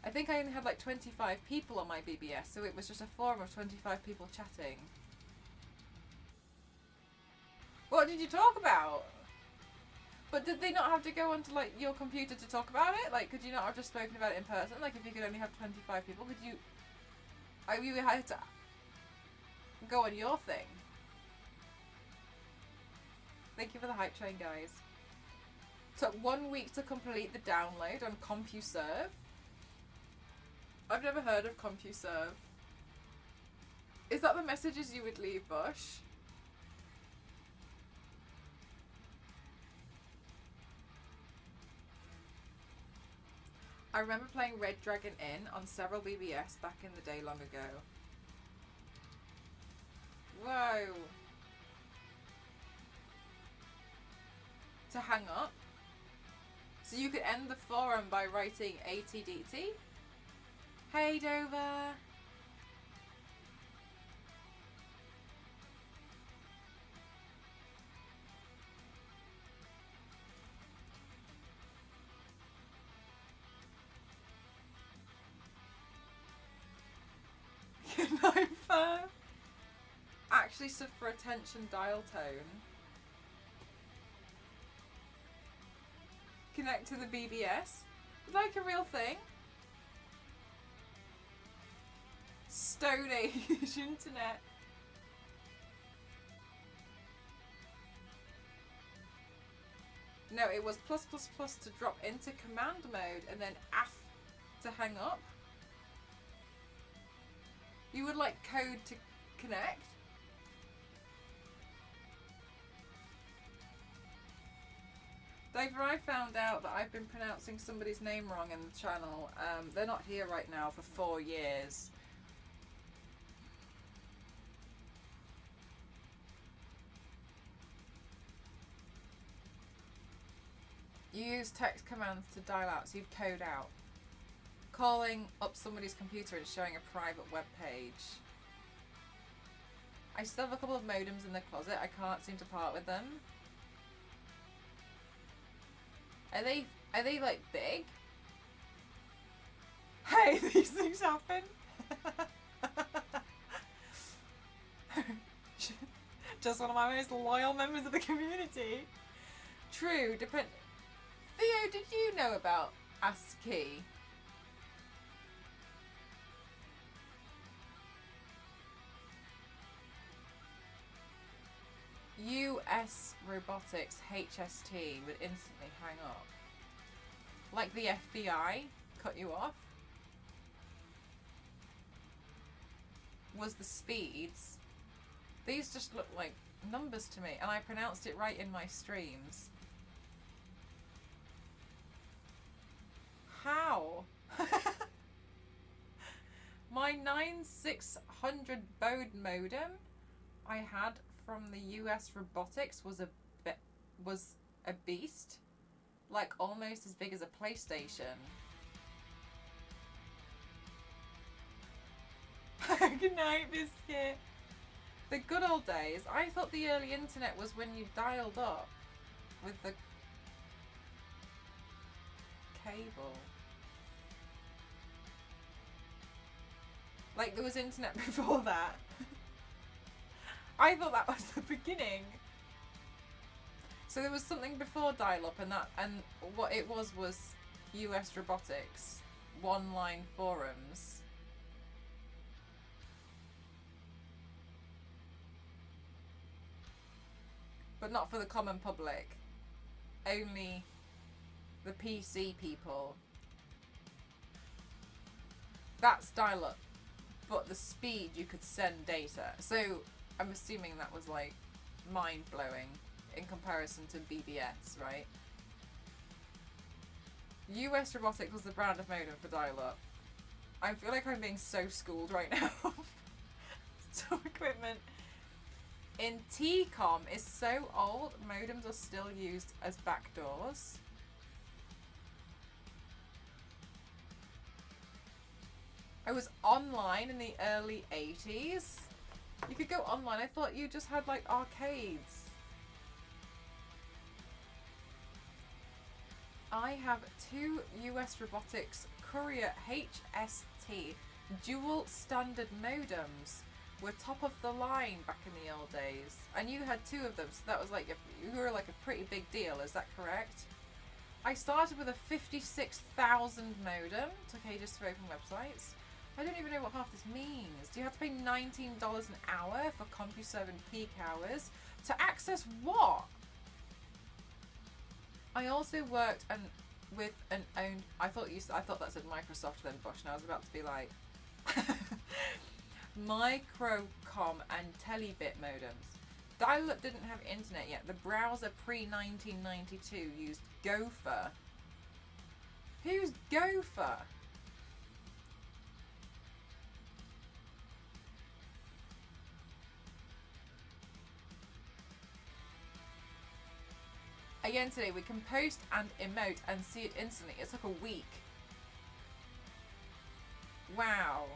I think I only had like 25 people on my BBS, so it was just a forum of 25 people chatting. What did you talk about? But did they not have to go onto like your computer to talk about it? Like, could you not have just spoken about it in person? Like, if you could only have 25 people, could you? You had to go on your thing. Thank you for the hype train, guys. Took 1 week to complete the download on CompuServe. I've never heard of CompuServe. Is that the messages you would leave, Bush? I remember playing Red Dragon Inn on several BBS back in the day long ago. Whoa. To hang up? So you could end the forum by writing ATDT? Hey Dover! Knifer! Actually stood for attention dial tone. Connect to the BBS? Like a real thing? Stone Age internet. No, it was plus plus plus to drop into command mode and then AF to hang up. You would like code to connect. Diver, I found out that I've been pronouncing somebody's name wrong in the channel. They're not here right now for 4 years. You use text commands to dial out, so you'd code out. Calling up somebody's computer and showing a private web page. I still have a couple of modems in the closet. I can't seem to part with them. Are they like big? Hey, these things happen. Just one of my most loyal members of the community. True, Theo, did you know about ASCII? US Robotics HST would instantly hang up. Like the FBI cut you off. Was the speeds. These just look like numbers to me, and I pronounced it right in my streams. How? My 9600 baud modem I had from the US Robotics was a beast, like almost as big as a PlayStation. Good night, Biscuit. The good old days. I thought the early internet was when you dialed up with the cable. Like there was internet before that. I thought that was the beginning. So there was something before dial-up, and what it was US Robotics one-line forums. But not for the common public. Only the PC people. That's dial-up. But the speed you could send data. So I'm assuming that was like mind-blowing in comparison to BBS, right? US Robotics was the brand of modem for dial-up. I feel like I'm being so schooled right now. Some equipment in T-Com is so old, modems are still used as backdoors. I was online in the early 80s. You could go online. I thought you just had like arcades. I have 2 US Robotics Courier HST dual standard modems. Were top of the line back in the old days. And you had 2 of them, so that was like you were like a pretty big deal, is that correct? I started with a 56,000 modem. Took ages to open websites. I don't even know what half this means. Do you have to pay $19 an hour for CompuServe and peak hours? To access what? I also worked with an owned. I thought that said Microsoft then, Bosch, and I was about to be like Microcom and Telebit modems. Dial-up didn't have internet yet. The browser pre-1992 used Gopher. Who's Gopher? Again today, we can post and emote and see it instantly. It took a week. Wow.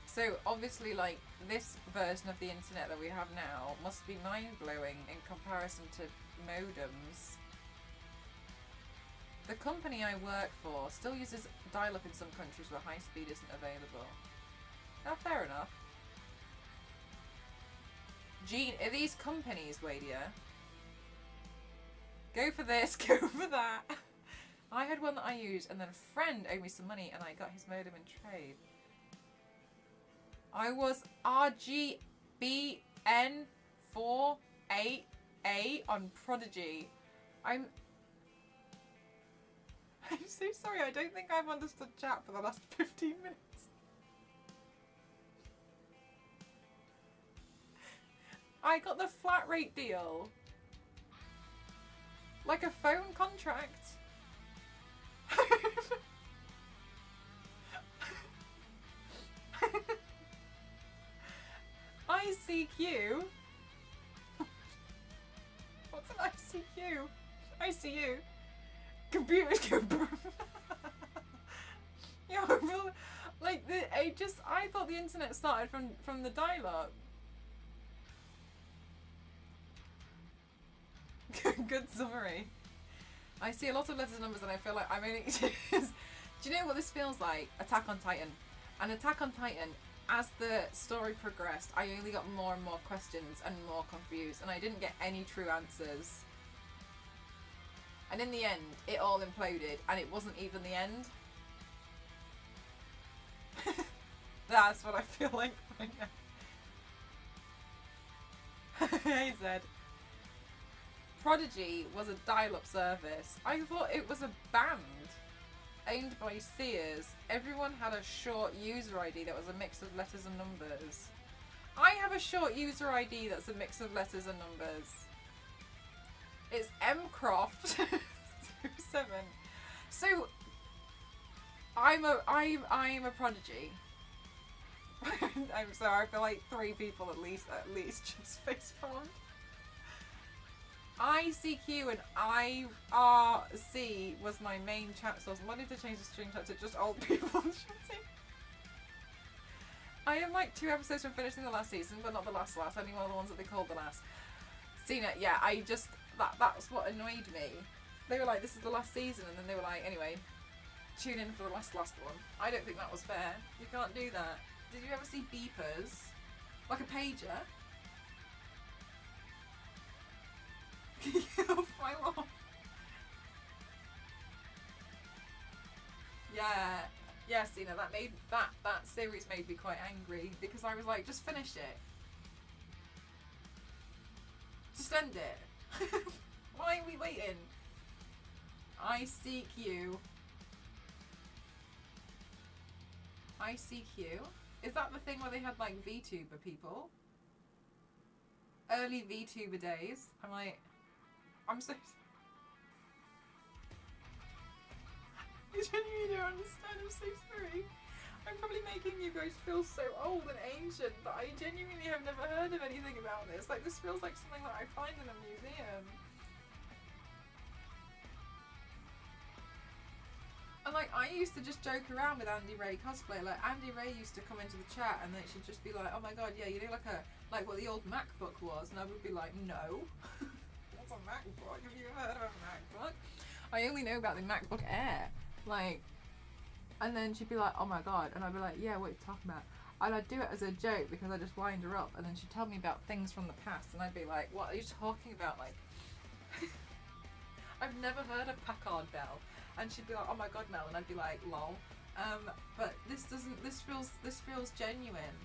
So obviously, like, this version of the internet that we have now must be mind-blowing in comparison to modems. The company I work for still uses dial-up in some countries where high speed isn't available. Oh, fair enough. Gene, are these companies, Wadia? Go for this, go for that. I had one that I used, and then a friend owed me some money, and I got his modem in trade. I was RGBN48A on Prodigy. I'm so sorry, I don't think I've understood chat for the last 15 minutes. I got the flat rate deal. Like a phone contract. ICQ? What's an ICQ? ICU? Computer. Yeah, like I thought the internet started from the dial-up. Good summary. I see a lot of letters and numbers and I feel like I'm only... Do you know what this feels like? Attack on Titan. And Attack on Titan, as the story progressed, I only got more and more questions and more confused, and I didn't get any true answers. And in the end, it all imploded, and it wasn't even the end. That's what I feel like right now. Hey, Zed. Prodigy was a dial-up service. I thought it was a band owned by Sears. Everyone had a short user ID that was a mix of letters and numbers. I have a short user ID that's a mix of letters and numbers. It's mcroft 07. So I'm a prodigy. So I feel like 3 people at least just face palmed. ICQ and IRC was my main chat source. I wanted to change the string chat to just old people chatting. I am like 2 episodes from finishing the last season, but not the last, only one of the ones that they called the last. Cena, yeah, I just, that's what annoyed me. They were like, this is the last season, and then they were like, anyway, tune in for the last one. I don't think that was fair. You can't do that. Did you ever see beepers? Like a pager? File off. Yeah, Cena, that series made me quite angry because I was like, just finish it. Just end it. Why are we waiting? ICQ. ICQ? Is that the thing where they had like VTuber people? Early VTuber days. I'm like, I'm so... I genuinely don't understand, I'm so sorry. I'm probably making you guys feel so old and ancient, but I genuinely have never heard of anything about this. Like, this feels like something that I find in a museum. And like, I used to just joke around with Andy Ray cosplay. Like, Andy Ray used to come into the chat and then she'd just be like, oh my god, yeah, you know, like what the old MacBook was, and I would be like, no. What's a MacBook? Have you ever heard of a MacBook? I only know about the MacBook Air. Like, and then she'd be like, oh my god, and I'd be like, yeah, what are you talking about? And I'd do it as a joke because I'd just wind her up, and then she'd tell me about things from the past, and I'd be like, what are you talking about? Like, I've never heard of Packard Bell. And she'd be like, oh my god, Mel, and I'd be like, lol. But this feels genuine.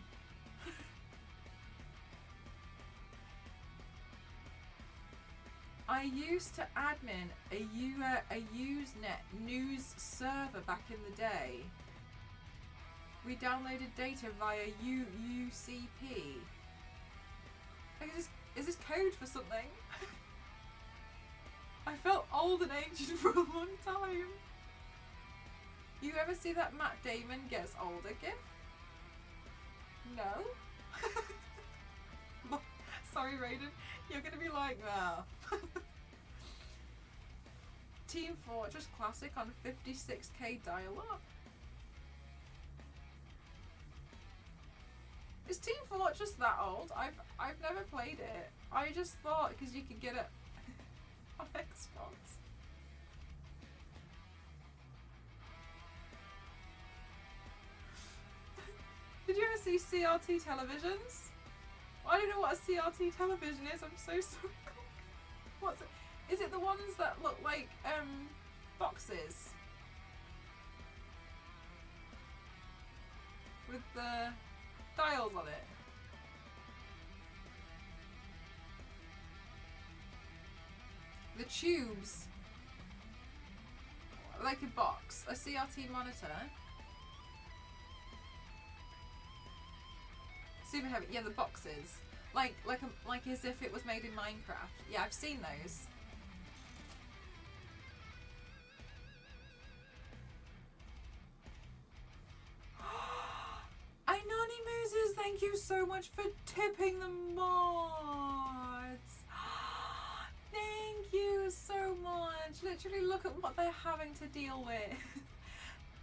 I used to admin a Usenet news server back in the day. We downloaded data via UCP. Like, is this code for something? I felt old and ancient for a long time. You ever see that Matt Damon gets older gif? No? Sorry, Raiden. You're gonna be like, ah. Team Fortress Classic on 56k dial-up. Is Team Fortress that old? I've never played it. I just thought because you could get it on Xbox. Did you ever see CRT televisions? I don't know what a CRT television is. I'm so sorry. What's it? Is it the ones that look like boxes with the dials on it? the tubes. Like a box. A CRT monitor. Super heavy. Yeah, the boxes. Like as if it was made in Minecraft. Yeah, I've seen those. Anonymooses, thank you so much for tipping the mods. Thank you so much. Literally look at what they're having to deal with.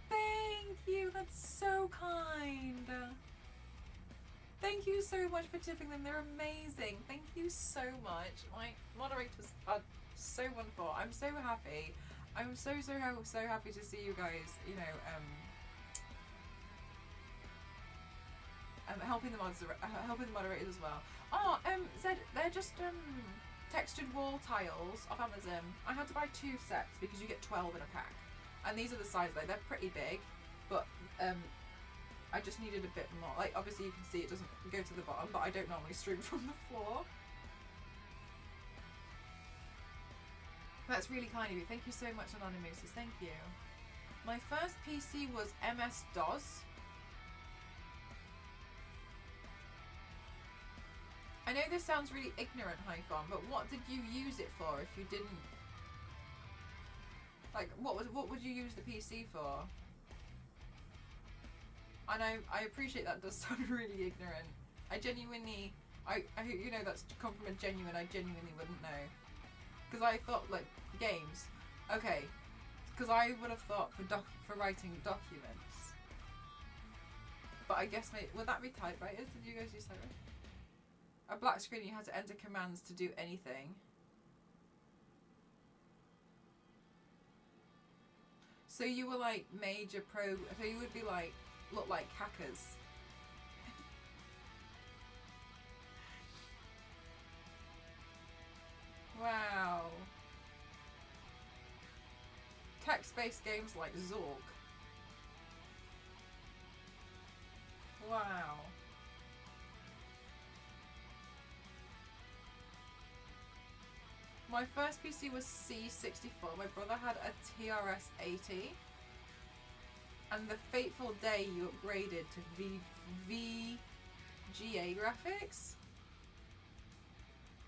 Thank you, that's so kind. Thank you so much for tipping them, they're amazing. Thank you so much. My moderators are so wonderful. I'm so happy. I'm so happy to see you guys, you know, helping the moderators as well. Oh, Zed, they're just textured wall tiles off Amazon. I had to buy 2 sets because you get 12 in a pack, and these are the size though. They're pretty big, but I just needed a bit more. Like obviously you can see it doesn't go to the bottom, but I don't normally stream from the floor. That's really kind of you. Thank you so much, Anonymous. Thank you. My first PC was MS-DOS. I know this sounds really ignorant, Hyphon, but what did you use it for if you didn't? Like, what would you use the PC for? And I appreciate that does sound really ignorant. I genuinely, you know, that's come from a genuine, I genuinely wouldn't know. Because I thought, like, games. Okay. Because I would have thought for writing documents. But I guess, would that be typewriters? Did you guys use typewriters? A black screen, you had to enter commands to do anything. So you were like major pro, so you would be like, look like hackers. Wow. Text-based games like Zork. Wow. My first PC was C64. My brother had a TRS-80. And the fateful day you upgraded to VGA graphics?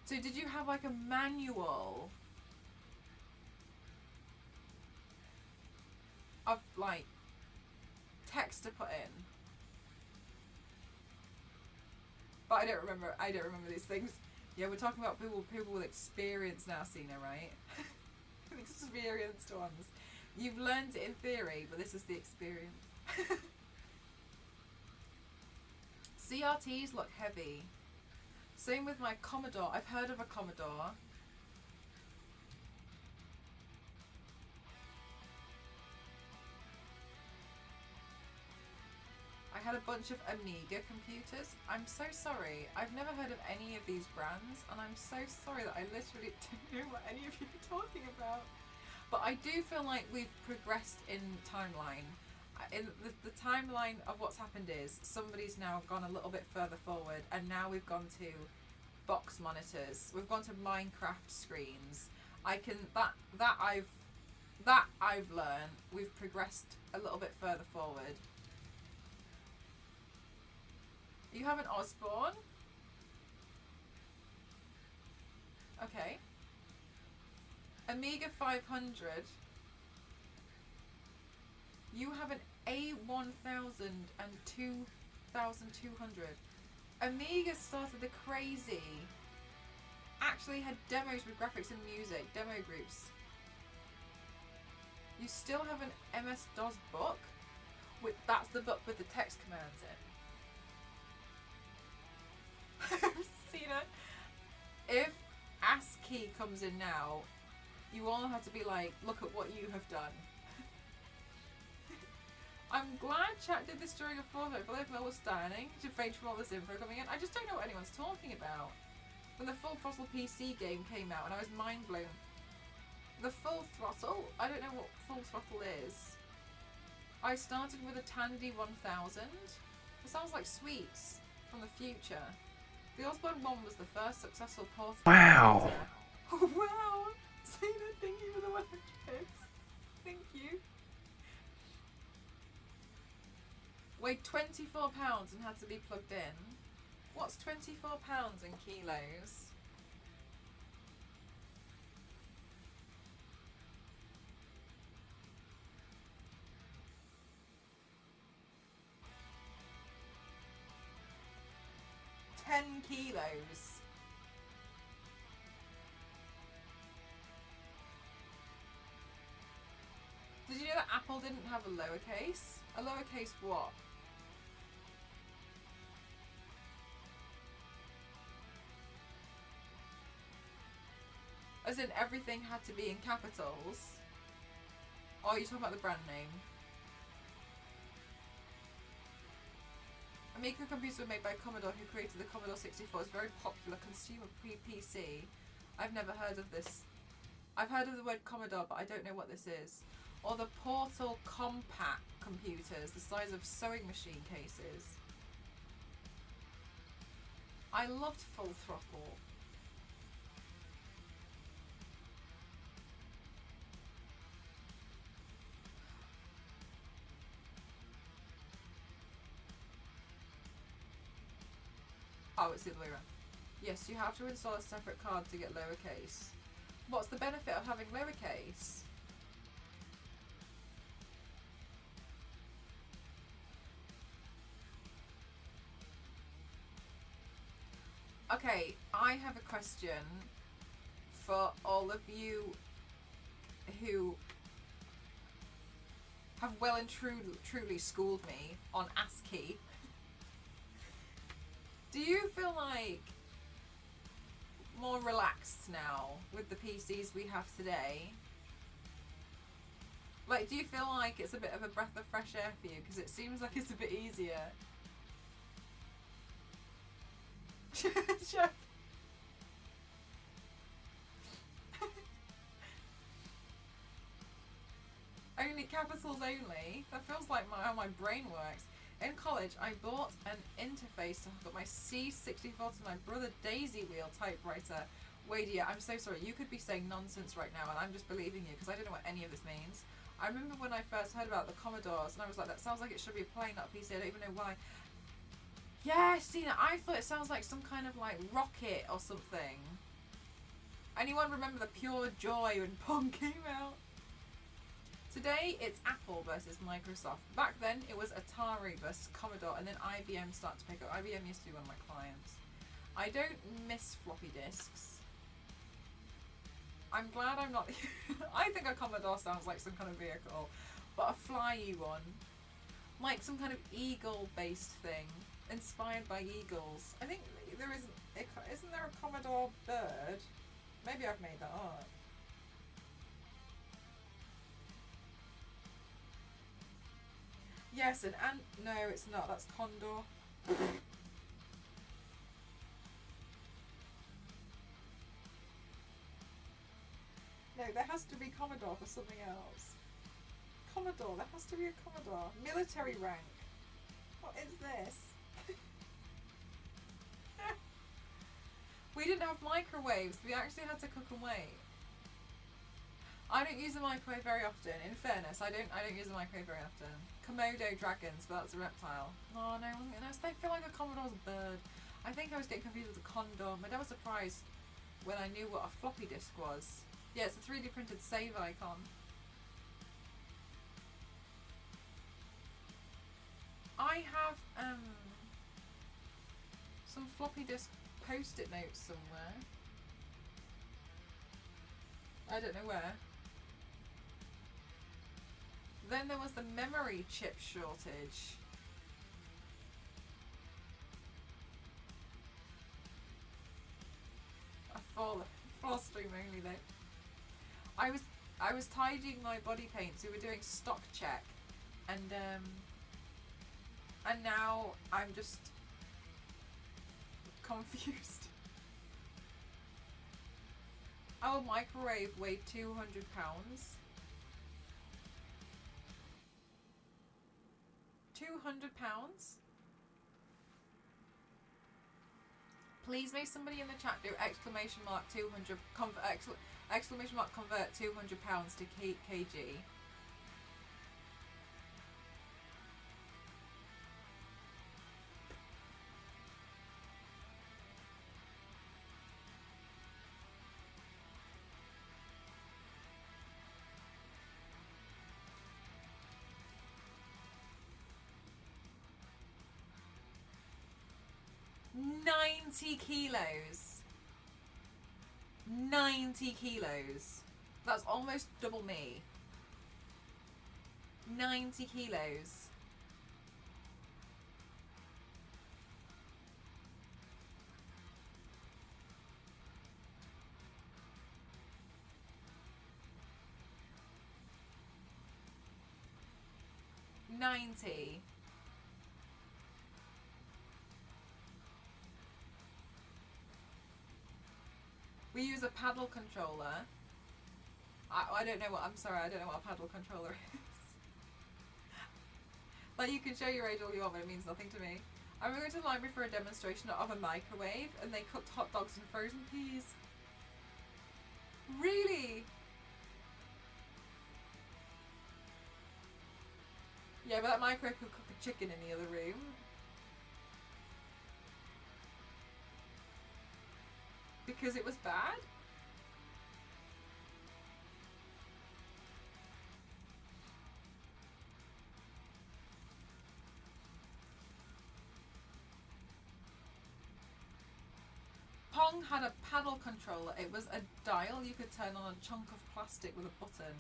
So did you have like a manual of like text to put in? But I don't remember these things. Yeah, we're talking about people with experience now, Cena, right? Experienced ones. You've learned it in theory, but this is the experience. CRTs look heavy. Same with my Commodore. I've heard of a Commodore. I had a bunch of Amiga computers. I'm so sorry. I've never heard of any of these brands, and I'm so sorry that I literally didn't know what any of you were talking about. But I do feel like we've progressed in timeline. In the timeline of what's happened is somebody's now gone a little bit further forward, and now we've gone to box monitors. We've gone to Minecraft screens. That I've learned. We've progressed a little bit further forward. You have an Osborne? Okay. Amiga 500. You have an A1000 and 2200. Amiga started the crazy. Actually had demos with graphics and music, demo groups. You still have an MS-DOS book? That's the book with the text commands in. Cena, if ASCII comes in now, you all have to be like, look at what you have done. I'm glad chat did this during a photo. I believe Mel was standing to range from all this info coming in. I just don't know what anyone's talking about. When the Full Throttle PC game came out and I was mind blown. The Full Throttle? I don't know what Full Throttle is. I started with a Tandy 1000. It sounds like Sweets from the future. The Osborne 1 was the first successful portable. Wow. Wow. So Tina, thank you for the 100 bits. Thank you. Weighed 24 pounds and had to be plugged in. What's 24 pounds in kilos? $10 kilos. Did you know that Apple didn't have a lowercase? A lowercase what? As in everything had to be in capitals? Or are you talking about the brand name? Amiga computers were made by Commodore, who created the Commodore 64. It's a very popular consumer PC. I've never heard of this. I've heard of the word Commodore, but I don't know what this is. Or the Portal Compact computers, the size of sewing machine cases. I loved Full Throttle. Oh, it's the other way around. Yes, you have to install a separate card to get lowercase. What's the benefit of having lowercase? Okay, I have a question for all of you who have well and truly schooled me on ASCII. Do you feel like more relaxed now with the PCs we have today? Like, do you feel like it's a bit of a breath of fresh air for you? Because it seems like it's a bit easier. Only capitals only? That feels like how my brain works. In college, I bought an interface to hook up my C64 to my brother Daisy Wheel typewriter. Wait, I'm so sorry. You could be saying nonsense right now, and I'm just believing you because I don't know what any of this means. I remember when I first heard about the Commodores, and I was like, that sounds like it should be playing that PC. I don't even know why. Yes, Tina, I thought it sounds like some kind of like rocket or something. Anyone remember the pure joy when Pong came out? Today, it's Apple versus Microsoft. Back then, it was Atari versus Commodore, and then IBM started to pick up. IBM used to be one of my clients. I don't miss floppy disks. I'm glad I'm not... I think a Commodore sounds like some kind of vehicle, but a flyy one. Like some kind of eagle-based thing, inspired by eagles. I think there isn't there a Commodore bird? Maybe I've made that up. Yes, and no, it's not. That's Condor. No, there has to be Commodore for something else. Commodore, there has to be a Commodore. Military rank. What is this? We didn't have microwaves. We actually had to cook and wait. I don't use a microwave very often. In fairness, I don't use a microwave very often. Komodo dragons, but that's a reptile. Oh no, I feel like a Commodore's a bird. I think I was getting confused with a condor. My dad was surprised when I knew what a floppy disk was. Yeah, it's a 3D printed save icon. I have some floppy disk post-it notes somewhere. I don't know where. Then there was the memory chip shortage. A floor stream only though. I was tidying my body paints. We were doing stock check, and now I'm just confused. Our microwave weighed 200 pounds. 200 pounds? Please may somebody in the chat do exclamation mark 200 Exclamation mark convert £200 to kg. £90. 90 kilos. That's almost double me. 90 kilos. $90. We use a paddle controller. I don't know what, I'm sorry, I don't know what a paddle controller is. Like, you can show your age all you want, but it means nothing to me. I remember going to the library for a demonstration of a microwave, and they cooked hot dogs and frozen peas. Really? Yeah, but that microwave could cook a chicken in the other room. Because it was bad? Pong had a paddle controller. It was a dial you could turn on a chunk of plastic with a button.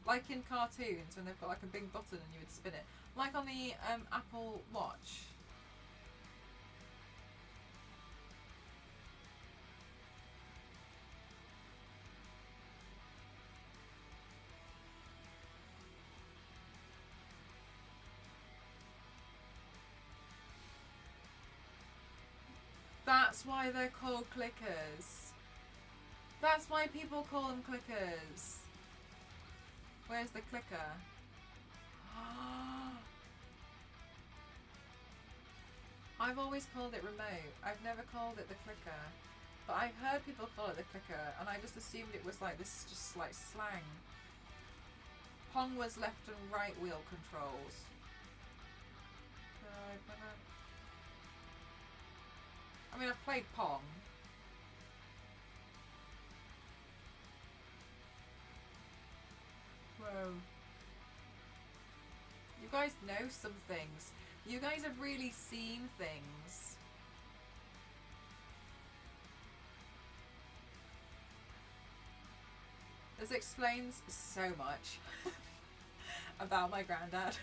Like in cartoons when they've got like a big button and you would spin it. Like on the Apple Watch. That's why they're called clickers. That's why people call them clickers. Where's the clicker? I've always called it remote. I've never called it the clicker. But I've heard people call it the clicker, and I just assumed it was like, this is just like slang. Pong was left and right wheel controls. I mean, I've played Pong. Whoa. You guys know some things. You guys have really seen things. This explains so much about my granddad.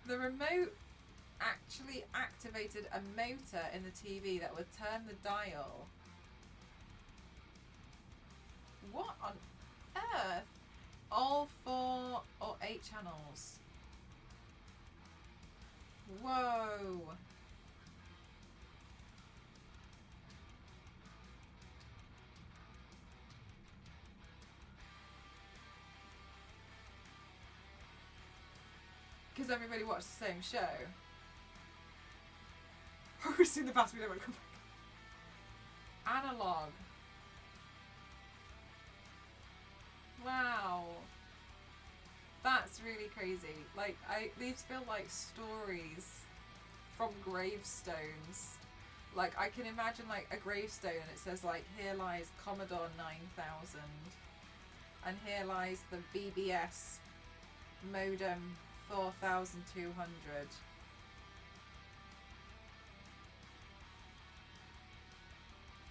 The remote actually activated a motor in the TV that would turn the dial. What on earth? All 4 or 8 channels. Whoa. Because everybody watched the same show. We've seen the past, we don't want to come back. Analog. Wow. That's really crazy. Like, these feel like stories from gravestones. Like, I can imagine like a gravestone and it says like, here lies Commodore 9000. And here lies the BBS modem 4200.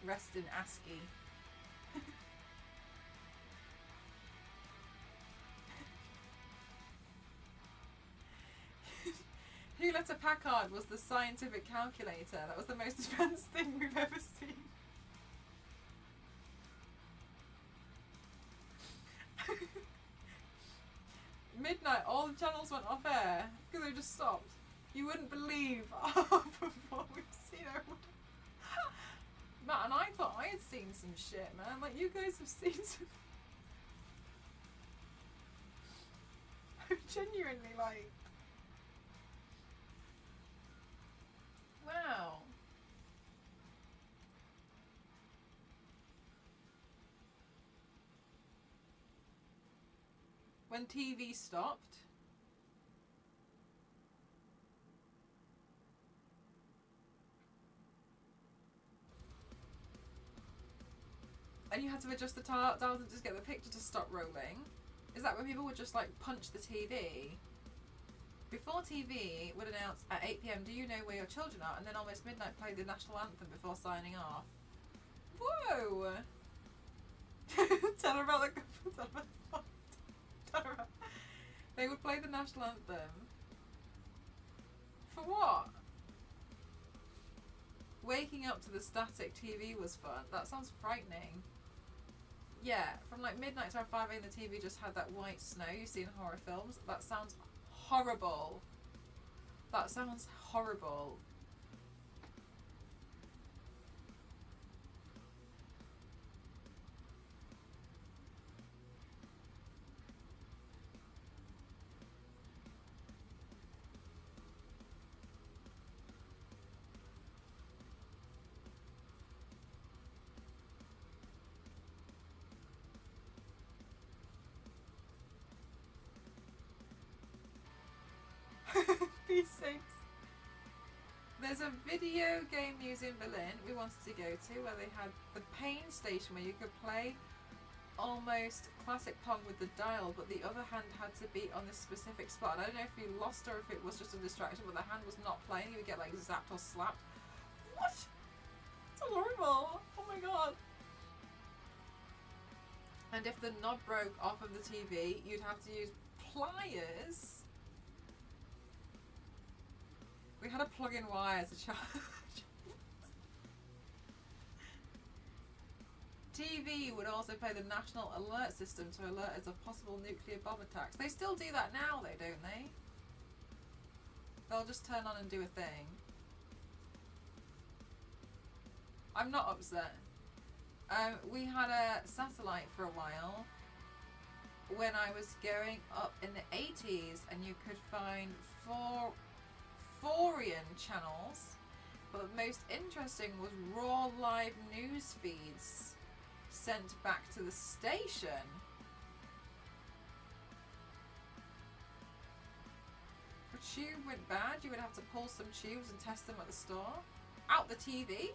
Rest in ASCII. Hewlett-Packard was the scientific calculator. That was the most advanced thing we've ever seen. Midnight, all the channels went off air because they just stopped. You wouldn't believe half of what we've seen. Matt and I thought I had seen some shit, man. Like, you guys have seen some. I'm genuinely like, wow. When TV stopped. And you had to adjust the dials and just get the picture to stop rolling. Is that when people would just like punch the TV? Before TV would announce at 8 PM, do you know where your children are? And then almost midnight play the national anthem before signing off. Whoa! Tell her about the... Tell her about... They would play the national anthem. For what? Waking up to the static TV was fun. That sounds frightening. Yeah, from like midnight to 5 AM the TV just had that white snow you see in horror films. That sounds horrible. That sounds horrible. B6. There's a video game museum in Berlin we wanted to go to where they had the Pain Station where you could play almost classic Pong with the dial, but the other hand had to be on this specific spot. And I don't know if you lost or if it was just a distraction, but the hand was not playing. You would get like zapped or slapped. What? It's horrible. Oh my god. And if the knob broke off of the TV, you'd have to use pliers. We had a plug-in wire to charge. TV would also play the national alert system to alert us of possible nuclear bomb attacks. They still do that now though, don't they? They'll just turn on and do a thing. I'm not upset. We had a satellite for a while when I was going up in the 80s, and you could find foreign channels, but most interesting was raw live news feeds sent back to the station. If a tube went bad, you would have to pull some tubes and test them at the store. Out the TV.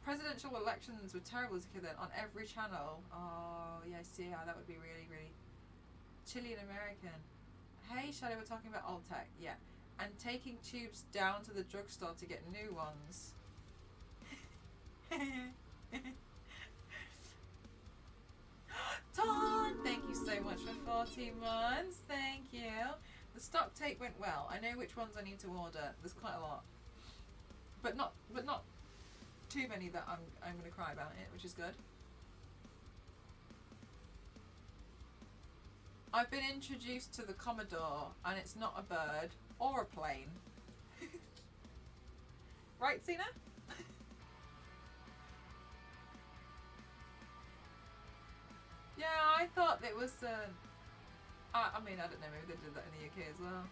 Presidential elections were terrible as a kid then, on every channel. Oh yeah, I see how that would be really, really Chilean American. Hey Shadow, we're talking about old tech, yeah. And taking tubes down to the drugstore to get new ones. Ton, thank you so much for 40 months. Thank you. The stock tape went well. I know which ones I need to order. There's quite a lot, but not too many that I'm gonna cry about it, which is good. I've been introduced to the Commodore, and it's not a bird or a plane. Right, Cena? Yeah, I thought it was, I mean, I don't know, maybe they did that in the UK as well.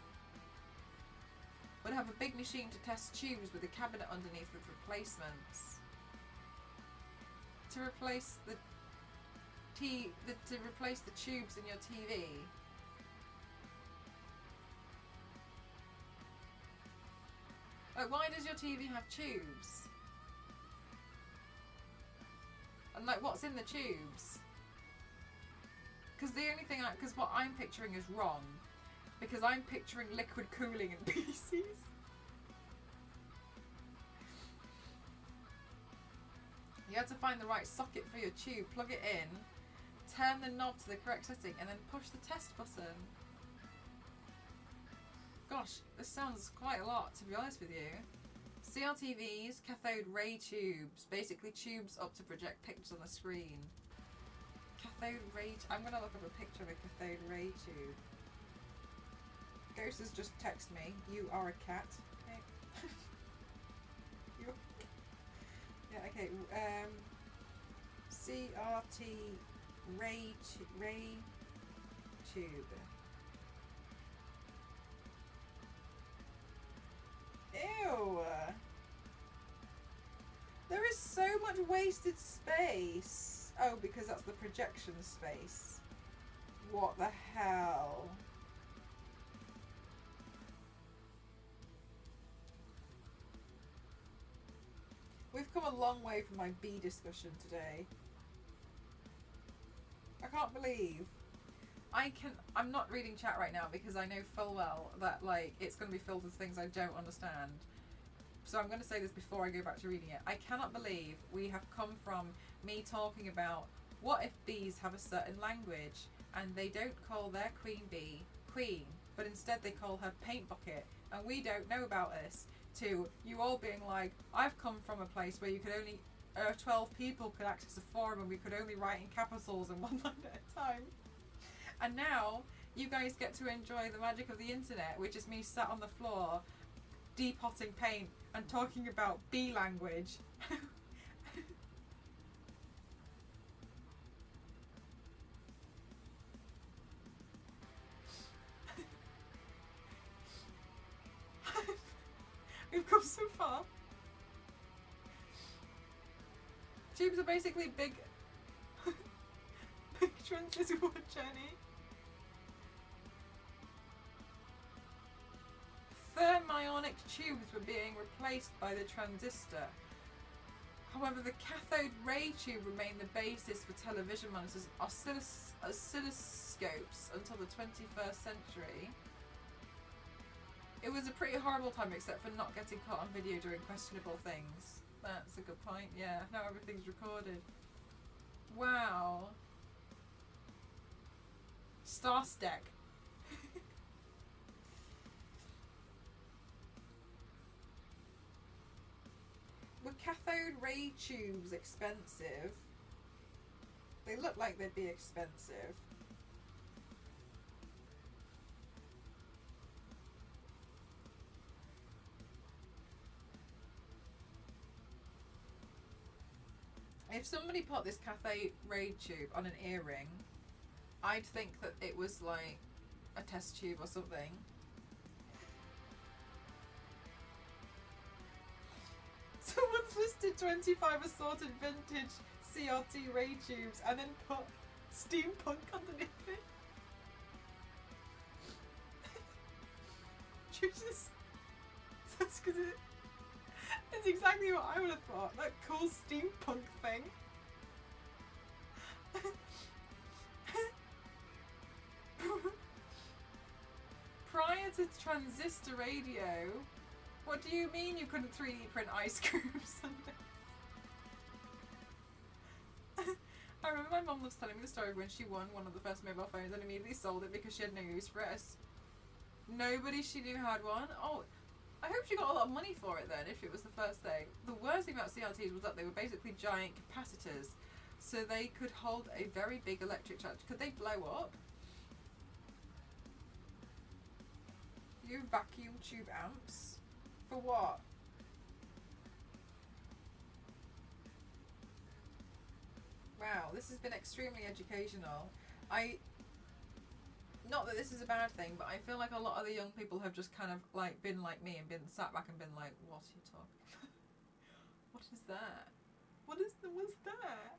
Would have a big machine to test tubes with a cabinet underneath with replacements. To replace to replace the tubes in your TV. Like, why does your TV have tubes? And like, what's in the tubes? Because the only thing, because what I'm picturing is wrong. Because I'm picturing liquid cooling in PCs. You have to find the right socket for your tube, plug it in, turn the knob to the correct setting, and then push the test button. Gosh, this sounds quite a lot, to be honest with you. CRTVs, cathode ray tubes, basically tubes up to project pictures on the screen. Cathode ray, I'm gonna look up a picture of a cathode ray tube. Ghost has just texted me, you are a cat. Okay. Yeah, okay, CRT ray tube. Ew! There is so much wasted space. Oh, because that's the projection space. What the hell? We've come a long way from my bee discussion today. I can't believe. I'm not reading chat right now because I know full well that like it's going to be filled with things I don't understand. So I'm going to say this before I go back to reading it. I cannot believe we have come from me talking about what if bees have a certain language and they don't call their queen bee queen, but instead they call her paint bucket, and we don't know about this, to you all being like, I've come from a place where you could only 12 people could access a forum and we could only write in capitals and one line at a time. And now you guys get to enjoy the magic of the internet, which is me sat on the floor depotting paint and talking about bee language. We've come so far. Tubes are basically big transistor journey. Thermionic tubes were being replaced by the transistor. However, the cathode ray tube remained the basis for television monitors, oscilloscopes until the 21st century. It was a pretty horrible time, except for not getting caught on video doing questionable things. That's a good point, yeah. Now everything's recorded. Wow. Starstack. Were cathode ray tubes expensive? They look like they'd be expensive. If somebody put this cathode ray tube on an earring, I'd think that it was like a test tube or something. Someone's listed 25 assorted vintage CRT ray tubes and then put steampunk underneath it. Jesus. That's because it's exactly what I would have thought. That cool steampunk thing. Prior to transistor radio, what do you mean you couldn't 3D print ice creams? I remember my mum was telling me the story when she won one of the first mobile phones and immediately sold it because she had no use for it. Nobody she knew had one. Oh, I hope she got a lot of money for it then, if it was the first thing. The worst thing about CRTs was that they were basically giant capacitors, so they could hold a very big electric charge. Could they blow up? You vacuum tube amps? For what? Wow, this has been extremely educational. Not that this is a bad thing, but I feel like a lot of the young people have just kind of like been like me and been sat back and been like, what are you talking about? What is that? What's that?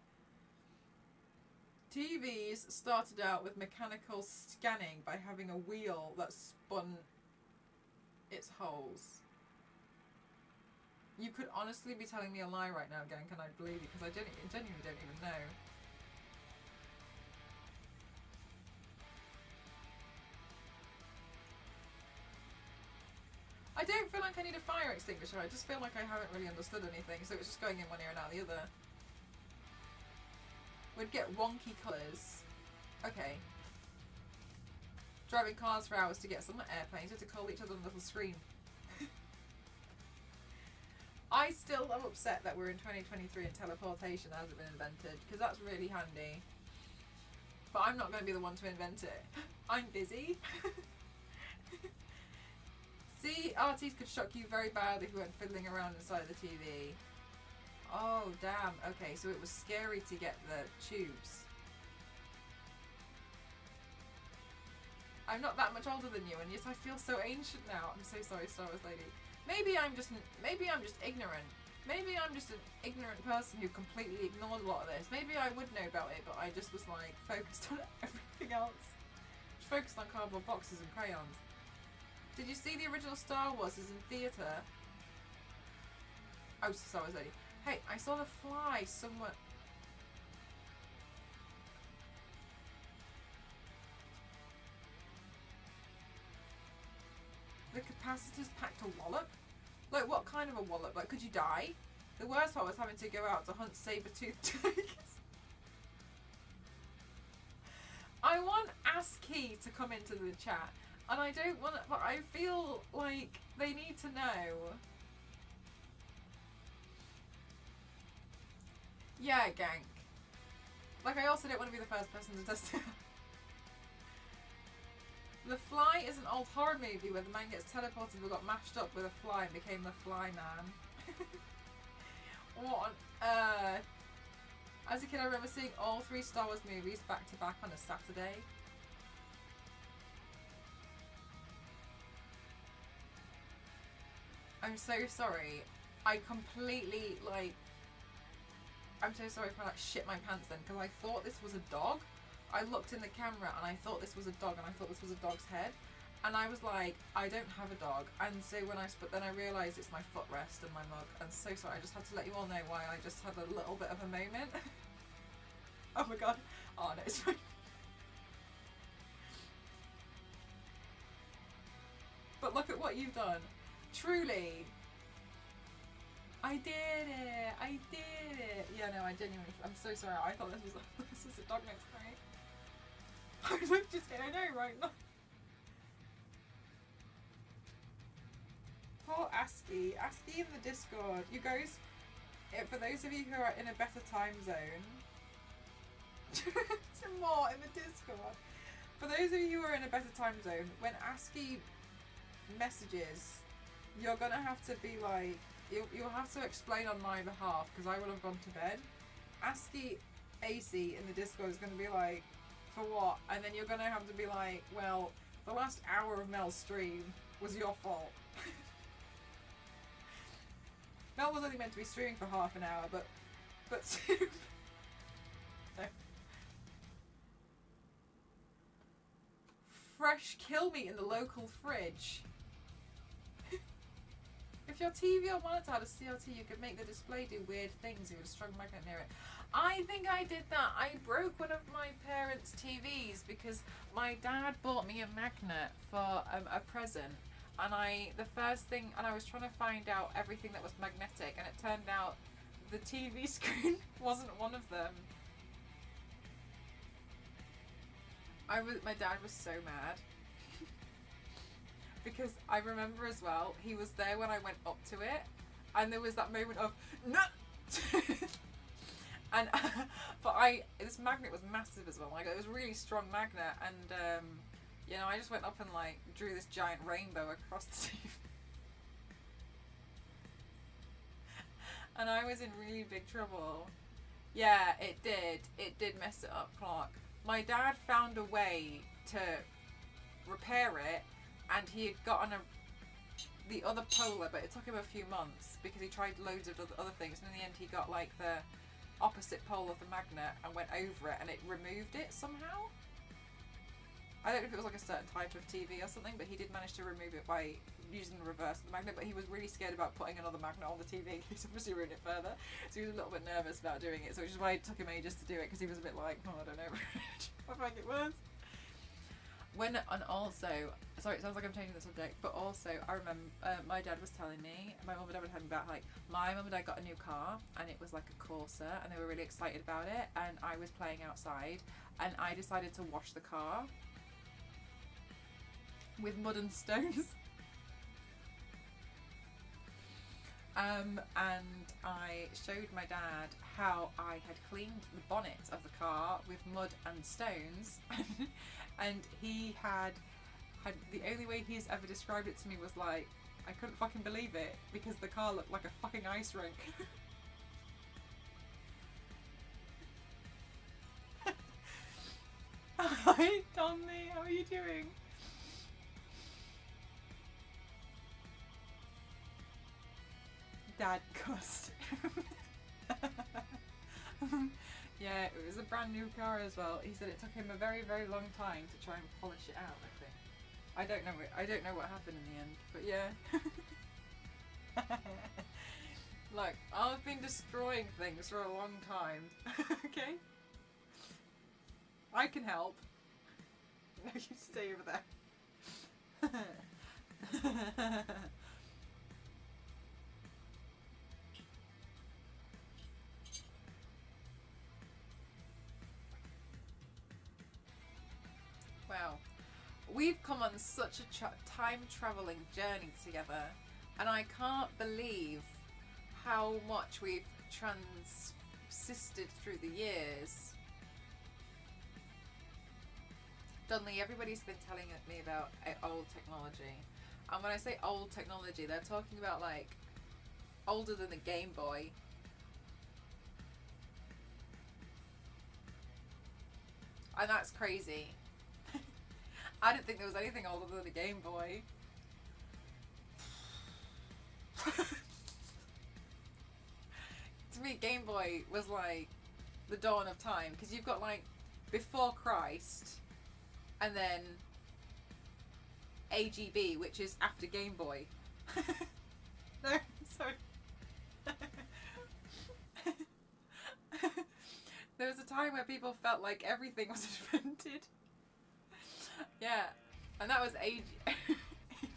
TVs started out with mechanical scanning by having a wheel that spun its holes. You could honestly be telling me a lie right now, gang. Can I believe you? Because I genuinely don't even know. I don't feel like I need a fire extinguisher. I just feel like I haven't really understood anything, so it's just going in one ear and out the other. We'd get wonky colours. Okay. Driving cars for hours to get some airplanes. We had to call each other on a little screen. I still am upset that we're in 2023 and teleportation hasn't been invented, because that's really handy. But I'm not going to be the one to invent it. I'm busy. CRTs could shock you very badly if you went fiddling around inside the TV. Oh, damn. Okay, so it was scary to get the tubes. I'm not that much older than you, and yet I feel so ancient now. I'm so sorry, Star Wars Lady. Maybe I'm just ignorant. Maybe I'm just an ignorant person who completely ignored a lot of this. Maybe I would know about it, but I just was like focused on everything else. focused on cardboard boxes and crayons. Did you see the original Star Wars is in theatre? Oh, Star Wars lady. Hey, I saw The Fly somewhere. The capacitors packed a wallop? Like, what kind of a wallop? Like, could you die? The worst part was having to go out to hunt saber-toothed tigers. I want ASCII to come into the chat, and I don't want to, but I feel like they need to know. Yeah, gank. Like, I also don't want to be the first person to test it. The Fly is an old horror movie where the man gets teleported but got mashed up with a fly and became the Fly Man. What on earth? As a kid, I remember seeing all 3 Star Wars movies back to back on a Saturday. I'm so sorry. I completely, like... I'm so sorry if I, like, shit my pants then, because I thought this was a dog. I looked in the camera and I thought this was a dog, and I thought this was a dog's head. And I was like, I don't have a dog. And so when but then I realised it's my footrest and my mug. And so sorry, I just had to let you all know why I just had a little bit of a moment. Oh my god. Oh no, it's fine. But look at what you've done. Truly. I did it. I did it. Yeah, no, I genuinely, I'm so sorry. I thought this was a dog next to me. I looked at it, I know, right? Poor ASCII. ASCII in the Discord. You guys, for those of you who are in a better time zone, to more in the Discord. For those of you who are in a better time zone, when ASCII messages, you're gonna have to be like, you'll have to explain on my behalf because I will have gone to bed. ASCII AC in the Discord is gonna be like, for what? And then you're gonna have to be like, well, the last hour of Mel's stream was your fault. Mel was only meant to be streaming for half an hour, but no. Fresh kill meat in the local fridge. If your TV or monitor had a CRT, you could make the display do weird things with a strong magnet near it. I think I did that. I broke one of my parents' TVs because my dad bought me a magnet for a present. And I was trying to find out everything that was magnetic, and it turned out the TV screen wasn't one of them. My dad was so mad. Because I remember as well, he was there when I went up to it, and there was that moment of, no! And, but this magnet was massive as well, like it was a really strong magnet, and you know, I just went up and like drew this giant rainbow across the TV. And I was in really big trouble. Yeah, it did mess it up, Clark. My dad found a way to repair it, and he had gotten the other polar, but it took him a few months because he tried loads of other things, and in the end he got like the opposite pole of the magnet and went over it, and it removed it somehow. I don't know if it was like a certain type of TV or something, but he did manage to remove it by using the reverse of the magnet, but he was really scared about putting another magnet on the TV in case obviously ruined it further. So he was a little bit nervous about doing it, so which is why it took him ages to do it, because he was a bit like, oh, I don't know, I make it worse. And also, sorry, it sounds like I'm changing the subject, but also I remember my dad was telling me, my mum and dad were telling me about, like, my mum and dad got a new car, and it was like a Corsa, and they were really excited about it, and I was playing outside, and I decided to wash the car with mud and stones. And I showed my dad how I had cleaned the bonnet of the car with mud and stones, and he had the only way he's ever described it to me was like, I couldn't fucking believe it because the car looked like a fucking ice rink. Hi Tommy, how are you doing? Dad cussed. Yeah, it was a brand new car as well. He said it took him a very, very long time to try and polish it out, I think. I don't know what happened in the end, but yeah. Look, I've been destroying things for a long time. Okay? I can help. No, you stay over there. Wow. We've come on such a time traveling journey together, and I can't believe how much we've transisted through the years. Dudley, everybody's been telling me about old technology. And when I say old technology, they're talking about like older than the Game Boy. And that's crazy. I didn't think there was anything older than the Game Boy. To me, Game Boy was like the dawn of time, because you've got like before Christ, and then AGB, which is after Game Boy. No, sorry. There was a time where people felt like everything was invented. Yeah, and that was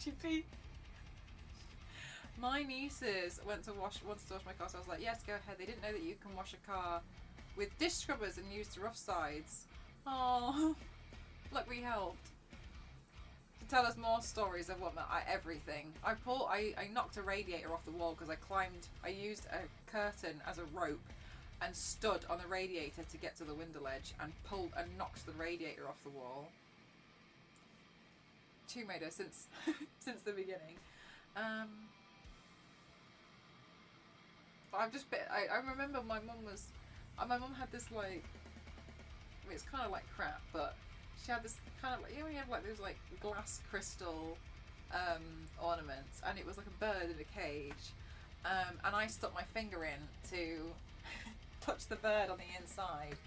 AGB. My nieces wanted to wash my car, so I was like, yes, go ahead. They didn't know that you can wash a car with dish scrubbers and use the rough sides. Oh, look, we helped. To tell us more stories of everything. I knocked a radiator off the wall because I used a curtain as a rope and stood on the radiator to get to the window ledge and knocked the radiator off the wall. Tomb-Raider since the beginning. I remember my mum had this like, I mean, it's kind of like crap, but she had this kind of like, you know when you have like those like glass crystal ornaments, and it was like a bird in a cage, and I stuck my finger in to touch the bird on the inside,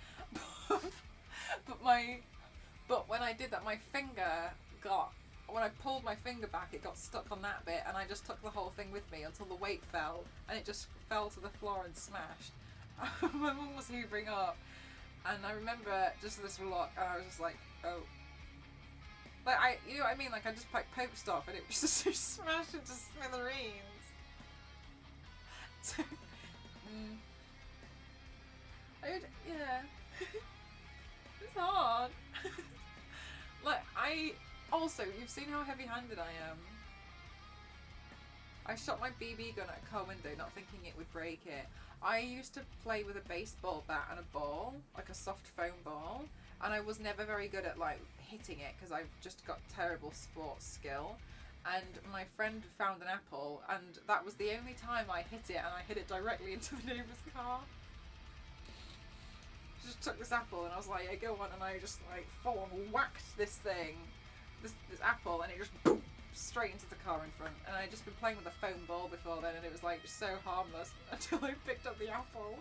but when I did that, my finger when I pulled my finger back, it got stuck on that bit, and I just took the whole thing with me until the weight fell, and it just fell to the floor and smashed. My mum was hoovering up, and I remember just this look, and I was just like, oh. Like, you know what I mean? Like, I just poked stuff, and it was just smashed into smithereens. Yeah. It's hard. Like, also, you've seen how heavy-handed I am. I shot my BB gun at a car window, not thinking it would break it. I used to play with a baseball bat and a ball, like a soft foam ball, and I was never very good at like hitting it because I've just got terrible sports skill. And my friend found an apple, and that was the only time I hit it, and I hit it directly into the neighbour's car. Just took this apple, and I was like, yeah, go on, and I just like full on whacked this thing. This apple, and it just boom, straight into the car in front. And I'd just been playing with a foam ball before then, and it was like so harmless until I picked up the apple.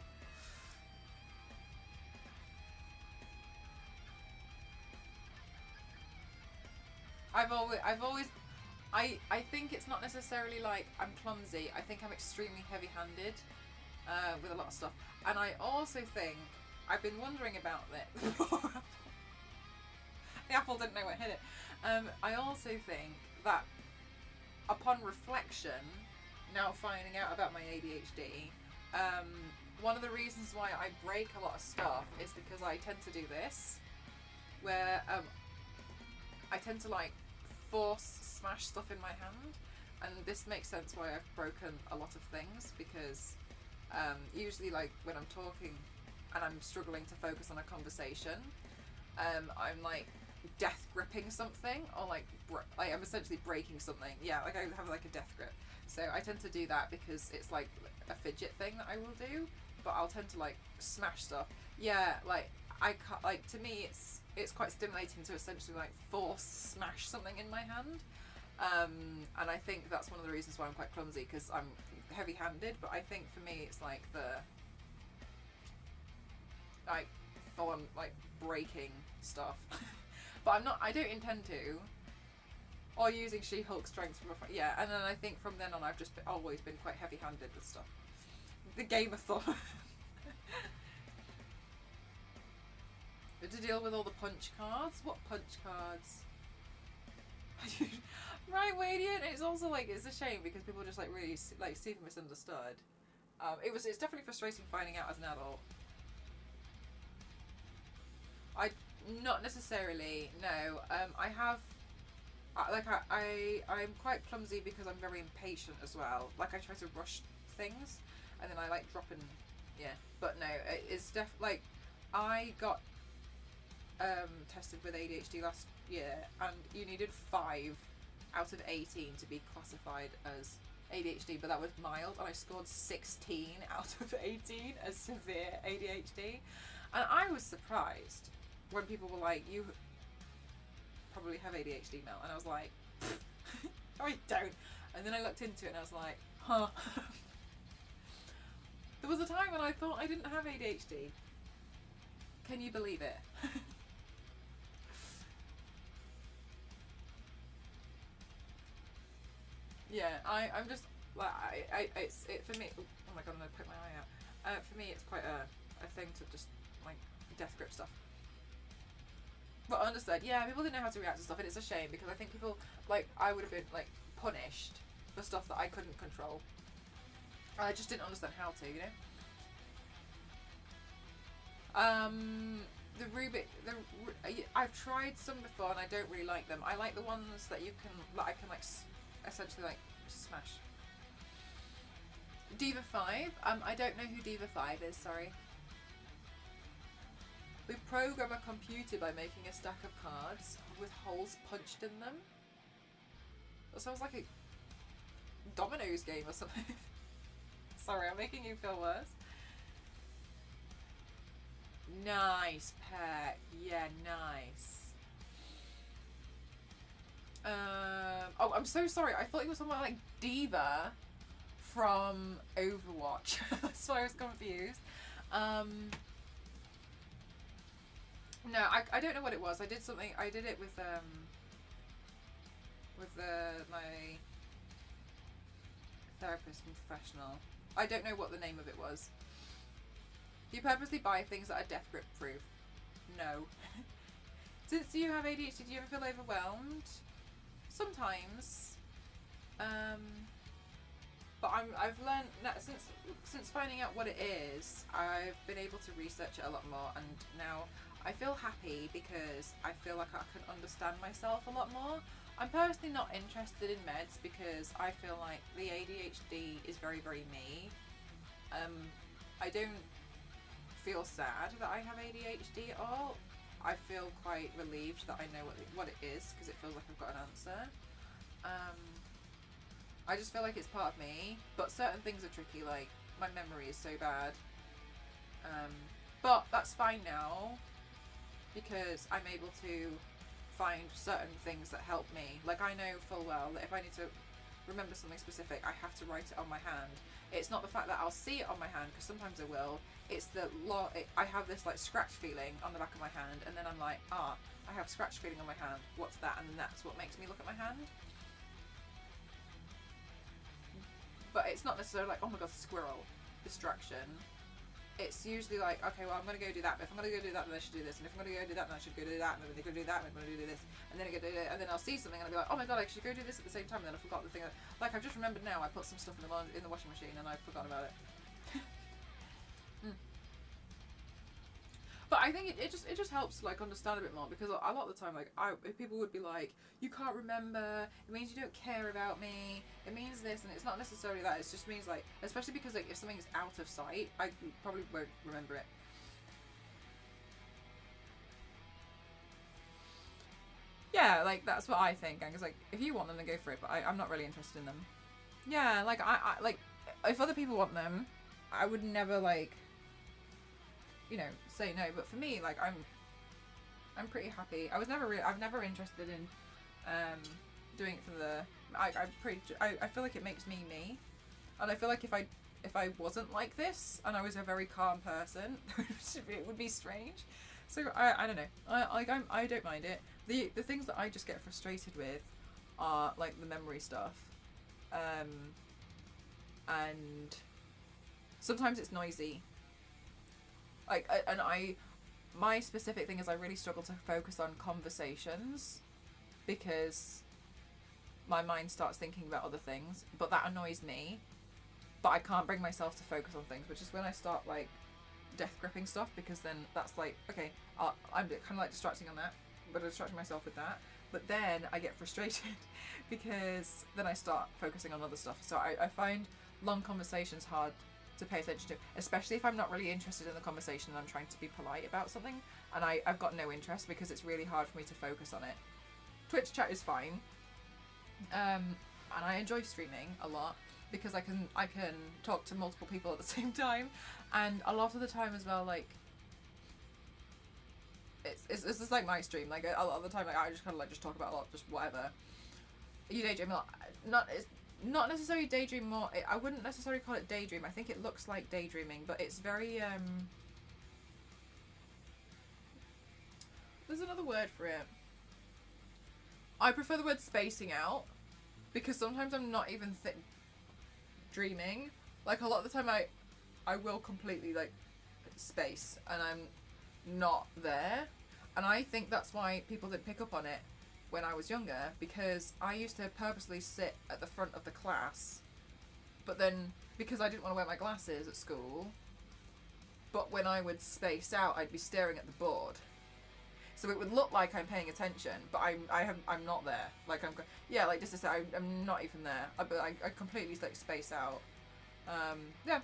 I think it's not necessarily like I'm clumsy. I think I'm extremely heavy-handed with a lot of stuff. And I also think I've been wondering about this. The apple didn't know what hit it. I also think that upon reflection, now finding out about my ADHD, one of the reasons why I break a lot of stuff is because I tend to do this, where I tend to like force smash stuff in my hand, and this makes sense why I've broken a lot of things, because usually like when I'm talking and I'm struggling to focus on a conversation, I'm like death gripping something, or like I'm essentially breaking something. Yeah, like I have like a death grip. So I tend to do that because it's like a fidget thing that I will do, but I'll tend to like smash stuff. Yeah, like I can't, like, to me it's quite stimulating to essentially like force smash something in my hand. And I think that's one of the reasons why I'm quite clumsy, because I'm heavy-handed, but I think for me it's like like full on like breaking stuff. But I don't intend to. Or using She-Hulk strength from a yeah, and then I think from then on I've just always been quite heavy-handed with stuff. The Game-a-thon. To deal with all the punch cards? What punch cards? Right, Radiant. It's also like, it's a shame because people just like really like super misunderstood. It's definitely frustrating finding out as an adult. Not necessarily, no. I have I'm quite clumsy because I'm very impatient as well. Like I try to rush things and then I like drop and yeah. But no, it's like I got tested with ADHD last year and you needed 5 out of 18 to be classified as ADHD, but that was mild and I scored 16 out of 18 as severe ADHD. And I was surprised when people were like, you probably have ADHD, Mel. And I was like, no, I don't. And then I looked into it and I was like, huh. There was a time when I thought I didn't have ADHD. Can you believe it? Yeah, I'm just like it's for me. Oh my god, I'm gonna poke my eye out. For me, it's quite a thing to just like death grip stuff. But understood. Yeah, people didn't know how to react to stuff, and it's a shame because I think people like I would have been like punished for stuff that I couldn't control. I just didn't understand how to, you know. The Rubik, I've tried some before and I don't really like them. I like the ones that you can, that I can like essentially like smash. Diva 5. I don't know who Diva 5 is. Sorry. We program a computer by making a stack of cards with holes punched in them. That sounds like a Dominoes game or something. Sorry, I'm making you feel worse. Nice, Peck. Yeah, nice. Oh, I'm so sorry. I thought it was someone like Diva from Overwatch. That's why I was confused. No, I don't know what it was. I did something. I did it with my therapist and professional. I don't know what the name of it was. Do you purposely buy things that are death grip proof? No. Since you have ADHD, do you ever feel overwhelmed? Sometimes. But I've learned that since finding out what it is, I've been able to research it a lot more, and now I feel happy because I feel like I can understand myself a lot more. I'm personally not interested in meds because I feel like the ADHD is very, very me. I don't feel sad that I have ADHD at all. I feel quite relieved that I know what it is because it feels like I've got an answer. I just feel like it's part of me, but certain things are tricky, like my memory is so bad. But that's fine now because I'm able to find certain things that help me. Like I know full well that if I need to remember something specific, I have to write it on my hand. It's not the fact that I'll see it on my hand, because sometimes I will. It's the I have this like scratch feeling on the back of my hand, and then I'm like, I have scratch feeling on my hand. What's that? And then that's what makes me look at my hand. But it's not necessarily like, oh my god, squirrel, distraction. It's usually like, okay, well, I'm going to go do that, but if I'm going to go do that, then I should do this, and if I'm going to go do that, then I should go do that, and then I'm going to do that, and I'm going to do this, and then I go do it, and then I'll see something, and I'll be like, oh my god, I should go do this at the same time, and then I forgot the thing. Like, I've just remembered now, I put some stuff in the washing machine, and I've forgotten about it. But I think it just helps to like understand a bit more, because a lot of the time, like people would be like, you can't remember, it means you don't care about me, it means this, and it's not necessarily that. It just means like, especially because like if something's out of sight, I probably won't remember it. Yeah, like that's what I think. Because like if you want them, then go for it. But I'm not really interested in them. Yeah, like I like if other people want them, I would never like, you know, say no. But for me, like I'm pretty happy. I've never interested in doing it for the. I feel like it makes me, and I feel like if I if I wasn't like this and I was a very calm person. It would be strange. So I don't know. I don't mind it. The things that I just get frustrated with are like the memory stuff, and sometimes it's noisy. Like my specific thing is I really struggle to focus on conversations because my mind starts thinking about other things, but that annoys me. But I can't bring myself to focus on things, which is when I start like death gripping stuff, because then that's like, okay, I'm kind of like distracting on that, but I'm distracting myself with that. But then I get frustrated because then I start focusing on other stuff. So I find long conversations hard to pay attention to, especially if I'm not really interested in the conversation and I'm trying to be polite about something and I've got no interest, because it's really hard for me to focus on it. Twitch chat is fine, and I enjoy streaming a lot because I can talk to multiple people at the same time, and a lot of the time as well, like it's just like my stream, like a lot of the time, like I just kind of like just talk about a lot, just whatever. You daydream a lot. Not necessarily daydream, more I wouldn't necessarily call it daydream. I think it looks like daydreaming, but it's very there's another word for it. I prefer the word spacing out, because sometimes I'm not even dreaming. Like a lot of the time I will completely like space and I'm not there, and I think that's why people didn't pick up on it when I was younger, because I used to purposely sit at the front of the class, but then because I didn't want to wear my glasses at school, but when I would space out I'd be staring at the board, so it would look like I'm paying attention, but I'm not there. Like like just to say I'm not even there. But I completely like space out. Yeah.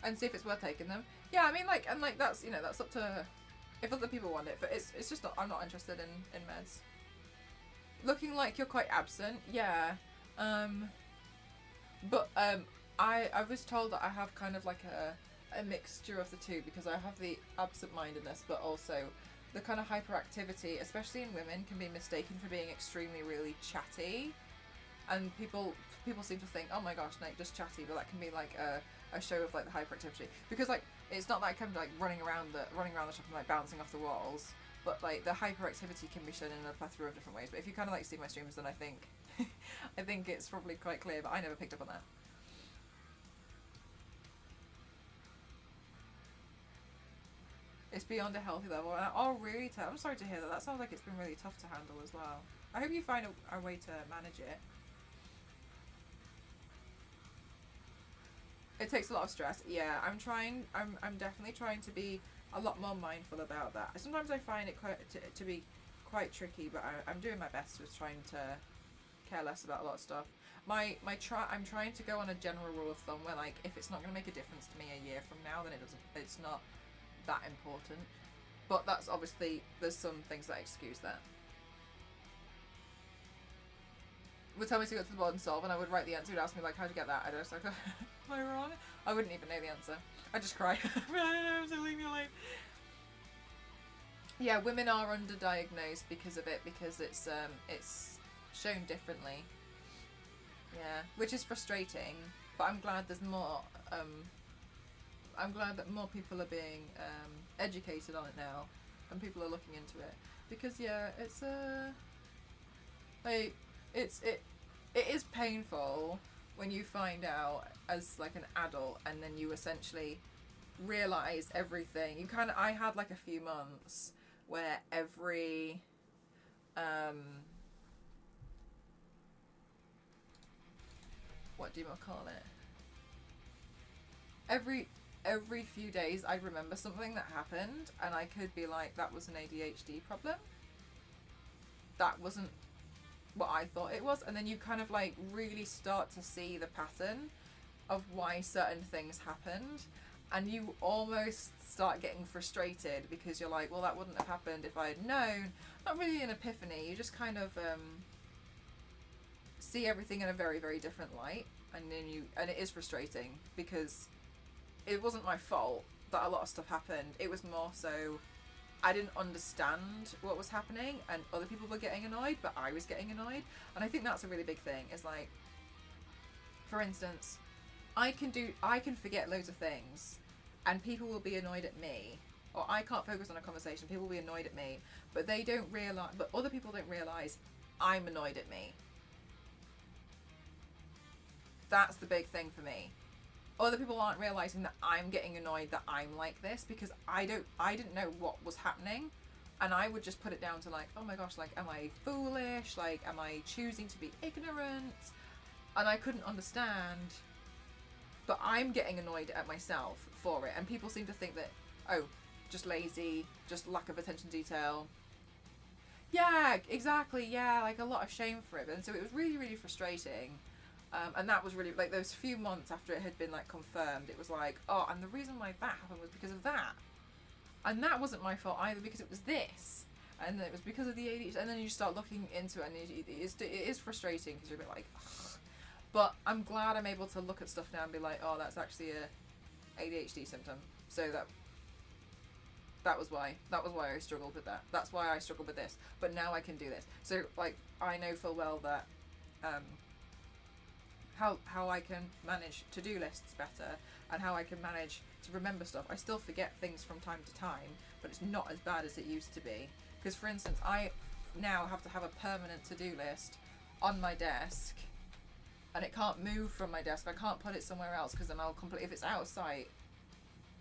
And see if it's worth taking them. Yeah, I mean, like, and like that's, you know, that's up to if other people want it, but it's just not, I'm not interested in meds. Looking like you're quite absent, yeah. But I was told that I have kind of like a mixture of the two, because I have the absent-mindedness, but also the kind of hyperactivity, especially in women, can be mistaken for being extremely really chatty, and people seem to think, oh my gosh, Nate, just chatty, but that can be like a show of like the hyperactivity, because like it's not like I'm like running around the shop and like bouncing off the walls, but like the hyperactivity can be shown in a plethora of different ways. But if you kind of like see my streams, then I think I think it's probably quite clear, but I never picked up on that. It's beyond a healthy level. And oh, really? I'm sorry to hear that. That sounds like it's been really tough to handle as well. I hope you find a way to manage it. It takes a lot of stress. Yeah, I'm definitely trying to be a lot more mindful about that. Sometimes I find it quite to be quite tricky, but I'm doing my best with trying to care less about a lot of stuff. I'm trying to go on a general rule of thumb where, like, if it's not going to make a difference to me a year from now, then it's not that important. But that's obviously, there's some things that excuse that. Would tell me to go to the board and solve, and I would write the answer. He'd ask me like, how'd you get that? I'd just like, am I wrong? I wouldn't even know the answer. I'd just cry. I don't know, so leave me alone. Yeah, women are underdiagnosed because of it, because it's shown differently. Yeah, which is frustrating, but I'm glad there's more. I'm glad that more people are being educated on it now, and people are looking into it, because yeah, it's like it is painful when you find out as like an adult, and then you essentially realize everything. I had like a few months where every what do you want to call it? Every few days I'd remember something that happened, and I could be like, that was an ADHD problem. That wasn't what I thought it was. And then you kind of like really start to see the pattern of why certain things happened, and you almost start getting frustrated because you're like, well, that wouldn't have happened if I had known. Not really an epiphany, you just kind of see everything in a very, very different light, and it is frustrating because it wasn't my fault that a lot of stuff happened. It was more so I didn't understand what was happening, and other people were getting annoyed, but I was getting annoyed. And I think that's a really big thing. Is like, for instance, I can forget loads of things, and people will be annoyed at me, or I can't focus on a conversation. People will be annoyed at me, but other people don't realize I'm annoyed at me. That's the big thing for me. Other people aren't realizing that I'm getting annoyed that I'm like this, because I didn't know what was happening, and I would just put it down to like, oh my gosh, like, am I foolish? Like, am I choosing to be ignorant? And I couldn't understand, but I'm getting annoyed at myself for it, and people seem to think that, oh, just lazy, just lack of attention to detail. Yeah, exactly, yeah, like a lot of shame for it. And so it was really, really frustrating. And that was really, like, those few months after it had been, like, confirmed, it was like, oh, and the reason why that happened was because of that. And that wasn't my fault either, because it was this. And then it was because of the ADHD. And then you start looking into it, and it is frustrating, because you're a bit like, ugh. But I'm glad I'm able to look at stuff now and be like, oh, that's actually a ADHD symptom. So that was why I struggled with that. That's why I struggled with this. But now I can do this. So, like, I know full well that how I can manage to-do lists better, and how I can manage to remember stuff. I still forget things from time to time, but it's not as bad as it used to be. Because, for instance, I now have to have a permanent to-do list on my desk, and it can't move from my desk. I can't put it somewhere else, because then if it's out of sight,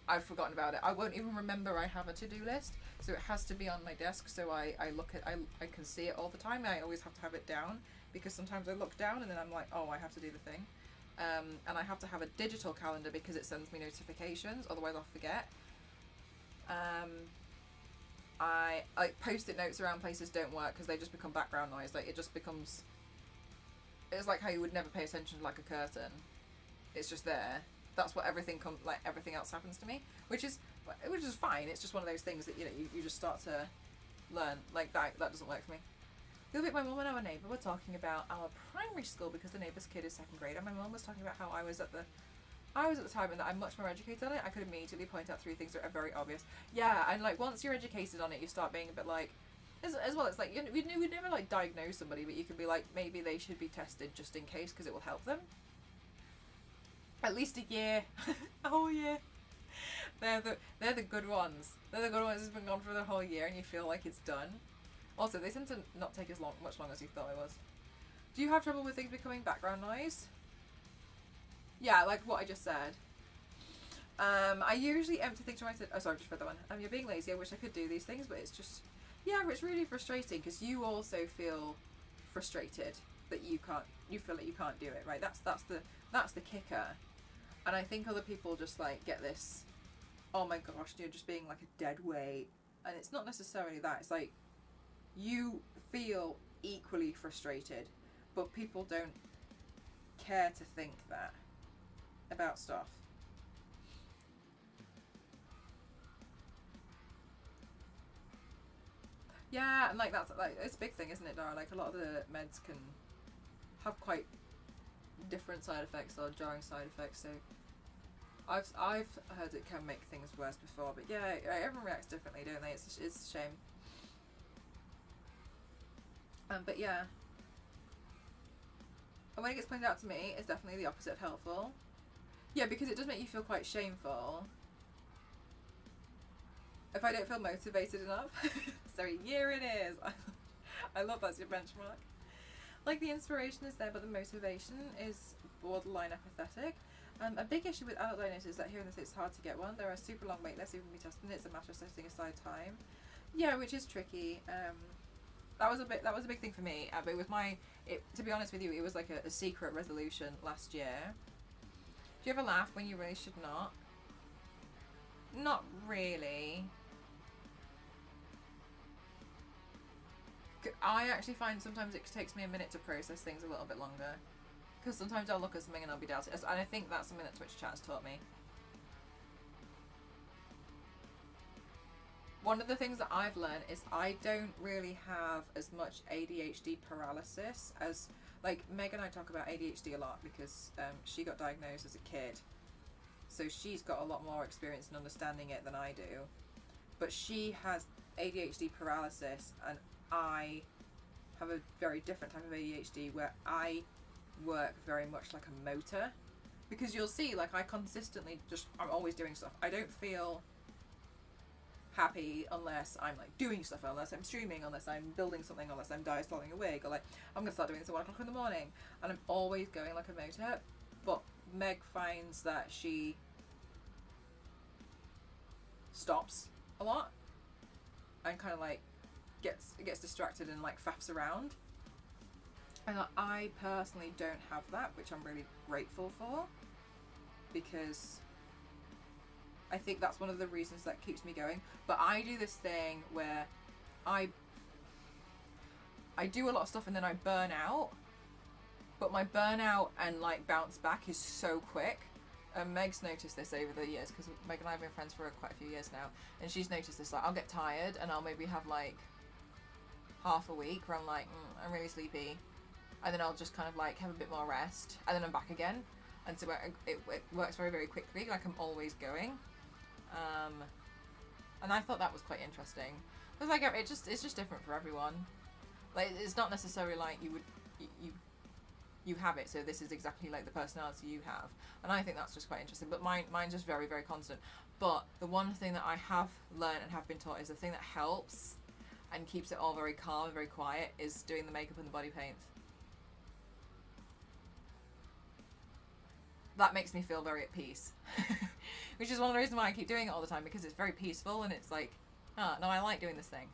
I've forgotten about it. I won't even remember I have a to-do list, so it has to be on my desk, so I can see it all the time. I always have to have it down, because sometimes I look down and then I'm like, oh, I have to do the thing. And I have to have a digital calendar because it sends me notifications, otherwise I'll forget. I like post-it notes around places don't work because they just become background noise. Like, it just becomes, it's like how you would never pay attention to like a curtain. It's just there. That's what everything else happens to me, which is fine. It's just one of those things that, you know, you just start to learn. Like, that doesn't work for me. The other week, my mum and our neighbour were talking about our primary school, because the neighbour's kid is second grade, and my mum was talking about how I was at the time, and that I'm much more educated on it. I could immediately point out 3 things that are very obvious. Yeah, and like, once you're educated on it, you start being a bit like, as well, it's like, you know, we'd never like diagnose somebody, but you can be like, maybe they should be tested just in case, because it will help them. At least a year. A whole year. They're the good ones. They're the good ones who's been gone for the whole year and you feel like it's done. Also, they tend to not take much long as you thought it was. Do you have trouble with things becoming background noise? Yeah, like what I just said. I usually empty things from my... Oh, sorry, just read that one. You're being lazy. I wish I could do these things, but it's just... Yeah, it's really frustrating, because you also feel frustrated that you feel like you can't do it, right? That's the kicker. And I think other people just like get this, oh my gosh, you're just being like a dead weight. And it's not necessarily that. It's like, you feel equally frustrated, but people don't care to think that about stuff. Yeah, and like that's like, it's a big thing, isn't it, Dara? Like, a lot of the meds can have quite different side effects or jarring side effects. So I've heard it can make things worse before, but yeah, everyone reacts differently, don't they? It's a shame. But yeah. And when it gets pointed out to me, it's definitely the opposite of helpful. Yeah, because it does make you feel quite shameful if I don't feel motivated enough. So a year it is. I love that's your benchmark. Like, the inspiration is there, but the motivation is borderline apathetic. A big issue with adult diagnosis is that here in the States it's hard to get one. There are super long wait lists even be tested. It's a matter of setting aside time. Yeah, which is tricky. That was a big thing for me. But to be honest with you, it was like a secret resolution last year. Do you ever laugh when you really should not? Not really. I actually find sometimes it takes me a minute to process things a little bit longer. Because sometimes I'll look at something and I'll be doubted. And I think that's something that Twitch chat has taught me. One of the things that I've learned is I don't really have as much ADHD paralysis as, like, Meg and I talk about ADHD a lot because she got diagnosed as a kid. So she's got a lot more experience in understanding it than I do. But she has ADHD paralysis, and I have a very different type of ADHD where I work very much like a motor. Because you'll see, like, I consistently I'm always doing stuff. I don't feel happy unless I'm, like, doing stuff, unless I'm streaming, unless I'm building something, unless I'm styling a wig, or, like, I'm going to start doing this at 1 o'clock in the morning. And I'm always going like a motor. But Meg finds that she stops a lot and kind of, like, gets distracted and, like, faffs around. And I personally don't have that, which I'm really grateful for, because I think that's one of the reasons that keeps me going. But I do this thing where I do a lot of stuff and then I burn out, but my burnout and, like, bounce back is so quick. And Meg's noticed this over the years, because Meg and I have been friends for quite a few years now, and she's noticed this. Like, I'll get tired and I'll maybe have, like, half a week where I'm like, I'm really sleepy, and then I'll just kind of, like, have a bit more rest, and then I'm back again. And so it works very, very quickly. Like, I'm always going. And I thought that was quite interesting. Because, like, it's just different for everyone. Like, it's not necessarily like you have it, so this is exactly like the personality you have. And I think that's just quite interesting. But mine's just very, very constant. But the one thing that I have learned and have been taught is the thing that helps and keeps it all very calm and very quiet is doing the makeup and the body paint. That makes me feel very at peace. Which is one of the reasons why I keep doing it all the time, because it's very peaceful and it's like, no, I like doing this thing.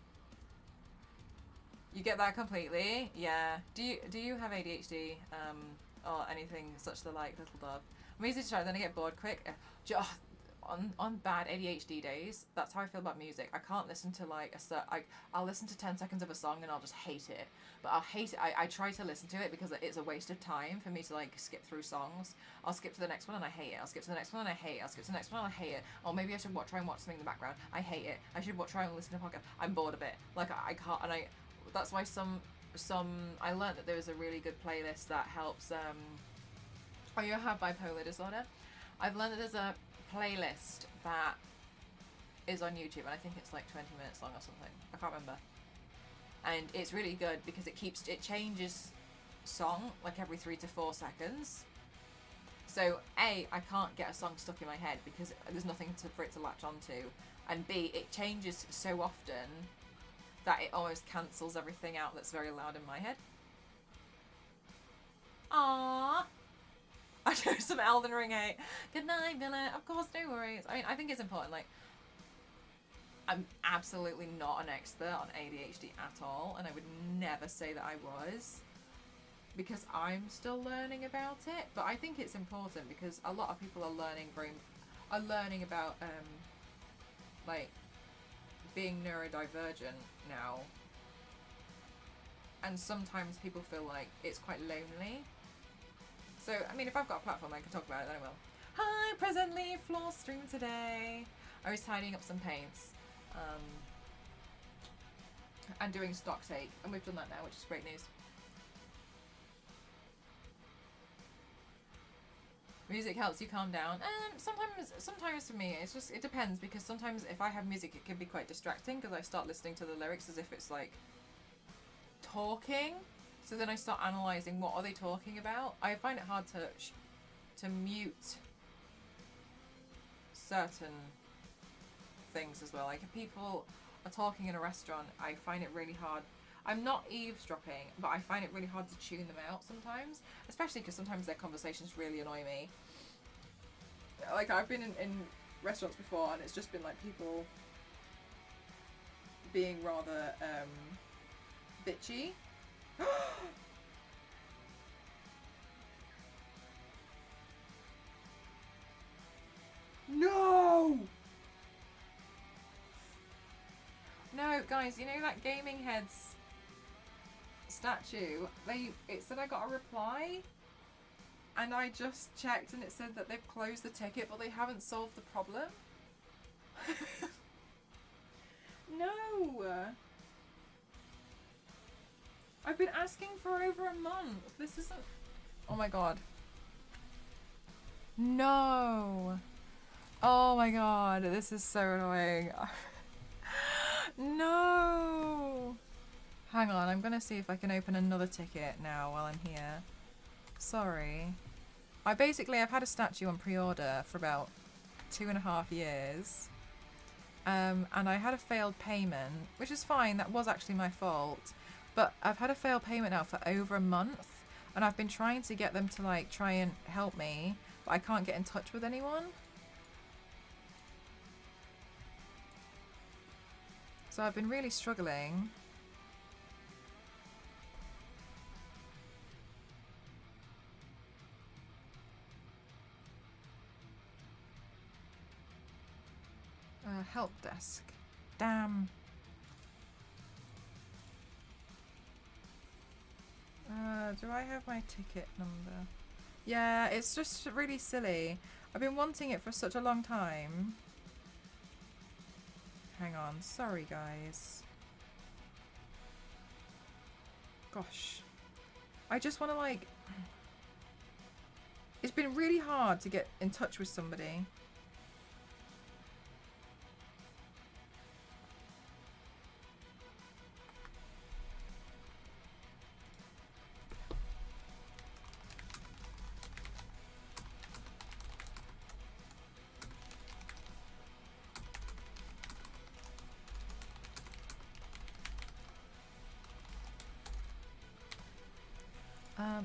You get that completely? Yeah. Do you have ADHD? Or anything such the like, little dove? I'm easy to try, then I get bored quick. On bad ADHD days, that's how I feel about music. I can't listen to, like, I'll listen to 10 seconds of a song and I'll just hate it. But I'll hate it. I try to listen to it because it's a waste of time for me to, like, skip through songs. I'll skip to the next one and I hate it. I'll skip to the next one and I hate it. I'll skip to the next one and I hate it. Or maybe I should try and watch something in the background. I hate it. I should try and listen to a podcast. I'm bored of it. Like, I can't, and that's why I learned that there was a really good playlist that helps, you have bipolar disorder? I've learned that there's a playlist that is on YouTube, and I think it's like 20 minutes long or something. I can't remember. And it's really good because it changes song like every 3 to 4 seconds. So A, I can't get a song stuck in my head because there's nothing for it to latch onto. And B, it changes so often that it almost cancels everything out that's very loud in my head. Aww. I chose some Elden Ring 8. Good night, Villa. Of course, no worries. I mean, I think it's important. Like, I'm absolutely not an expert on ADHD at all, and I would never say that I was, because I'm still learning about it. But I think it's important because a lot of people are learning about like, being neurodivergent now, and sometimes people feel like it's quite lonely. So, I mean, if I've got a platform I can talk about it, then I will. Hi, presently floor stream today. I was tidying up some paints and doing stock take, and we've done that now, which is great news. Music helps you calm down. Sometimes for me, it depends, because sometimes if I have music, it can be quite distracting because I start listening to the lyrics as if it's like talking. So then I start analysing what are they talking about. I find it hard to mute certain things as well. Like, if people are talking in a restaurant, I find it really hard. I'm not eavesdropping, but I find it really hard to tune them out sometimes, especially because sometimes their conversations really annoy me. Like, I've been in restaurants before and it's just been like people being rather bitchy. No! No, guys, you know that Gaming Heads statue? It said I got a reply, and I just checked and it said that they've closed the ticket, but they haven't solved the problem. No! I've been asking for over a month. This isn't... Oh my god. No! Oh my god, this is so annoying. No! Hang on, I'm gonna see if I can open another ticket now while I'm here. Sorry. I've had a statue on pre-order for about 2.5 years. And I had a failed payment, which is fine, that was actually my fault. But I've had a failed payment now for over a month, and I've been trying to get them to like try and help me, but I can't get in touch with anyone. So I've been really struggling. Help desk. Damn. Do I have my ticket number? Yeah, it's just really silly. I've been wanting it for such a long time. Hang on, sorry guys. Gosh. I just want to like... It's been really hard to get in touch with somebody.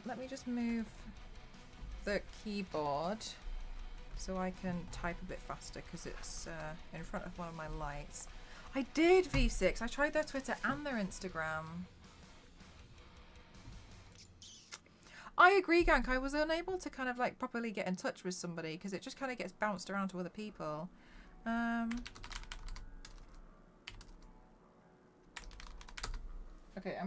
Let me just move the keyboard so I can type a bit faster because it's in front of one of my lights. I did, V6. I tried their Twitter and their Instagram. I agree, Gank. I was unable to kind of like properly get in touch with somebody because it just kind of gets bounced around to other people. Okay,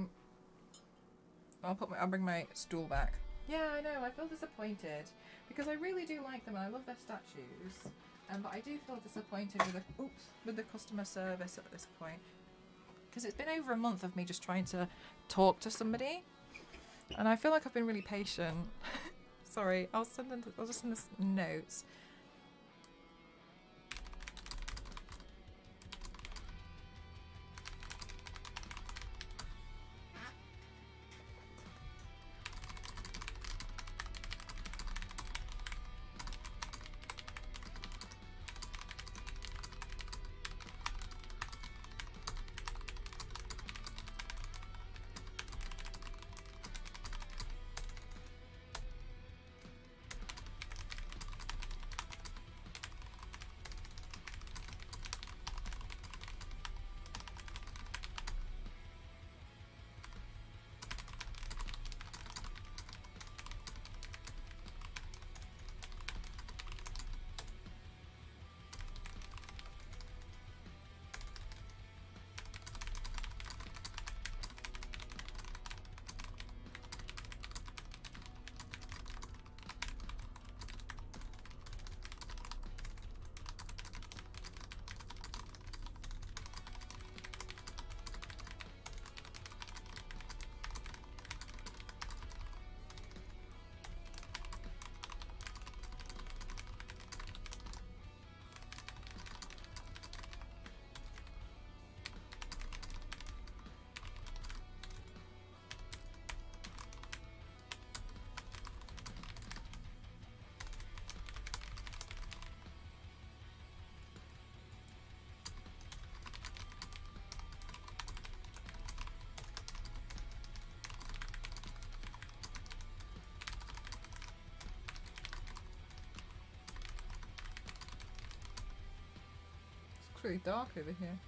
I'll bring my stool back. Yeah, I know. I feel disappointed because I really do like them and I love their statues. But I do feel disappointed with the customer service at this point because it's been over a month of me just trying to talk to somebody, and I feel like I've been really patient. Sorry, I'll just send this notes. It's really dark over here.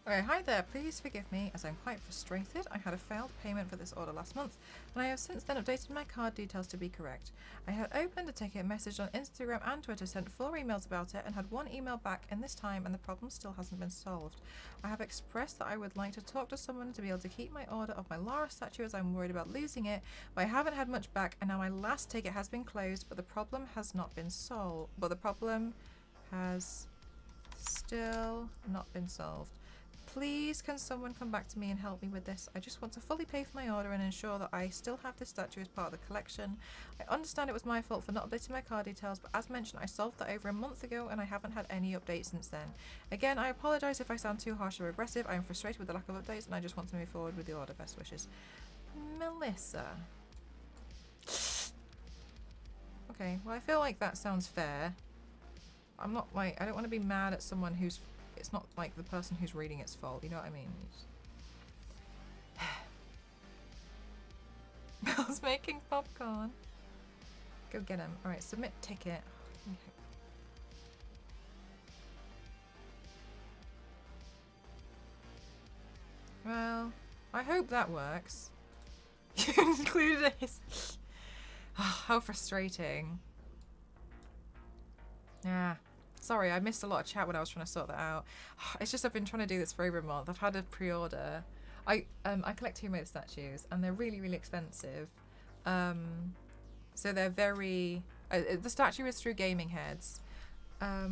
Okay, hi there, please forgive me as I'm quite frustrated. I had a failed payment for this order last month and I have since then updated my card details to be correct. I had opened a ticket, messaged on Instagram and Twitter, sent 4 emails about it and had 1 email back in this time and the problem still hasn't been solved. I have expressed that I would like to talk to someone to be able to keep my order of my Lara statue as I'm worried about losing it, but I haven't had much back and now my last ticket has been closed but the problem has not been solved. But the problem has still not been solved. Please can someone come back to me and help me with this? I just want to fully pay for my order and ensure that I still have this statue as part of the collection. I understand it was my fault for not updating my card details, but as mentioned I solved that over a month ago and I haven't had any updates since then. Again, I apologise if I sound too harsh or aggressive. I am frustrated with the lack of updates and I just want to move forward with the order. Best wishes. Melissa. Okay, well I feel like that sounds fair. I'm not like, I don't want to be mad at someone who's, it's not like the person who's reading it's fault, you know what I mean? Mel's making popcorn. Go get him. Alright, submit ticket. Okay. Well, I hope that works. You included his... Oh, how frustrating. Yeah. Sorry, I missed a lot of chat when I was trying to sort that out. It's just I've been trying to do this for over a month. I've had a pre-order. I collect Tomb-Raider statues and they're really, really expensive. So they're very... the statue is through Gaming Heads. I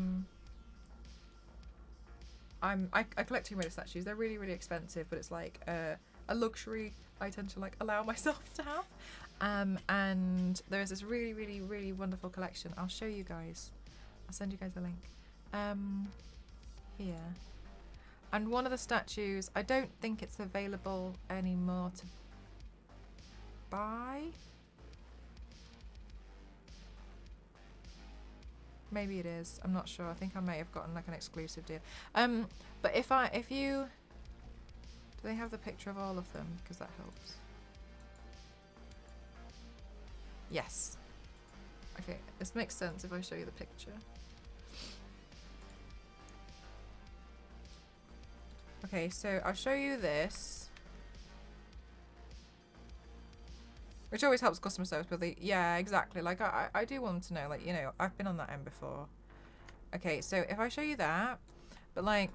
collect Tomb-Raider statues. They're really, really expensive, but it's like a luxury I tend to like allow myself to have. And there's this really, really, really wonderful collection. I'll show you guys. I'll send you guys the link. Here. And one of the statues, I don't think it's available anymore to buy. Maybe it is. I'm not sure. I think I may have gotten like an exclusive deal. But if you... Do they have the picture of all of them? Because that helps. Yes. Okay, this makes sense if I show you the picture. Okay, so I'll show you this. Which always helps customer service, but yeah, exactly. Like, I do want them to know, like, you know, I've been on that end before. Okay, so if I show you that, but like,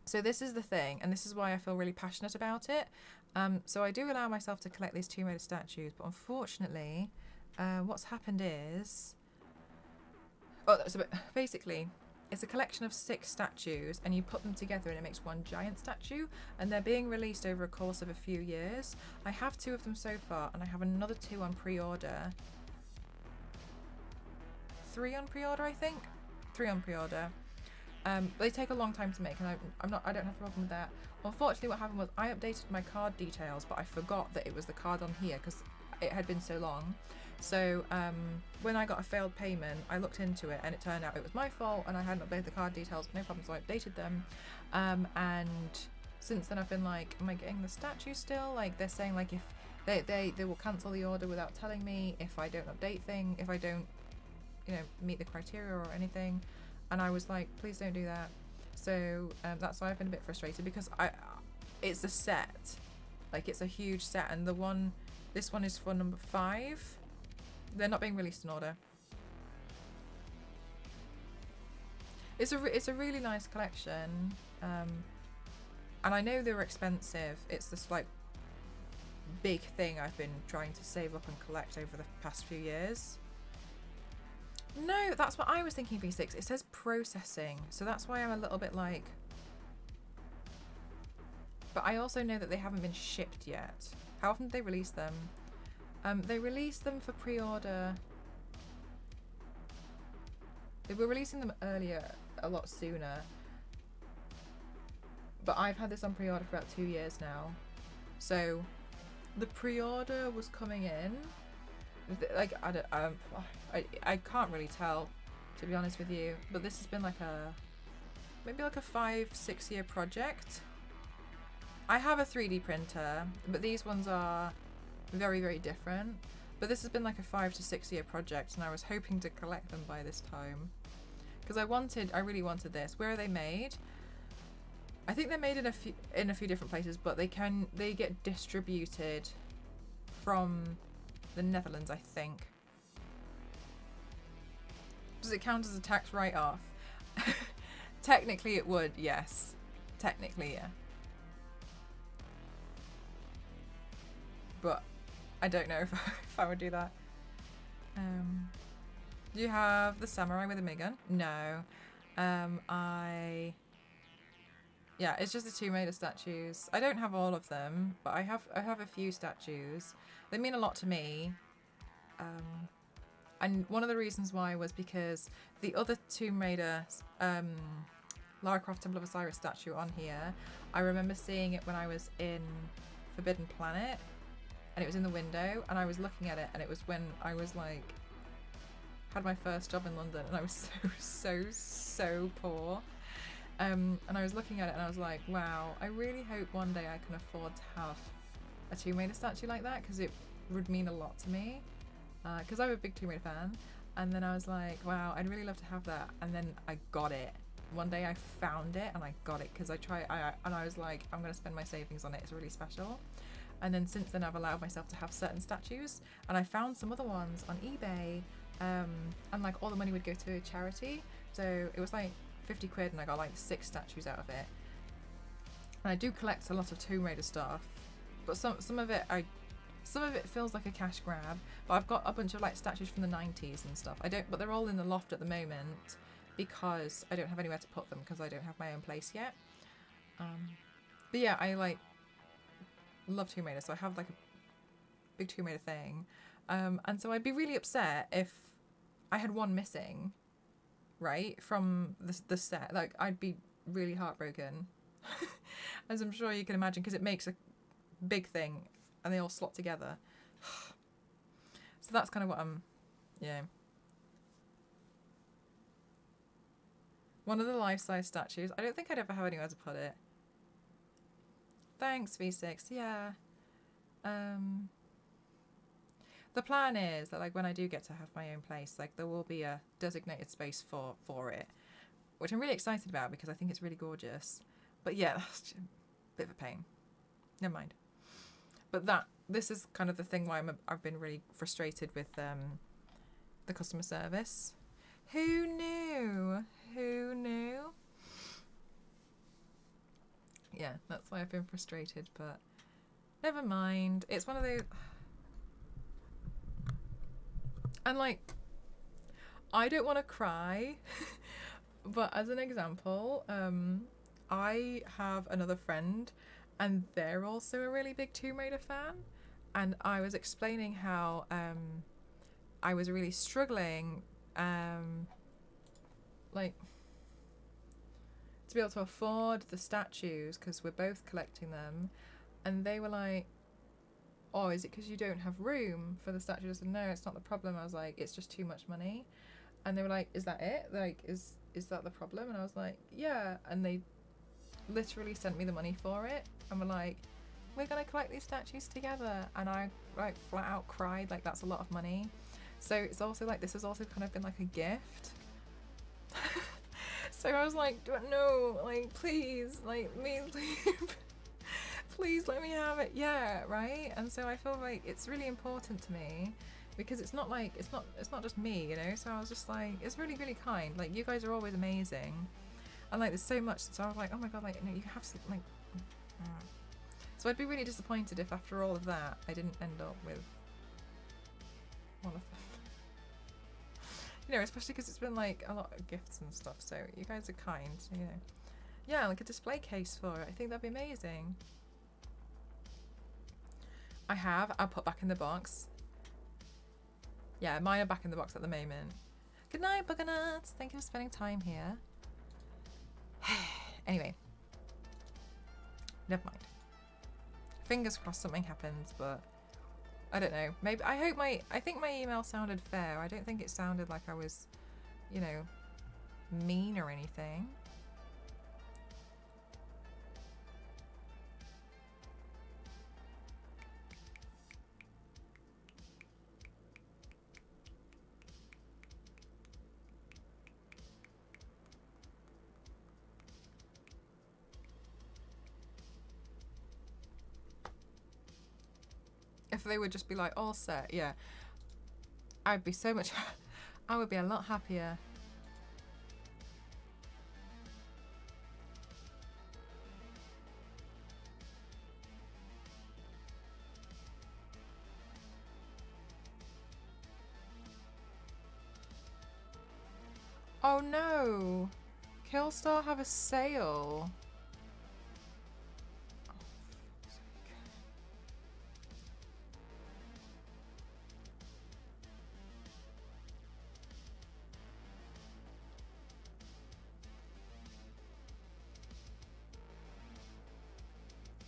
so this is the thing, and this is why I feel really passionate about it. So I do allow myself to collect these Tomb-Raider statues, but unfortunately, what's happened is, so basically, it's a collection of 6 statues and you put them together and it makes one giant statue, and they're being released over a course of a few years. I have 2 of them so far and I have another 2 on pre-order. 3 on pre-order, I think. 3 on pre-order. They take a long time to make and I don't have a problem with that. Unfortunately what happened was I updated my card details, but I forgot that it was the card on here because it had been so long. So when I got a failed payment, I looked into it and it turned out it was my fault and I hadn't updated the card details. No problem, so I updated them. And since then I've been like, am I getting the statue still? Like they're saying like if they will cancel the order without telling me if I don't update if I don't, you know, meet the criteria or anything. And I was like, please don't do that. So that's why I've been a bit frustrated because it's a set, like it's a huge set, and this one is for number 5. They're not being released in order. It's a really nice collection, and I know they're expensive. It's this like big thing I've been trying to save up and collect over the past few years. No, that's what I was thinking, V6. It says processing, so that's why I'm a little bit like... But I also know that they haven't been shipped yet. How often do they release them? They released them for pre-order. They were releasing them earlier, a lot sooner. But I've had this on pre-order for about 2 years now. So the pre-order was coming in. Like, I can't really tell, to be honest with you. But this has been like maybe like a 5-6 year project. I have a 3D printer, but these ones are very, very different. But this has been like a 5 to 6 year project, and I was hoping to collect them by this time. Because I really wanted this. Where are they made? I think they're made in a few different places, but they get distributed from the Netherlands, I think. Does it count as a tax write-off? Technically it would, yes. Technically, yeah. But I don't know if I would do that. Do you have the samurai with a minigun? No. Yeah, it's just the Tomb Raider statues. I don't have all of them, but I have a few statues. They mean a lot to me. And one of the reasons why was because the other Tomb Raider, Lara Croft Temple of Osiris statue on here, I remember seeing it when I was in Forbidden Planet, and it was in the window, and I was looking at it, and it was when I was like, had my first job in London, and I was so poor. And I was looking at it and I was like, wow, I really hope one day I can afford to have a Tomb Raider statue like that, because it would mean a lot to me, because I'm a big Tomb Raider fan. And then I was like, wow, I'd really love to have that. And then I got it. One day I found it and I got it because I was like, I'm going to spend my savings on it. It's really special. And then since then I've allowed myself to have certain statues, and I found some other ones on eBay, and like all the money would go to a charity. So it was like 50 quid and I got like 6 statues out of it. And I do collect a lot of Tomb Raider stuff, but some of it feels like a cash grab. But I've got a bunch of like statues from the 90s and stuff. But they're all in the loft at the moment because I don't have anywhere to put them because I don't have my own place yet. But yeah, I like love Tomb Raider, so I have like a big Tomb Raider thing. And so I'd be really upset if I had one missing, right, from the set. Like, I'd be really heartbroken, as I'm sure you can imagine, because it makes a big thing and they all slot together. So that's kind of what I'm, yeah. One of the life-size statues. I don't think I'd ever have anywhere to put it. Thanks, V6. Yeah. The plan is that, like, when I do get to have my own place, like, there will be a designated space for it, which I'm really excited about because I think it's really gorgeous. But yeah, that's just a bit of a pain. Never mind. But this is kind of the thing why I've been really frustrated with the customer service. Who knew? Who knew? Yeah, that's why I've been frustrated, but never mind. It's one of those... And, like, I don't want to cry, but as an example, I have another friend, and they're also a really big Tomb Raider fan, and I was explaining how I was really struggling, like, to be able to afford the statues, because we're both collecting them, and they were like, oh, is it because you don't have room for the statues? I said, no, it's not the problem. I was like, it's just too much money. And they were like, is that it? Like, is that the problem? And I was like, yeah. And they literally sent me the money for it and were like, we're gonna collect these statues together. And I like flat out cried, like, that's a lot of money. So it's also like, this has also kind of been like a gift. So I was like, no, like, please, like, me, please. Please let me have it. Yeah, right. And so I feel like it's really important to me because it's not like it's not just me, you know. So I was just like, it's really, really kind. Like, you guys are always amazing, and like, there's so much. So I was like, oh my god, like, you have to, like. So I'd be really disappointed if after all of that I didn't end up with one of them. You know, especially because it's been like a lot of gifts and stuff. So you guys are kind, you know. Yeah, like a display case for it. I think that'd be amazing. I'll put back in the box. Yeah, mine are back in the box at the moment. Good night, Buggernuts. Thank you for spending time here. Anyway. Never mind. Fingers crossed something happens, but I don't know. Maybe I think my email sounded fair. I don't think it sounded like I was, you know, mean or anything. If they would just be like, all set, yeah. I'd be so much... I would be a lot happier. Oh no! Killstar have a sale.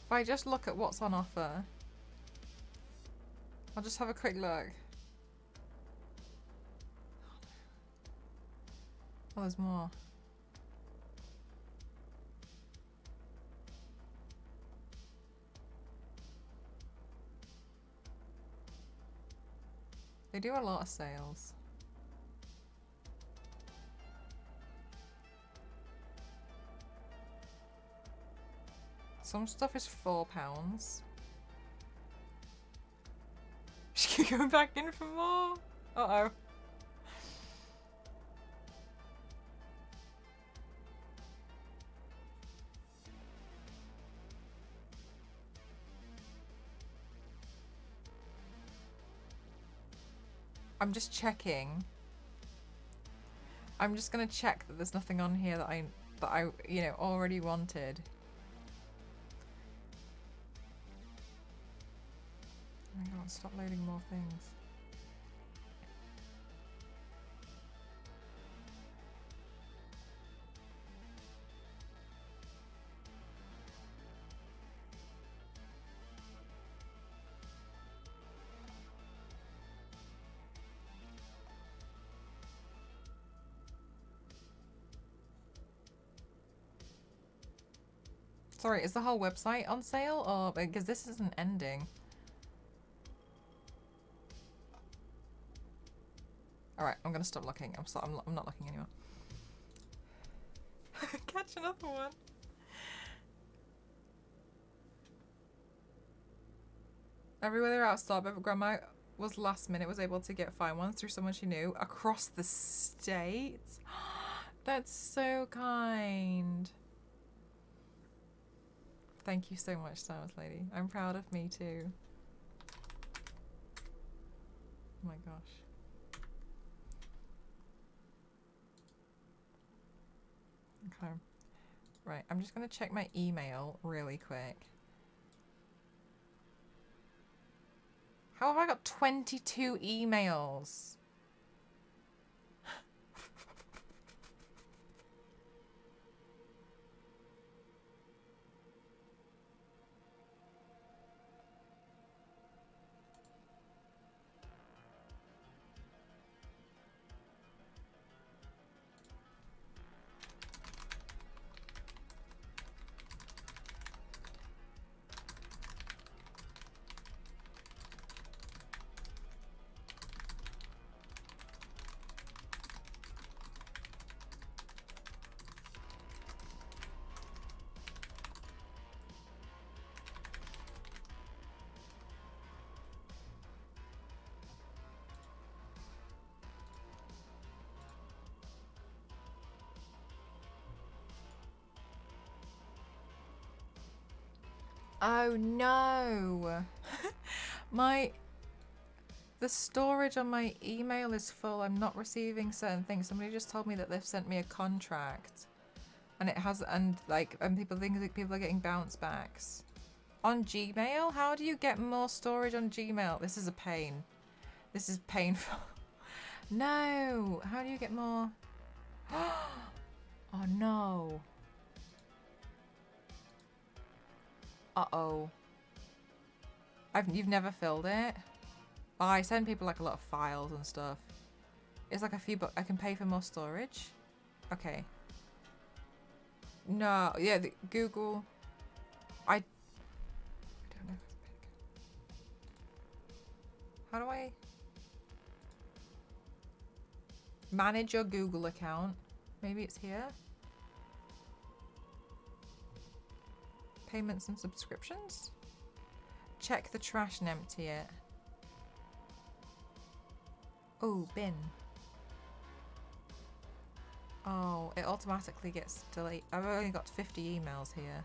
If I just look at what's on offer, I'll just have a quick look. Oh, there's more. They do a lot of sales. Some stuff is £4. She keep going back in for more. Uh-oh. I'm just checking. I'm just gonna check that there's nothing on here that I you know already wanted. Oh my god, stop loading more things. Sorry, is the whole website on sale or because this isn't ending? Alright, I'm gonna stop looking. I'm not looking anymore. Catch another one. Everywhere they're out of stock, but Grandma was last minute, was able to get fine ones through someone she knew across the state. That's so kind. Thank you so much, Silence Lady. I'm proud of me too. Oh my gosh. Okay. Right, I'm just gonna check my email really quick. How have I got 22 emails? Oh no! The storage on my email is full. I'm not receiving certain things. Somebody just told me that they've sent me a contract, and it has, and people think that people are getting bounce backs on Gmail. How do you get more storage on Gmail? This is a pain. This is painful. No, how do you get more? Oh no. Uh-oh. You've never filled it? Oh, I send people like a lot of files and stuff. It's like a few, but I can pay for more storage. Okay. No, yeah, Google. I don't know. How do I manage your Google account? Maybe it's here. Payments and subscriptions? Check the trash and empty it. Oh, bin. Oh, it automatically gets deleted. I've only got 50 emails here.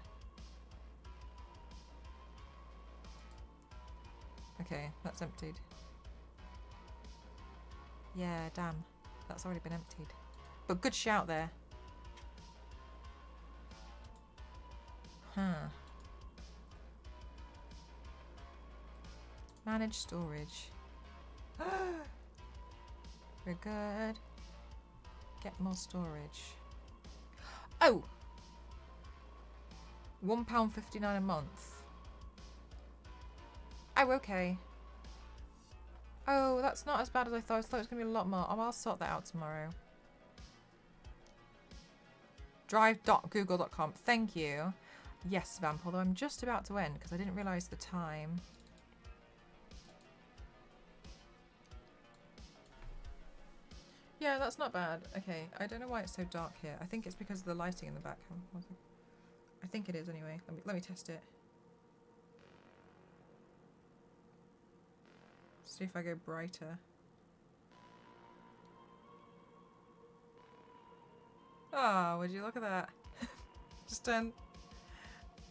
Okay, that's emptied. Yeah, damn. That's already been emptied. But good shout there. Huh. Manage storage. We're good. Get more storage. Oh! £1.59 a month. Oh, okay. Oh, that's not as bad as I thought. I thought it was going to be a lot more. Oh, I'll sort that out tomorrow. Drive.google.com. Thank you. Yes, Vamp, although I'm just about to end because I didn't realise the time. Yeah, that's not bad. Okay, I don't know why it's so dark here. I think it's because of the lighting in the back. I think it is anyway. Let me test it. See if I go brighter. Oh, would you look at that? Just turn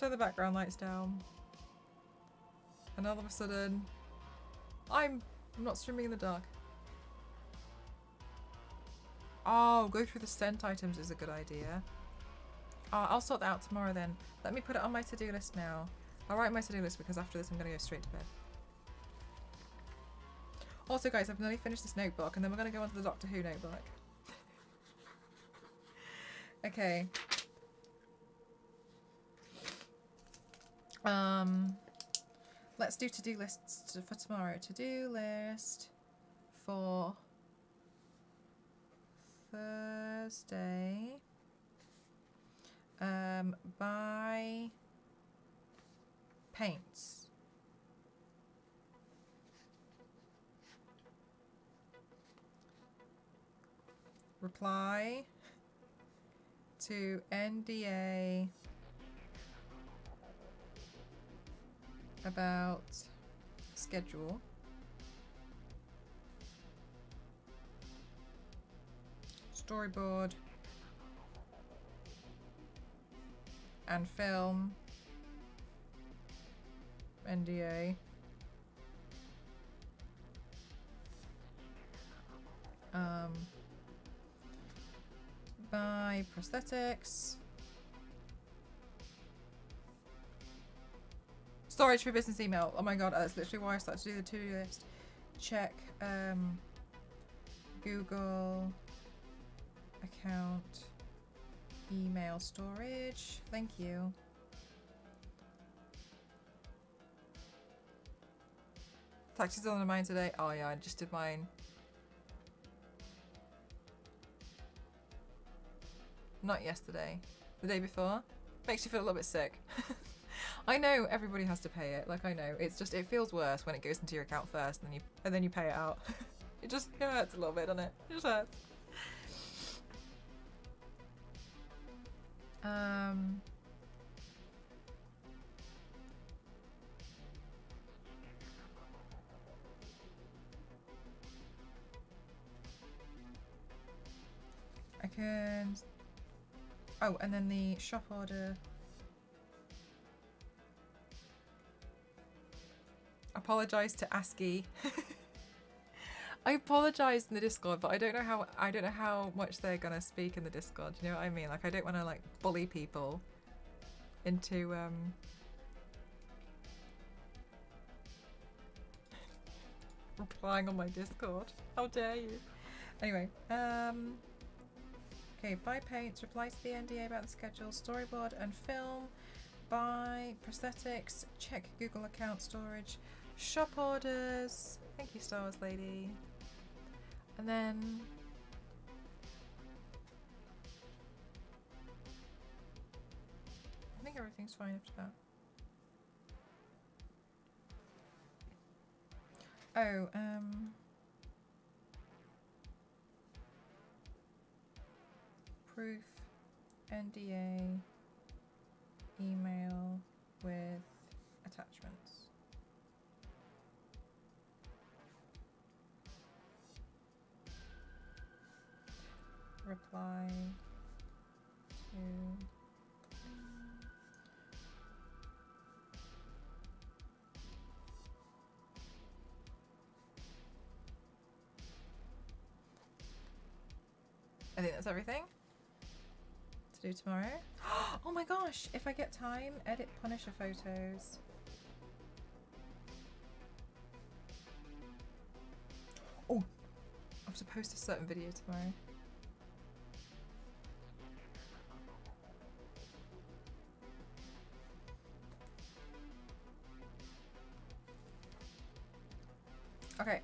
the background lights down. And all of a sudden, I'm not swimming in the dark. Oh, go through the sent items is a good idea. Oh, I'll sort that out tomorrow then. Let me put it on my to-do list now. I'll write my to-do list because after this I'm going to go straight to bed. Also guys, I've nearly finished this notebook and then we're going to go on to the Doctor Who notebook. Okay. Let's do to-do lists for tomorrow. To-do list for Thursday. Buy paints. Reply to NDA about schedule. Storyboard and film NDA. Buy prosthetics. Storage for business email. Oh my god, that's literally why I started to do the to-do list. Check Google account email storage. Thank you. Taxi's on mine today. Oh yeah, I just did mine. Not yesterday. The day before. Makes you feel a little bit sick. I know everybody has to pay it. Like I know. It's just it feels worse when it goes into your account first and then you pay it out. It just hurts a little bit, doesn't it? It just hurts. I can. Oh, and then the shop order. Apologise to ASCII. I apologise in the Discord, but I don't know how much they're gonna speak in the Discord. You know what I mean? Like I don't want to like bully people into replying on my Discord. How dare you? Anyway, okay, buy paints, reply to the NDA about the schedule, storyboard and film, buy prosthetics, check Google account storage, shop orders. Thank you, Star Wars lady. And then I think everything's fine after that. Oh, proof, NDA, email with attachments. reply to... I think that's everything to do tomorrow. Oh my gosh, if I get time, edit Punisher photos. Oh, I have to post a certain video tomorrow. Okay,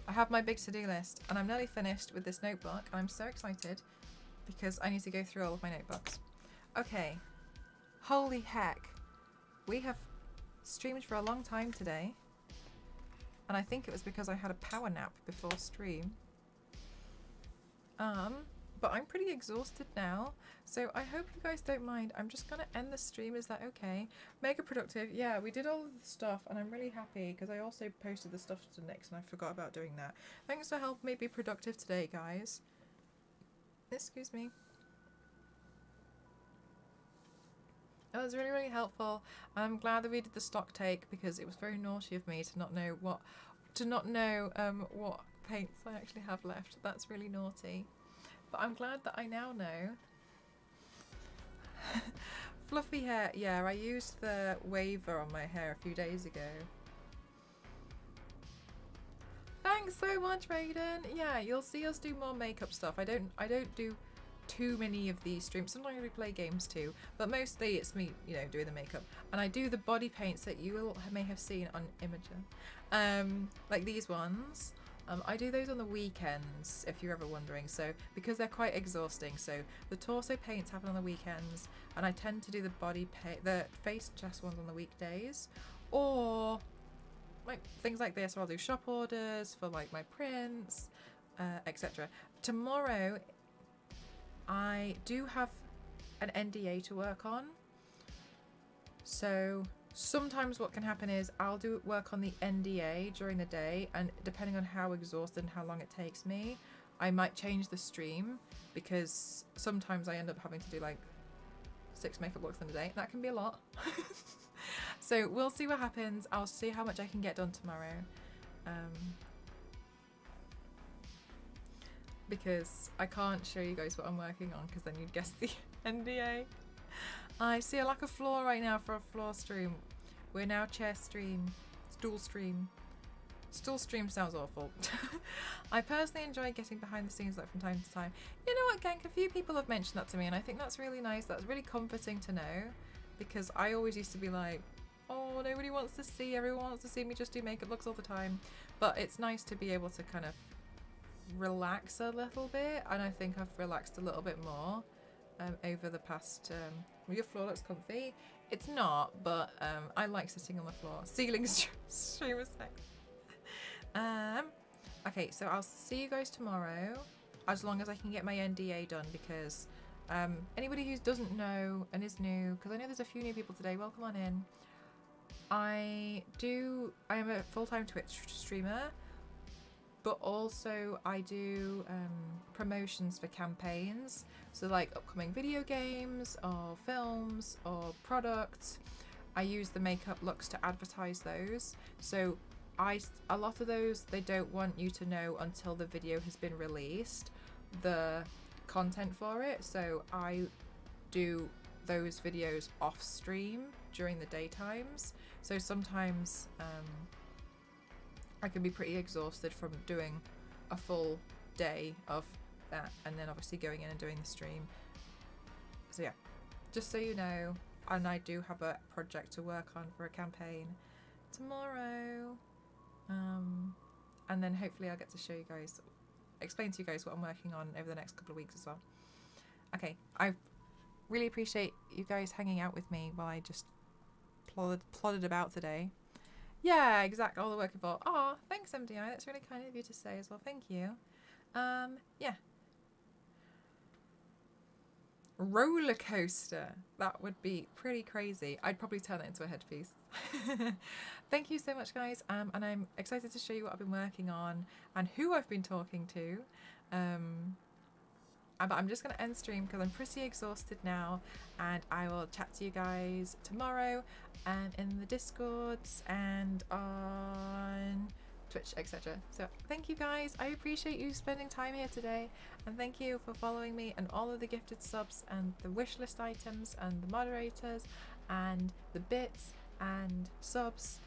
I have my big to-do list and I'm nearly finished with this notebook and I'm so excited because I need to go through all of my notebooks. Okay, holy heck, we have streamed for a long time today and I think it was because I had a power nap before stream. But I'm pretty exhausted now, so I hope you guys don't mind. I'm just gonna end the stream, is that okay? Mega productive, yeah, we did all of the stuff and I'm really happy because I also posted the stuff to Nix and I forgot about doing that. Thanks for helping me be productive today, guys. Excuse me. That was really, really helpful. I'm glad that we did the stock take because it was very naughty of me to not know what paints I actually have left. That's really naughty. But I'm glad that I now know. Fluffy hair. Yeah, I used the waver on my hair a few days ago. Thanks so much, Raiden. Yeah, you'll see us do more makeup stuff. I don't do too many of these streams. Sometimes we play games too, but mostly it's me, you know, doing the makeup. And I do the body paints that you may have seen on Imager. Like these ones. I do those on the weekends, if you're ever wondering, so because they're quite exhausting. So the torso paints happen on the weekends, and I tend to do the face and chest ones on the weekdays, or like things like this, or I'll do shop orders for like my prints, etc. Tomorrow, I do have an NDA to work on, so sometimes what can happen is I'll do work on the NDA during the day, and depending on how exhausted and how long it takes me, I might change the stream because sometimes I end up having to do like 6 makeup looks in a day. That can be a lot. So we'll see what happens. I'll see how much I can get done tomorrow. Because I can't show you guys what I'm working on because then you'd guess the NDA. I see a lack of floor right now for a floor stream. We're now chair stream, stool stream. Stool stream sounds awful. I personally enjoy getting behind the scenes like from time to time. You know what, Genk? A few people have mentioned that to me and I think that's really nice. That's really comforting to know because I always used to be like, oh, nobody wants to see, everyone wants to see me just do makeup looks all the time. But it's nice to be able to kind of relax a little bit, and I think I've relaxed a little bit more over the past your floor looks comfy. It's not, but I like sitting on the floor. Ceiling stream is sex. Okay, so I'll see you guys tomorrow as long as I can get my NDA done, because anybody who doesn't know and is new, because I know there's a few new people today, welcome on in. I am a full-time Twitch streamer, but also I do promotions for campaigns, so like upcoming video games or films or products. I use the makeup looks to advertise those, so a lot of those, they don't want you to know until the video has been released, the content for it, so I do those videos off stream during the daytimes, so sometimes I can be pretty exhausted from doing a full day of that and then obviously going in and doing the stream. So yeah, just so you know, and I do have a project to work on for a campaign tomorrow. And then hopefully I'll get to show you guys, explain to you guys what I'm working on over the next couple of weeks as well. Okay, I really appreciate you guys hanging out with me while I just plodded about today. Yeah, exactly. All the work involved. Oh, thanks, MDI. That's really kind of you to say as well. Thank you. Yeah. Roller coaster. That would be pretty crazy. I'd probably turn it into a headpiece. Thank you so much, guys. And I'm excited to show you what I've been working on and who I've been talking to. But I'm just going to end stream because I'm pretty exhausted now, and I will chat to you guys tomorrow and in the Discords and on Twitch, etc. So thank you guys. I appreciate you spending time here today, and thank you for following me and all of the gifted subs and the wishlist items and the moderators and the bits and subs